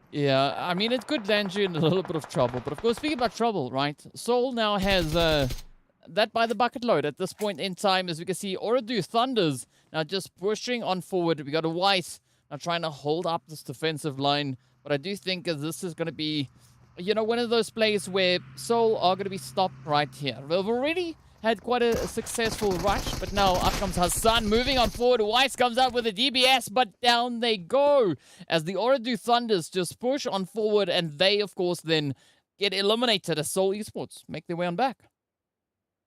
E: Yeah, I mean, it could land you in a little bit of trouble. But of course, speaking about trouble, right? Seoul now has that by the bucket load at this point in time. As we can see, OOREDOO Thunders now just pushing on forward. We got a White now trying to hold up this defensive line. But I do think this is going to be, one of those plays where Seoul are going to be stopped right here. They've already had quite a successful rush, but now up comes Hassan moving on forward. Weiss comes out with a DBS, but down they go as the OOREDOO Thunders just push on forward, and they, of course, then get eliminated as Seoul Esports make their way on back.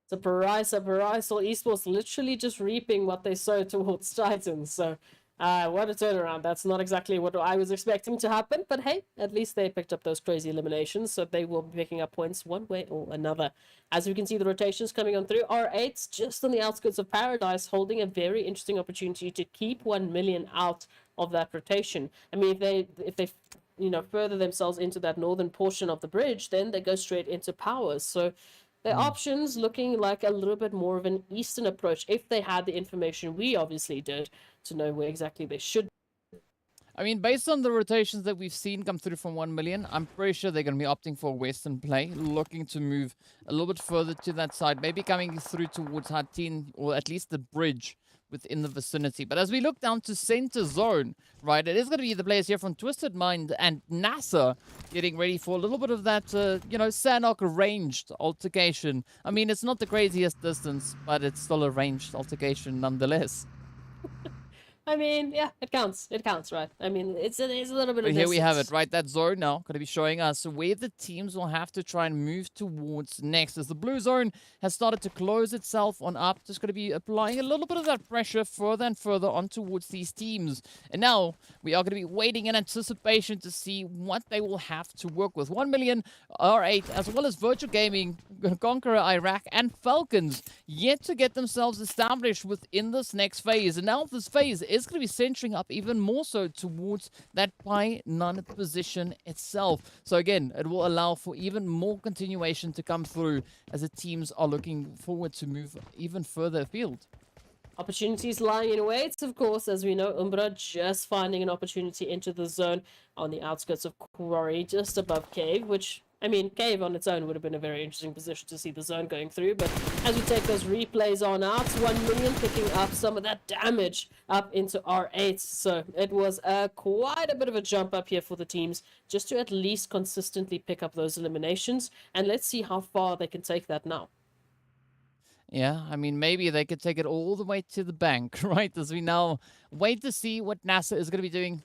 F: Surprise, surprise. Seoul Esports literally just reaping what they sow towards Titans. So what a turnaround. That's not exactly what I was expecting to happen, but hey, at least they picked up those crazy eliminations, so they will be picking up points one way or another. As we can see, the rotations coming on through. R8 just on the outskirts of Paradise, holding a very interesting opportunity to keep 1 million out of that rotation. I mean, if they further themselves into that northern portion of the bridge, then they go straight into POWR. So their options looking like a little bit more of an eastern approach if they had the information we obviously did to know where exactly they should.
E: I mean, based on the rotations that we've seen come through from 1 million, I'm pretty sure they're going to be opting for a western play, looking to move a little bit further to that side, maybe coming through towards Hatin, or at least the bridge within the vicinity. But as we look down to center zone, right, it is going to be the players here from Twisted Mind and NASR getting ready for a little bit of that, Sanhok ranged altercation. I mean, it's not the craziest distance, but it's still a ranged altercation nonetheless.
F: I mean, yeah, it counts. It counts, right? I mean, it's a little bit of
E: here we have it, right? That zone now going to be showing us where the teams will have to try and move towards next, as the blue zone has started to close itself on up. Just going to be applying a little bit of that pressure further and further on towards these teams. And now we are going to be waiting in anticipation to see what they will have to work with. 1 million, R8, as well as Virtual Gaming, CONQUEROR, Iraq, and Falcons yet to get themselves established within this next phase. And now this phase is going to be centering up even more so towards that Pi None position itself. So again, it will allow for even more continuation to come through as the teams are looking forward to move even further afield.
F: Opportunities lying in wait, of course, as we know, UMBRA just finding an opportunity into the zone on the outskirts of Quarry, just above Cave, which I mean, Cave on its own would have been a very interesting position to see the zone going through, but as we take those replays on out, 1 million picking up some of that damage up into R8, so it was quite a bit of a jump up here for the teams, just to at least consistently pick up those eliminations, and let's see how far they can take that now.
E: Yeah, I mean, maybe they could take it all the way to the bank, right? As we now wait to see what NASR is going to be doing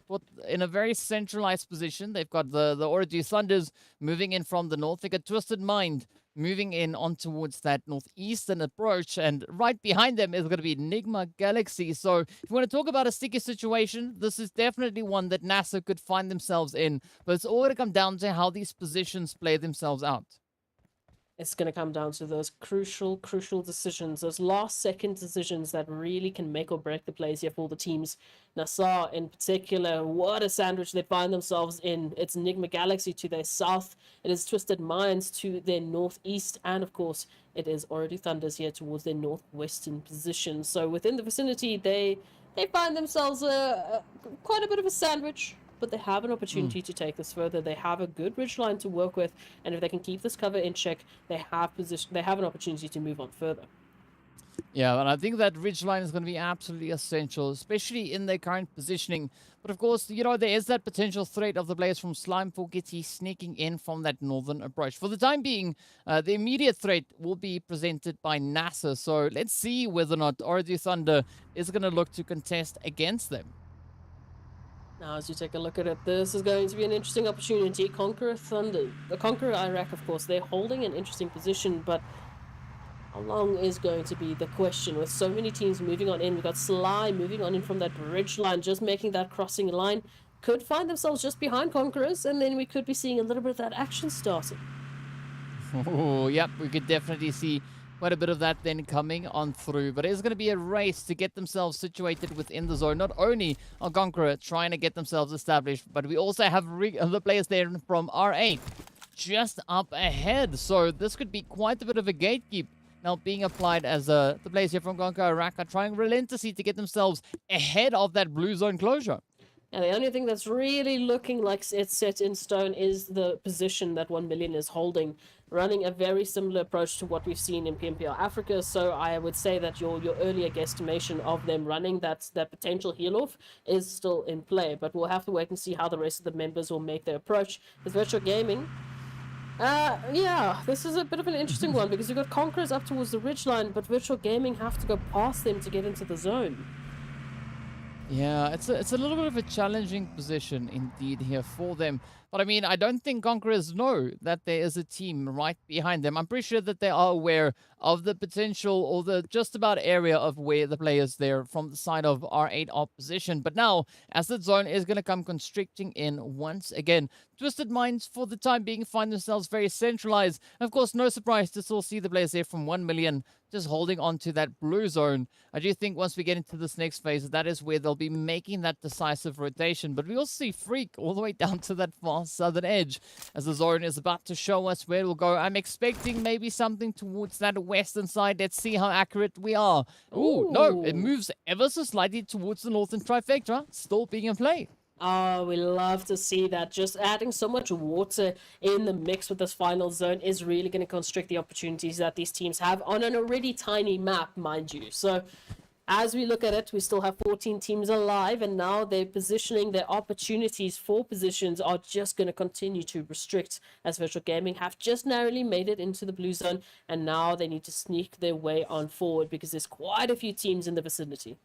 E: in a very centralized position. They've got the OOREDOO Thunders moving in from the north. They got Twisted Mind moving in on towards that northeastern approach. And right behind them is going to be NIGMA Galaxy. So if you want to talk about a sticky situation, this is definitely one that NASR could find themselves in. But it's all going to come down to how these positions play themselves out.
F: It's going to come down to those crucial decisions, those last-second decisions that really can make or break the plays here for the teams. NASR in particular, what a sandwich they find themselves in. It's NIGMA Galaxy to their south, it is Twisted Minds to their northeast, and of course, it is OOREDOO Thunders here towards their northwestern position. So within the vicinity, they find themselves quite a bit of a sandwich. But they have an opportunity to take this further. They have a good ridgeline to work with, and if they can keep this cover in check, they have an opportunity to move on further.
E: Yeah, and I think that ridgeline is going to be absolutely essential, especially in their current positioning. But of course, you know, there is that potential threat of the players from Slime Forgetty sneaking in from that northern approach. For the time being, the immediate threat will be presented by NASR. So let's see whether or not OOREDOO Thunder is going to look to contest against them.
F: Now, as you take a look at it, this is going to be an interesting opportunity. Conqueror Thunder, the Conqueror Iraq, of course, they're holding an interesting position, but how long is going to be the question with so many teams moving on in. We've got Sly moving on in from that bridge line, just making that crossing line. Could find themselves just behind Conquerors, and then we could be seeing a little bit of that action starting.
E: Oh, yep, we could definitely see quite a bit of that then coming on through. But it's going to be a race to get themselves situated within the zone. Not only are Conqueror trying to get themselves established, but we also have the players there from R8 just up ahead. So this could be quite a bit of a gatekeep now being applied as the players here from Conqueror Iraq are trying relentlessly to get themselves ahead of that blue zone closure.
F: And the only thing that's really looking like it's set in stone is the position that 1 million is holding, running a very similar approach to what we've seen in PMPL Africa. So I would say that your earlier guesstimation of them running that potential heel-off is still in play. But we'll have to wait and see how the rest of the members will make their approach. With Virtual Gaming, yeah, this is a bit of an interesting one because you've got Conquerors up towards the ridgeline, but Virtual Gaming have to go past them to get into the zone.
E: Yeah, it's a little bit of a challenging position indeed here for them. But I mean, I don't think Conquerors know that there is a team right behind them. I'm pretty sure that they are aware of the potential or the just about area of where the players there from the side of R8 opposition. But now, as the zone is going to come constricting in once again, Twisted Minds for the time being find themselves very centralized. And of course, no surprise to still see the players there from 1 million just holding on to that blue zone. I do think once we get into this next phase, that is where they'll be making that decisive rotation. But we also see Freak all the way down to that far southern edge as the zone is about to show us where it'll go. I'm expecting maybe something towards that western side. Let's see how accurate we are. Ooh, no, it moves ever so slightly towards the northern trifecta, still being in play.
F: Oh, we love to see that. Just adding so much water in the mix with this final zone is really going to constrict the opportunities that these teams have on an already tiny map, mind you. So as we look at it, we still have 14 teams alive, and now they're positioning their opportunities for positions are just going to continue to restrict, as Virtual Gaming have just narrowly made it into the blue zone, and now they need to sneak their way on forward because there's quite a few teams in the vicinity.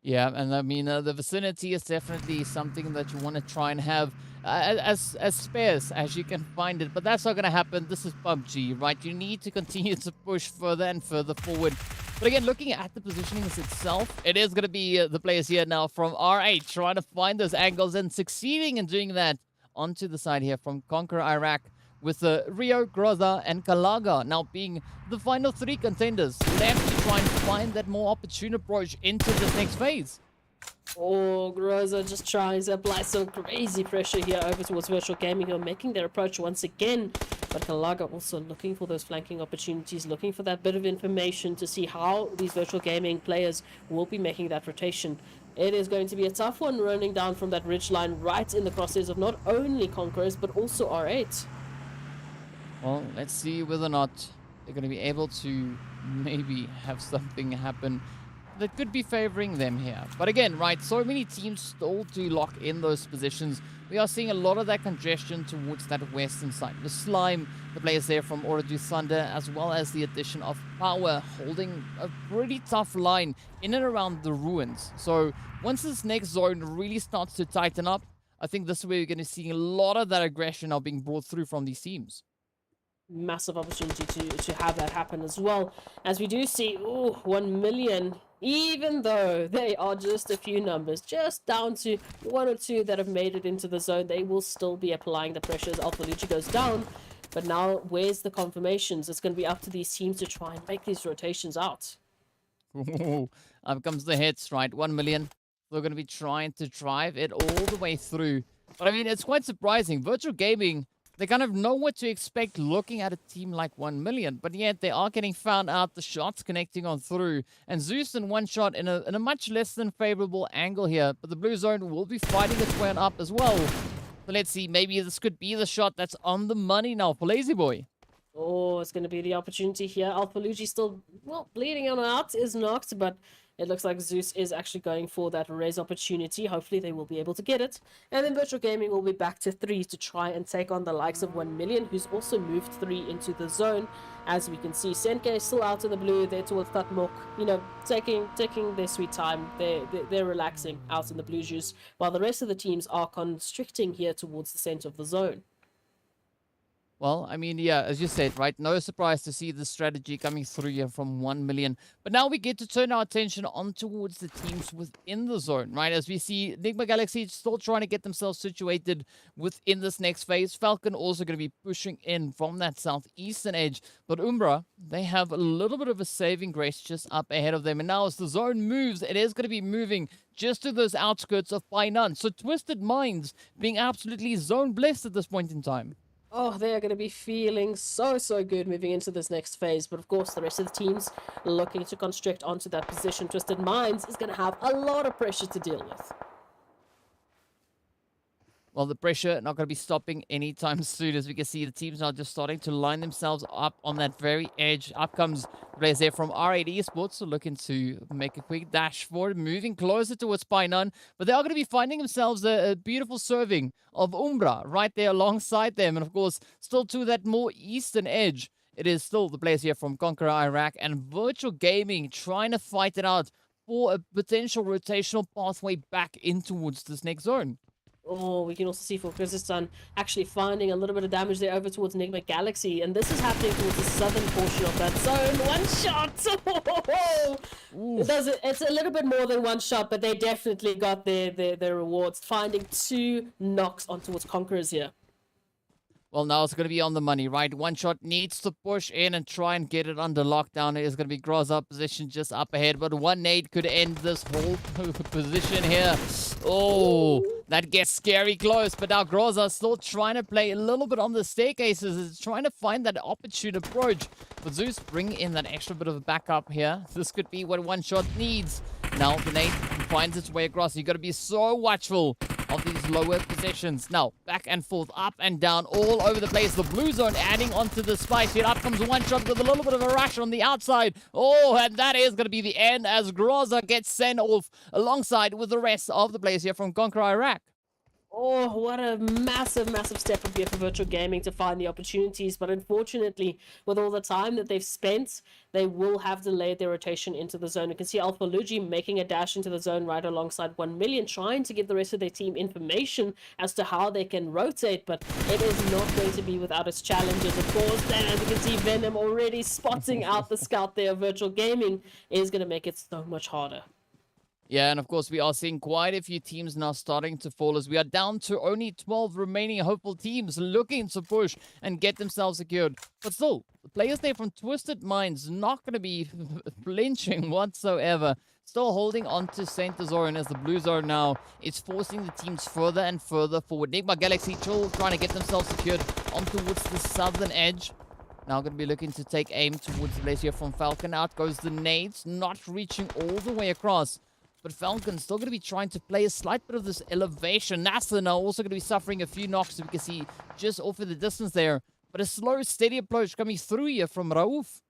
E: Yeah, and I mean, the vicinity is definitely something that you want to try and have as sparse as you can find it. But that's not going to happen. This is PUBG, right? You need to continue to push further and further forward. But again, looking at the positionings itself, it is going to be the players here now from R8 trying to find those angles and succeeding in doing that onto the side here from Conqueror Iraq, with Rio, Groza, and Kalaga now being the final 3 contenders left to try and find that more opportune approach into this next phase.
F: Oh, Groza just trying to apply some crazy pressure here over towards Virtual Gaming, who are making their approach once again. But Kalaga also looking for those flanking opportunities, looking for that bit of information to see how these Virtual Gaming players will be making that rotation. It is going to be a tough one running down from that ridge line right in the crosshairs of not only Conquerors, but also R8.
E: Well, let's see whether or not they're going to be able to maybe have something happen that could be favoring them here. But again, right, so many teams still do lock in those positions. We are seeing a lot of that congestion towards that western side. The Slime, the players there from OOREDOO Thunder, as well as the addition of POWR, holding a pretty tough line in and around the ruins. So once this next zone really starts to tighten up, I think this is where you're going to see a lot of that aggression now being brought through from these teams.
F: Massive opportunity to have that happen as well. As we do see, 1 million, even though they are just a few numbers, just down to 1 or 2 that have made it into the zone, they will still be applying the pressure as Alpha Luigi goes down. But now, where's the confirmations? It's going to be up to these teams to try and make these rotations out.
E: Ooh, up comes the hits, right? 1 million. They're going to be trying to drive it all the way through. But I mean, it's quite surprising. Virtual Gaming, they kind of know what to expect looking at a team like 1 million, but yet they are getting found out, the shots connecting on through. And Zeus in one shot in a much less than favorable angle here, but the blue zone will be fighting its way on up as well. So let's see, maybe this could be the shot that's on the money now for Lazy Boy.
F: Oh, it's going to be the opportunity here. Alpha Luigi still, well, bleeding on out, is knocked, but it looks like Zeus is actually going for that raise opportunity. Hopefully they will be able to get it. And then Virtual Gaming will be back to 3 to try and take on the likes of 1 million, who's also moved 3 into the zone. As we can see, Senke is still out in the blue there towards Tatmok, you know, taking their sweet time. They're relaxing out in the blue juice, while the rest of the teams are constricting here towards the center of the zone.
E: Well, I mean, yeah, as you said, right? No surprise to see the strategy coming through here from 1 million. But now we get to turn our attention on towards the teams within the zone, right? As we see NIGMA Galaxy still trying to get themselves situated within this next phase. Falcon also going to be pushing in from that southeastern edge. But UMBRA, they have a little bit of a saving grace just up ahead of them. And now as the zone moves, it is going to be moving just to those outskirts of Painan. So Twisted Minds being absolutely zone blessed at this point in time.
F: Oh, they are going to be feeling so good moving into this next phase. But of course, the rest of the teams looking to constrict onto that position. Twisted Minds is going to have a lot of pressure to deal with.
E: Well, the pressure not going to be stopping anytime soon. As we can see, the teams are just starting to line themselves up on that very edge. Up comes players there from R8 Esports, so looking to make a quick dash forward, moving closer towards Painan. But they are going to be finding themselves a beautiful serving of UMBRA right there alongside them. And of course, still to that more eastern edge, it is still the players here from CONQUEROR Iraq and Virtual Gaming trying to fight it out for a potential rotational pathway back in towards this next zone.
F: Oh, we can also see for Kyrgyzstan actually finding a little bit of damage there over towards NIGMA Galaxy. And this is happening towards the southern portion of that zone. One shot! It's a little bit more than one shot, but they definitely got their rewards. Finding 2 knocks on towards Conquerors here.
E: Well, now it's going to be on the money, right? One shot needs to push in and try and get it under lockdown. It is going to be Groza position just up ahead, but one nade could end this whole position here. Oh, that gets scary close, but now Groza still trying to play a little bit on the staircases. Is trying to find that opportune approach. But Zeus bring in that extra bit of a backup here. This could be what one shot needs. Now the nade finds its way across. You got to be so watchful of these lower positions. Now, back and forth, up and down, all over the place. The blue zone adding onto the spice. Here up comes one shot with a little bit of a rush on the outside. Oh, and that is going to be the end as Groza gets sent off alongside with the rest of the players here from CONQUEROR Iraq.
F: Oh, what a massive step up here for Virtual Gaming to find the opportunities. But unfortunately, with all the time that they've spent, they will have delayed their rotation into the zone. You can see Alpha Luigi making a dash into the zone right alongside 1 million, trying to give the rest of their team information as to how they can rotate. But it is not going to be without its challenges, of course. And as you can see, Venom already spotting out the scout there. Virtual Gaming is going to make it so much harder.
E: Yeah, and of course, we are seeing quite a few teams now starting to fall as we are down to only 12 remaining hopeful teams looking to push and get themselves secured. But still, the players there from Twisted Minds not going to be flinching whatsoever. Still holding on to center zone as the blue zone now is forcing the teams further and further forward. NIGMA Galaxy still trying to get themselves secured on towards the southern edge. Now going to be looking to take aim towards the place here from Falcon. Out goes the nades, not reaching all the way across. But Falcon's still going to be trying to play a slight bit of this elevation. NASR now also going to be suffering a few knocks, so we can see just off in the distance there. but a slow, steady approach coming through here from Rauf.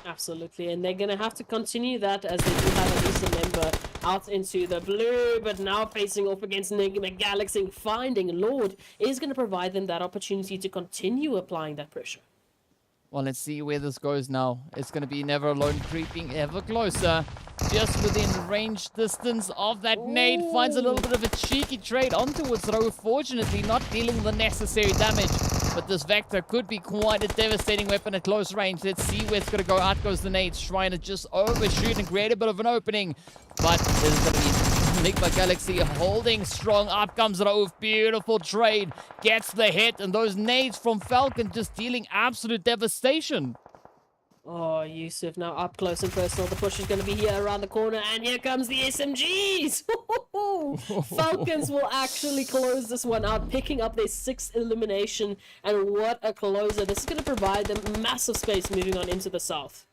F: Absolutely, and they're going to have to continue that as they do have at least a member out into the blue, but now facing off against NIGMA Galaxy. Finding Lord is going to provide them that opportunity to continue applying that pressure.
E: Well, let's see where this goes now. It's going to be Never Alone creeping ever closer. Just within range distance of that nade. Finds a little bit of a cheeky trade onto Rauf. Fortunately, not dealing the necessary damage. But this Vector could be quite a devastating weapon at close range. Let's see where it's going to go. Out goes the nade. Trying to just overshoot and create a bit of an opening. But there's going to be NIGMA Galaxy holding strong. Up comes Rauf. Beautiful trade. Gets the hit. And those nades from Falcon just dealing absolute devastation.
F: Oh, Yusuf now up close and personal. The push is going to be here around the corner. And here comes the SMGs. Falcons will actually close this one out, picking up their 6th elimination. And what a closer. This is going to provide them massive space moving on into the south.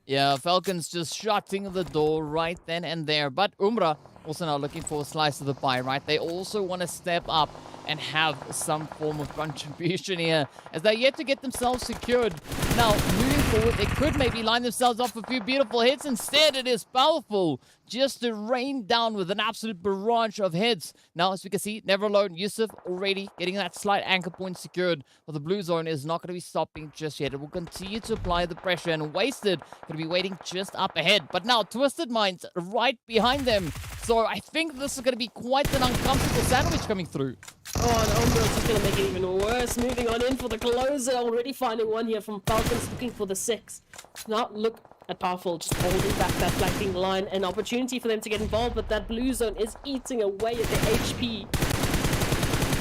E: Yeah, Falcons just shutting the door right then and there. But UMBRA also now looking for a slice of the pie, right? They also want to step up and have some form of contribution here, as they're yet to get themselves secured. Now, moving forward, they could maybe line themselves off a few beautiful hits. Instead, it is powerful just to rain down with an absolute barrage of hits. Now, as we can see, Never Alone, Yusuf already getting that slight anchor point secured. But the blue zone is not going to be stopping just yet. It will continue to apply the pressure, and Wasted going to be waiting just up ahead. But now, Twisted Minds right behind them. So I think this is going to be quite an uncomfortable sandwich coming through.
F: Oh, and Umbra is just going to make it even worse. Moving on in for the closer. Already finding one here from Falcons, looking for the 6. Now look at Powerful just holding back that flanking line. An opportunity for them to get involved, but that blue zone is eating away at the HP.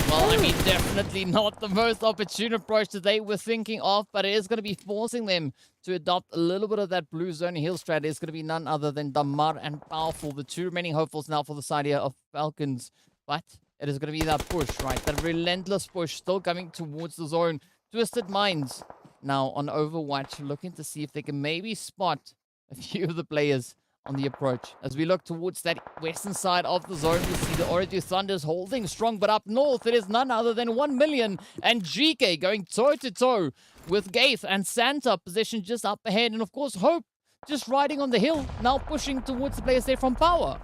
E: Well, I mean, definitely not the most opportune approach that they were thinking of, but it is going to be forcing them to adopt a little bit of that blue zone heal strat. It's going to be none other than Damar and Powerful, the 2 remaining hopefuls now for the side here of Falcons. But it is going to be that push, right? That relentless push still coming towards the zone. Twisted Minds now on Overwatch, looking to see if they can maybe spot a few of the players on the approach. As we look towards that western side of the zone, we see the OOREDOO Thunders holding strong, but up north it is none other than 1 million and GEEKAY going toe-to-toe with Gaith and Santa positioned just up ahead, and of course Hope just riding on the hill, now pushing towards the players there from POWR.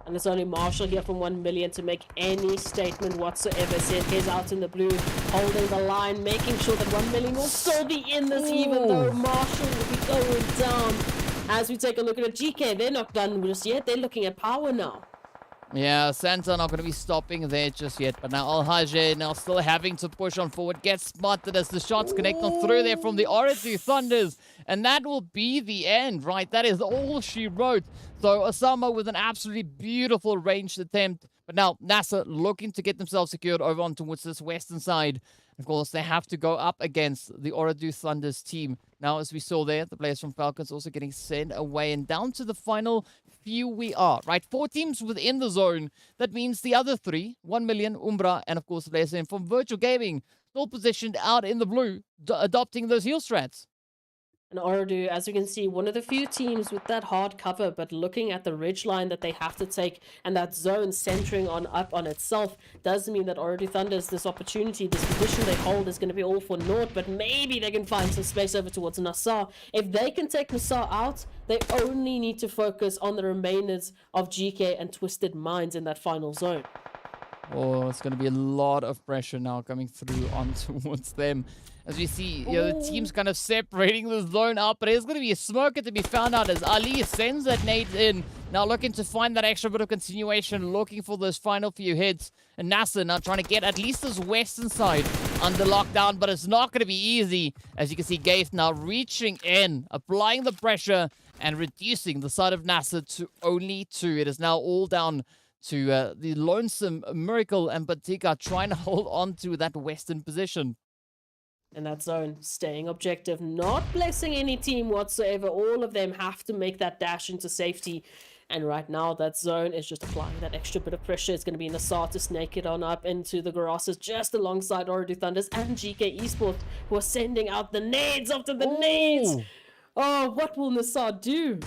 F: And it's only Marshall here from 1 million to make any statement whatsoever. Sid is out in the blue, holding the line, making sure that 1 million will still be in this, even though Marshall will be going down. As we take a look at GEEKAY, they're not done just yet. They're looking at POWR now.
E: Yeah, Santa not going to be stopping there just yet. But now Al-Hajj now still having to push on forward. Gets spotted as the shots connect on through there from the OOREDOO Thunders. And that will be the end, right? That is all she wrote. So Osama with an absolutely beautiful ranged attempt. But now NASR looking to get themselves secured over on towards this western side. Of course, they have to go up against the OOREDOO Thunders team. Now, as we saw there, the players from Falcons also getting sent away. And down to the final few we are, right? 4 teams within the zone. That means the other 3, 1 million, UMBRA, and of course the players from Virtual Gaming, still positioned out in the blue, adopting those heal strats.
F: And OOREDOO, as you can see, one of the few teams with that hard cover, but looking at the ridge line that they have to take and that zone centering on up on itself does mean that OOREDOO Thunders, this opportunity, this position they hold is going to be all for naught, but maybe they can find some space over towards NASR. If they can take NASR out, they only need to focus on the remainers of GEEKAY and Twisted Minds in that final zone.
E: Oh, it's going to be a lot of pressure now coming through on towards them. As we see, you know, the team's kind of separating the zone up, but there's going to be a smoker to be found out as Ali sends that nade in. Now looking to find that extra bit of continuation, looking for those final few hits. And NASR now trying to get at least this western side under lockdown, but it's not going to be easy. As you can see, Gaith now reaching in, applying the pressure and reducing the side of NASR to only 2. It is now all down to the lonesome Miracle and Batika trying to hold on to that western position.
F: In that zone, staying objective, not blessing any team whatsoever. All of them have to make that dash into safety. And right now, that zone is just applying that extra bit of pressure. It's going to be NASR to snake it on up into the grasses just alongside OOREDOO Thunders and GEEKAY Esports, who are sending out the nades after the nades. Oh, what will NASR do?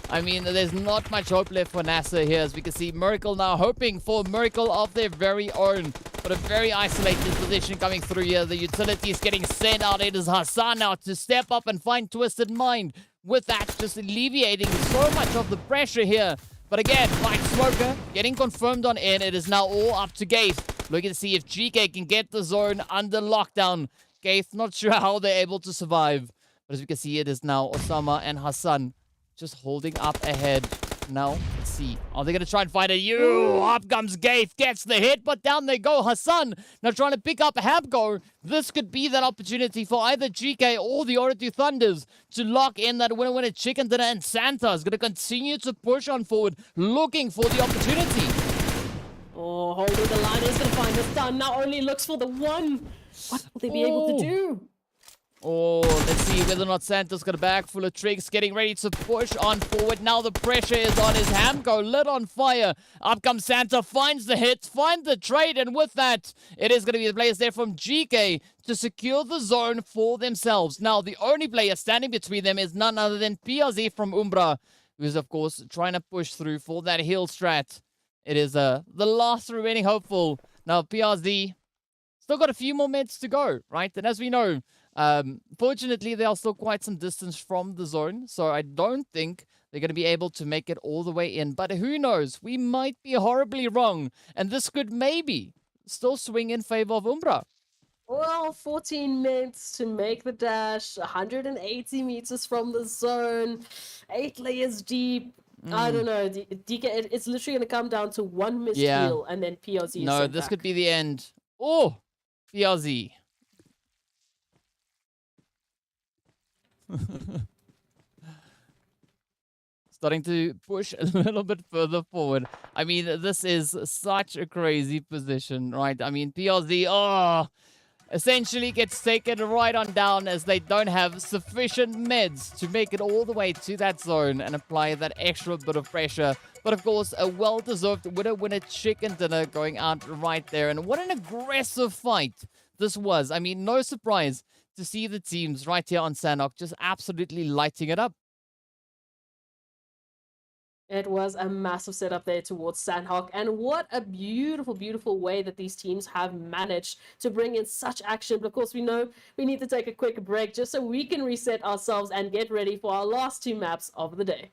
E: I mean, there's not much hope left for NASR here, as we can see Miracle now hoping for a miracle of their very own. but a very isolated position coming through here. The utility is getting sent out. It is Hassan now to step up and find Twisted Mind. With that, just alleviating so much of the pressure here. But again, Light Smoker getting confirmed on in. It is now all up to Gaith. Looking to see if GEEKAY can get the zone under lockdown. Gaith, not sure how they're able to survive. But as we can see, it is now Osama and Hassan just holding up ahead. Now, let's see. Are they going to try and find a you? Up comes Gaith, gets the hit, but down they go. Hassan now trying to pick up Habgo. This could be that opportunity for either GEEKAY or the OOREDOO Thunders to lock in that winner chicken dinner. And Santa is going to continue to push on forward, looking for the opportunity.
F: Oh, holding the line is going to find this down. Now only looks for the one. What will they be able to do?
E: Oh, let's see whether or not Santa's got a bag full of tricks, getting ready to push on forward. Now the pressure is on his Hamco, lit on fire. Up comes Santa, finds the hit, finds the trade, and with that, it is going to be the players there from GEEKAY to secure the zone for themselves. Now, the only player standing between them is none other than PRZ from UMBRA, who's, of course, trying to push through for that heal strat. It is the last remaining hopeful. Now, PRZ still got a few more minutes to go, right? And as we know, fortunately, they are still quite some distance from the zone, so I don't think they're going to be able to make it all the way in. But who knows? We might be horribly wrong, and this could maybe still swing in favor of UMBRA.
F: Well, 14 minutes to make the dash, 180 meters from the zone, 8 layers deep. I don't know, DK, it's literally going to come down to one missed heal, and then PLZ is
E: No, this could be the end. Oh, PLZ. Starting to push a little bit further forward. I mean, this is such a crazy position, right? I mean, PLZ, essentially gets taken right on down as they don't have sufficient meds to make it all the way to that zone and apply that extra bit of pressure. But of course, a well-deserved winner chicken dinner going out right there. And what an aggressive fight this was. I mean, no surprise to see the teams right here on Sanhok just absolutely lighting it up.
F: It was a massive setup there towards Sanhok, and what a beautiful, beautiful way that these teams have managed to bring in such action. But of course, we know we need to take a quick break just so we can reset ourselves and get ready for our last 2 maps of the day.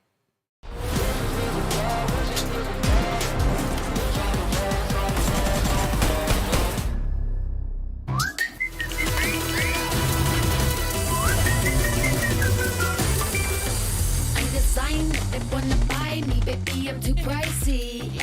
G: They wanna buy me, baby, I'm too pricey.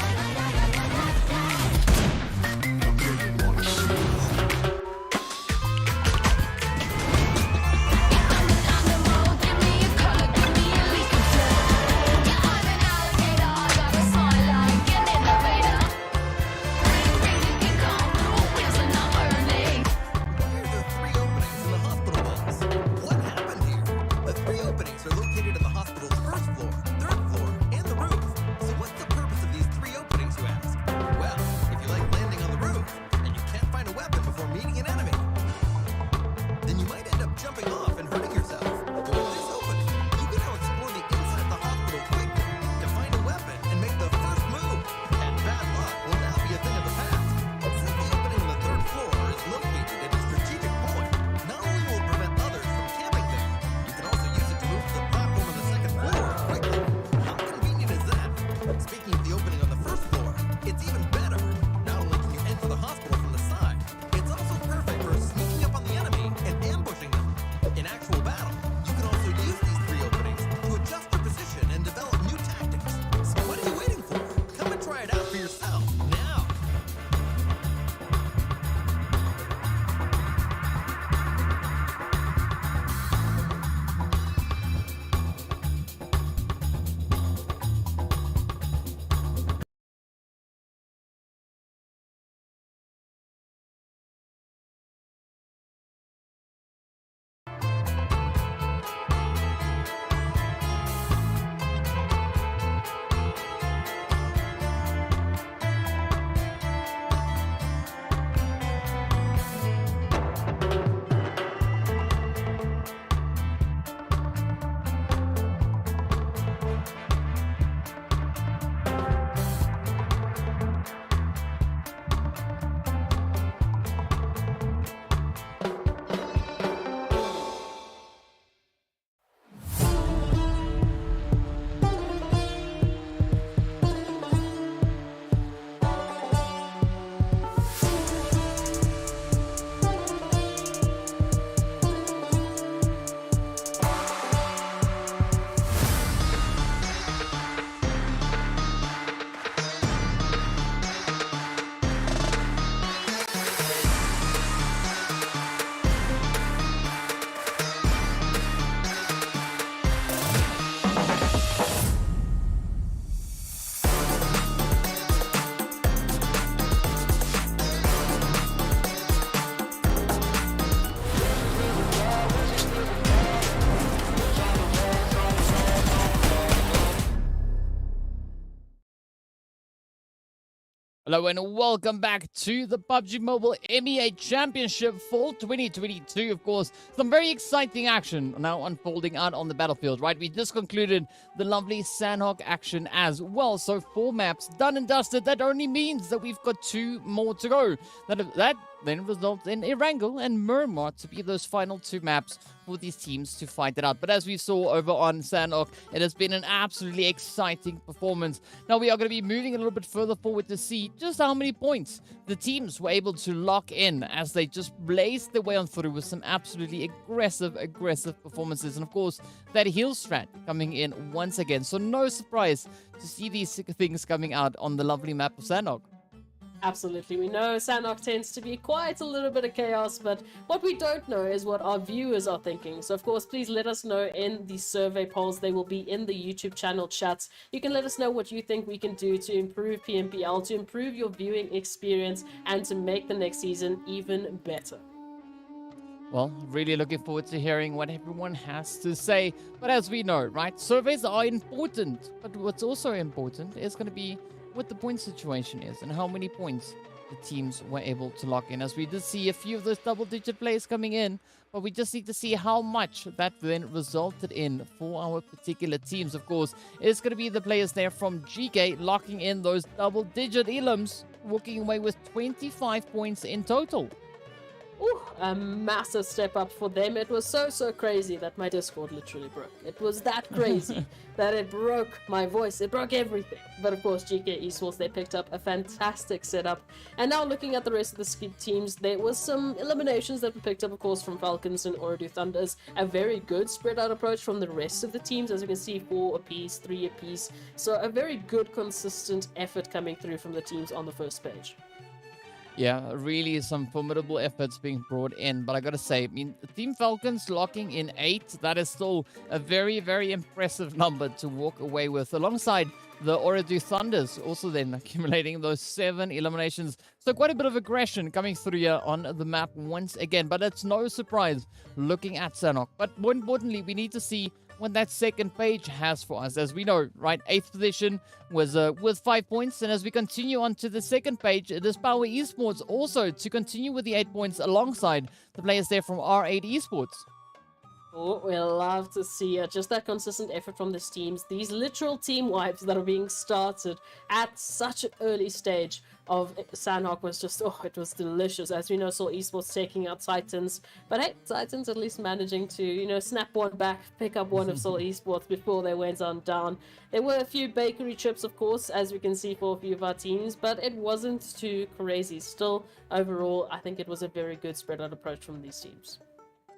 E: Hello and welcome back to the PUBG Mobile MEA Championship Fall 2022. Of course, some very exciting action now unfolding out on the battlefield, right? We just concluded the lovely Sanhok action as well. So 4 maps done and dusted. That only means that we've got 2 more to go. That then results in Erangel and Miramar to be those final 2 maps for these teams to fight it out. But as we saw over on Sanhok, it has been an absolutely exciting performance. Now we are going to be moving a little bit further forward to see just how many points the teams were able to lock in as they just blazed their way on through with some absolutely aggressive performances. And of course, that heal strat coming in once again. So no surprise to see these things coming out on the lovely map of Sanhok.
F: Absolutely. We know Sanhok tends to be quite a little bit of chaos, but what we don't know is what our viewers are thinking. So, of course, please let us know in the survey polls. They will be in the YouTube channel chats. You can let us know what you think we can do to improve PMPL, to improve your viewing experience, and to make the next season even better.
E: Well, really looking forward to hearing what everyone has to say. But as we know, right, surveys are important. But what's also important is going to be what the point situation is and how many points the teams were able to lock in, as we did see a few of those double-digit plays coming in, but we just need to see how much that then resulted in for our particular teams. Of course, it's going to be the players there from GEEKAY locking in those double-digit elims, walking away with 25 points in total.
F: Ooh, a massive step up for them. It was so crazy that my Discord literally broke. It was that crazy that it broke my voice. It broke everything. But of course, GEEKAY Esports, they picked up a fantastic setup. And now looking at the rest of the teams, there was some eliminations that were picked up, of course, from FALCONS and OOREDOO Thunders. A very good spread out approach from the rest of the teams. As you can see, 4 apiece, 3 apiece. So a very good, consistent effort coming through from the teams on the first page.
E: Yeah, really some formidable efforts being brought in. But I got to say, I mean, Team FALCONS locking in 8, that is still a very impressive number to walk away with, alongside the OOREDOO Thunders also then accumulating those 7 eliminations. So quite a bit of aggression coming through here on the map once again. But it's no surprise looking at Sanhok. But more importantly, we need to see what that second page has for us. As we know, right, 8th position was with 5 points, and as we continue on to the second page, it is POWR Esports also to continue with the 8 points alongside the players there from R8 Esports.
F: Oh, we'll love to see just that consistent effort from these teams. These literal team wipes that are being started at such an early stage of Sanhok was just, oh, it was delicious. As we know, Saw Esports taking out Titans. But hey, Titans at least managing to, you know, snap one back, pick up one of Saw Esports before they went on down. There were a few bakery chips, of course, as we can see for a few of our teams, but it wasn't too crazy. Still, overall, I think it was a very good spread out approach from these teams.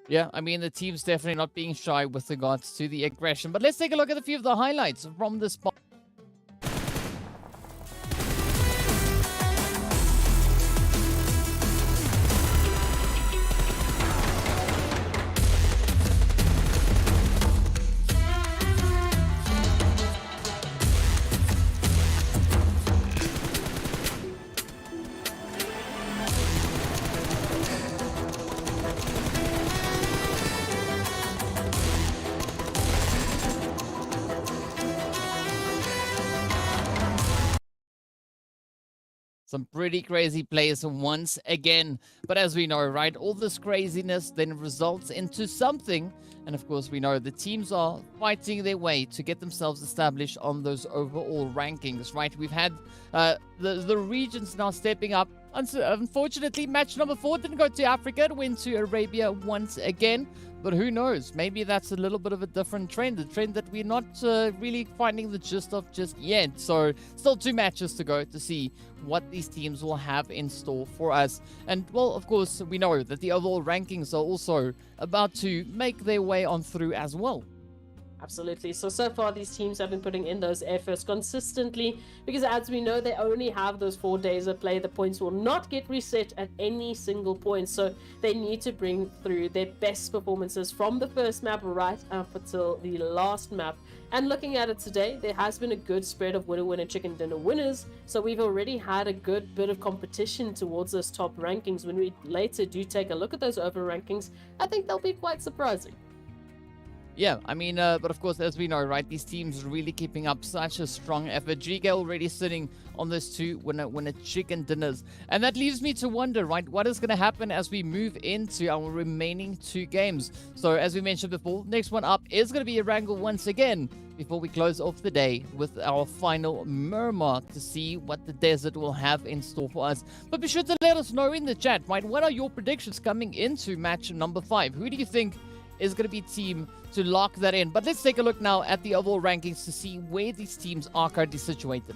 E: Yeah, I mean, the team's definitely not being shy with regards to the aggression. But let's take a look at a few of the highlights from this spot. Some pretty crazy plays once again. But as we know, right, all this craziness then results into something. And of course, we know the teams are fighting their way to get themselves established on those overall rankings, right? We've had the regions now stepping up. Unfortunately, match number 4 didn't go to Africa. It went to Arabia once again. But who knows? Maybe that's a little bit of a different trend. A trend that we're not really finding the gist of just yet. So still 2 matches to go to see what these teams will have in store for us. And, well, of course, we know that the overall rankings are also about to make their way on through as well.
F: Absolutely. So far these teams have been putting in those efforts consistently, because as we know, they only have those 4 days of play. The points will not get reset at any single point, so they need to bring through their best performances from the first map right up until the last map. And looking at it today, there has been a good spread of winner chicken dinner winners, so we've already had a good bit of competition towards those top rankings. When we later do take a look at those over rankings, I think they'll be quite surprising.
E: Yeah, I mean, but of course, as we know, right, these teams really keeping up such a strong effort. GEEKAY already sitting on those two winner chicken dinners. And that leaves me to wonder, right, what is going to happen as we move into our remaining two games. So, as we mentioned before, next one up is going to be Erangel once again, before we close off the day with our final Miramar to see what the desert will have in store for us. But be sure to let us know in the chat, right, what are your predictions coming into match number 5? Who do you think is going to be team to lock that in? But let's take a look now at the overall rankings to see where these teams are currently situated.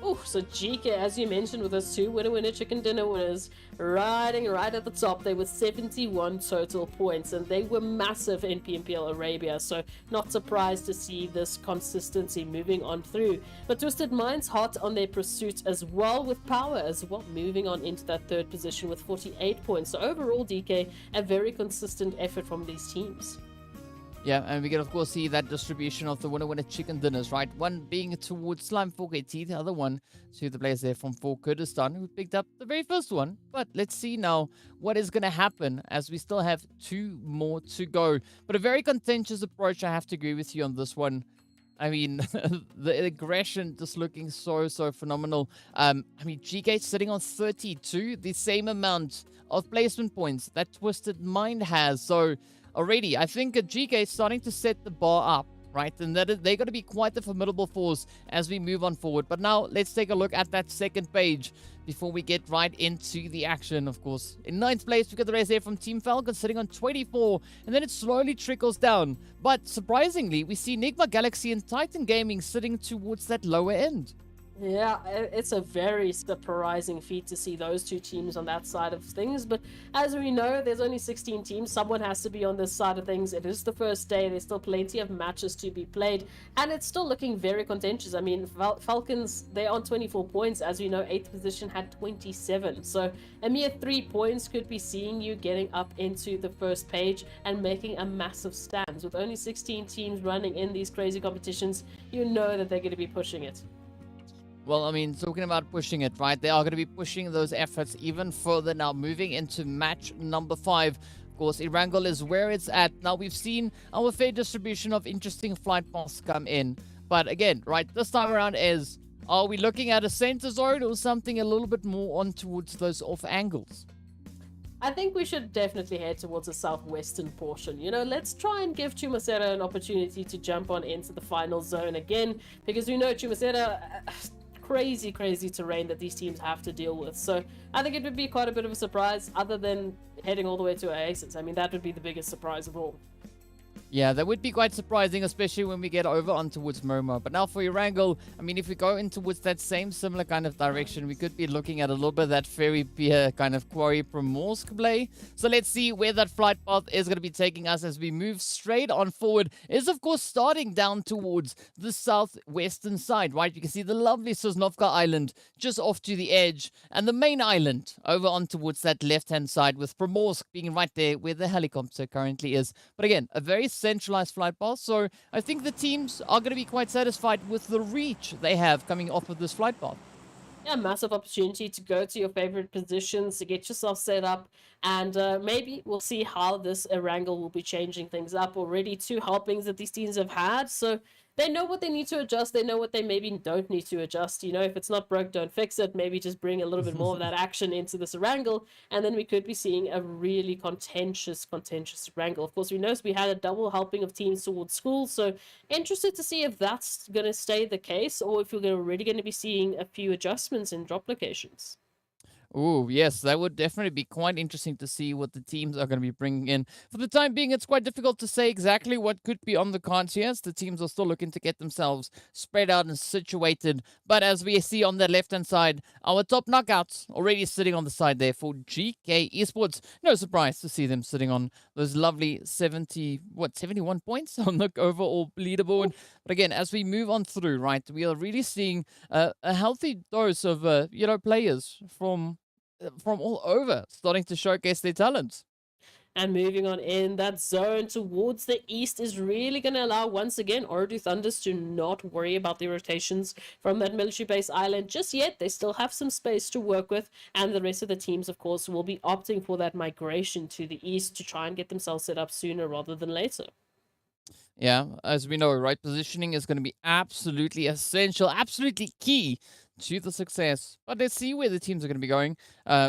F: Oh, so GEEKAY, as you mentioned, with those two winner chicken dinner winners, riding right at the top. They were 71 total points, and they were massive in PMPL Arabia, so not surprised to see this consistency moving on through. But Twisted Minds hot on their pursuit as well, with POWR as well, moving on into that third position with 48 points. So overall, DK, a very consistent effort from these teams.
E: Yeah, and we can of course see that distribution of the winner chicken dinners, right? One being towards Slime 4KT, the other one to the players there from 4 Kurdistan who picked up the very first one. But let's see now what is going to happen as we still have 2 more to go. But a very contentious approach, I have to agree with you on this one. I mean, the aggression just looking so phenomenal. I mean, GEEKAY sitting on 32, the same amount of placement points that Twisted Mind has. So already, I think GEEKAY is starting to set the bar up, right? And that they're going to be quite a formidable force as we move on forward. But now, let's take a look at that second page before we get right into the action, of course. In 9th place, we got the race there from Team FALCONS sitting on 24, and then it slowly trickles down. But surprisingly, we see NIGMA, Galaxy, and Titan Gaming sitting towards that lower end.
F: Yeah, it's a very surprising feat to see those two teams on that side of things, but as we know, there's only 16 teams. Someone has to be on this side of things. It is the first day. There's still plenty of matches to be played, and it's still looking very contentious. I mean, Falcons, they're on 24 points. As we know, 8th position had 27, so a mere 3 points could be seeing you getting up into the first page and making a massive stand. With only 16 teams running in these crazy competitions, you know that they're going to be pushing it.
E: Well, I mean, talking about pushing it, right? They are going to be pushing those efforts even further now, moving into match number 5. Of course, Erangel is where it's at. Now, we've seen our fair distribution of interesting flight paths come in. But again, right, this time around are we looking at a center zone or something a little bit more on towards those off angles?
F: I think we should definitely head towards the southwestern portion. You know, let's try and give Chumacera an opportunity to jump on into the final zone again, because we know Chumacera... crazy terrain that these teams have to deal with. So I think it would be quite a bit of a surprise, other than heading all the way to Oasis. I mean, that would be the biggest surprise of all.
E: Yeah, that would be quite surprising, especially when we get over on towards Miramar. But now for Erangel, I mean, if we go in towards that same similar kind of direction, we could be looking at a little bit of that Ferry Pier kind of Quarry Primorsk play. So let's see where that flight path is going to be taking us as we move straight on forward. Is of course starting down towards the southwestern side, right? You can see the lovely Sosnovka Island just off to the edge, and the main island over on towards that left-hand side, with Primorsk being right there where the helicopter currently is. But again, a very centralized flight path, so I think the teams are going to be quite satisfied with the reach they have coming off of this flight path.
F: Yeah, massive opportunity to go to your favorite positions, to get yourself set up, and maybe we'll see how this Erangel will be changing things up. Already 2 helpings that these teams have had, so they know what they need to adjust. They know what they maybe don't need to adjust. You know, if it's not broke, don't fix it. Maybe just bring a little bit more of that action into this Erangel, and then we could be seeing a really contentious Erangel. Of course, we know we had a double helping of teams towards school, so interested to see if that's going to stay the case, or if we're already going to be seeing a few adjustments in drop locations.
E: Oh, yes, that would definitely be quite interesting to see what the teams are going to be bringing in. For the time being, it's quite difficult to say exactly what could be on the cards here. The teams are still looking to get themselves spread out and situated. But as we see on the left-hand side, our top knockouts already sitting on the side there for GEEKAY Esports. No surprise to see them sitting on those lovely 71 points on the overall leaderboard. But again, as we move on through, right, we are really seeing a healthy dose of, players from all over starting to showcase their talents.
F: And moving on in that zone towards the east is really going to allow, once again, OOREDOO Thunders to not worry about the rotations from that military base island just yet. They still have some space to work with, and the rest of the teams, of course, will be opting for that migration to the east to try and get themselves set up sooner rather than later.
E: Yeah, as we know, right, positioning is going to be absolutely essential, absolutely key to the success. But let's see where the teams are going to be going.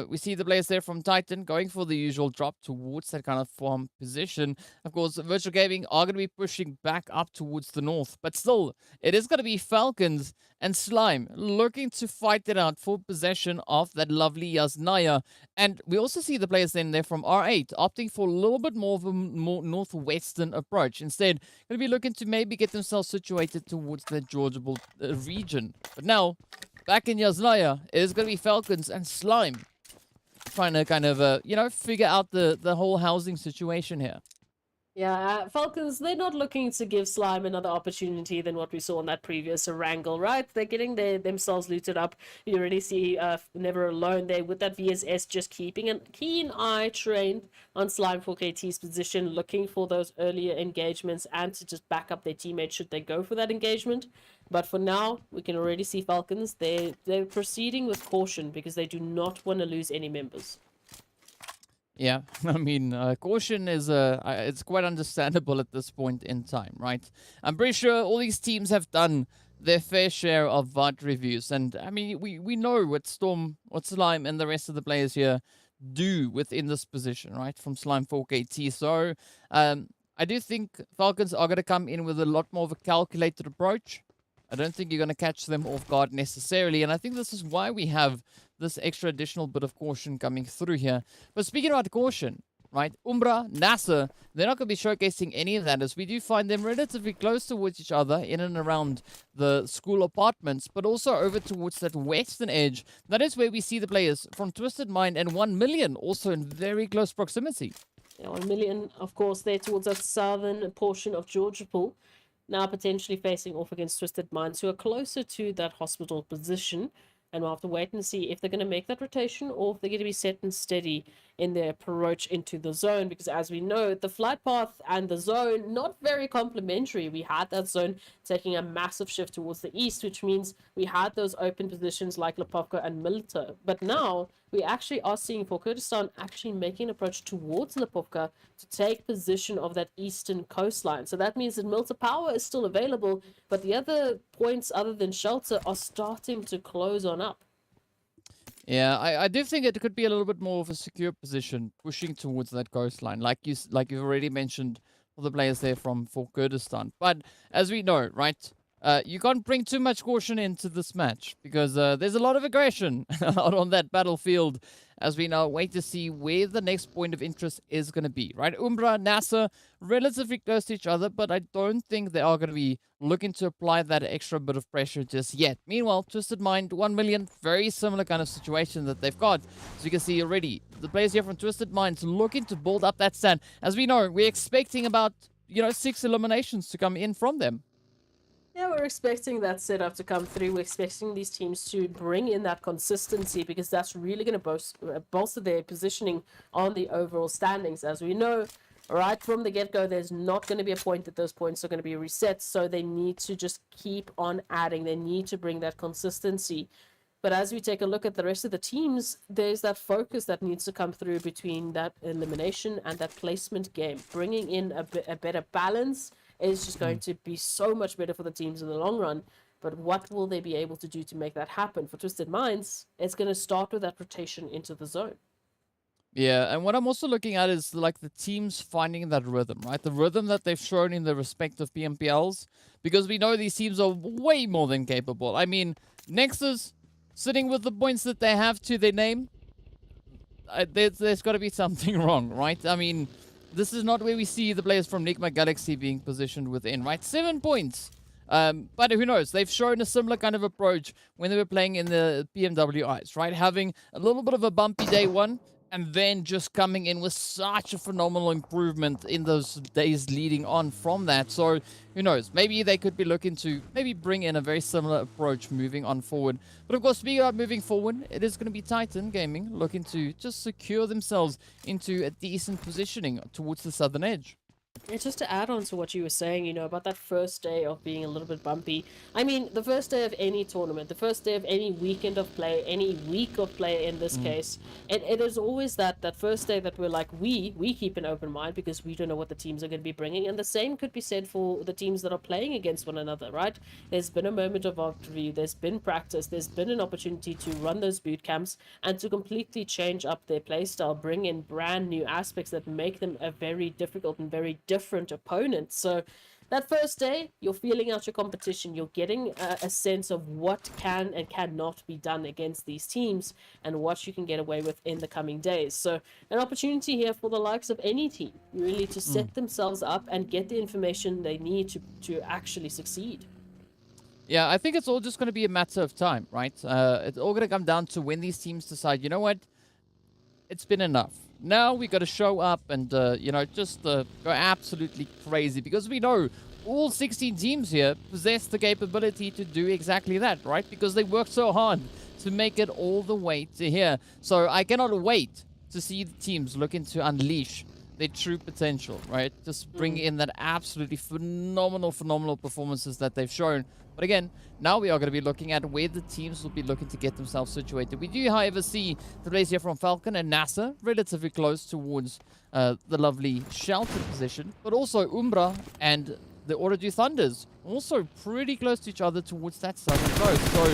E: We see the players there from Titan going for the usual drop towards that kind of farm position. Of course, Virtual Gaming are going to be pushing back up towards the north. But still, it is going to be Falcons and Slime looking to fight it out for possession of that lovely Yasnaya. And we also see the players then there from R8 opting for a little bit more of a more northwestern approach. Instead, going to be looking to maybe get themselves situated towards the Georgiable region. But now, back in Yasnaya, it is going to be Falcons and Slime trying to kind of, you know, figure out the whole housing situation here.
F: Yeah, Falcons, they're not looking to give Slime another opportunity than what we saw in that previous Erangel, right? They're getting themselves looted up. You already see Never Alone there with that VSS just keeping a keen eye trained on Slime for KT's position, looking for those earlier engagements and to just back up their teammates should they go for that engagement. But for now, we can already see Falcons. They're proceeding with caution because they do not want to lose any members.
E: Yeah, I mean, caution is it's quite understandable at this point in time, right? I'm pretty sure all these teams have done their fair share of VOD reviews, and I mean, we know what Storm, what Slime, and the rest of the players here do within this position, right? From Slime 4KT, so I do think Falcons are going to come in with a lot more of a calculated approach. I don't think you're going to catch them off guard necessarily, and I think this is why we have this extra additional bit of caution coming through here. But speaking about caution, right, UMBRA, NASR, they're not going to be showcasing any of that, as we do find them relatively close towards each other in and around the school apartments, but also over towards that western edge. That is where we see the players from Twisted Mind and 1 Million also in very close proximity.
F: Yeah, 1 Million, of course, there towards that southern portion of Georgiable, now potentially facing off against Twisted Minds, who are closer to that hospital position. And we'll have to wait and see if they're going to make that rotation or if they're going to be set and steady in their approach into the zone. Because as we know, the flight path and the zone, not very complementary. We had that zone taking a massive shift towards the east, which means we had those open positions like Lipovka and Mylta. But now we actually are seeing for Kurdistan actually making an approach towards Lipovka to take position of that eastern coastline. So that means that Mylta power is still available, but the other points other than shelter are starting to close on up.
E: Yeah, I do think it could be a little bit more of a secure position, pushing towards that coastline, like you've already mentioned for the players there for Kurdistan. But as we know, right, you can't bring too much caution into this match because there's a lot of aggression out on that battlefield, as we now wait to see where the next point of interest is going to be, right? UMBRA, NASR, relatively close to each other, but I don't think they are going to be looking to apply that extra bit of pressure just yet. Meanwhile, Twisted Mind, 1 Million, very similar kind of situation that they've got. So you can see already, the players here from Twisted Minds looking to build up that stand. As we know, we're expecting about, 6 eliminations to come in from them.
F: Yeah, we're expecting that setup to come through. We're expecting these teams to bring in that consistency because that's really going to bolster their positioning on the overall standings. As we know, right from the get-go, there's not going to be a point that those points are going to be reset, so they need to just keep on adding. They need to bring that consistency. But as we take a look at the rest of the teams, there's that focus that needs to come through between that elimination and that placement game. Bringing in a better balance is just going to be so much better for the teams in the long run. But what will they be able to do to make that happen? For Twisted Minds, it's going to start with that rotation into the zone.
E: Yeah, and what I'm also looking at is like the teams finding that rhythm, right? The rhythm that they've shown in their respective PMPLs, because we know these teams are way more than capable. I mean, Nexus, sitting with the points that they have to their name, there's got to be something wrong, right? I mean, this is not where we see the players from NIGMA Galaxy being positioned within, right? 7 points. But who knows? They've shown a similar kind of approach when they were playing in the PMWIs, right? Having a little bit of a bumpy day one, and then just coming in with such a phenomenal improvement in those days leading on from that. So, who knows? Maybe they could be looking to maybe bring in a very similar approach moving on forward. But of course, speaking about moving forward, it is going to be Titan Gaming looking to just secure themselves into a decent positioning towards the southern edge.
F: And just to add on to what you were saying, you know, about that first day of being a little bit bumpy. I mean, the first day of any tournament, the first day of any weekend of play, any week of play in this case, it is always that first day that we're like, we keep an open mind because we don't know what the teams are going to be bringing. And the same could be said for the teams that are playing against one another, right? There's been a moment of review, there's been practice, there's been an opportunity to run those boot camps and to completely change up their playstyle, bring in brand new aspects that make them a very difficult and very different opponent. So that first day, you're feeling out your competition, you're getting a sense of what can and cannot be done against these teams and what you can get away with in the coming days. So an opportunity here for the likes of any team, really to set themselves up and get the information they need to actually succeed.
E: Yeah, I think it's all just going to be a matter of time, right? It's all going to come down to when these teams decide, you know what, it's been enough. Now we got to show up and, you know, just go absolutely crazy because we know all 16 teams here possess the capability to do exactly that, right? Because they worked so hard to make it all the way to here. So I cannot wait to see the teams looking to unleash their true potential, right? Just bring in that absolutely phenomenal performances that they've shown. But again, now we are going to be looking at where the teams will be looking to get themselves situated. We do, however, see the players here from Falcon and NASR relatively close towards the lovely sheltered position, but also UMBRA and the OOREDOO Thunders also pretty close to each other towards that southern coast. So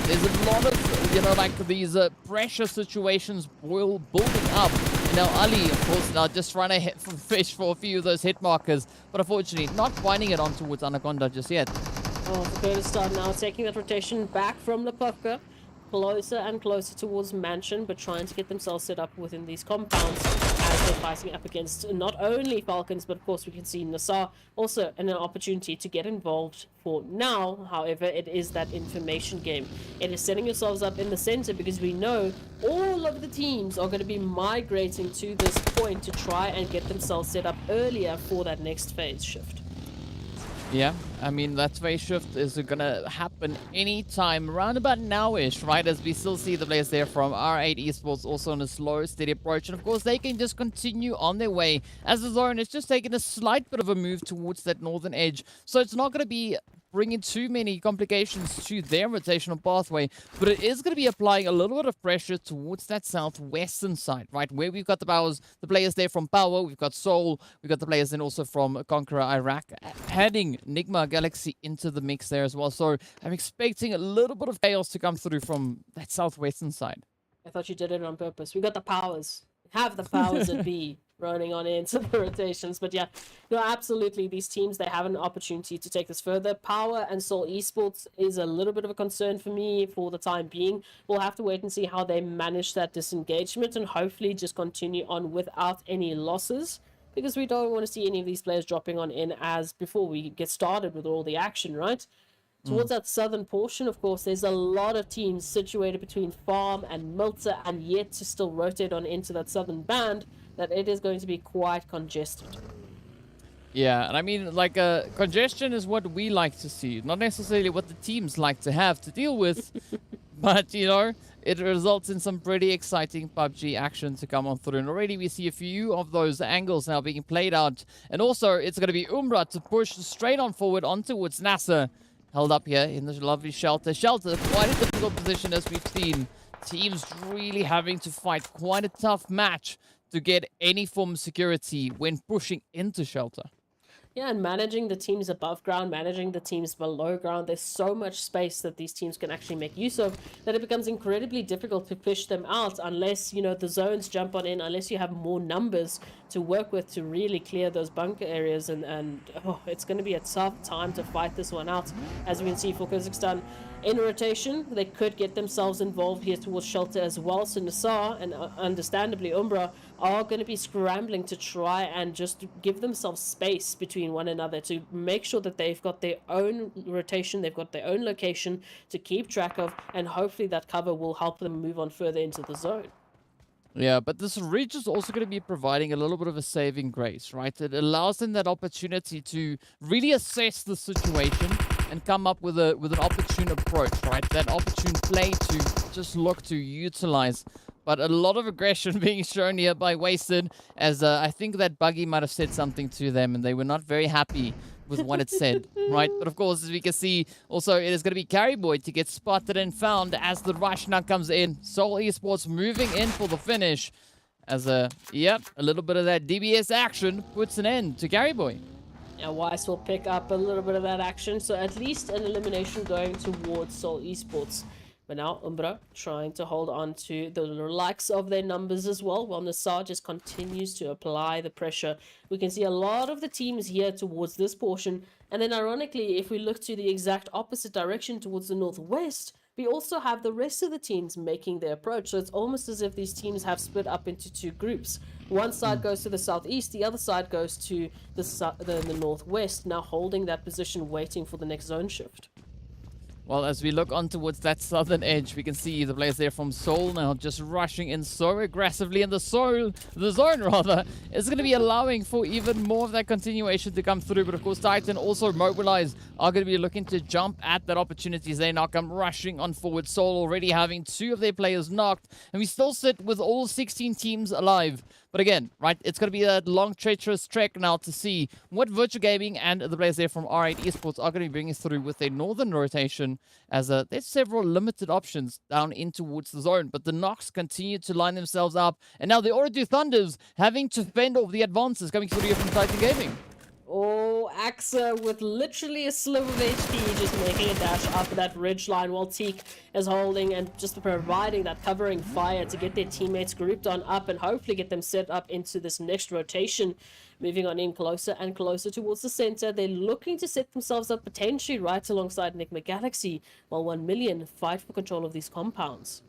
E: there's a lot of, you know, like these pressure situations building up. And now Ali, of course, now just trying to fish for a few of those hit markers, but unfortunately not finding it on towards Anaconda just yet.
F: Oh, the Kurdistan now taking that rotation back from Lepopka, closer and closer towards Mansion, but trying to get themselves set up within these compounds as they're fighting up against not only Falcons, but of course we can see NASR also an opportunity to get involved for now. However, it is that information game. It is setting yourselves up in the center because we know all of the teams are going to be migrating to this point to try and get themselves set up earlier for that next phase shift.
E: Yeah, I mean, that phase shift is going to happen anytime around about now-ish, right? As we still see the players there from R8 Esports also on a slow, steady approach. And of course, they can just continue on their way as the zone is just taking a slight bit of a move towards that northern edge. So it's not going to be bringing too many complications to their rotational pathway, but it is going to be applying a little bit of pressure towards that southwestern side, right? Where we've got the players there from POWR, we've got Seoul, we've got the players then also from CONQUEROR Iraq, adding NIGMA Galaxy into the mix there as well. So I'm expecting a little bit of chaos to come through from that southwestern side.
F: I thought you did it on purpose. We got the powers. Have the powers that be running on into the rotations. But yeah, no, absolutely. These teams, they have an opportunity to take this further. POWR and Seoul Esports is a little bit of a concern for me for the time being. We'll have to wait and see how they manage that disengagement and hopefully just continue on without any losses, because we don't want to see any of these players dropping on in as before we get started with all the action, right? Towards that southern portion, of course, there's a lot of teams situated between Farm and Mylta and yet to still rotate on into that southern band, that it is going to be quite congested.
E: Yeah, and I mean, like, congestion is what we like to see, not necessarily what the teams like to have to deal with, but, you know, it results in some pretty exciting PUBG action to come on through. And already we see a few of those angles now being played out. And also, it's going to be UMBRA to push straight on forward on towards NASR. Held up here in this lovely shelter. Shelter, quite a difficult position as we've seen. Teams really having to fight quite a tough match to get any form of security when pushing into shelter.
F: Yeah, and managing the teams above ground, managing the teams below ground, there's so much space that these teams can actually make use of that it becomes incredibly difficult to push them out unless, you know, the zones jump on in, unless you have more numbers to work with to really clear those bunker areas. And it's going to be a tough time to fight this one out. As we can see for Kazakhstan, in rotation, they could get themselves involved here towards shelter as well. So NASR and understandably UMBRA are going to be scrambling to try and just give themselves space between one another to make sure that they've got their own rotation, they've got their own location to keep track of, and hopefully that cover will help them move on further into the zone.
E: Yeah, but this ridge is also going to be providing a little bit of a saving grace, right? It allows them that opportunity to really assess the situation and come up with an opportune approach, right? That opportune play to just look to utilize But a lot of aggression being shown here by Wasted, as I think that Buggy might have said something to them, and they were not very happy with what it said, right? But of course, as we can see, also it is going to be Carryboy to get spotted and found as the rush now comes in. Seoul Esports moving in for the finish, as a little bit of that DBS action puts an end to Carryboy.
F: Now Weiss will pick up a little bit of that action, so at least an elimination going towards Seoul Esports. But now UMBRA trying to hold on to the likes of their numbers as well, while NASR just continues to apply the pressure. We can see a lot of the teams here towards this portion, and then ironically, if we look to the exact opposite direction towards the northwest, we also have the rest of the teams making their approach. So it's almost as if these teams have split up into two groups. One side goes to the southeast, the other side goes to the northwest, now holding that position, waiting for the next zone shift.
E: Well, as we look on towards that southern edge, we can see the players there from Seoul now just rushing in so aggressively, and the zone is going to be allowing for even more of that continuation to come through. But of course, Titan also mobilized are going to be looking to jump at that opportunity as they now come rushing on forward. Seoul already having 2 of their players knocked, and we still sit with all 16 teams alive. But again, right, it's going to be a long, treacherous trek now to see what Virtual Gaming and the players there from R8 Esports are going to be bringing through with their northern rotation, as there's several limited options down in towards the zone. But the Knocks continue to line themselves up, and now the OOREDOO Thunders having to fend off the advances coming through here from Titan Gaming.
F: Oh, AXA with literally a sliver of HP just making a dash up that ridge line, while Teak is holding and just providing that covering fire to get their teammates grouped on up and hopefully get them set up into this next rotation. Moving on in closer and closer towards the center, they're looking to set themselves up potentially right alongside NIGMA Galaxy, while 1 million fight for control of these compounds.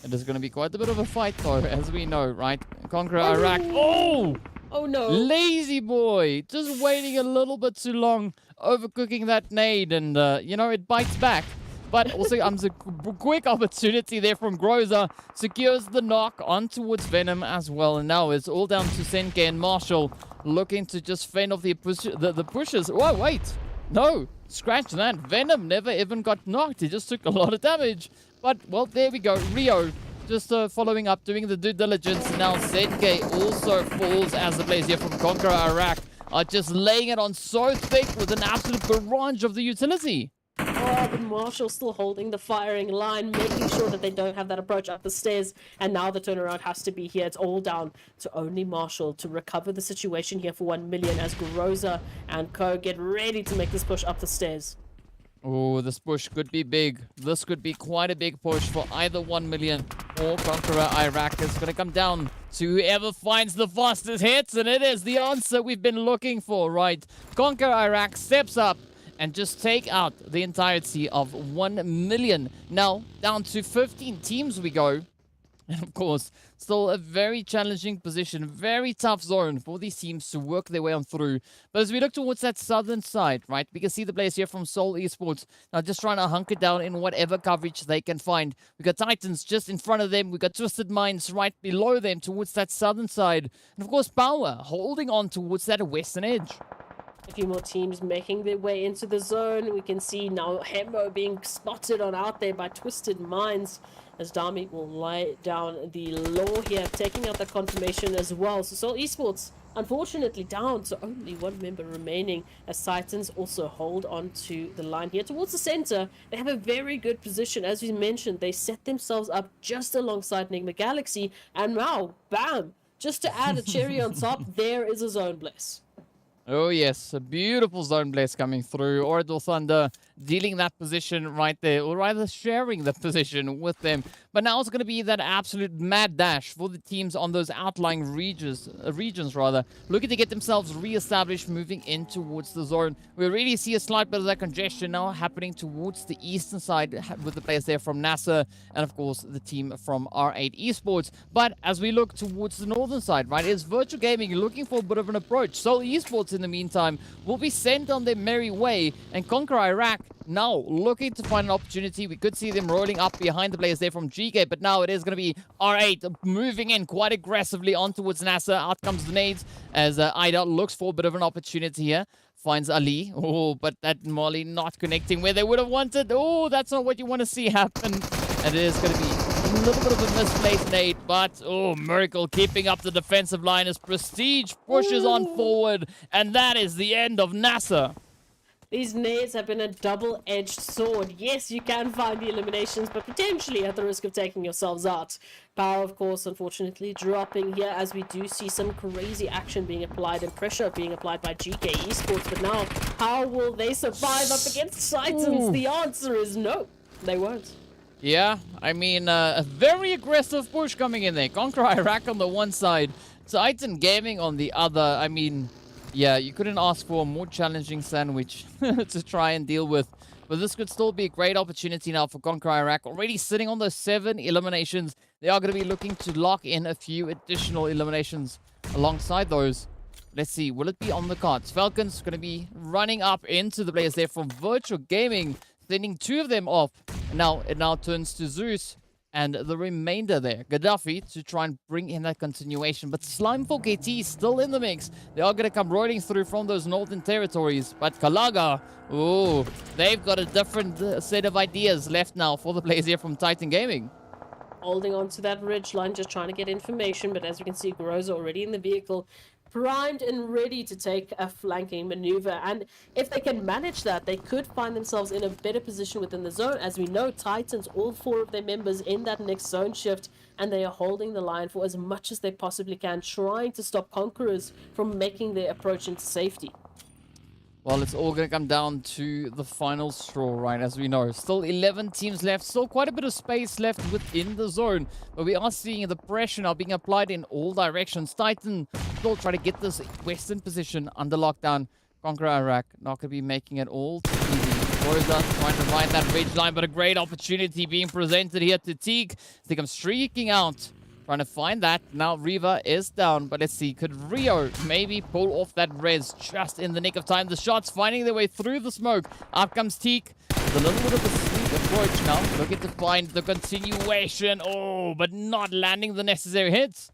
E: It is going to be quite a bit of a fight though, as we know, right? Conqueror Iraq. Oh!
F: Oh no.
E: Lazy boy. Just waiting a little bit too long, overcooking that nade, and, you know, it bites back. But also comes a quick opportunity there from Groza. Secures the knock on towards Venom as well. And now it's all down to Senke and Marshall looking to just fend off the pushes. Oh, wait. No. Scratch that. Venom never even got knocked. He just took a lot of damage. But, well, there we go. Rio just following up, doing the due diligence. Now Senke also falls as the players here from Conqueror Iraq are just laying it on so thick with an absolute barrage of the utility.
F: Oh, but Marshall still holding the firing line, making sure that they don't have that approach up the stairs. And now the turnaround has to be here. It's all down to only Marshall to recover the situation here for 1 million as Groza and Co get ready to make this push up the stairs.
E: Oh, this push could be big. This could be quite a big push for either 1 million or Conqueror Iraq. It's going to come down to whoever finds the fastest hits, and it is the answer we've been looking for, right? Conqueror Iraq steps up and just take out the entirety of 1 million. Now, down to 15 teams we go. And of course, still a very challenging position, very tough zone for these teams to work their way on through. But as we look towards that southern side, right, we can see the players here from Seoul Esports now just trying to hunker down in whatever coverage they can find. We got Titans just in front of them. We got Twisted Minds right below them towards that southern side. And of course, POWR holding on towards that western edge.
F: A few more teams making their way into the zone. We can see now Hembo being spotted on out there by Twisted Minds, as Dami will lay down the law here, taking out the confirmation as well. So Seoul Esports, unfortunately, down to only 1 member remaining, as Titans also hold on to the line here towards the center. They have a very good position. As we mentioned, they set themselves up just alongside NIGMA Galaxy, and now, bam! Just to add a cherry on top, there is a zone bless.
E: Oh yes, a beautiful zone blast coming through. OOREDOO Thunder dealing that position right there, or rather sharing the position with them. But now it's going to be that absolute mad dash for the teams on those outlying regions, looking to get themselves re-established, moving in towards the zone. We already see a slight bit of that congestion now happening towards the eastern side with the players there from NASR and of course the team from R8 Esports. But as we look towards the northern side, right, is Virtual Gaming looking for a bit of an approach. Seoul Esports in the meantime will be sent on their merry way, and Conqueror Iraq now looking to find an opportunity. We could see them rolling up behind the players there from GEEKAY, but now it is going to be R8 moving in quite aggressively on towards NASR. Out comes the nades as Ida looks for a bit of an opportunity here. Finds Ali. Oh, but that Molly not connecting where they would have wanted. Oh, that's not what you want to see happen. And it is going to be little bit of a misplaced nade, but oh, Miracle keeping up the defensive line as Prestige pushes on forward, and that is the end of NASR.
F: These nades have been a double-edged sword. Yes, you can find the eliminations, but potentially at the risk of taking yourselves out. POWR, of course, unfortunately dropping here as we do see some crazy action being applied and pressure being applied by GEEKAY Esports. But now, how will they survive up against Titans? The answer is no, they won't.
E: Yeah, I mean, a very aggressive push coming in there. CONQUEROR Iraq on the one side, Titan Gaming on the other. I mean, yeah, you couldn't ask for a more challenging sandwich to try and deal with. But this could still be a great opportunity now for CONQUEROR Iraq. Already sitting on those 7 eliminations. They are going to be looking to lock in a few additional eliminations alongside those. Let's see, will it be on the cards? FALCONS going to be running up into the players there from Virtual Gaming, sending 2 of them off. Now, it now turns to Zeus and the remainder there, Gaddafi, to try and bring in that continuation. But Slime4KT is still in the mix. They are going to come rolling through from those northern territories. But Kalaga, oh, they've got a different set of ideas left now for the players here from Titan Gaming.
F: Holding on to that ridge line, just trying to get information. But as we can see, Groza already in the vehicle, primed and ready to take a flanking maneuver. And if they can manage that, they could find themselves in a better position within the zone. As we know, Titans, all 4 of their members in that next zone shift, and they are holding the line for as much as they possibly can, trying to stop Conquerors from making their approach into safety.
E: Well, it's all going to come down to the final straw, right, as we know. Still 11 teams left, still quite a bit of space left within the zone. But we are seeing the pressure now being applied in all directions. Titan still try to get this western position under lockdown. CONQUEROR Iraq not going to be making it all too easy. Rosa trying to ride that ridge line, but a great opportunity being presented here to Teak. They come streaking out. Trying to find that. Now Riva is down, but let's see. Could Rio maybe pull off that res just in the nick of time? The shots finding their way through the smoke. Out comes Teak with a little bit of a sneak approach now. Looking to find the continuation. Oh, but not landing the necessary hits.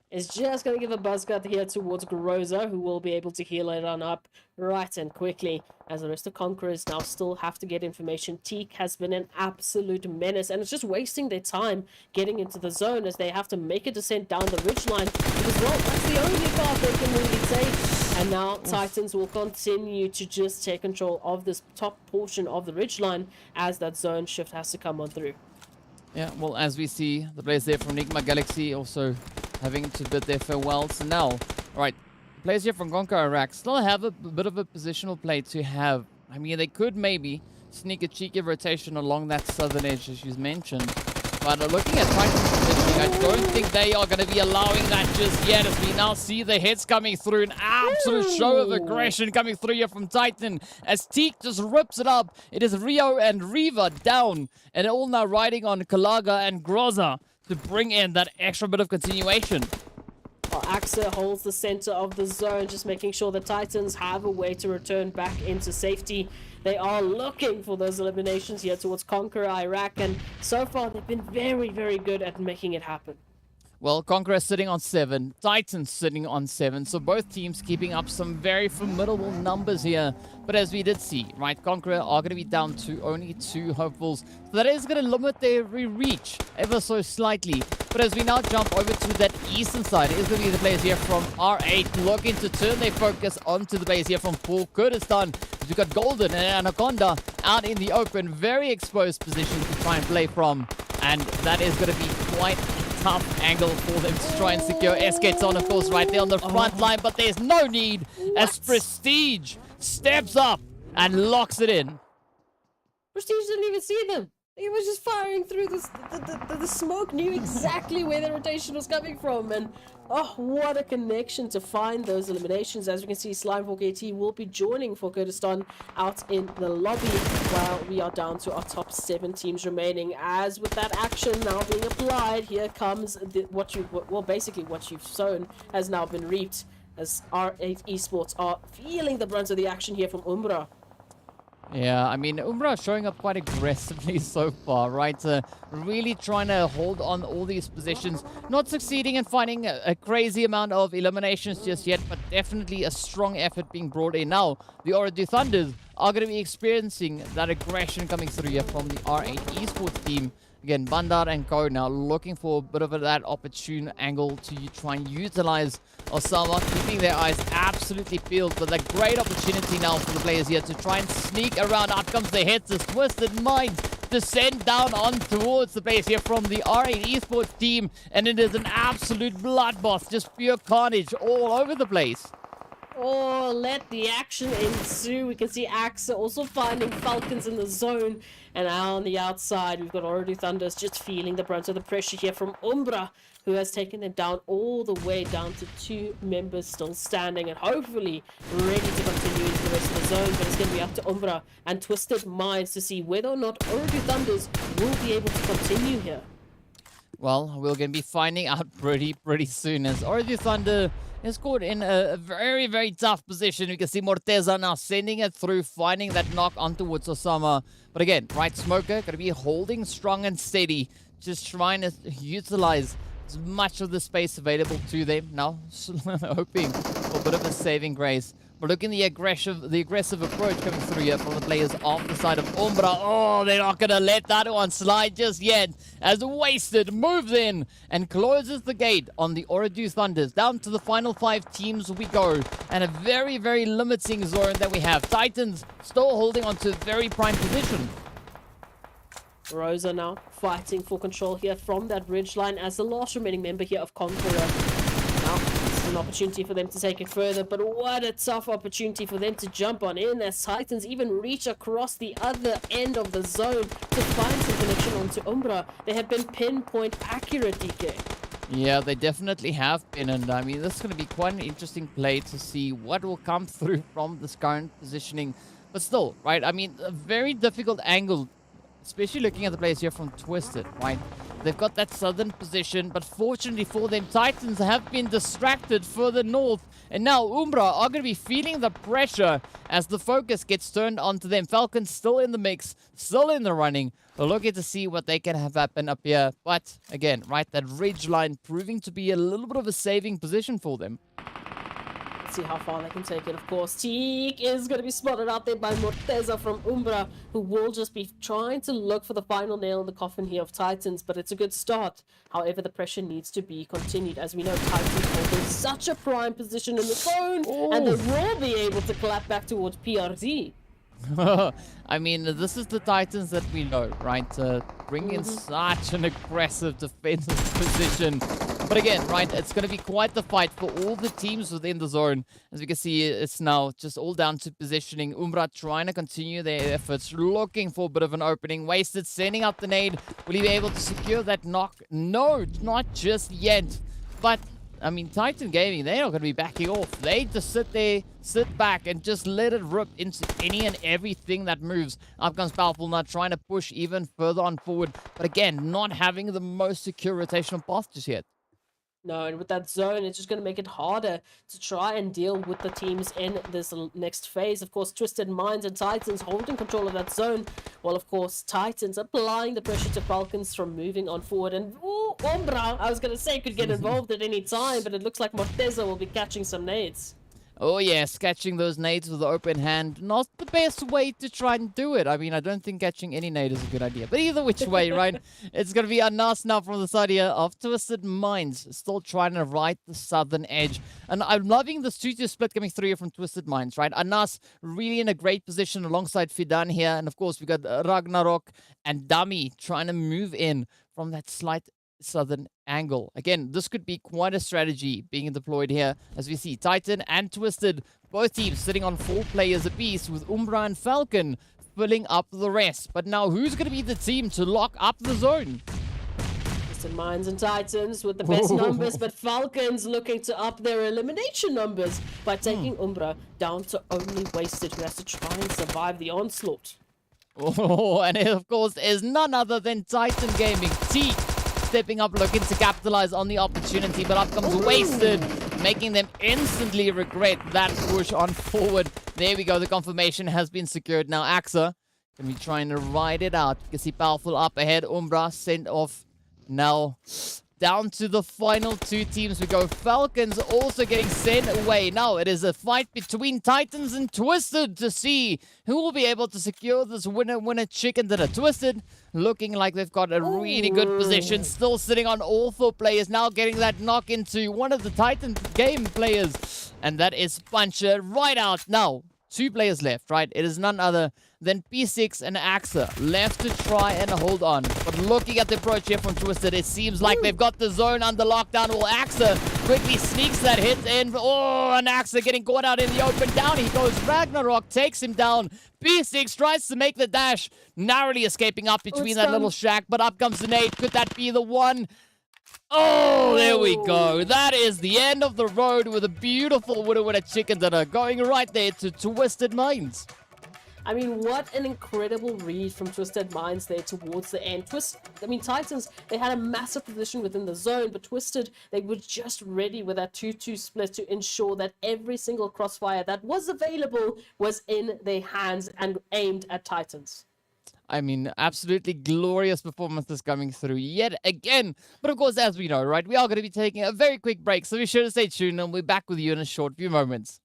F: Is just going to give a buzz cut here towards Groza, who will be able to heal it on up right and quickly, as the rest of Conquerors now still have to get information. Teak has been an absolute menace, and it's just wasting their time getting into the zone as they have to make a descent down the ridgeline, because, well, that's the only path they can really take. And now Titans will continue to just take control of this top portion of the ridgeline as that zone shift has to come on through.
E: Yeah, well, as we see, the players there from NIGMA Galaxy also having to bid their farewells. So now, all right, players here from CONQUEROR Iraq still have a bit of a positional play to have. I mean, they could maybe sneak a cheeky rotation along that southern edge, as you mentioned. But looking at Titan's positioning, I don't think they are going to be allowing that just yet, as we now see the hits coming through. An absolute show of aggression coming through here from Titan, as Teak just rips it up. It is Rio and Riva down, and all now riding on Kalaga and Groza to bring in that extra bit of continuation.
F: Well, Axa holds the center of the zone, just making sure the Titans have a way to return back into safety. They are looking for those eliminations here towards CONQUEROR Iraq, and so far they've been very, very good at making it happen.
E: Well, CONQUEROR sitting on 7, Titans sitting on 7, so both teams keeping up some very formidable numbers here. But as we did see, right, CONQUEROR are going to be down to only 2 hopefuls, so that is going to limit their reach ever so slightly. But as we now jump over to that eastern side, it is going to be the players here from R8 looking to turn their focus onto the players here from full Kurdistan. We've got Golden and Anaconda out in the open, very exposed position to try and play from, and that is going to be quite tough angle for them to try and secure. S gets on, of course, right there on the front line, but there's no need as Prestige steps up and locks it in.
F: Prestige didn't even see them. He was just firing through the smoke, knew exactly where the rotation was coming from, and oh, what a connection to find those eliminations. As we can see, Slime4KT will be joining for Kurdistan out in the lobby, while we are down to our top 7 teams remaining. As with that action now being applied, here comes basically what you've sown has now been reaped, as R8 Esports are feeling the brunt of the action here from UMBRA.
E: Yeah, I mean, UMBRA showing up quite aggressively so far, right? Really trying to hold on all these positions. Not succeeding in finding a crazy amount of eliminations just yet, but definitely a strong effort being brought in. Now, the OOREDOO Thunders are going to be experiencing that aggression coming through here from the R8 Esports team. Again, Bandar and Co now looking for a bit of that opportune angle to try and utilize Osama, keeping their eyes absolutely peeled. But a great opportunity now for the players here to try and sneak around. Out comes the hits, this Twisted Minds descend down on towards the players here from the R8 Esports team. And it is an absolute bloodbath, just pure carnage all over the place.
F: Oh, let the action ensue. We can see Axa also finding Falcons in the zone. And now on the outside, we've got OOREDOO Thunders just feeling the brunt of the pressure here from UMBRA, who has taken them down all the way down to 2 members still standing and hopefully ready to continue into the rest of the zone. But it's going to be up to UMBRA and Twisted Minds to see whether or not OOREDOO Thunders will be able to continue here.
E: Well, we're going to be finding out pretty soon, as OOREDOO Thunder is caught in a very tough position. You can see Morteza now sending it through, finding that knock on towards Osama. But again, right, Smoker going to be holding strong and steady, just trying to utilize as much of the space available to them. Now, hoping for a bit of a saving grace. But look in the aggressive approach coming through here from the players off the side of UMBRA. Oh, they're not going to let that one slide just yet. As Wasted moves in and closes the gate on the OOREDOO Thunders. Down to the final 5 teams we go. And a very limiting zone that we have. Titans still holding on to a very prime position.
F: Rosa now fighting for control here from that ridge line as the last remaining member here of CONQUEROR. Now, this is an opportunity for them to take it further, but what a tough opportunity for them to jump on in as Titans even reach across the other end of the zone to find some connection onto UMBRA. They have been pinpoint accurate, DK.
E: Yeah, they definitely have been, and I mean, this is going to be quite an interesting play to see what will come through from this current positioning. But still, right, I mean, a very difficult angle, especially looking at the players here from Twisted, right? They've got that southern position, but fortunately for them, Titans have been distracted further north. And now UMBRA are going to be feeling the pressure as the focus gets turned onto them. Falcons still in the mix, still in the running. We're looking to see what they can have happen up here. But again, right, that ridge line proving to be a little bit of a saving position for them.
F: See how far they can take it, of course. Teak is going to be spotted out there by Morteza from UMBRA, who will just be trying to look for the final nail in the coffin here of Titans, but it's a good start. However, the pressure needs to be continued, as we know Titans holding such a prime position in the zone, and they will be able to clap back towards PRZ.
E: I mean, this is the Titans that we know, right? Bring in such an aggressive defensive position. But again, right, it's going to be quite the fight for all the teams within the zone. As we can see, it's now just all down to positioning. UMBRA trying to continue their efforts, looking for a bit of an opening. Wasted, sending out the nade. Will he be able to secure that knock? No, not just yet. But, I mean, Titan Gaming, they're not going to be backing off. They just sit there, sit back, and just let it rip into any and everything that moves. Up comes Powerful now, trying to push even further on forward. But again, not having the most secure rotational path just yet.
F: No, and with that zone, it's just going to make it harder to try and deal with the teams in this next phase. Of course, Twisted Minds and Titans holding control of that zone. While, of course, Titans applying the pressure to Falcons from moving on forward. And, ooh, UMBRA, I was going to say, could get involved at any time, but it looks like Morteza will be catching some nades.
E: Oh yes, catching those nades with the open hand, not the best way to try and do it. I mean, I don't think catching any nade is a good idea. But either which way, right? It's going to be Anas now from the side here of Twisted Minds, still trying to ride the southern edge. And I'm loving this 2-2 split coming through here from Twisted Minds, right? Anas really in a great position alongside Fidan here. And of course, we got Ragnarok and Dummy trying to move in from that slight southern angle. Again, this could be quite a strategy being deployed here, as we see Titan and Twisted, both teams sitting on 4 players apiece, with UMBRA and Falcon filling up the rest. But now, who's going to be the team to lock up the zone?
F: Twisted Minds and Titans with the best numbers, but Falcons looking to up their elimination numbers by taking UMBRA down to only Wasted, who has to try and survive the onslaught.
E: Oh, and it, of course, is none other than Titan Gaming. T stepping up, looking to capitalize on the opportunity, but up comes Wasted, making them instantly regret that push on forward. There we go, the confirmation has been secured. Now Axa can be trying to ride it out. You can see Powerful up ahead. UMBRA sent off. Now down to the final two teams we go. Falcons also getting sent away. Now it is a fight between Titans and Twisted to see who will be able to secure this winner chicken dinner. Twisted looking like they've got a really good position, still sitting on all 4 players, now getting that knock into one of the Titan game players, and that is Puncher right out. Now 2 players left, right? It is none other than P6 and AXA left to try and hold on. But looking at the approach here from Twisted, it seems like they've got the zone under lockdown. Well, AXA quickly sneaks that hit in. Oh, and AXA getting caught out in the open. Down he goes. Ragnarok takes him down. P6 tries to make the dash, narrowly escaping up between that little shack. But up comes the nade. Could that be the one? Oh, there we go. That is the end of the road with a beautiful winner chicken dinner going right there to Twisted Minds.
F: I mean, what an incredible read from Twisted Minds there towards the end. Titans, they had a massive position within the zone, but Twisted, they were just ready with that 2-2 split to ensure that every single crossfire that was available was in their hands and aimed at Titans.
E: I mean, absolutely glorious performances coming through yet again. But of course, as we know, right, we are going to be taking a very quick break, so be sure to stay tuned and we'll be back with you in a short few moments.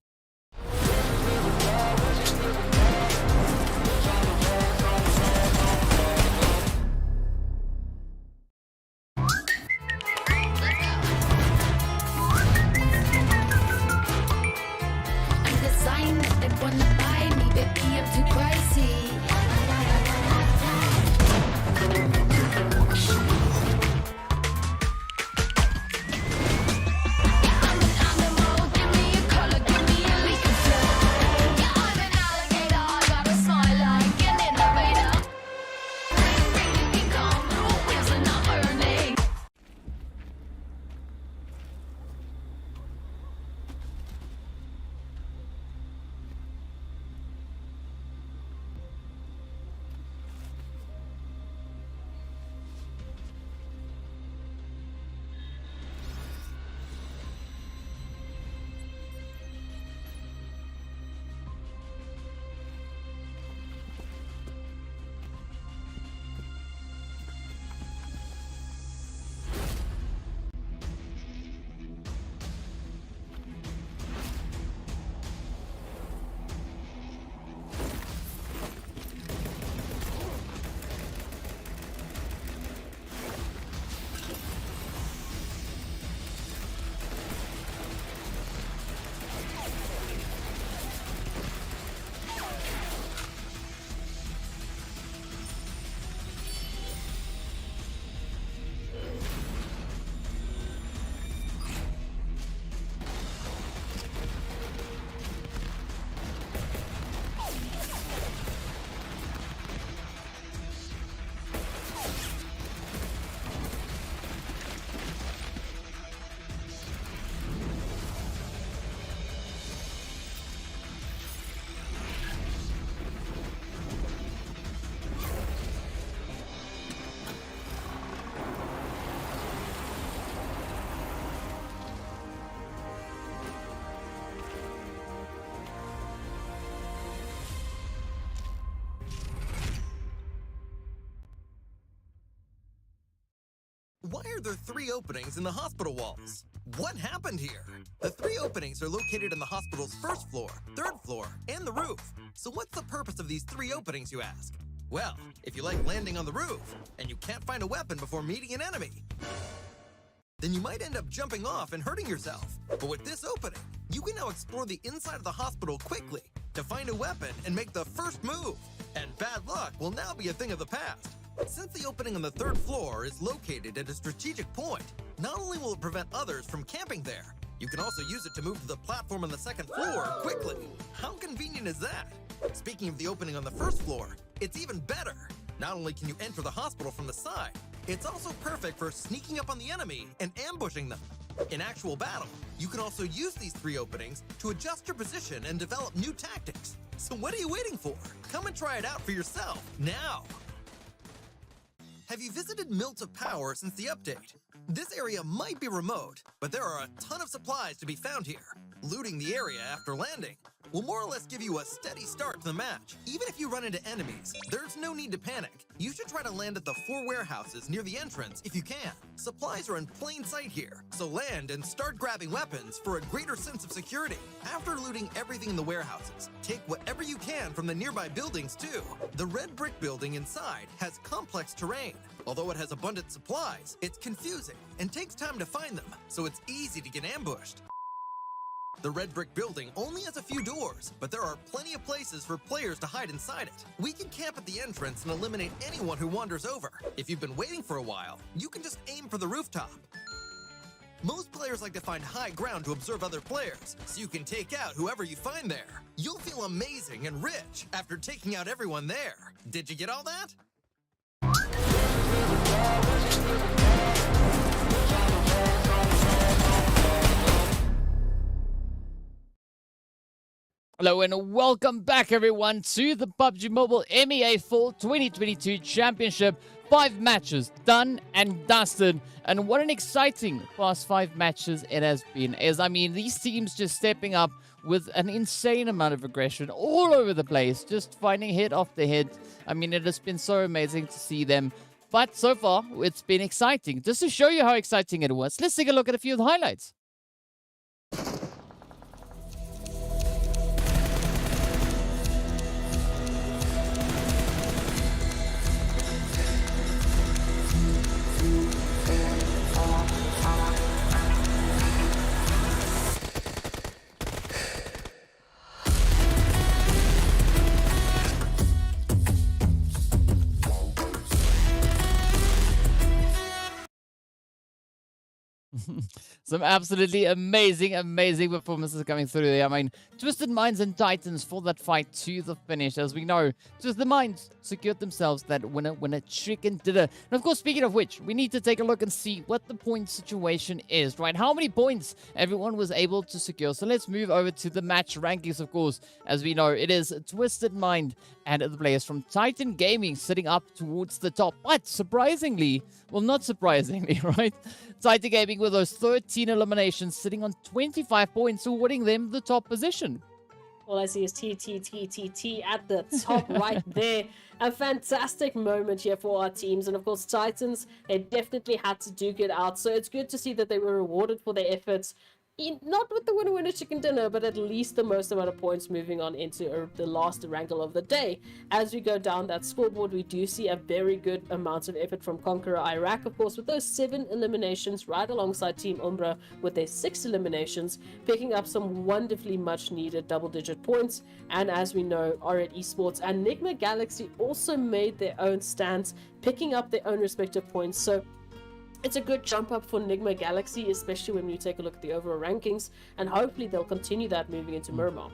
H: Why are there 3 openings in the hospital walls? What happened here? The 3 openings are located in the hospital's 1st floor, 3rd floor, and the roof. So what's the purpose of these 3 openings, you ask? Well, if you like landing on the roof, and you can't find a weapon before meeting an enemy, then you might end up jumping off and hurting yourself. But with this opening, you can now explore the inside of the hospital quickly to find a weapon and make the first move. And bad luck will now be a thing of the past. Since the opening on the 3rd floor is located at a strategic point, not only will it prevent others from camping there, you can also use it to move to the platform on the 2nd floor quickly. How convenient is that? Speaking of the opening on the 1st floor, it's even better. Not only can you enter the hospital from the side, it's also perfect for sneaking up on the enemy and ambushing them. In actual battle, you can also use these 3 openings to adjust your position and develop new tactics. So what are you waiting for? Come and try it out for yourself now. Have you visited Mylta POWR since the update? This area might be remote, but there are a ton of supplies to be found here. Looting the area after landing will more or less give you a steady start to the match. Even if you run into enemies, there's no need to panic. You should try to land at the 4 warehouses near the entrance if you can. Supplies are in plain sight here, so land and start grabbing weapons for a greater sense of security. After looting everything in the warehouses, take whatever you can from the nearby buildings too. The red brick building inside has complex terrain. Although it has abundant supplies, it's confusing and takes time to find them, so it's easy to get ambushed. The red brick building only has a few doors, but there are plenty of places for players to hide inside it. We can camp at the entrance and eliminate anyone who wanders over. If you've been waiting for a while, you can just aim for the rooftop. Most players like to find high ground to observe other players, so you can take out whoever you find there. You'll feel amazing and rich after taking out everyone there. Did you get all that?
E: Hello and welcome back everyone to the PUBG Mobile MEA Fall 2022 Championship. 5 matches done and dusted, and what an exciting past 5 matches it has been. I mean, these teams just stepping up with an insane amount of aggression all over the place, just finding hit after hit. I mean, it has been so amazing to see them. But so far, it's been exciting. Just to show you how exciting it was, let's take a look at a few of the highlights. Some absolutely amazing performances coming through there. I mean, Twisted Minds and Titans for that fight to the finish. As we know, Twisted Minds secured themselves that winner chicken dinner. And of course, speaking of which, we need to take a look and see what the point situation is, right? How many points everyone was able to secure. So let's move over to the match rankings, of course. As we know, it is Twisted Mind and the players from Titan Gaming sitting up towards the top. But surprisingly, well, not surprisingly, right? Titan Gaming with those 13 eliminations sitting on 25 points, awarding them the top position.
F: All I see is T at the top right there. A fantastic moment here for our teams. And of course, Titans, they definitely had to duke it out. So it's good to see that they were rewarded for their efforts. Not with the winner chicken dinner, but at least the most amount of points moving on into the last Erangel of the day. As we go down that scoreboard, we do see a very good amount of effort from Conqueror Iraq, of course, with those 7 eliminations right alongside Team UMBRA with their 6 eliminations, picking up some wonderfully much needed double-digit points. And as we know, Esports and NIGMA Galaxy also made their own stands, picking up their own respective points. So it's a good jump up for NIGMA Galaxy, especially when you take a look at the overall rankings, and hopefully they'll continue that moving into Miramar.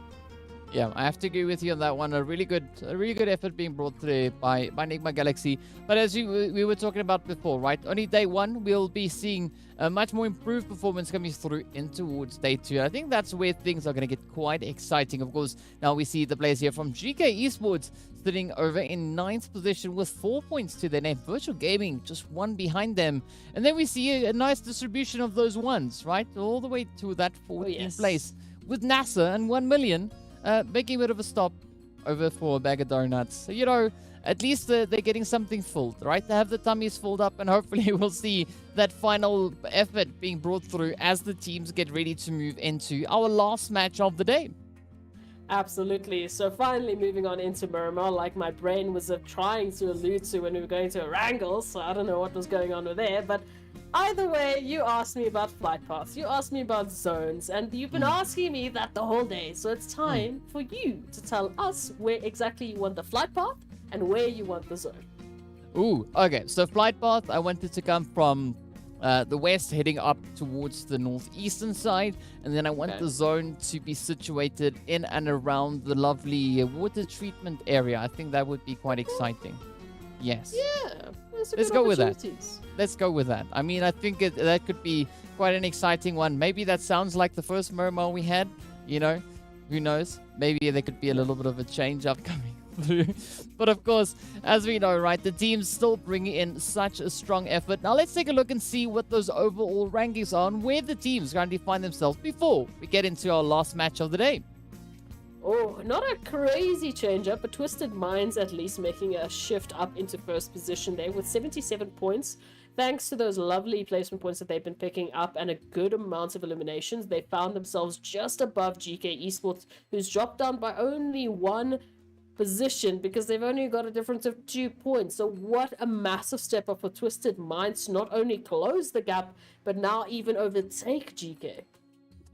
E: Yeah, I have to agree with you on that one. A really good effort being brought today by NIGMA Galaxy. But as we were talking about before, right? Only day 1, we'll be seeing a much more improved performance coming through in towards day 2. I think that's where things are going to get quite exciting. Of course, now we see the players here from GEEKAY Esports sitting over in 9th position with 4 points to their name. Virtual Gaming just 1 behind them. And then we see a nice distribution of those ones, right? All the way to that 14th place with NASR and 1 million. Making a bit of a stop over for a bag of donuts. So, you know, at least they're getting something filled, right? They have the tummies filled up, and hopefully we'll see that final effort being brought through as the teams get ready to move into our last match of the day.
F: Absolutely. So finally moving on into Miramar, like my brain was trying to allude to when we were going to Erangel, so I don't know what was going on with there, but either way, you asked me about flight paths, you asked me about zones, and you've been asking me that the whole day, so it's time for you to tell us where exactly you want the flight path and where you want the zone.
E: Ooh, okay, so flight path, I wanted to come from the west, heading up towards the northeastern side, and then I want the zone to be situated in and around the lovely water treatment area. I think that would be quite exciting. Yes.
F: Yeah.
E: Let's go with that. Let's go with that. I mean, I think that could be quite an exciting one. Maybe that sounds like the first Miramar we had. You know, who knows? Maybe there could be a little bit of a change upcoming through. But of course, as we know, right, the team's still bringing in such a strong effort. Now let's take a look and see what those overall rankings are and where the teams currently find themselves before we get into our last match of the day.
F: Oh, not a crazy change up, but Twisted Minds at least making a shift up into first position there with 77 points. Thanks to those lovely placement points that they've been picking up and a good amount of eliminations, they found themselves just above GK Esports, who's dropped down by only one position because they've only got a difference of 2 points. So what a massive step up for Twisted Minds to not only close the gap, but now even overtake GK.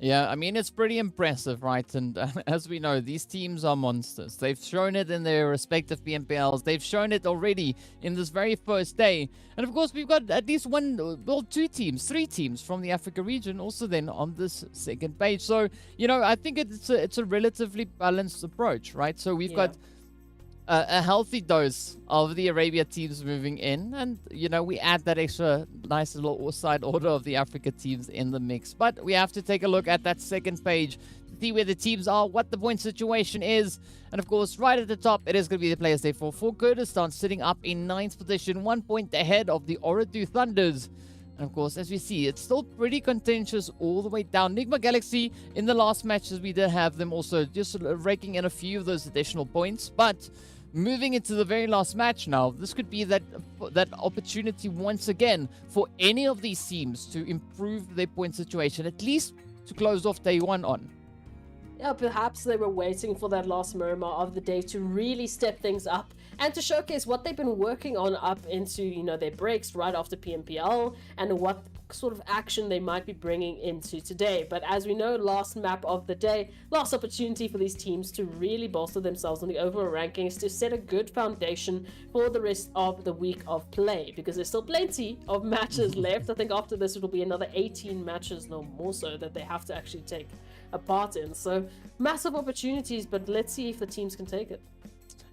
E: Yeah, I mean, it's pretty impressive, right? And as we know, these teams are monsters. They've shown it in their respective PMPLs. They've shown it already in this very first day. And of course, we've got at least three teams from the Africa region also then on this second page. So, you know, I think it's a relatively balanced approach, right? So we've got a healthy dose of the Arabia teams moving in, and you know, we add that extra nice little side order of the Africa teams in the mix. But we have to take a look at that second page to see where the teams are, what the point situation is, and of course right at the top it is going to be the players there for Kurdistan sitting up in 9th position, 1 point ahead of the OOREDOO Thunders. And of course, as we see, it's still pretty contentious all the way down. NIGMA Galaxy, in the last matches, we did have them also just raking in a few of those additional points. But moving into the very last match now, this could be that opportunity once again for any of these teams to improve their point situation, at least to close off day one on.
F: Yeah, perhaps they were waiting for that last Miramar of the day to really step things up and to showcase what they've been working on up into, you know, their breaks right after PMPL and what sort of action they might be bringing into today. But as we know, last map of the day, last opportunity for these teams to really bolster themselves on the overall rankings to set a good foundation for the rest of the week of play, because there's still plenty of matches left. I think after this it'll be another 18 matches, no more so, that they have to actually take a part in. So massive opportunities, but let's see if the teams can take it.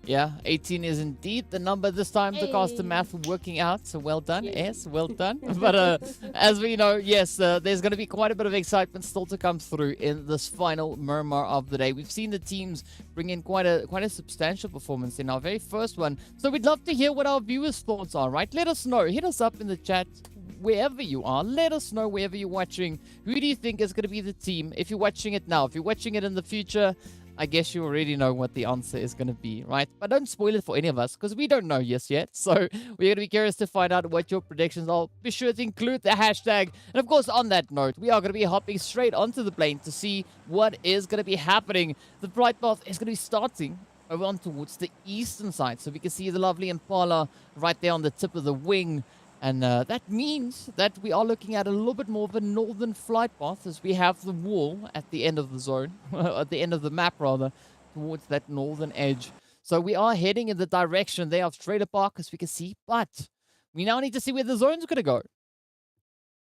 E: Yeah, 18 is indeed the number this time. The caster math working out, so well done. Yes, well done. But as we know, yes, there's going to be quite a bit of excitement still to come through in this final Miramar of the day. We've seen the teams bring in quite a substantial performance in our very first one. So we'd love to hear what our viewers' thoughts are, right? Let us know. Hit us up in the chat wherever you are. Let us know wherever you're watching. Who do you think is going to be the team? If you're watching it now, if you're watching it in the future, I guess you already know what the answer is going to be, right? But don't spoil it for any of us, because we don't know yet. So we're going to be curious to find out what your predictions are. Be sure to include the hashtag. And of course, on that note, we are going to be hopping straight onto the plane to see what is going to be happening. The flight path is going to be starting over on towards the eastern side. So we can see the lovely Impala right there on the tip of the wing. And that means that we are looking at a little bit more of a northern flight path, as we have the wall at the end of the zone, at the end of the map rather, towards that northern edge. So we are heading in the direction there of Trailer Park, as we can see, but we now need to see where the zone's going to go.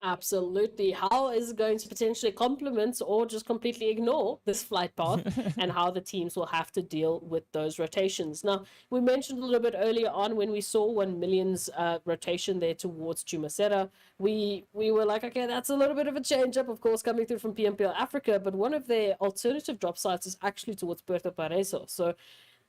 F: Absolutely. How is it going to potentially complement or just completely ignore this flight path, and how the teams will have to deal with those rotations? Now, we mentioned a little bit earlier on when we saw 1 million's rotation there towards Chumasera. We were like, okay, that's a little bit of a change up, of course, coming through from PMPL Africa, but one of their alternative drop sites is actually towards Puerto Pareso. So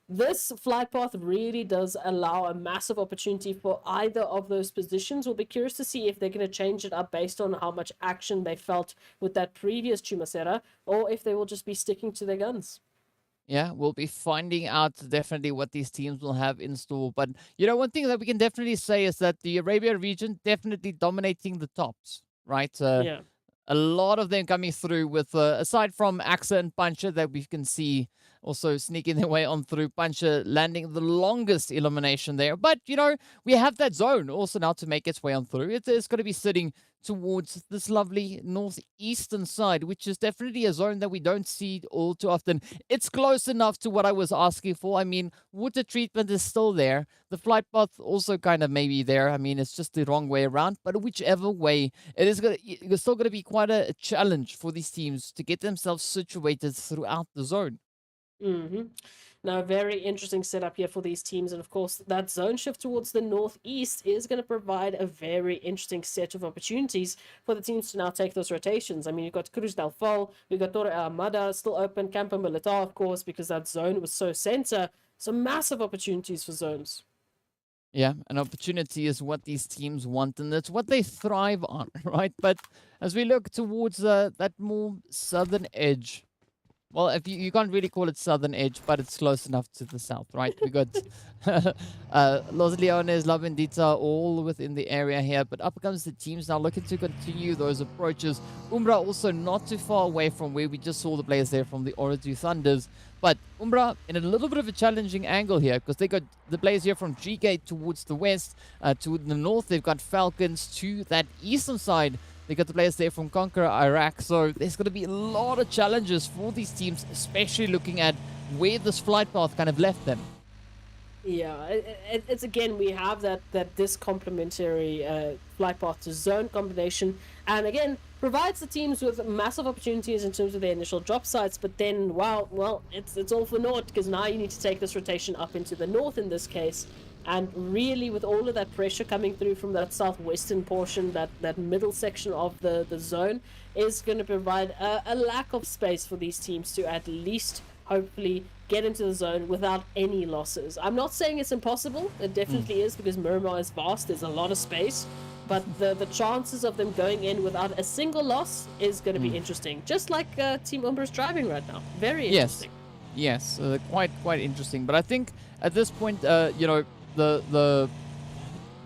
F: this flight path really does allow a massive opportunity for either of those positions. We'll be curious to see if they're going to change it up based on how much action they felt with that previous Chumasera, or if they will just be sticking to their guns.
E: Yeah, we'll be finding out definitely what these teams will have in store. But, you know, one thing that we can definitely say is that the Arabia region definitely dominating the tops, right?
F: Yeah.
E: A lot of them coming through with, aside from Axa and Puncher that we can see also sneaking their way on through. Puncher landing the longest elimination there. But, you know, we have that zone also now to make its way on through. It is going to be sitting towards this lovely northeastern side, which is definitely a zone that we don't see all too often. It's close enough to what I was asking for. I mean, water treatment is still there. The flight path also kind of maybe there. I mean, it's just the wrong way around. But whichever way, it's still going to be quite a challenge for these teams to get themselves situated throughout the zone.
F: Now, a very interesting setup here for these teams. And of course, that zone shift towards the northeast is going to provide a very interesting set of opportunities for the teams to now take those rotations. I mean, you've got Cruz del Fal, you've got Torre Armada still open, Campo Militar, of course, because that zone was so center. So massive opportunities for zones.
E: Yeah, an opportunity is what these teams want, and that's what they thrive on, right? But as we look towards that more southern edge Well, if you can't really call it southern edge, but it's close enough to the south, right? We got Los Leones, La Bendita, all within the area here. But up comes the teams now looking to continue those approaches. UMBRA also not too far away from where we just saw the players there from the OOREDOO Thunders. But UMBRA in a little bit of a challenging angle here because they got the players here from GEEKAY towards the west. To the north, they've got FALCONS. To that eastern side, they got the players there from CONQUEROR Iraq. So there's going to be a lot of challenges for these teams, especially looking at where this flight path kind of left them.
F: Yeah, it's again, we have that this complementary flight path to zone combination, and again provides the teams with massive opportunities in terms of their initial drop sites. But then, well, it's all for naught because now you need to take this rotation up into the north in this case. And really, with all of that pressure coming through from that southwestern portion, that middle section of the zone is going to provide a lack of space for these teams to at least hopefully get into the zone without any losses. I'm not saying it's impossible. It definitely is, because Miramar is vast. There's a lot of space. But the chances of them going in without a single loss is going to be interesting. Just like Team UMBRA is driving right now. Very interesting.
E: Yes, quite interesting. But I think at this point, you know, the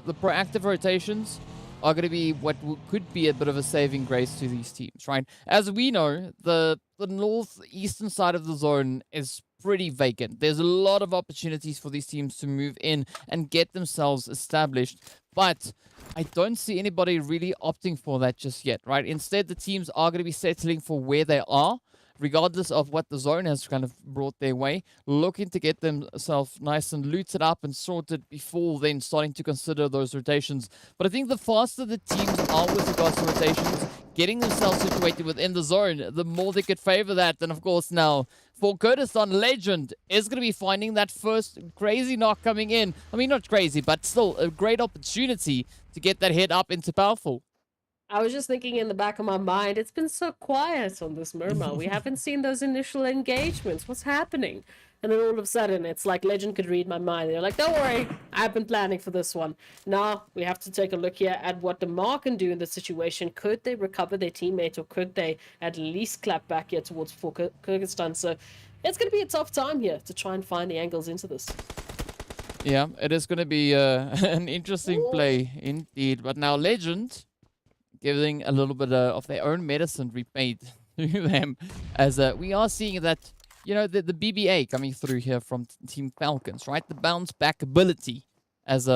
E: proactive rotations are going to be what could be a bit of a saving grace to these teams, right? As we know, the northeastern side of the zone is pretty vacant. There's a lot of opportunities for these teams to move in and get themselves established, but I don't see anybody really opting for that just yet, right? Instead, the teams are going to be settling for where they are, regardless of what the zone has kind of brought their way, looking to get themselves nice and looted up and sorted before then starting to consider those rotations. But I think the faster the teams are with regards to rotations, getting themselves situated within the zone, the more they could favor that. And of course now, for Kurdistan, Legend is going to be finding that first crazy knock coming in. I mean, not crazy, but still a great opportunity to get that head up into Powerful.
F: I was just thinking in the back of my mind, it's been so quiet on this Miramar. We haven't seen those initial engagements. What's happening? And then all of a sudden, it's like Legend could read my mind. They're like, don't worry, I've been planning for this one. Now, we have to take a look here at what DeMar can do in this situation. Could they recover their teammate, or could they at least clap back here towards Kyrgyzstan? So it's going to be a tough time here to try and find the angles into this.
E: Yeah, it is going to be an interesting play indeed. But now Legend giving a little bit of their own medicine repaid to them, as we are seeing that, you know, the BBA coming through here from Team FALCONS, right? The bounce back ability as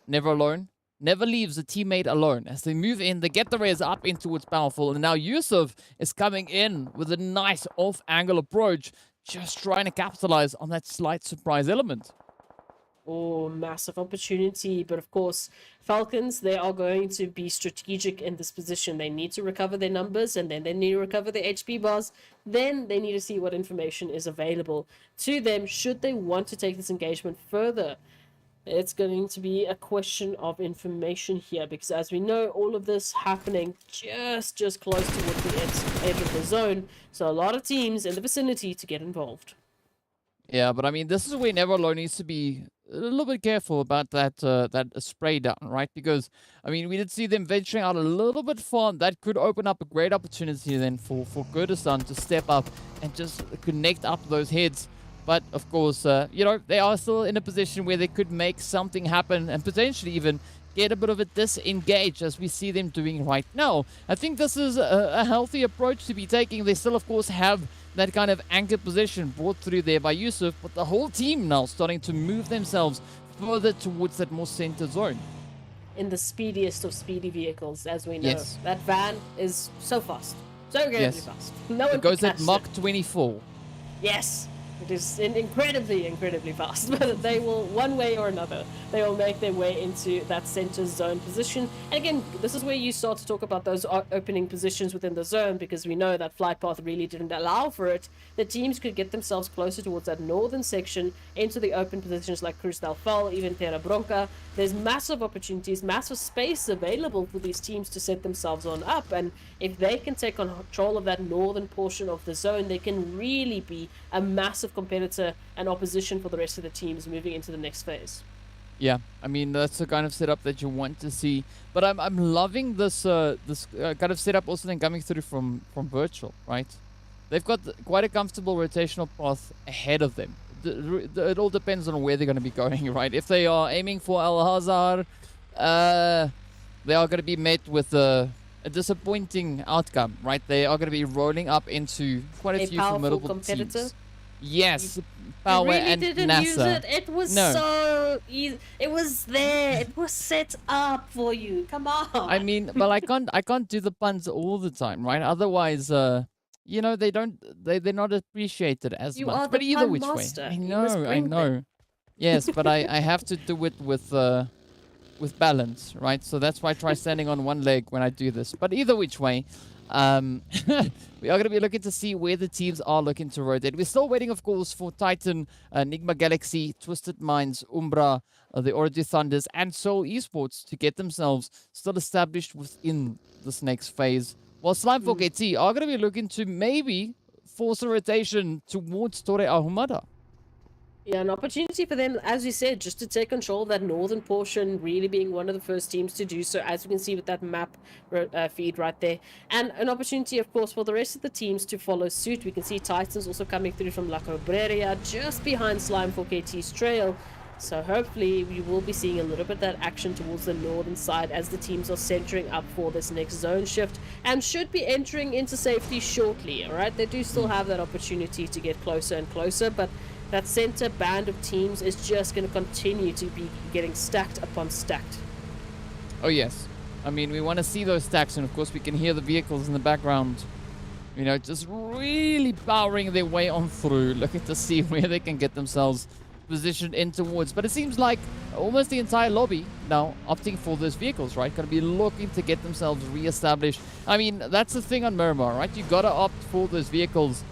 E: never alone, never leaves a teammate alone. As they move in, they get the res up in towards Powerful, and now Yusuf is coming in with a nice off-angle approach, just trying to capitalize on that slight surprise element.
F: Oh, massive opportunity. But of course, FALCONS, they are going to be strategic in this position. They need to recover their numbers, and then they need to recover their HP bars. Then they need to see what information is available to them should they want to take this engagement further. It's going to be a question of information here, because as we know, all of this happening just close towards the edge of the zone. So a lot of teams in the vicinity to get involved.
E: Yeah, but I mean, this is where Never Alone needs to be a little bit careful about that spray down, right? Because, I mean, we did see them venturing out a little bit far. That could open up a great opportunity then for Kurdistan to step up and just connect up those heads. But, of course, you know, they are still in a position where they could make something happen and potentially even get a bit of a disengage, as we see them doing right now. I think this is a healthy approach to be taking. They still, of course, have that kind of anchored position brought through there by Yusuf, but the whole team now starting to move themselves further towards that more center zone.
F: In the speediest of speedy vehicles, as we know.
E: Yes.
F: That van is so fast. So incredibly fast. No one
E: it goes
F: can
E: at
F: catch
E: Mach
F: it.
E: 24.
F: Yes. It is incredibly fast, but they will, one way or another, they will make their way into that center zone position. And again, this is where you start to talk about those opening positions within the zone, because we know that flight path really didn't allow for it. The teams could get themselves closer towards that northern section into the open positions like Cruz del Fal, even Terra Bronca. There's massive opportunities, massive space available for these teams to set themselves on up. And if they can take control of that northern portion of the zone, they can really be a massive competitor and opposition for the rest of the teams moving into the next phase.
E: Yeah, I mean, that's the kind of setup that you want to see. But I'm loving this kind of setup also then coming through from Virtual, right? they've got quite a comfortable rotational path ahead of them. It all depends on where they're going to be going, right? If they are aiming for Al-Hazar, they are going to be met with a disappointing outcome, right? They are going to be rolling up into quite a few formidable
F: competitor.
E: teams. Yes,
F: You
E: POWR
F: really
E: and
F: didn't
E: NASR.
F: use it. It was so easy. It was there. It was set up for you. Come on.
E: I mean, well, I can't do the puns all the time, right? Otherwise, you know, they're not appreciated as
F: You
E: much.
F: are
E: But
F: the
E: either
F: pun
E: which
F: master.
E: way, I
F: You must
E: know, I
F: bring
E: know.
F: them.
E: Yes, but I have to do it with balance, right? So that's why I try standing on one leg when I do this. But either which way, we are going to be looking to see where the teams are looking to rotate. We're still waiting, of course, for Titan, NIGMA Galaxy, Twisted Minds, UMBRA, the OOREDOO Thunders, and Seoul Esports to get themselves still established within this next phase. While Slimefolk AT are going to be looking to maybe force a rotation towards Torre Ahumada.
F: Yeah, an opportunity for them, as you said, just to take control of that northern portion, really being one of the first teams to do so, as we can see with that map feed right there. And an opportunity, of course, for the rest of the teams to follow suit. We can see Titans also coming through from La Cabrera, just behind Slime for KT's trail. So hopefully we will be seeing a little bit of that action towards the northern side as the teams are centering up for this next zone shift and should be entering into safety shortly, alright? They do still have that opportunity to get closer and closer, but that center band of teams is just going to continue to be getting stacked upon stacked.
E: Oh, yes. I mean, we want to see those stacks, and of course we can hear the vehicles in the background, you know, just really powering their way on through, looking to see where they can get themselves positioned in towards. But it seems like almost the entire lobby now opting for those vehicles, right? Going to be looking to get themselves re-established. I mean, that's the thing on Miramar, right? You got to opt for those vehicles.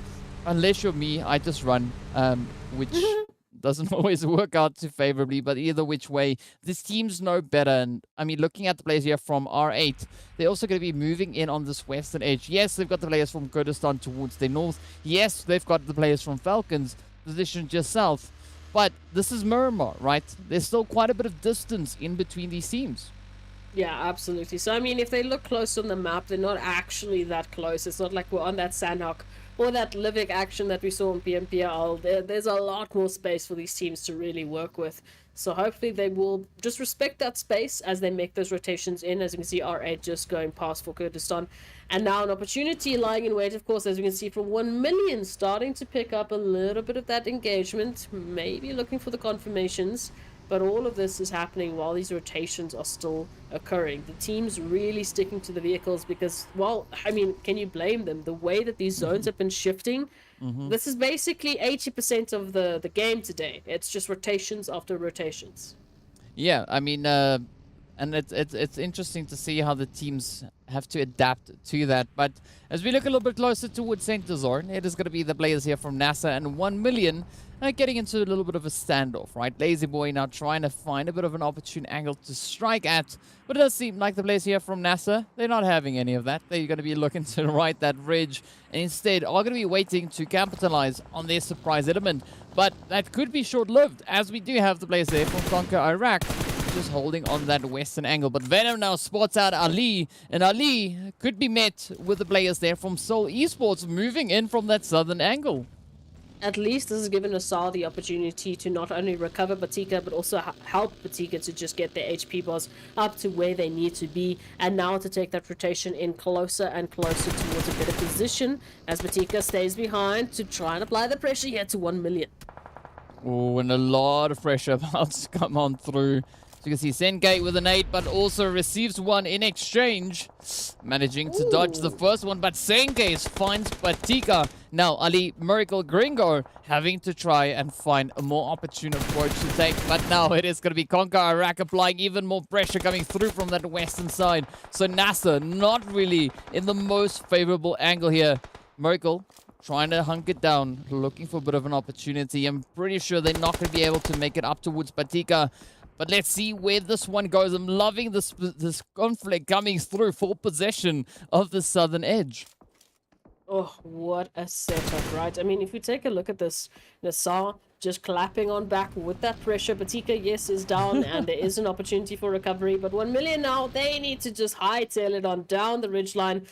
E: Unless you're me, I just run, which doesn't always work out too favorably. But either which way, these teams know better. And I mean, looking at the players here from R8, they're also going to be moving in on this western edge. Yes, they've got the players from Kurdistan towards the north. Yes, they've got the players from Falcons positioned just south. But this is Miramar, right? There's still quite a bit of distance in between these teams.
F: Yeah, absolutely. So, I mean, if they look close on the map, they're not actually that close. It's not like we're on that Sanhok or that Livik action that we saw in PMPL. There's a lot more space for these teams to really work with. So hopefully they will just respect that space as they make those rotations in. As you can see, R8 just going past for Kurdistan. And now an opportunity lying in wait, of course, as we can see from 1 million, starting to pick up a little bit of that engagement. Maybe looking for the confirmations. But all of this is happening while these rotations are still occurring. The team's really sticking to the vehicles because, well, I mean, can you blame them? The way that these zones have been shifting, this is basically 80% of the game today. It's just rotations after rotations.
E: Yeah, I mean, and it's interesting to see how the teams have to adapt to that. But as we look a little bit closer towards Center Zone, it is going to be the players here from NASR and 1 million getting into a little bit of a standoff, right? Lazy Boy now trying to find a bit of an opportune angle to strike at. But it does seem like the players here from NASR, they're not having any of that. They're going to be looking to right that ridge and instead are going to be waiting to capitalize on their surprise element. But that could be short-lived as we do have the players there from Conquer Iraq just holding on that western angle. But Venom now spots out Ali, and Ali could be met with the players there from Seoul Esports moving in from that southern angle.
F: At least this has given Asar the opportunity to not only recover Batika, but also help Batika to just get their HP bars up to where they need to be. And now to take that rotation in closer and closer towards a better position as Batika stays behind to try and apply the pressure here to 1 million.
E: Oh, and a lot of pressure about to come on through. So you can see Senkei with an 8, but also receives one in exchange. Managing to dodge the first one, but Senkei finds Batika. Now Ali, Miracle, Gringo having to try and find a more opportune approach to take. But now it is going to be Conquer Iraq applying even more pressure coming through from that western side. So NASR not really in the most favorable angle here. Miracle trying to hunt it down, looking for a bit of an opportunity. I'm pretty sure they're not going to be able to make it up towards Batika. But let's see where this one goes. I'm loving this conflict coming through for possession of the southern edge.
F: Oh, what a setup, right? I mean, if we take a look at this, NASR just clapping on back with that pressure. Batika, yes, is down, and there is an opportunity for recovery. But 1 million now, they need to just hightail it on down the ridgeline.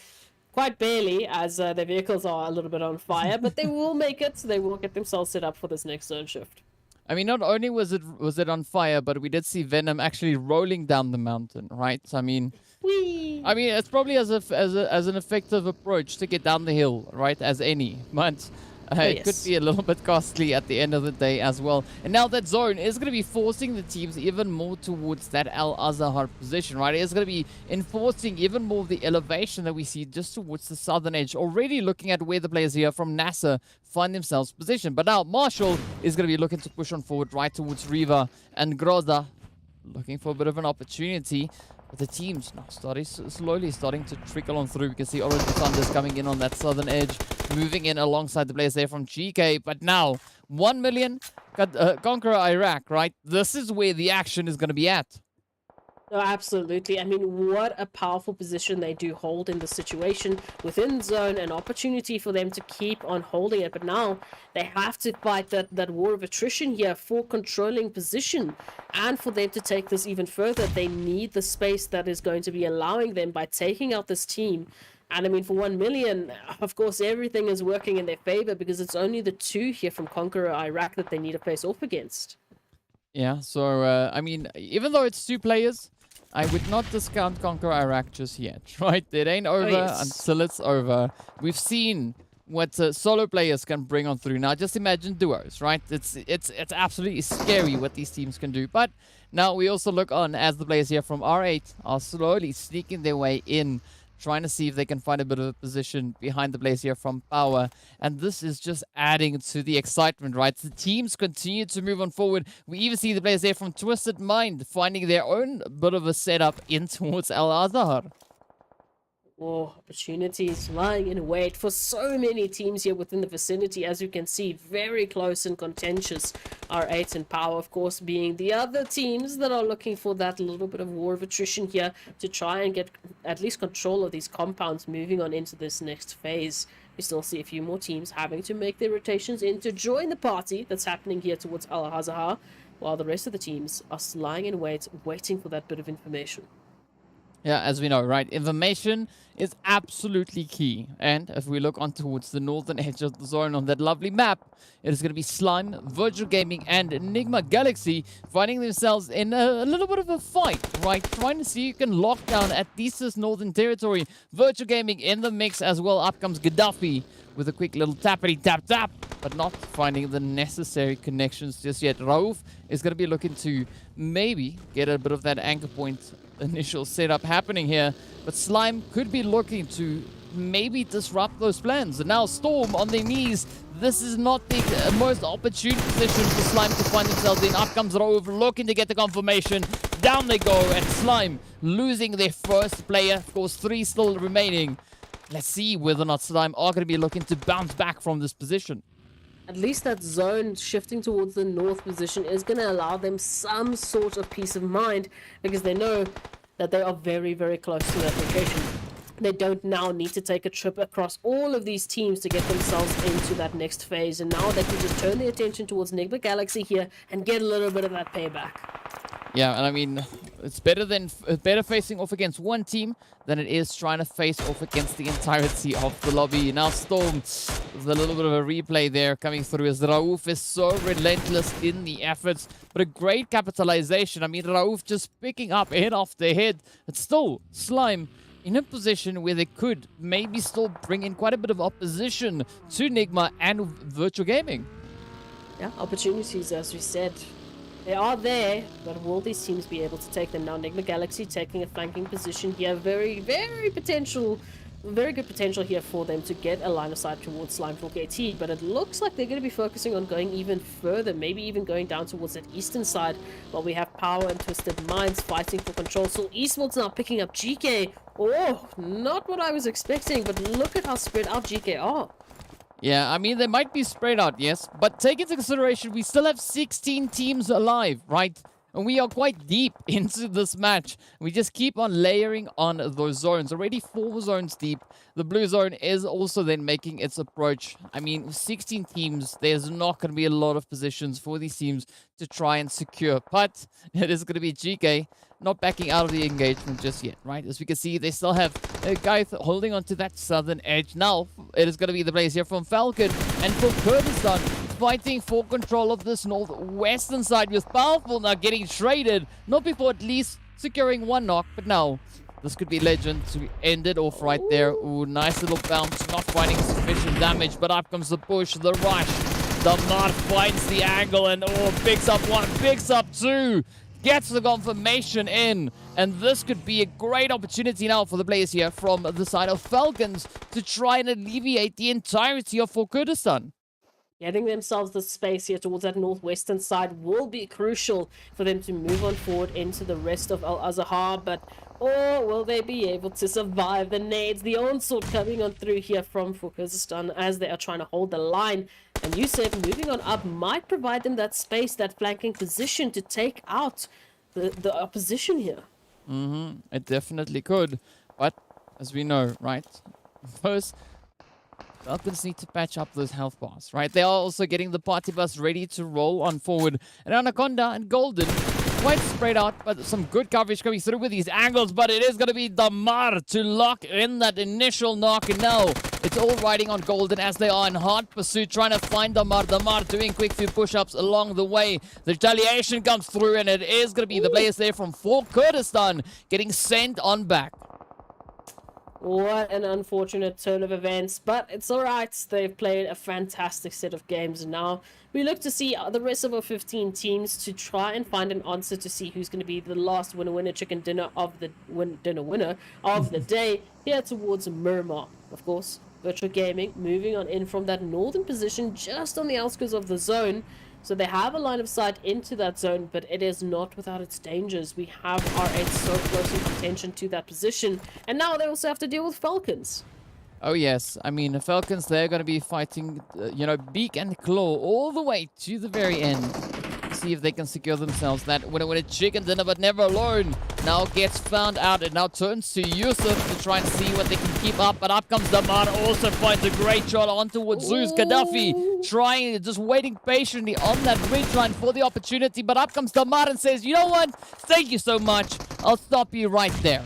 F: quite barely, as their vehicles are a little bit on fire, but they will make it. They will get themselves set up for this next zone shift.
E: I mean, not only was it on fire, but we did see Venom actually rolling down the mountain, right? I mean,
F: Whee!
E: it's probably as an effective approach to get down the hill, right? As any, but it could
F: yes.
E: be a little bit costly at the end of the day as well. And now that zone is going to be forcing the teams even more towards that Al Azhar position, right? It's going to be enforcing even more the elevation that we see just towards the southern edge. Already looking at where the players here from NASR find themselves positioned. But now Marshall is going to be looking to push on forward right towards Riva and Groza, looking for a bit of an opportunity. But the teams now slowly starting to trickle on through. We can see Orange Thunder's coming in on that southern edge, moving in alongside the players there from GEEKAY. But now, 1 million, Conqueror Iraq, right? This is where the action is going to be at.
F: No, absolutely. I mean, what a powerful position they do hold in the situation within zone, an opportunity for them to keep on holding it. But now they have to fight that war of attrition here for controlling position. And for them to take this even further, they need the space that is going to be allowing them by taking out this team. And I mean, for 1 million, of course, everything is working in their favor because it's only the two here from Conqueror Iraq that they need to face off against.
E: Yeah, so, I mean, even though it's two players, I would not discount Conqueror Iraq just yet, right? It ain't over until it's over. We've seen what solo players can bring on through. Now, just imagine duos, right? It's absolutely scary what these teams can do. But now we also look on as the players here from R8 are slowly sneaking their way in, trying to see if they can find a bit of a position behind the players here from POWR. And this is just adding to the excitement, right? The teams continue to move on forward. We even see the players there from Twisted Mind finding their own bit of a setup in towards Al Azhar.
F: Oh, opportunities lying in wait for so many teams here within the vicinity. As you can see, very close and contentious. R8 and POWR, of course, being the other teams that are looking for that little bit of war of attrition here to try and get at least control of these compounds moving on into this next phase. We still see a few more teams having to make their rotations in to join the party that's happening here towards Al Azhar, while the rest of the teams are lying in wait, waiting for that bit of information.
E: Yeah, as we know, right? Information is absolutely key. And if we look on towards the northern edge of the zone on that lovely map, it is going to be Slime, Virtual Gaming, and NIGMA Galaxy finding themselves in a little bit of a fight, right? Trying to see who can lock down at least this northern territory. Virtual Gaming in the mix as well. Up comes Gaddafi with a quick little tappity-tap-tap, but not finding the necessary connections just yet. Rauf is going to be looking to maybe get a bit of that anchor point initial setup happening here, but Slime could be looking to maybe disrupt those plans. And now Storm on their knees. This is not the most opportune position for Slime to find themselves in. Up comes Rauf looking to get the confirmation. Down they go, and Slime losing their first player. Of course, 3 still remaining. Let's see whether or not Slime are going to be looking to bounce back from this position.
F: At least that zone shifting towards the north position is going to allow them some sort of peace of mind, because they know that they are very, very close to that location. They don't now need to take a trip across all of these teams to get themselves into that next phase. And now they can just turn their attention towards NIGMA Galaxy here and get a little bit of that payback.
E: Yeah, and I mean, it's better facing off against one team than it is trying to face off against the entirety of the lobby. Now Storm, there's a little bit of a replay there coming through as Rauf is so relentless in the efforts, but a great capitalization. I mean, Rauf just picking up head off the head. It's still Slime in a position where they could maybe still bring in quite a bit of opposition to NIGMA and Virtual Gaming.
F: Yeah, opportunities, as we said. They are there, but will these teams be able to take them now? NIGMA Galaxy taking a flanking position here. Very good potential here for them to get a line of sight towards Slime for KT, but it looks like they're going to be focusing on going even further, maybe even going down towards that eastern side, while we have POWR and Twisted Minds fighting for control. So Esports now picking up GEEKAY. Oh, not what I was expecting, but look at how spread out GEEKAY are.
E: Yeah, I mean, they might be spread out, yes, but take into consideration we still have 16 teams alive, right? And we are quite deep into this match. We just keep on layering on those zones. Already 4 zones deep. The blue zone is also then making its approach. I mean, with 16 teams, there's not going to be a lot of positions for these teams to try and secure. But it is going to be GEEKAY not backing out of the engagement just yet, right? As we can see, they still have a guy holding on to that southern edge. Now, it is going to be the players here from Falcon and from Kurdistan fighting for control of this northwestern side, with Powerful now getting traded. Not before at least securing 1 knock, but now this could be legend to end it off right there. Ooh, nice little bounce, not finding sufficient damage, but up comes the push, the rush. Damar finds the angle and picks up 1, picks up 2. Gets the confirmation in, and this could be a great opportunity now for the players here from the side of Falcons to try and alleviate the entirety of for Kurdistan.
F: Getting themselves the space here towards that northwestern side will be crucial for them to move on forward into the rest of Al-Azhar, but will they be able to survive the nades, the onslaught coming on through here from Kurdistan as they are trying to hold the line. And Yusuf moving on up might provide them that space, that flanking position to take out the opposition here.
E: It definitely could, but as we know, right, first Falcons need to patch up those health bars, right? They are also getting the party bus ready to roll on forward. And Anaconda and Golden quite spread out, but some good coverage coming through with these angles. But it is going to be Damar to lock in that initial knock. And now it's all riding on Golden as they are in hard pursuit, trying to find Damar. Damar doing quick few push-ups along the way. The retaliation comes through, and it is going to be the players there from Kurdistan getting sent on back.
F: What an unfortunate turn of events, but it's alright. They've played a fantastic set of games. Now we look to see the rest of our 15 teams to try and find an answer to see who's going to be the last winner chicken dinner of the winner of the day here towards Miramar. Of course, Virtual Gaming moving on in from that northern position just on the outskirts of the zone. So they have a line of sight into that zone, but it is not without its dangers. We have R8 so close in contention to that position, and now they also have to deal with Falcons.
E: Oh yes, I mean the Falcons, they're going to be fighting, beak and claw all the way to the very end. See if they can secure themselves that winner chicken dinner, but never alone. Now gets found out and now turns to Yusuf to try and see what they can keep up. But up comes Damar, also finds a great shot on towards Zeus. Gaddafi trying, just waiting patiently on that ridgeline for the opportunity. But up comes Damar and says, you know what? Thank you so much. I'll stop you right there.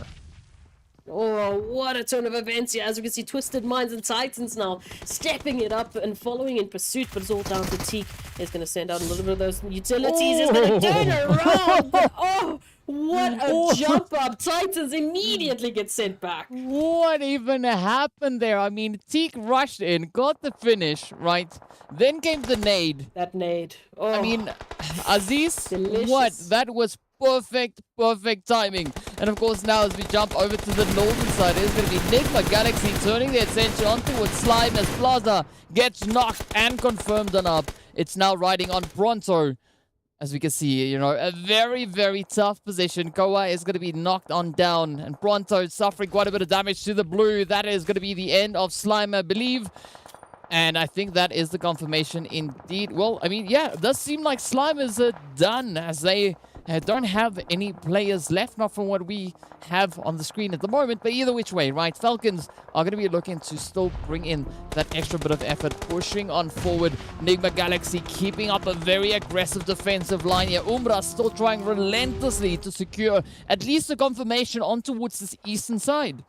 F: Oh, what a turn of events here. As we can see, Twisted Minds and Titans now stepping it up and following in pursuit, but it's all down to Teak. He's going to send out a little bit of those utilities. He's going to turn around. But, what a jump up. Titans immediately get sent back.
E: What even happened there? I mean, Teak rushed in, got the finish, right? Then came the nade.
F: That nade. Oh,
E: I mean, Aziz,
F: delicious.
E: What? That was perfect timing. And of course, now as we jump over to the northern side, it's going to be NIGMA Galaxy turning their attention on towards Slime as Plaza gets knocked and confirmed on up. It's now riding on Pronto. As we can see, a very tough position. Koa is going to be knocked on down, and Pronto suffering quite a bit of damage to the blue. That is going to be the end of Slime, I believe. And I think that is the confirmation indeed. Well, I mean, yeah, it does seem like Slime is done, as they don't have any players left, not from what we have on the screen at the moment. But either which way, right, Falcons are going to be looking to still bring in that extra bit of effort, pushing on forward. NIGMA Galaxy keeping up a very aggressive defensive line here. UMBRA still trying relentlessly to secure at least a confirmation on towards this eastern side.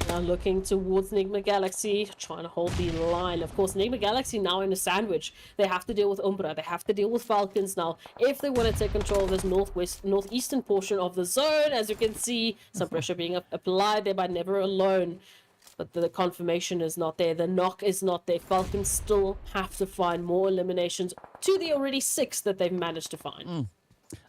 F: Now looking towards NIGMA Galaxy, trying to hold the line. Of course, NIGMA Galaxy now in a sandwich. They have to deal with UMBRA. They have to deal with Falcons now if they want to take control of this northeastern portion of the zone. As you can see, some pressure being applied there by Never Alone. But the confirmation is not there. The knock is not there. Falcons still have to find more eliminations to the already 6 that they've managed to find.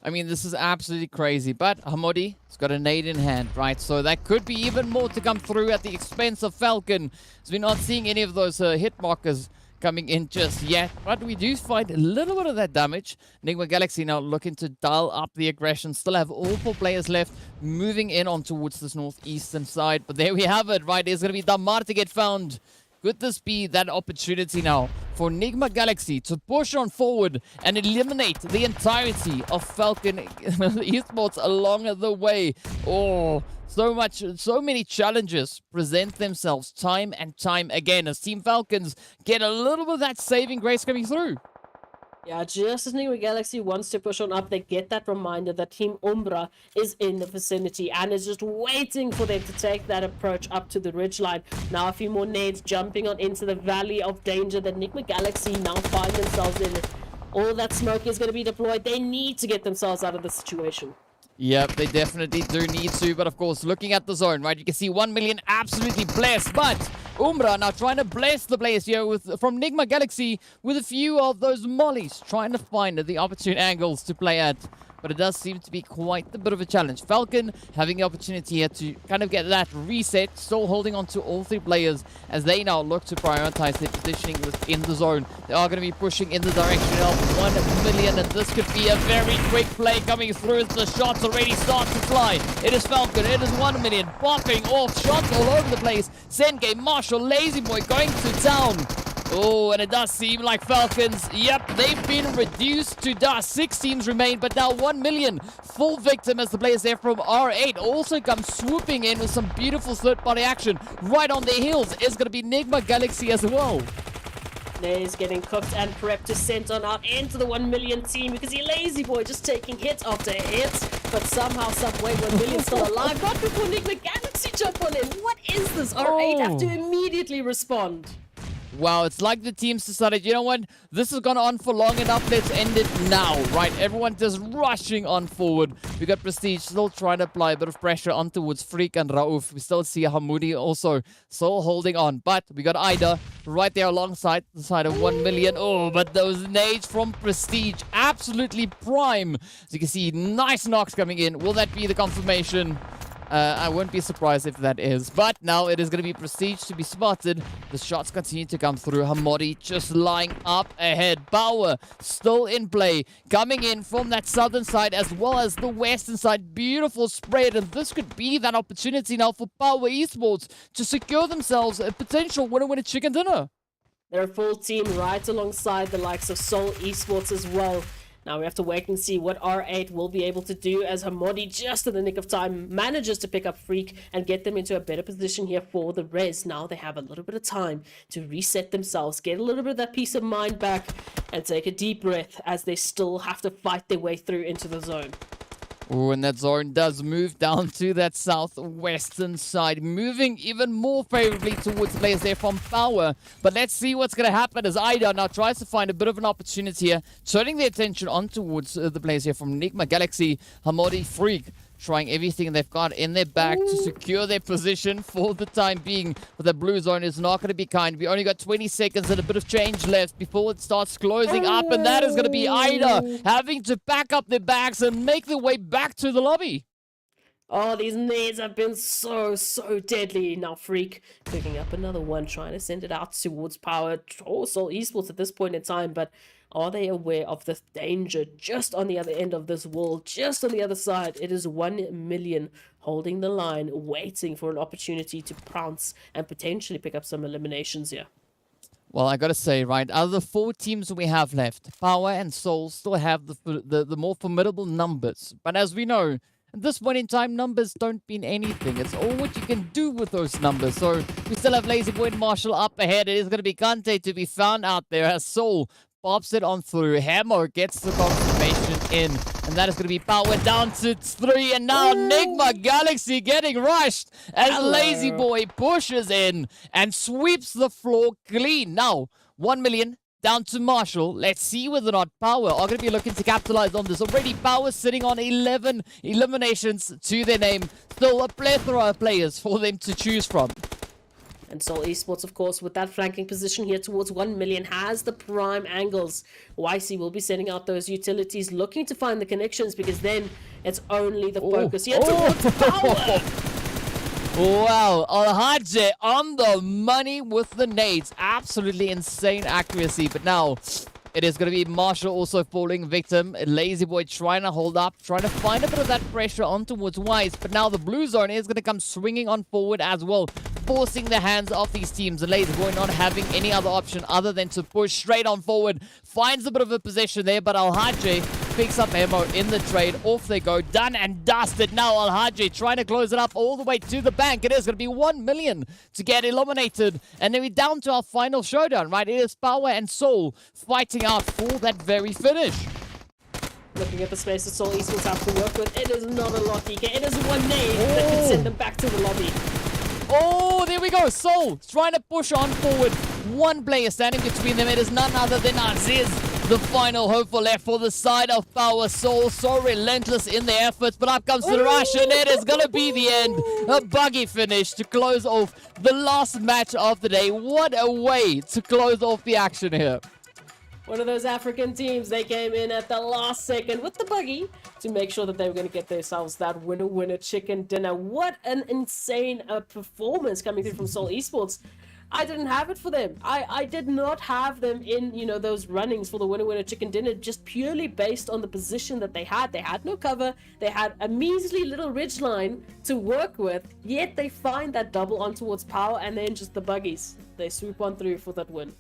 E: I mean, this is absolutely crazy, but Hamodi has got a nade in hand, right? So that could be even more to come through at the expense of Falcon, as we're not seeing any of those hit markers coming in just yet. But we do find a little bit of that damage. NIGMA Galaxy now looking to dial up the aggression. Still have all 4 players left, moving in on towards this northeastern side. But there we have it, right? There's going to be Damar to get found. Could this be that opportunity now for NIGMA Galaxy to push on forward and eliminate the entirety of Falcon Esports along the way? Oh, so many challenges present themselves time and time again as Team Falcons get a little bit of that saving grace coming through.
F: Yeah, just as NIGMA Galaxy wants to push on up, they get that reminder that Team UMBRA is in the vicinity and is just waiting for them to take that approach up to the ridgeline. Now a few more nades jumping on into the valley of danger that NIGMA Galaxy now find themselves in. All that smoke is going to be deployed. They need to get themselves out of the situation.
E: Yep, they definitely do need to, but of course, looking at the zone, right, you can see 1 million absolutely blessed, but UMBRA now trying to bless the players here from NIGMA Galaxy with a few of those mollies, trying to find the opportune angles to play at. But it does seem to be quite a bit of a challenge. Falcon having the opportunity here to kind of get that reset, still holding on to all three players as they now look to prioritize their positioning within the zone. They are going to be pushing in the direction of 1 million, and this could be a very quick play coming through as the shots already start to fly. It is Falcon, it is 1 million, popping off, shots all over the place. Senge, Marshall, Lazy Boy going to town. Oh, and it does seem like Falcons, yep, they've been reduced to dust. 6 teams remain, but now 1 million. Full victim as the players there from R8 also come swooping in with some beautiful third-party action. Right on their heels is going to be NIGMA Galaxy as well.
F: Nays getting cooked and prepped to send on out into the 1 million team because he Lazy Boy just taking hit after hit. But somehow, someway, 1 million still alive. Not before NIGMA Galaxy jump on in. What is this? R8 have to immediately respond.
E: Wow, it's like the teams decided, you know what, this has gone on for long enough, let's end it now, right? Everyone just rushing on forward. We got Prestige still trying to apply a bit of pressure on towards Freak and Rauf. We still see Hamoudi also still holding on, but we got Ida right there alongside the side of 1 million. Oh, but those nades from Prestige, absolutely prime. As you can see, nice knocks coming in. Will that be the confirmation? I wouldn't be surprised if that is. But now it is going to be Prestige to be spotted. The shots continue to come through. Hamoudi just lying up ahead. POWR still in play. Coming in from that southern side as well as the western side. Beautiful spread. And this could be that opportunity now for POWR Esports to secure themselves a potential winner-winner chicken dinner.
F: They're a full team right alongside the likes of Seoul Esports as well. Now we have to wait and see what R8 will be able to do as Hamoudi, just in the nick of time, manages to pick up Freak and get them into a better position here for the res. Now they have a little bit of time to reset themselves, get a little bit of that peace of mind back, and take a deep breath as they still have to fight their way through into the zone.
E: Oh, and that zone does move down to that southwestern side, moving even more favorably towards the players there from POWR. But let's see what's going to happen as Ida now tries to find a bit of an opportunity here, turning their attention on towards the players here from NIGMA Galaxy. Hamoudi, Freak, trying everything they've got in their bag to secure their position for the time being. But the blue zone is not going to be kind. We only got 20 seconds and a bit of change left before it starts closing up. And that is going to be Ida having to pack up their bags and make their way back to the lobby.
F: Oh, these nades have been so deadly. Now Freak picking up another one, trying to send it out towards POWR. Oh, Seoul Esports at this point in time, but are they aware of the danger just on the other end of this wall, just on the other side? It is 1 million holding the line, waiting for an opportunity to pounce and potentially pick up some eliminations here.
E: Well, I gotta say, right, out of the 4 teams we have left, POWR and Seoul still have the more formidable numbers. But as we know, at this point in time, numbers don't mean anything. It's all what you can do with those numbers. So we still have Lazy Boy and Marshall up ahead. It is going to be Kante to be found out there as Seoul pops it on through. Hammer gets the confirmation in. And that is going to be POWR down to 3. And now NIGMA Galaxy getting rushed as Lazy Boy pushes in and sweeps the floor clean. Now, 1 million. Down to Marshall. Let's see whether or not POWR are going to be looking to capitalize on this. Already POWR sitting on 11 eliminations to their name. Still a plethora of players for them to choose from.
F: And Seoul Esports, of course, with that flanking position here towards 1 million, has the prime angles. YC will be sending out those utilities, looking to find the connections, because then it's only the focus here towards POWR.
E: Wow, Alhaji on the money with the nades. Absolutely insane accuracy. But now it is going to be Marshall also falling victim. Lazy Boy trying to hold up, trying to find a bit of that pressure on towards Wise. But now the blue zone is going to come swinging on forward as well. forcing the hands of these teams. The Laser Boy not having any other option other than to push straight on forward. Finds a bit of a possession there, but Alhaji picks up ammo in the trade. Off they go. Done and dusted. Now Alhaji trying to close it up all the way to the bank. It is going to be 1 million to get eliminated. And then we're down to our final showdown, right? It is POWR and Soul fighting out for that very finish.
F: Looking at the space that Seoul Esports have to work with, it is not a lot, DK. It is one nade that can send them back to the lobby.
E: Oh, there we go. Soul trying to push on forward. One player standing between them. It is none other than Aziz. The final hope for left for the side of POWR. Soul so relentless in their efforts, but up comes the rush, and it is going to be the end. A buggy finish to close off the last match of the day. What a way to close off the action here.
F: One of those African teams, they came in at the last second with the buggy to make sure that they were going to get themselves that winner chicken dinner. What an insane performance coming through from Seoul Esports. I didn't have it for them. I did not have them in, you know, those runnings for the winner chicken dinner, just purely based on the position that they had. They had no cover. They had a measly little ridge line to work with, yet they find that double on towards POWR, and then just the buggies. They swoop on through for that win.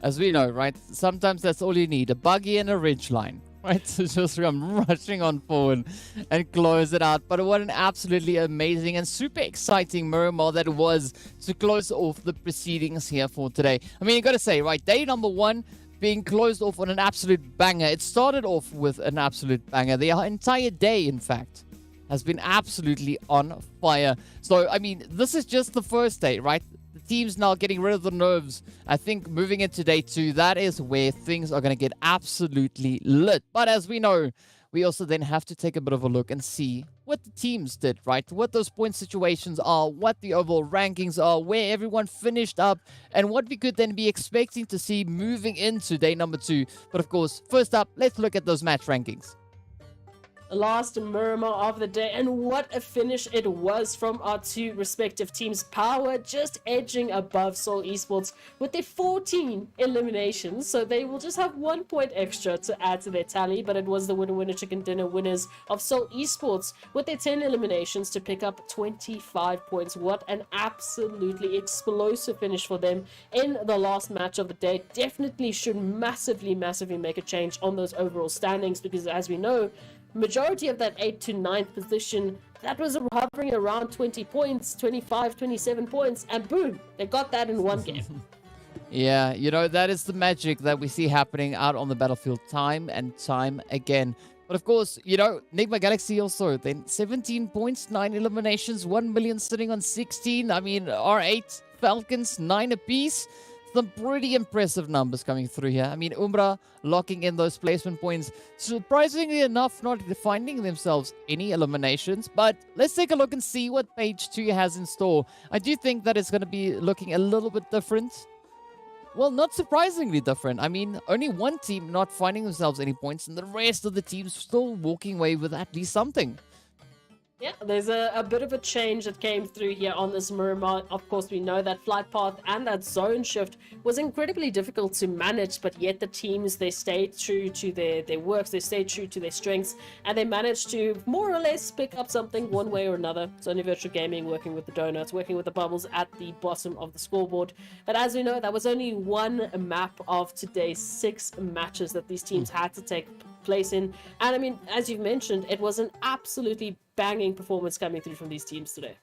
E: As we know, right, sometimes that's all you need, a buggy and a ridge line, right? So just come rushing on forward and close it out. But what an absolutely amazing and super exciting Miramar that was to close off the proceedings here for today. I mean, you got to say, right, day number one being closed off on an absolute banger. It started off with an absolute banger. The entire day, in fact, has been absolutely on fire. So, I mean, this is just the first day, right? The team's now getting rid of the nerves. I think moving into day two, that is where things are going to get absolutely lit. But as we know, we also then have to take a bit of a look and see what the teams did, right? What those point situations are, what the overall rankings are, where everyone finished up, and what we could then be expecting to see moving into day number two. But of course, first up, let's look at those match rankings.
F: Last Miramar of the day, and what a finish it was from our two respective teams. POWR just edging above Seoul Esports with their 14 eliminations, so they will just have 1 point extra to add to their tally. But it was the winner chicken dinner winners of Seoul Esports with their 10 eliminations to pick up 25 points. What an absolutely explosive finish for them in the last match of the day. Definitely should massively make a change on those overall standings, because as we know, majority of that 8th to 9th position, that was hovering around 20 points, 25, 27 points, and boom, they got that in one game.
E: Yeah, you know, that is the magic that we see happening out on the battlefield time and time again. But of course, you know, NIGMA Galaxy also, then 17 points, 9 eliminations, 1 million sitting on 16. I mean, R8, Falcons, 9 apiece. Some pretty impressive numbers coming through here. I mean, UMBRA locking in those placement points. Surprisingly enough, not finding themselves any eliminations. But let's take a look and see what page 2 has in store. I do think that it's going to be looking a little bit different. Well, not surprisingly different. I mean, only one team not finding themselves any points, and the rest of the teams still walking away with at least something.
F: Yeah, there's a bit of a change that came through here on this Miramar. Of course, we know that flight path and that zone shift was incredibly difficult to manage, but yet the teams, they stayed true to their works, they stayed true to their strengths, and they managed to more or less pick up something one way or another. Sony Virtual Gaming working with the donuts, working with the bubbles at the bottom of the scoreboard. But as we know, that was only one map of today's 6 matches that these teams had to take place in. And I mean, as you've mentioned, it was an absolutely banging performance coming through from these teams today.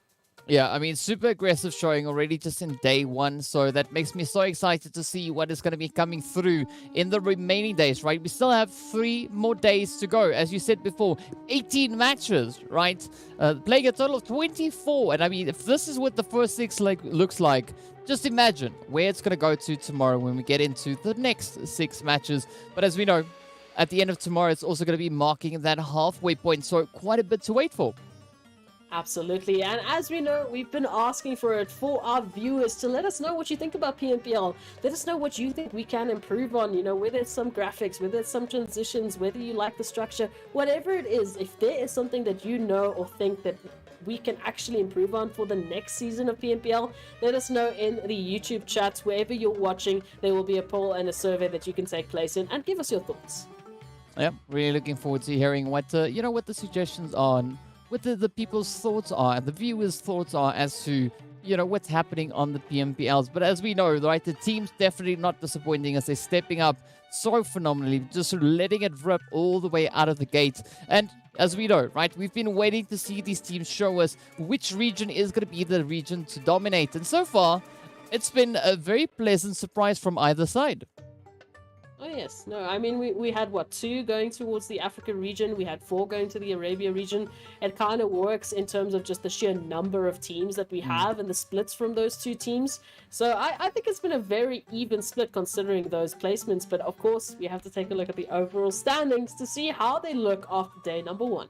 E: Yeah, I mean, super aggressive showing already just in day one. So that makes me so excited to see what is going to be coming through in the remaining days, right? We still have 3 more days to go. As you said before, 18 matches, right? Playing a total of 24. And I mean, if this is what the first 6 looks like, just imagine where it's going to go to tomorrow when we get into the next 6 matches. But as we know, at the end of tomorrow, it's also going to be marking that halfway point. So quite a bit to wait for.
F: Absolutely, and as we know, we've been asking for it for our viewers to let us know what you think about PMPL. Let us know what you think we can improve on, you know, whether it's some graphics, whether it's some transitions, whether you like the structure, whatever it is. If there is something that you know or think that we can actually improve on for the next season of PMPL, let us know in the YouTube chats. Wherever you're watching, there will be a poll and a survey that you can take place in, and give us your thoughts.
E: Yep, really looking forward to hearing what you know, what the suggestions are, and what the people's thoughts are, and the viewers' thoughts are as to what's happening on the PMPLs. But as we know, right, the team's definitely not disappointing us. They're stepping up so phenomenally, just sort of letting it rip all the way out of the gate. And as we know, right, we've been waiting to see these teams show us which region is going to be the region to dominate. And so far, it's been a very pleasant surprise from either side.
F: Oh yes, no, I mean we had what, 2 going towards the Africa region, we had 4 going to the Arabia region. It kind of works in terms of just the sheer number of teams that we have and the splits from those 2 teams. So I think it's been a very even split considering those placements, but of course we have to take a look at the overall standings to see how they look after day number 1.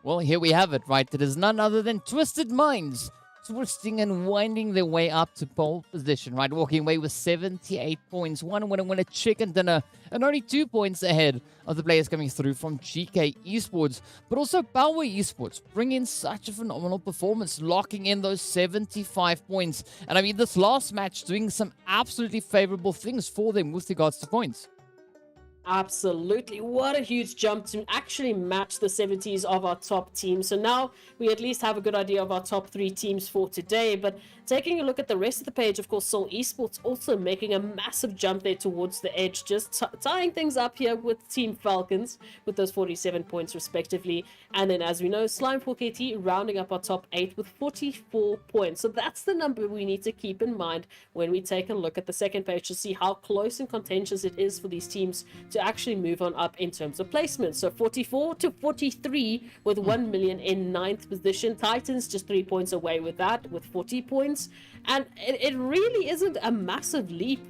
E: Well, here we have it, right? It is none other than Twisted Minds twisting and winding their way up to pole position, right? Walking away with 78 points, one win, a chicken dinner, and only 2 points ahead of the players coming through from GEEKAY Esports, but also POWR Esports bring in such a phenomenal performance, locking in those 75 points. And I mean, this last match doing some absolutely favorable things for them with regards to points.
F: Absolutely. What a huge jump to actually match the 70s of our top team. So now we at least have a good idea of our top 3 teams for today. But taking a look at the rest of the page, of course, Seoul Esports also making a massive jump there towards the edge, just tying things up here with Team Falcons with those 47 points respectively. And then, as we know, Slime 4KT rounding up our top 8 with 44 points. So that's the number we need to keep in mind when we take a look at the second page to see how close and contentious it is for these teams to actually move on up in terms of placement. So 44 to 43 with 1 million in 9th position. Titans just 3 points away with that with 40 points. And it really isn't a massive leap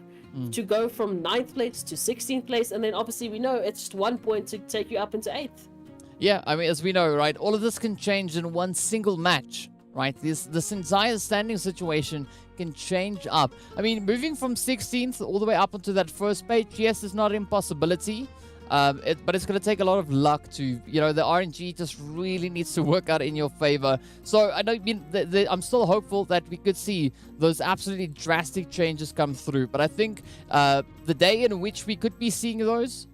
F: to go from 9th place to 16th place. And then obviously we know it's just 1 point to take you up into 8th.
E: Yeah, I mean, as we know, right, all of this can change in one single match, right? This entire standing situation can change up. I mean, moving from 16th all the way up onto that first page, yes, it's not an impossibility, but it's going to take a lot of luck to, the RNG just really needs to work out in your favor. So I mean, I'm still hopeful that we could see those absolutely drastic changes come through. But I think the day in which we could be seeing those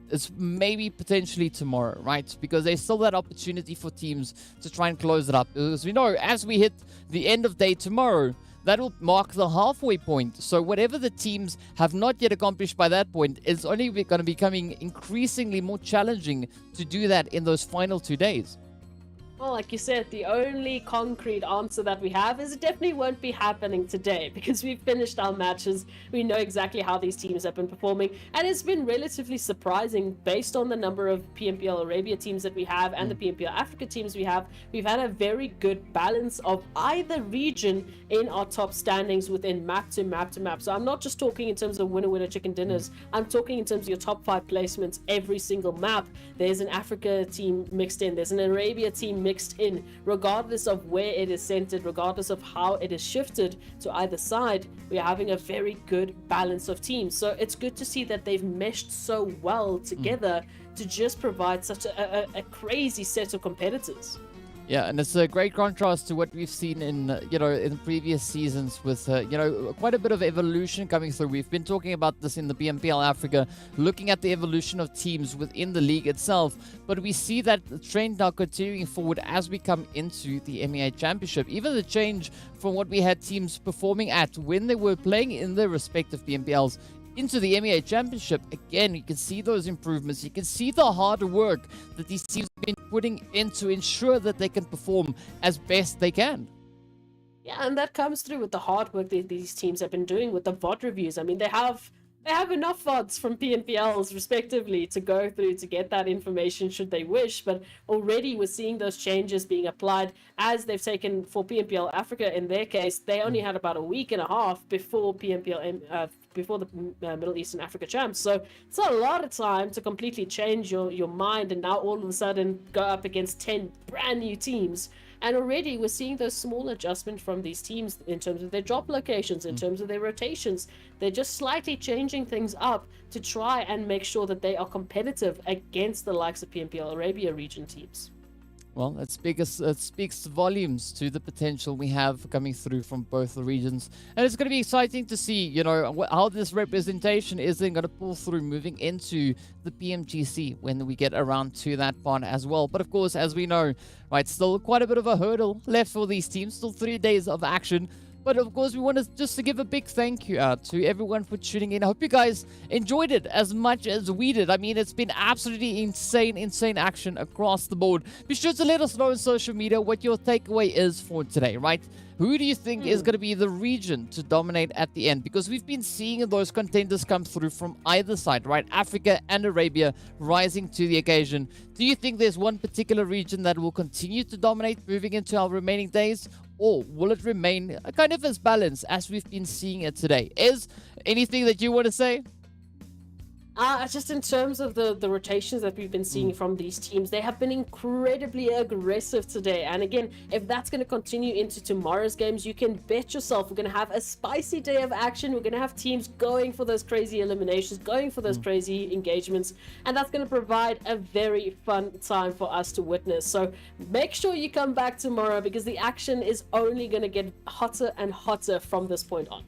E: is maybe potentially tomorrow, right? Because there's still that opportunity for teams to try and close it up. Because we know as we hit the end of day tomorrow, that will mark the halfway point. So whatever the teams have not yet accomplished by that point, it's only going to be becoming increasingly more challenging to do that in those final 2 days.
F: Well, like you said, the only concrete answer that we have is it definitely won't be happening today because we've finished our matches. We know exactly how these teams have been performing, and it's been relatively surprising based on the number of PMPL Arabia teams that we have and the PMPL Africa teams we have. We've had a very good balance of either region in our top standings within map to map to map. So I'm not just talking in terms of winner chicken dinners. I'm talking in terms of your top 5 placements every single map. There's an Africa team mixed in. There's an Arabia team mixed in, regardless of where it is centered, regardless of how it is shifted to either side. We are having a very good balance of teams. So it's good to see that they've meshed so well together to just provide such a crazy set of competitors.
E: Yeah, and it's a great contrast to what we've seen in, in previous seasons with, quite a bit of evolution coming through. We've been talking about this in the PMPL Africa, looking at the evolution of teams within the league itself. But we see that the trend now continuing forward as we come into the MEA Championship. Even the change from what we had teams performing at when they were playing in their respective PMPLs into the MEA Championship. Again, you can see those improvements. You can see the hard work that these teams have been putting in to ensure that they can perform as best they can.
F: Yeah, and that comes through with the hard work that these teams have been doing with the VOD reviews. I mean, they have enough VODs from PMPLs respectively to go through to get that information should they wish, but already we're seeing those changes being applied as they've taken for PMPL Africa. In their case, they only had about a week and a half before before the Middle East and Africa champs. So it's not a lot of time to completely change your mind and now all of a sudden go up against 10 brand new teams. And already we're seeing those small adjustments from these teams in terms of their drop locations, in terms of their rotations. They're just slightly changing things up to try and make sure that they are competitive against the likes of PMPL Arabia region teams.
E: Well, it speaks volumes to the potential we have coming through from both the regions. And it's going to be exciting to see, you know, how this representation is then going to pull through moving into the PMGC when we get around to that part as well. But of course, as we know, right, still quite a bit of a hurdle left for these teams. Still 3 days of action. But of course, we want to just to give a big thank you out to everyone for tuning in. I hope you guys enjoyed it as much as we did. I mean, it's been absolutely insane action across the board. Be sure to let us know on social media what your takeaway is for today, right? Who do you think is going to be the region to dominate at the end? Because we've been seeing those contenders come through from either side, right? Africa and Arabia rising to the occasion. Do you think there's one particular region that will continue to dominate moving into our remaining days? Or will it remain kind of as balanced as we've been seeing it today? Is anything that you want to say?
F: Just in terms of the rotations that we've been seeing from these teams, they have been incredibly aggressive today. And again, if that's going to continue into tomorrow's games, you can bet yourself we're going to have a spicy day of action. We're going to have teams going for those crazy eliminations, going for those crazy engagements. And that's going to provide a very fun time for us to witness. So make sure you come back tomorrow because the action is only going to get hotter and hotter from this point on.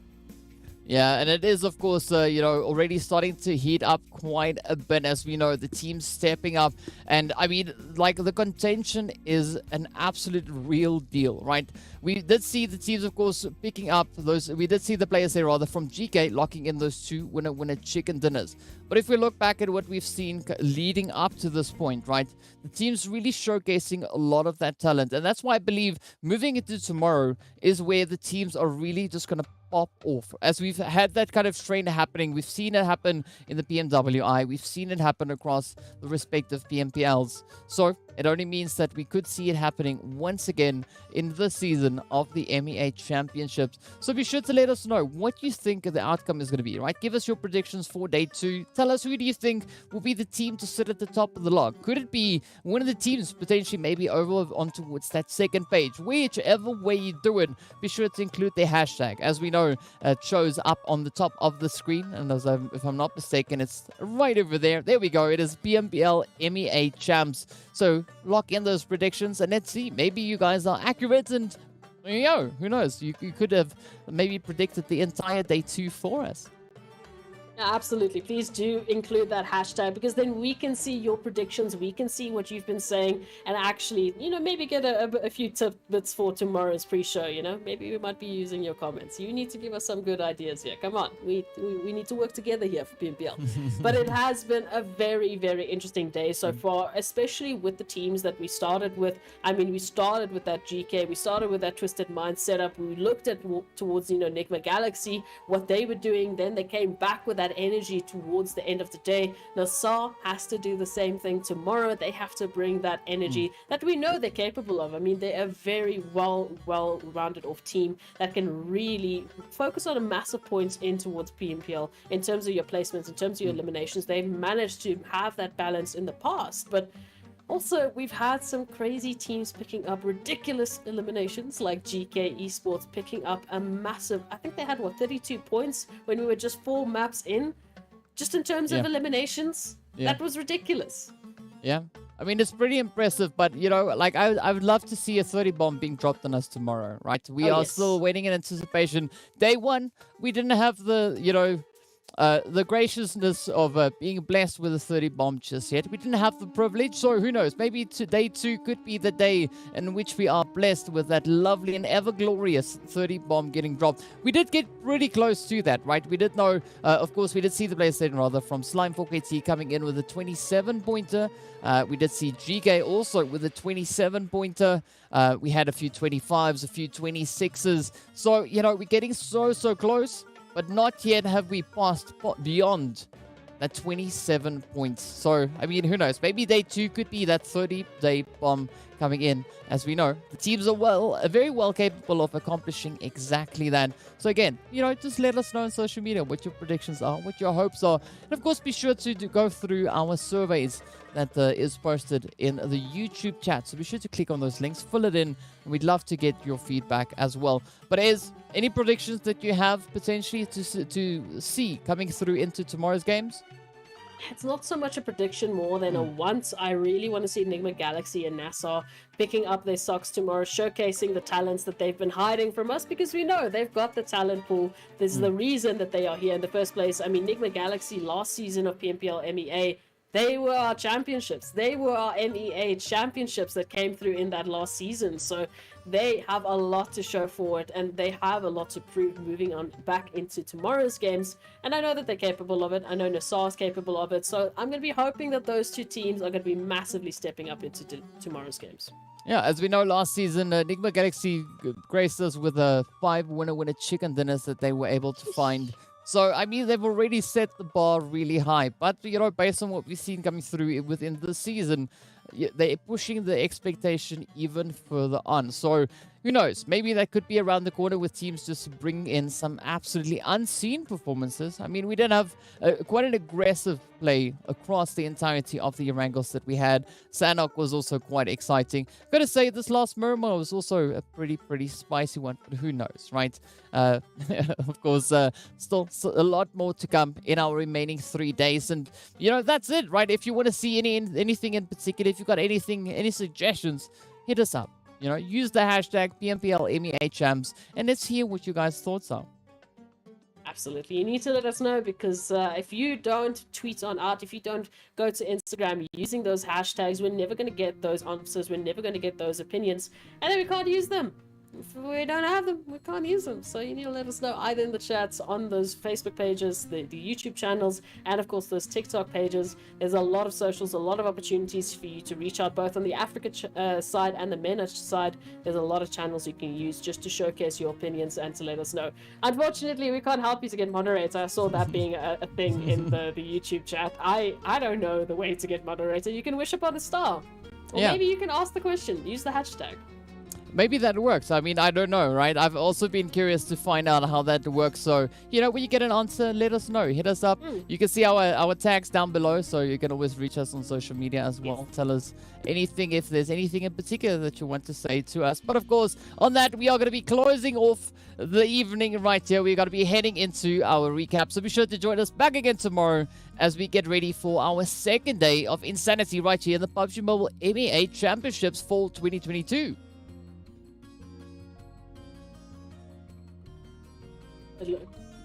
E: Yeah, and it is, of course, you know, already starting to heat up quite a bit as we know the team's stepping up. And I mean, like, the contention is an absolute real deal, right? We did see the teams, of course, picking up those. We did see the players there, rather, from GEEKAY locking in those two winner chicken dinners. But if we look back at what we've seen leading up to this point, right, the team's really showcasing a lot of that talent. And that's why I believe moving into tomorrow is where the teams are really just going to pop off. As we've had that kind of strain happening, we've seen it happen in the PMWI, we've seen it happen across the respective PMPLs. So it only means that we could see it happening once again in this season of the MEA Championships. So be sure to let us know what you think the outcome is going to be, right? Give us your predictions for day 2. Tell us, who do you think will be the team to sit at the top of the log? Could it be one of the teams potentially maybe over on towards that second page? Whichever way you do it, be sure to include their hashtag. As we know, it shows up on the top of the screen, and as if I'm not mistaken, it's right over there. There we go. It is PMPL MEA Champs. So lock in those predictions and let's see. Maybe you guys are accurate, and you know, who knows? You could have maybe predicted the entire day 2 for us.
F: Absolutely. Please do include that hashtag because then we can see your predictions. We can see what you've been saying and actually, you know, maybe get a few tidbits for tomorrow's pre-show, you know. Maybe we might be using your comments. You need to give us some good ideas here. Come on. We need to work together here for PMPL. But it has been a very, very interesting day so far, especially with the teams that we started with. I mean, we started with that GEEKAY. We started with that Twisted Mind setup. We looked at towards, you know, NIGMA Galaxy, what they were doing. Then they came back with that energy towards the end of the day. NASR has to do the same thing tomorrow. They have to bring that energy that we know they're capable of. I mean, they're a very well-rounded off team that can really focus on a massive points in towards PMPL in terms of your placements, in terms of your eliminations. They've managed to have that balance in the past, but also, we've had some crazy teams picking up ridiculous eliminations, like GEEKAY Esports picking up a massive, I think they had, 32 points when we were just 4 maps in? Just in terms of eliminations? Yeah. That was ridiculous.
E: Yeah. I mean, it's pretty impressive, but, you know, like, I would love to see a 30 bomb being dropped on us tomorrow, right? We are still waiting in anticipation. Day 1, we didn't have the, you know, the graciousness of being blessed with a 30 bomb just yet. We didn't have the privilege, so who knows? Maybe day 2 could be the day in which we are blessed with that lovely and ever glorious 30 bomb getting dropped. We did get pretty close to that, right? We did know, of course, we did see the PlayStation rather from Slime4KT coming in with a 27-pointer. We did see GEEKAY also with a 27-pointer. We had a few 25s, a few 26s. So, you know, we're getting so close. But not yet have we passed beyond that 27 points. So, I mean, who knows? Maybe day 2 could be that 30-day bomb coming in. As we know, the teams are very well capable of accomplishing exactly that. So again, you know, just let us know on social media what your predictions are, what your hopes are. And of course, be sure to go through our surveys that is posted in the YouTube chat. So be sure to click on those links, fill it in, and we'd love to get your feedback as well. But any predictions that you have potentially to see coming through into tomorrow's games?
F: it's not so much a prediction more than a want. I really want to see NIGMA Galaxy and NASR picking up their socks tomorrow, showcasing the talents that they've been hiding from us, because we know they've got the talent pool. This is the reason that they are here in the first place. I mean, NIGMA Galaxy last season of PMPL MEA, they were our championships. They were our MEA championships that came through in that last season. So they have a lot to show for it, and they have a lot to prove moving on back into tomorrow's games. And I know that they're capable of it. I know NASR is capable of it. So I'm going to be hoping that those two teams are going to be massively stepping up into tomorrow's games.
E: Yeah, as we know, last season, NIGMA Galaxy graced us with a 5 winner chicken dinners that they were able to find. So, I mean, they've already set the bar really high. But, you know, based on what we've seen coming through within the season, they're pushing the expectation even further on. So, who knows? Maybe that could be around the corner with teams just bringing in some absolutely unseen performances. I mean, we did have quite an aggressive play across the entirety of the Erangels that we had. Sanhok was also quite exciting. Gotta say, this last Miramar was also a pretty spicy one, but who knows, right? Of course, still a lot more to come in our remaining 3 days. And, you know, that's it, right? If you want to see anything in particular, if you've got anything, any suggestions, hit us up. You know, use the hashtag PMPL MEA Champs, and let's hear what you guys' thoughts are.
F: Absolutely. You need to let us know, because if you don't tweet on out, if you don't go to Instagram using those hashtags, we're never going to get those answers. We're never going to get those opinions, and then we can't use them. If we don't have them, we can't use them. So you need to let us know either in the chats, on those Facebook pages, the YouTube channels, and of course those TikTok pages. There's a lot of socials, a lot of opportunities for you to reach out, both on the Africa side and the MENA side. There's a lot of channels you can use just to showcase your opinions and to let us know. Unfortunately, we can't help you to get moderator. I saw that being a thing in the YouTube chat. I don't know the way to get moderator. You can wish upon a star. Or maybe you can ask the question. Use the hashtag.
E: Maybe that works. I mean, I don't know, right? I've also been curious to find out how that works. So, you know, when you get an answer, let us know. Hit us up. You can see our tags down below, so you can always reach us on social media as well. Tell us anything, if there's anything in particular that you want to say to us. But of course, on that, we are going to be closing off the evening right here. We're going to be heading into our recap. So be sure to join us back again tomorrow as we get ready for our second day of insanity right here in the PUBG Mobile MEA Championships Fall 2022.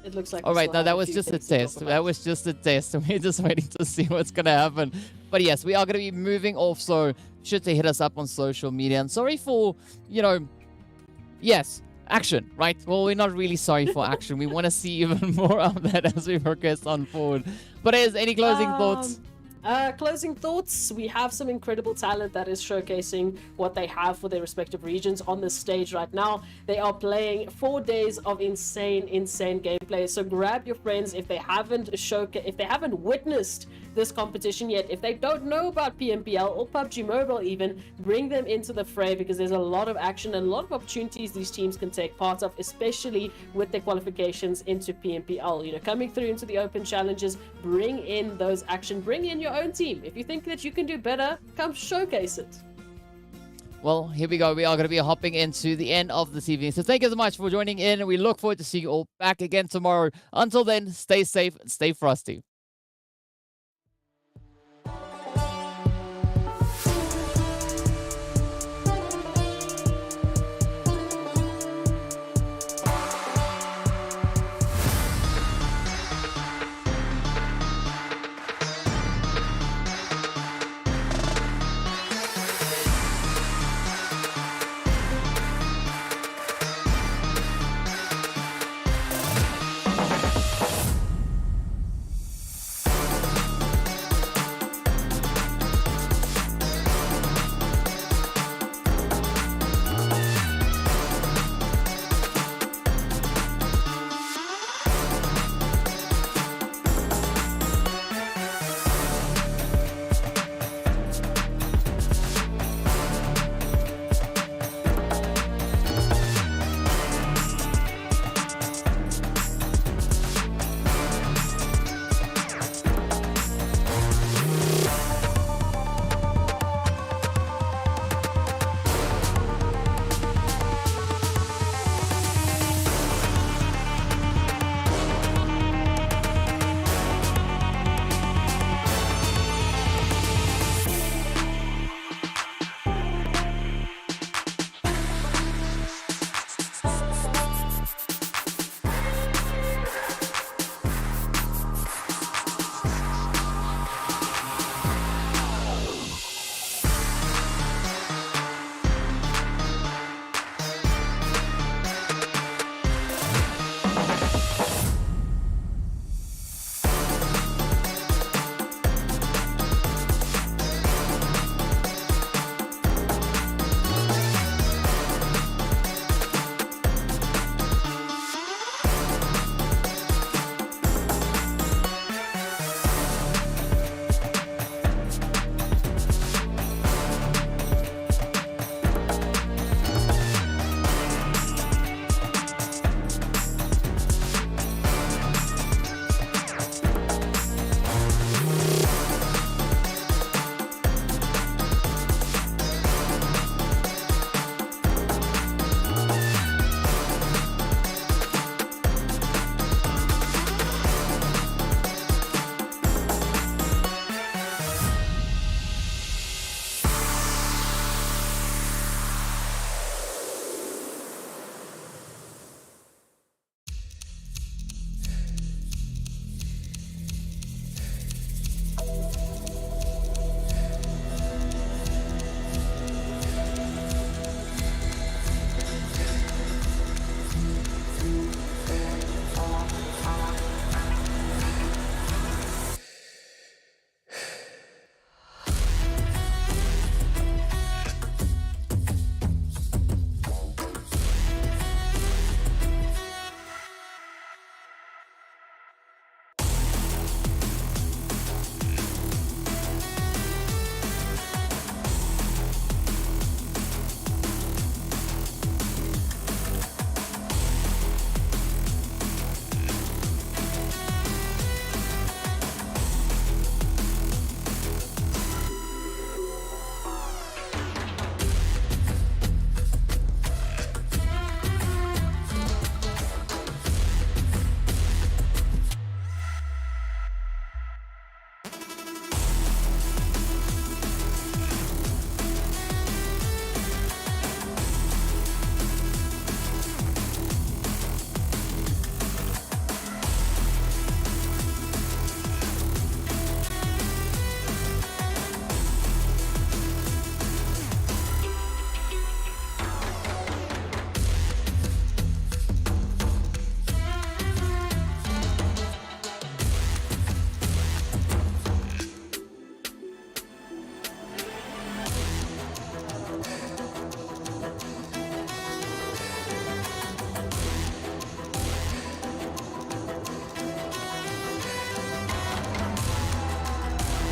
F: It looks like.
E: All right, now that was just a test. That was just a test. We're just waiting to see what's going to happen. But yes, we are going to be moving off, so sure to hit us up on social media. And sorry for, you know, yes, action, right? Well, we're not really sorry for action. We want to see even more of that as we progress on forward. But is any closing thoughts?
F: Closing thoughts, we have some incredible talent that is showcasing what they have for their respective regions on this stage right now. They are playing 4 days of insane gameplay. So grab your friends if they haven't witnessed this competition yet. If they don't know about PMPL or PUBG Mobile even, bring them into the fray, because there's a lot of action and a lot of opportunities these teams can take part of, especially with their qualifications into PMPL. You know, coming through into the open challenges, bring in those action, bring in your own team. If you think that you can do better, come showcase it.
E: Well, here we go. We are going to be hopping into the end of this evening. So thank you so much for joining in, and we look forward to seeing you all back again tomorrow. Until then, stay safe and stay frosty.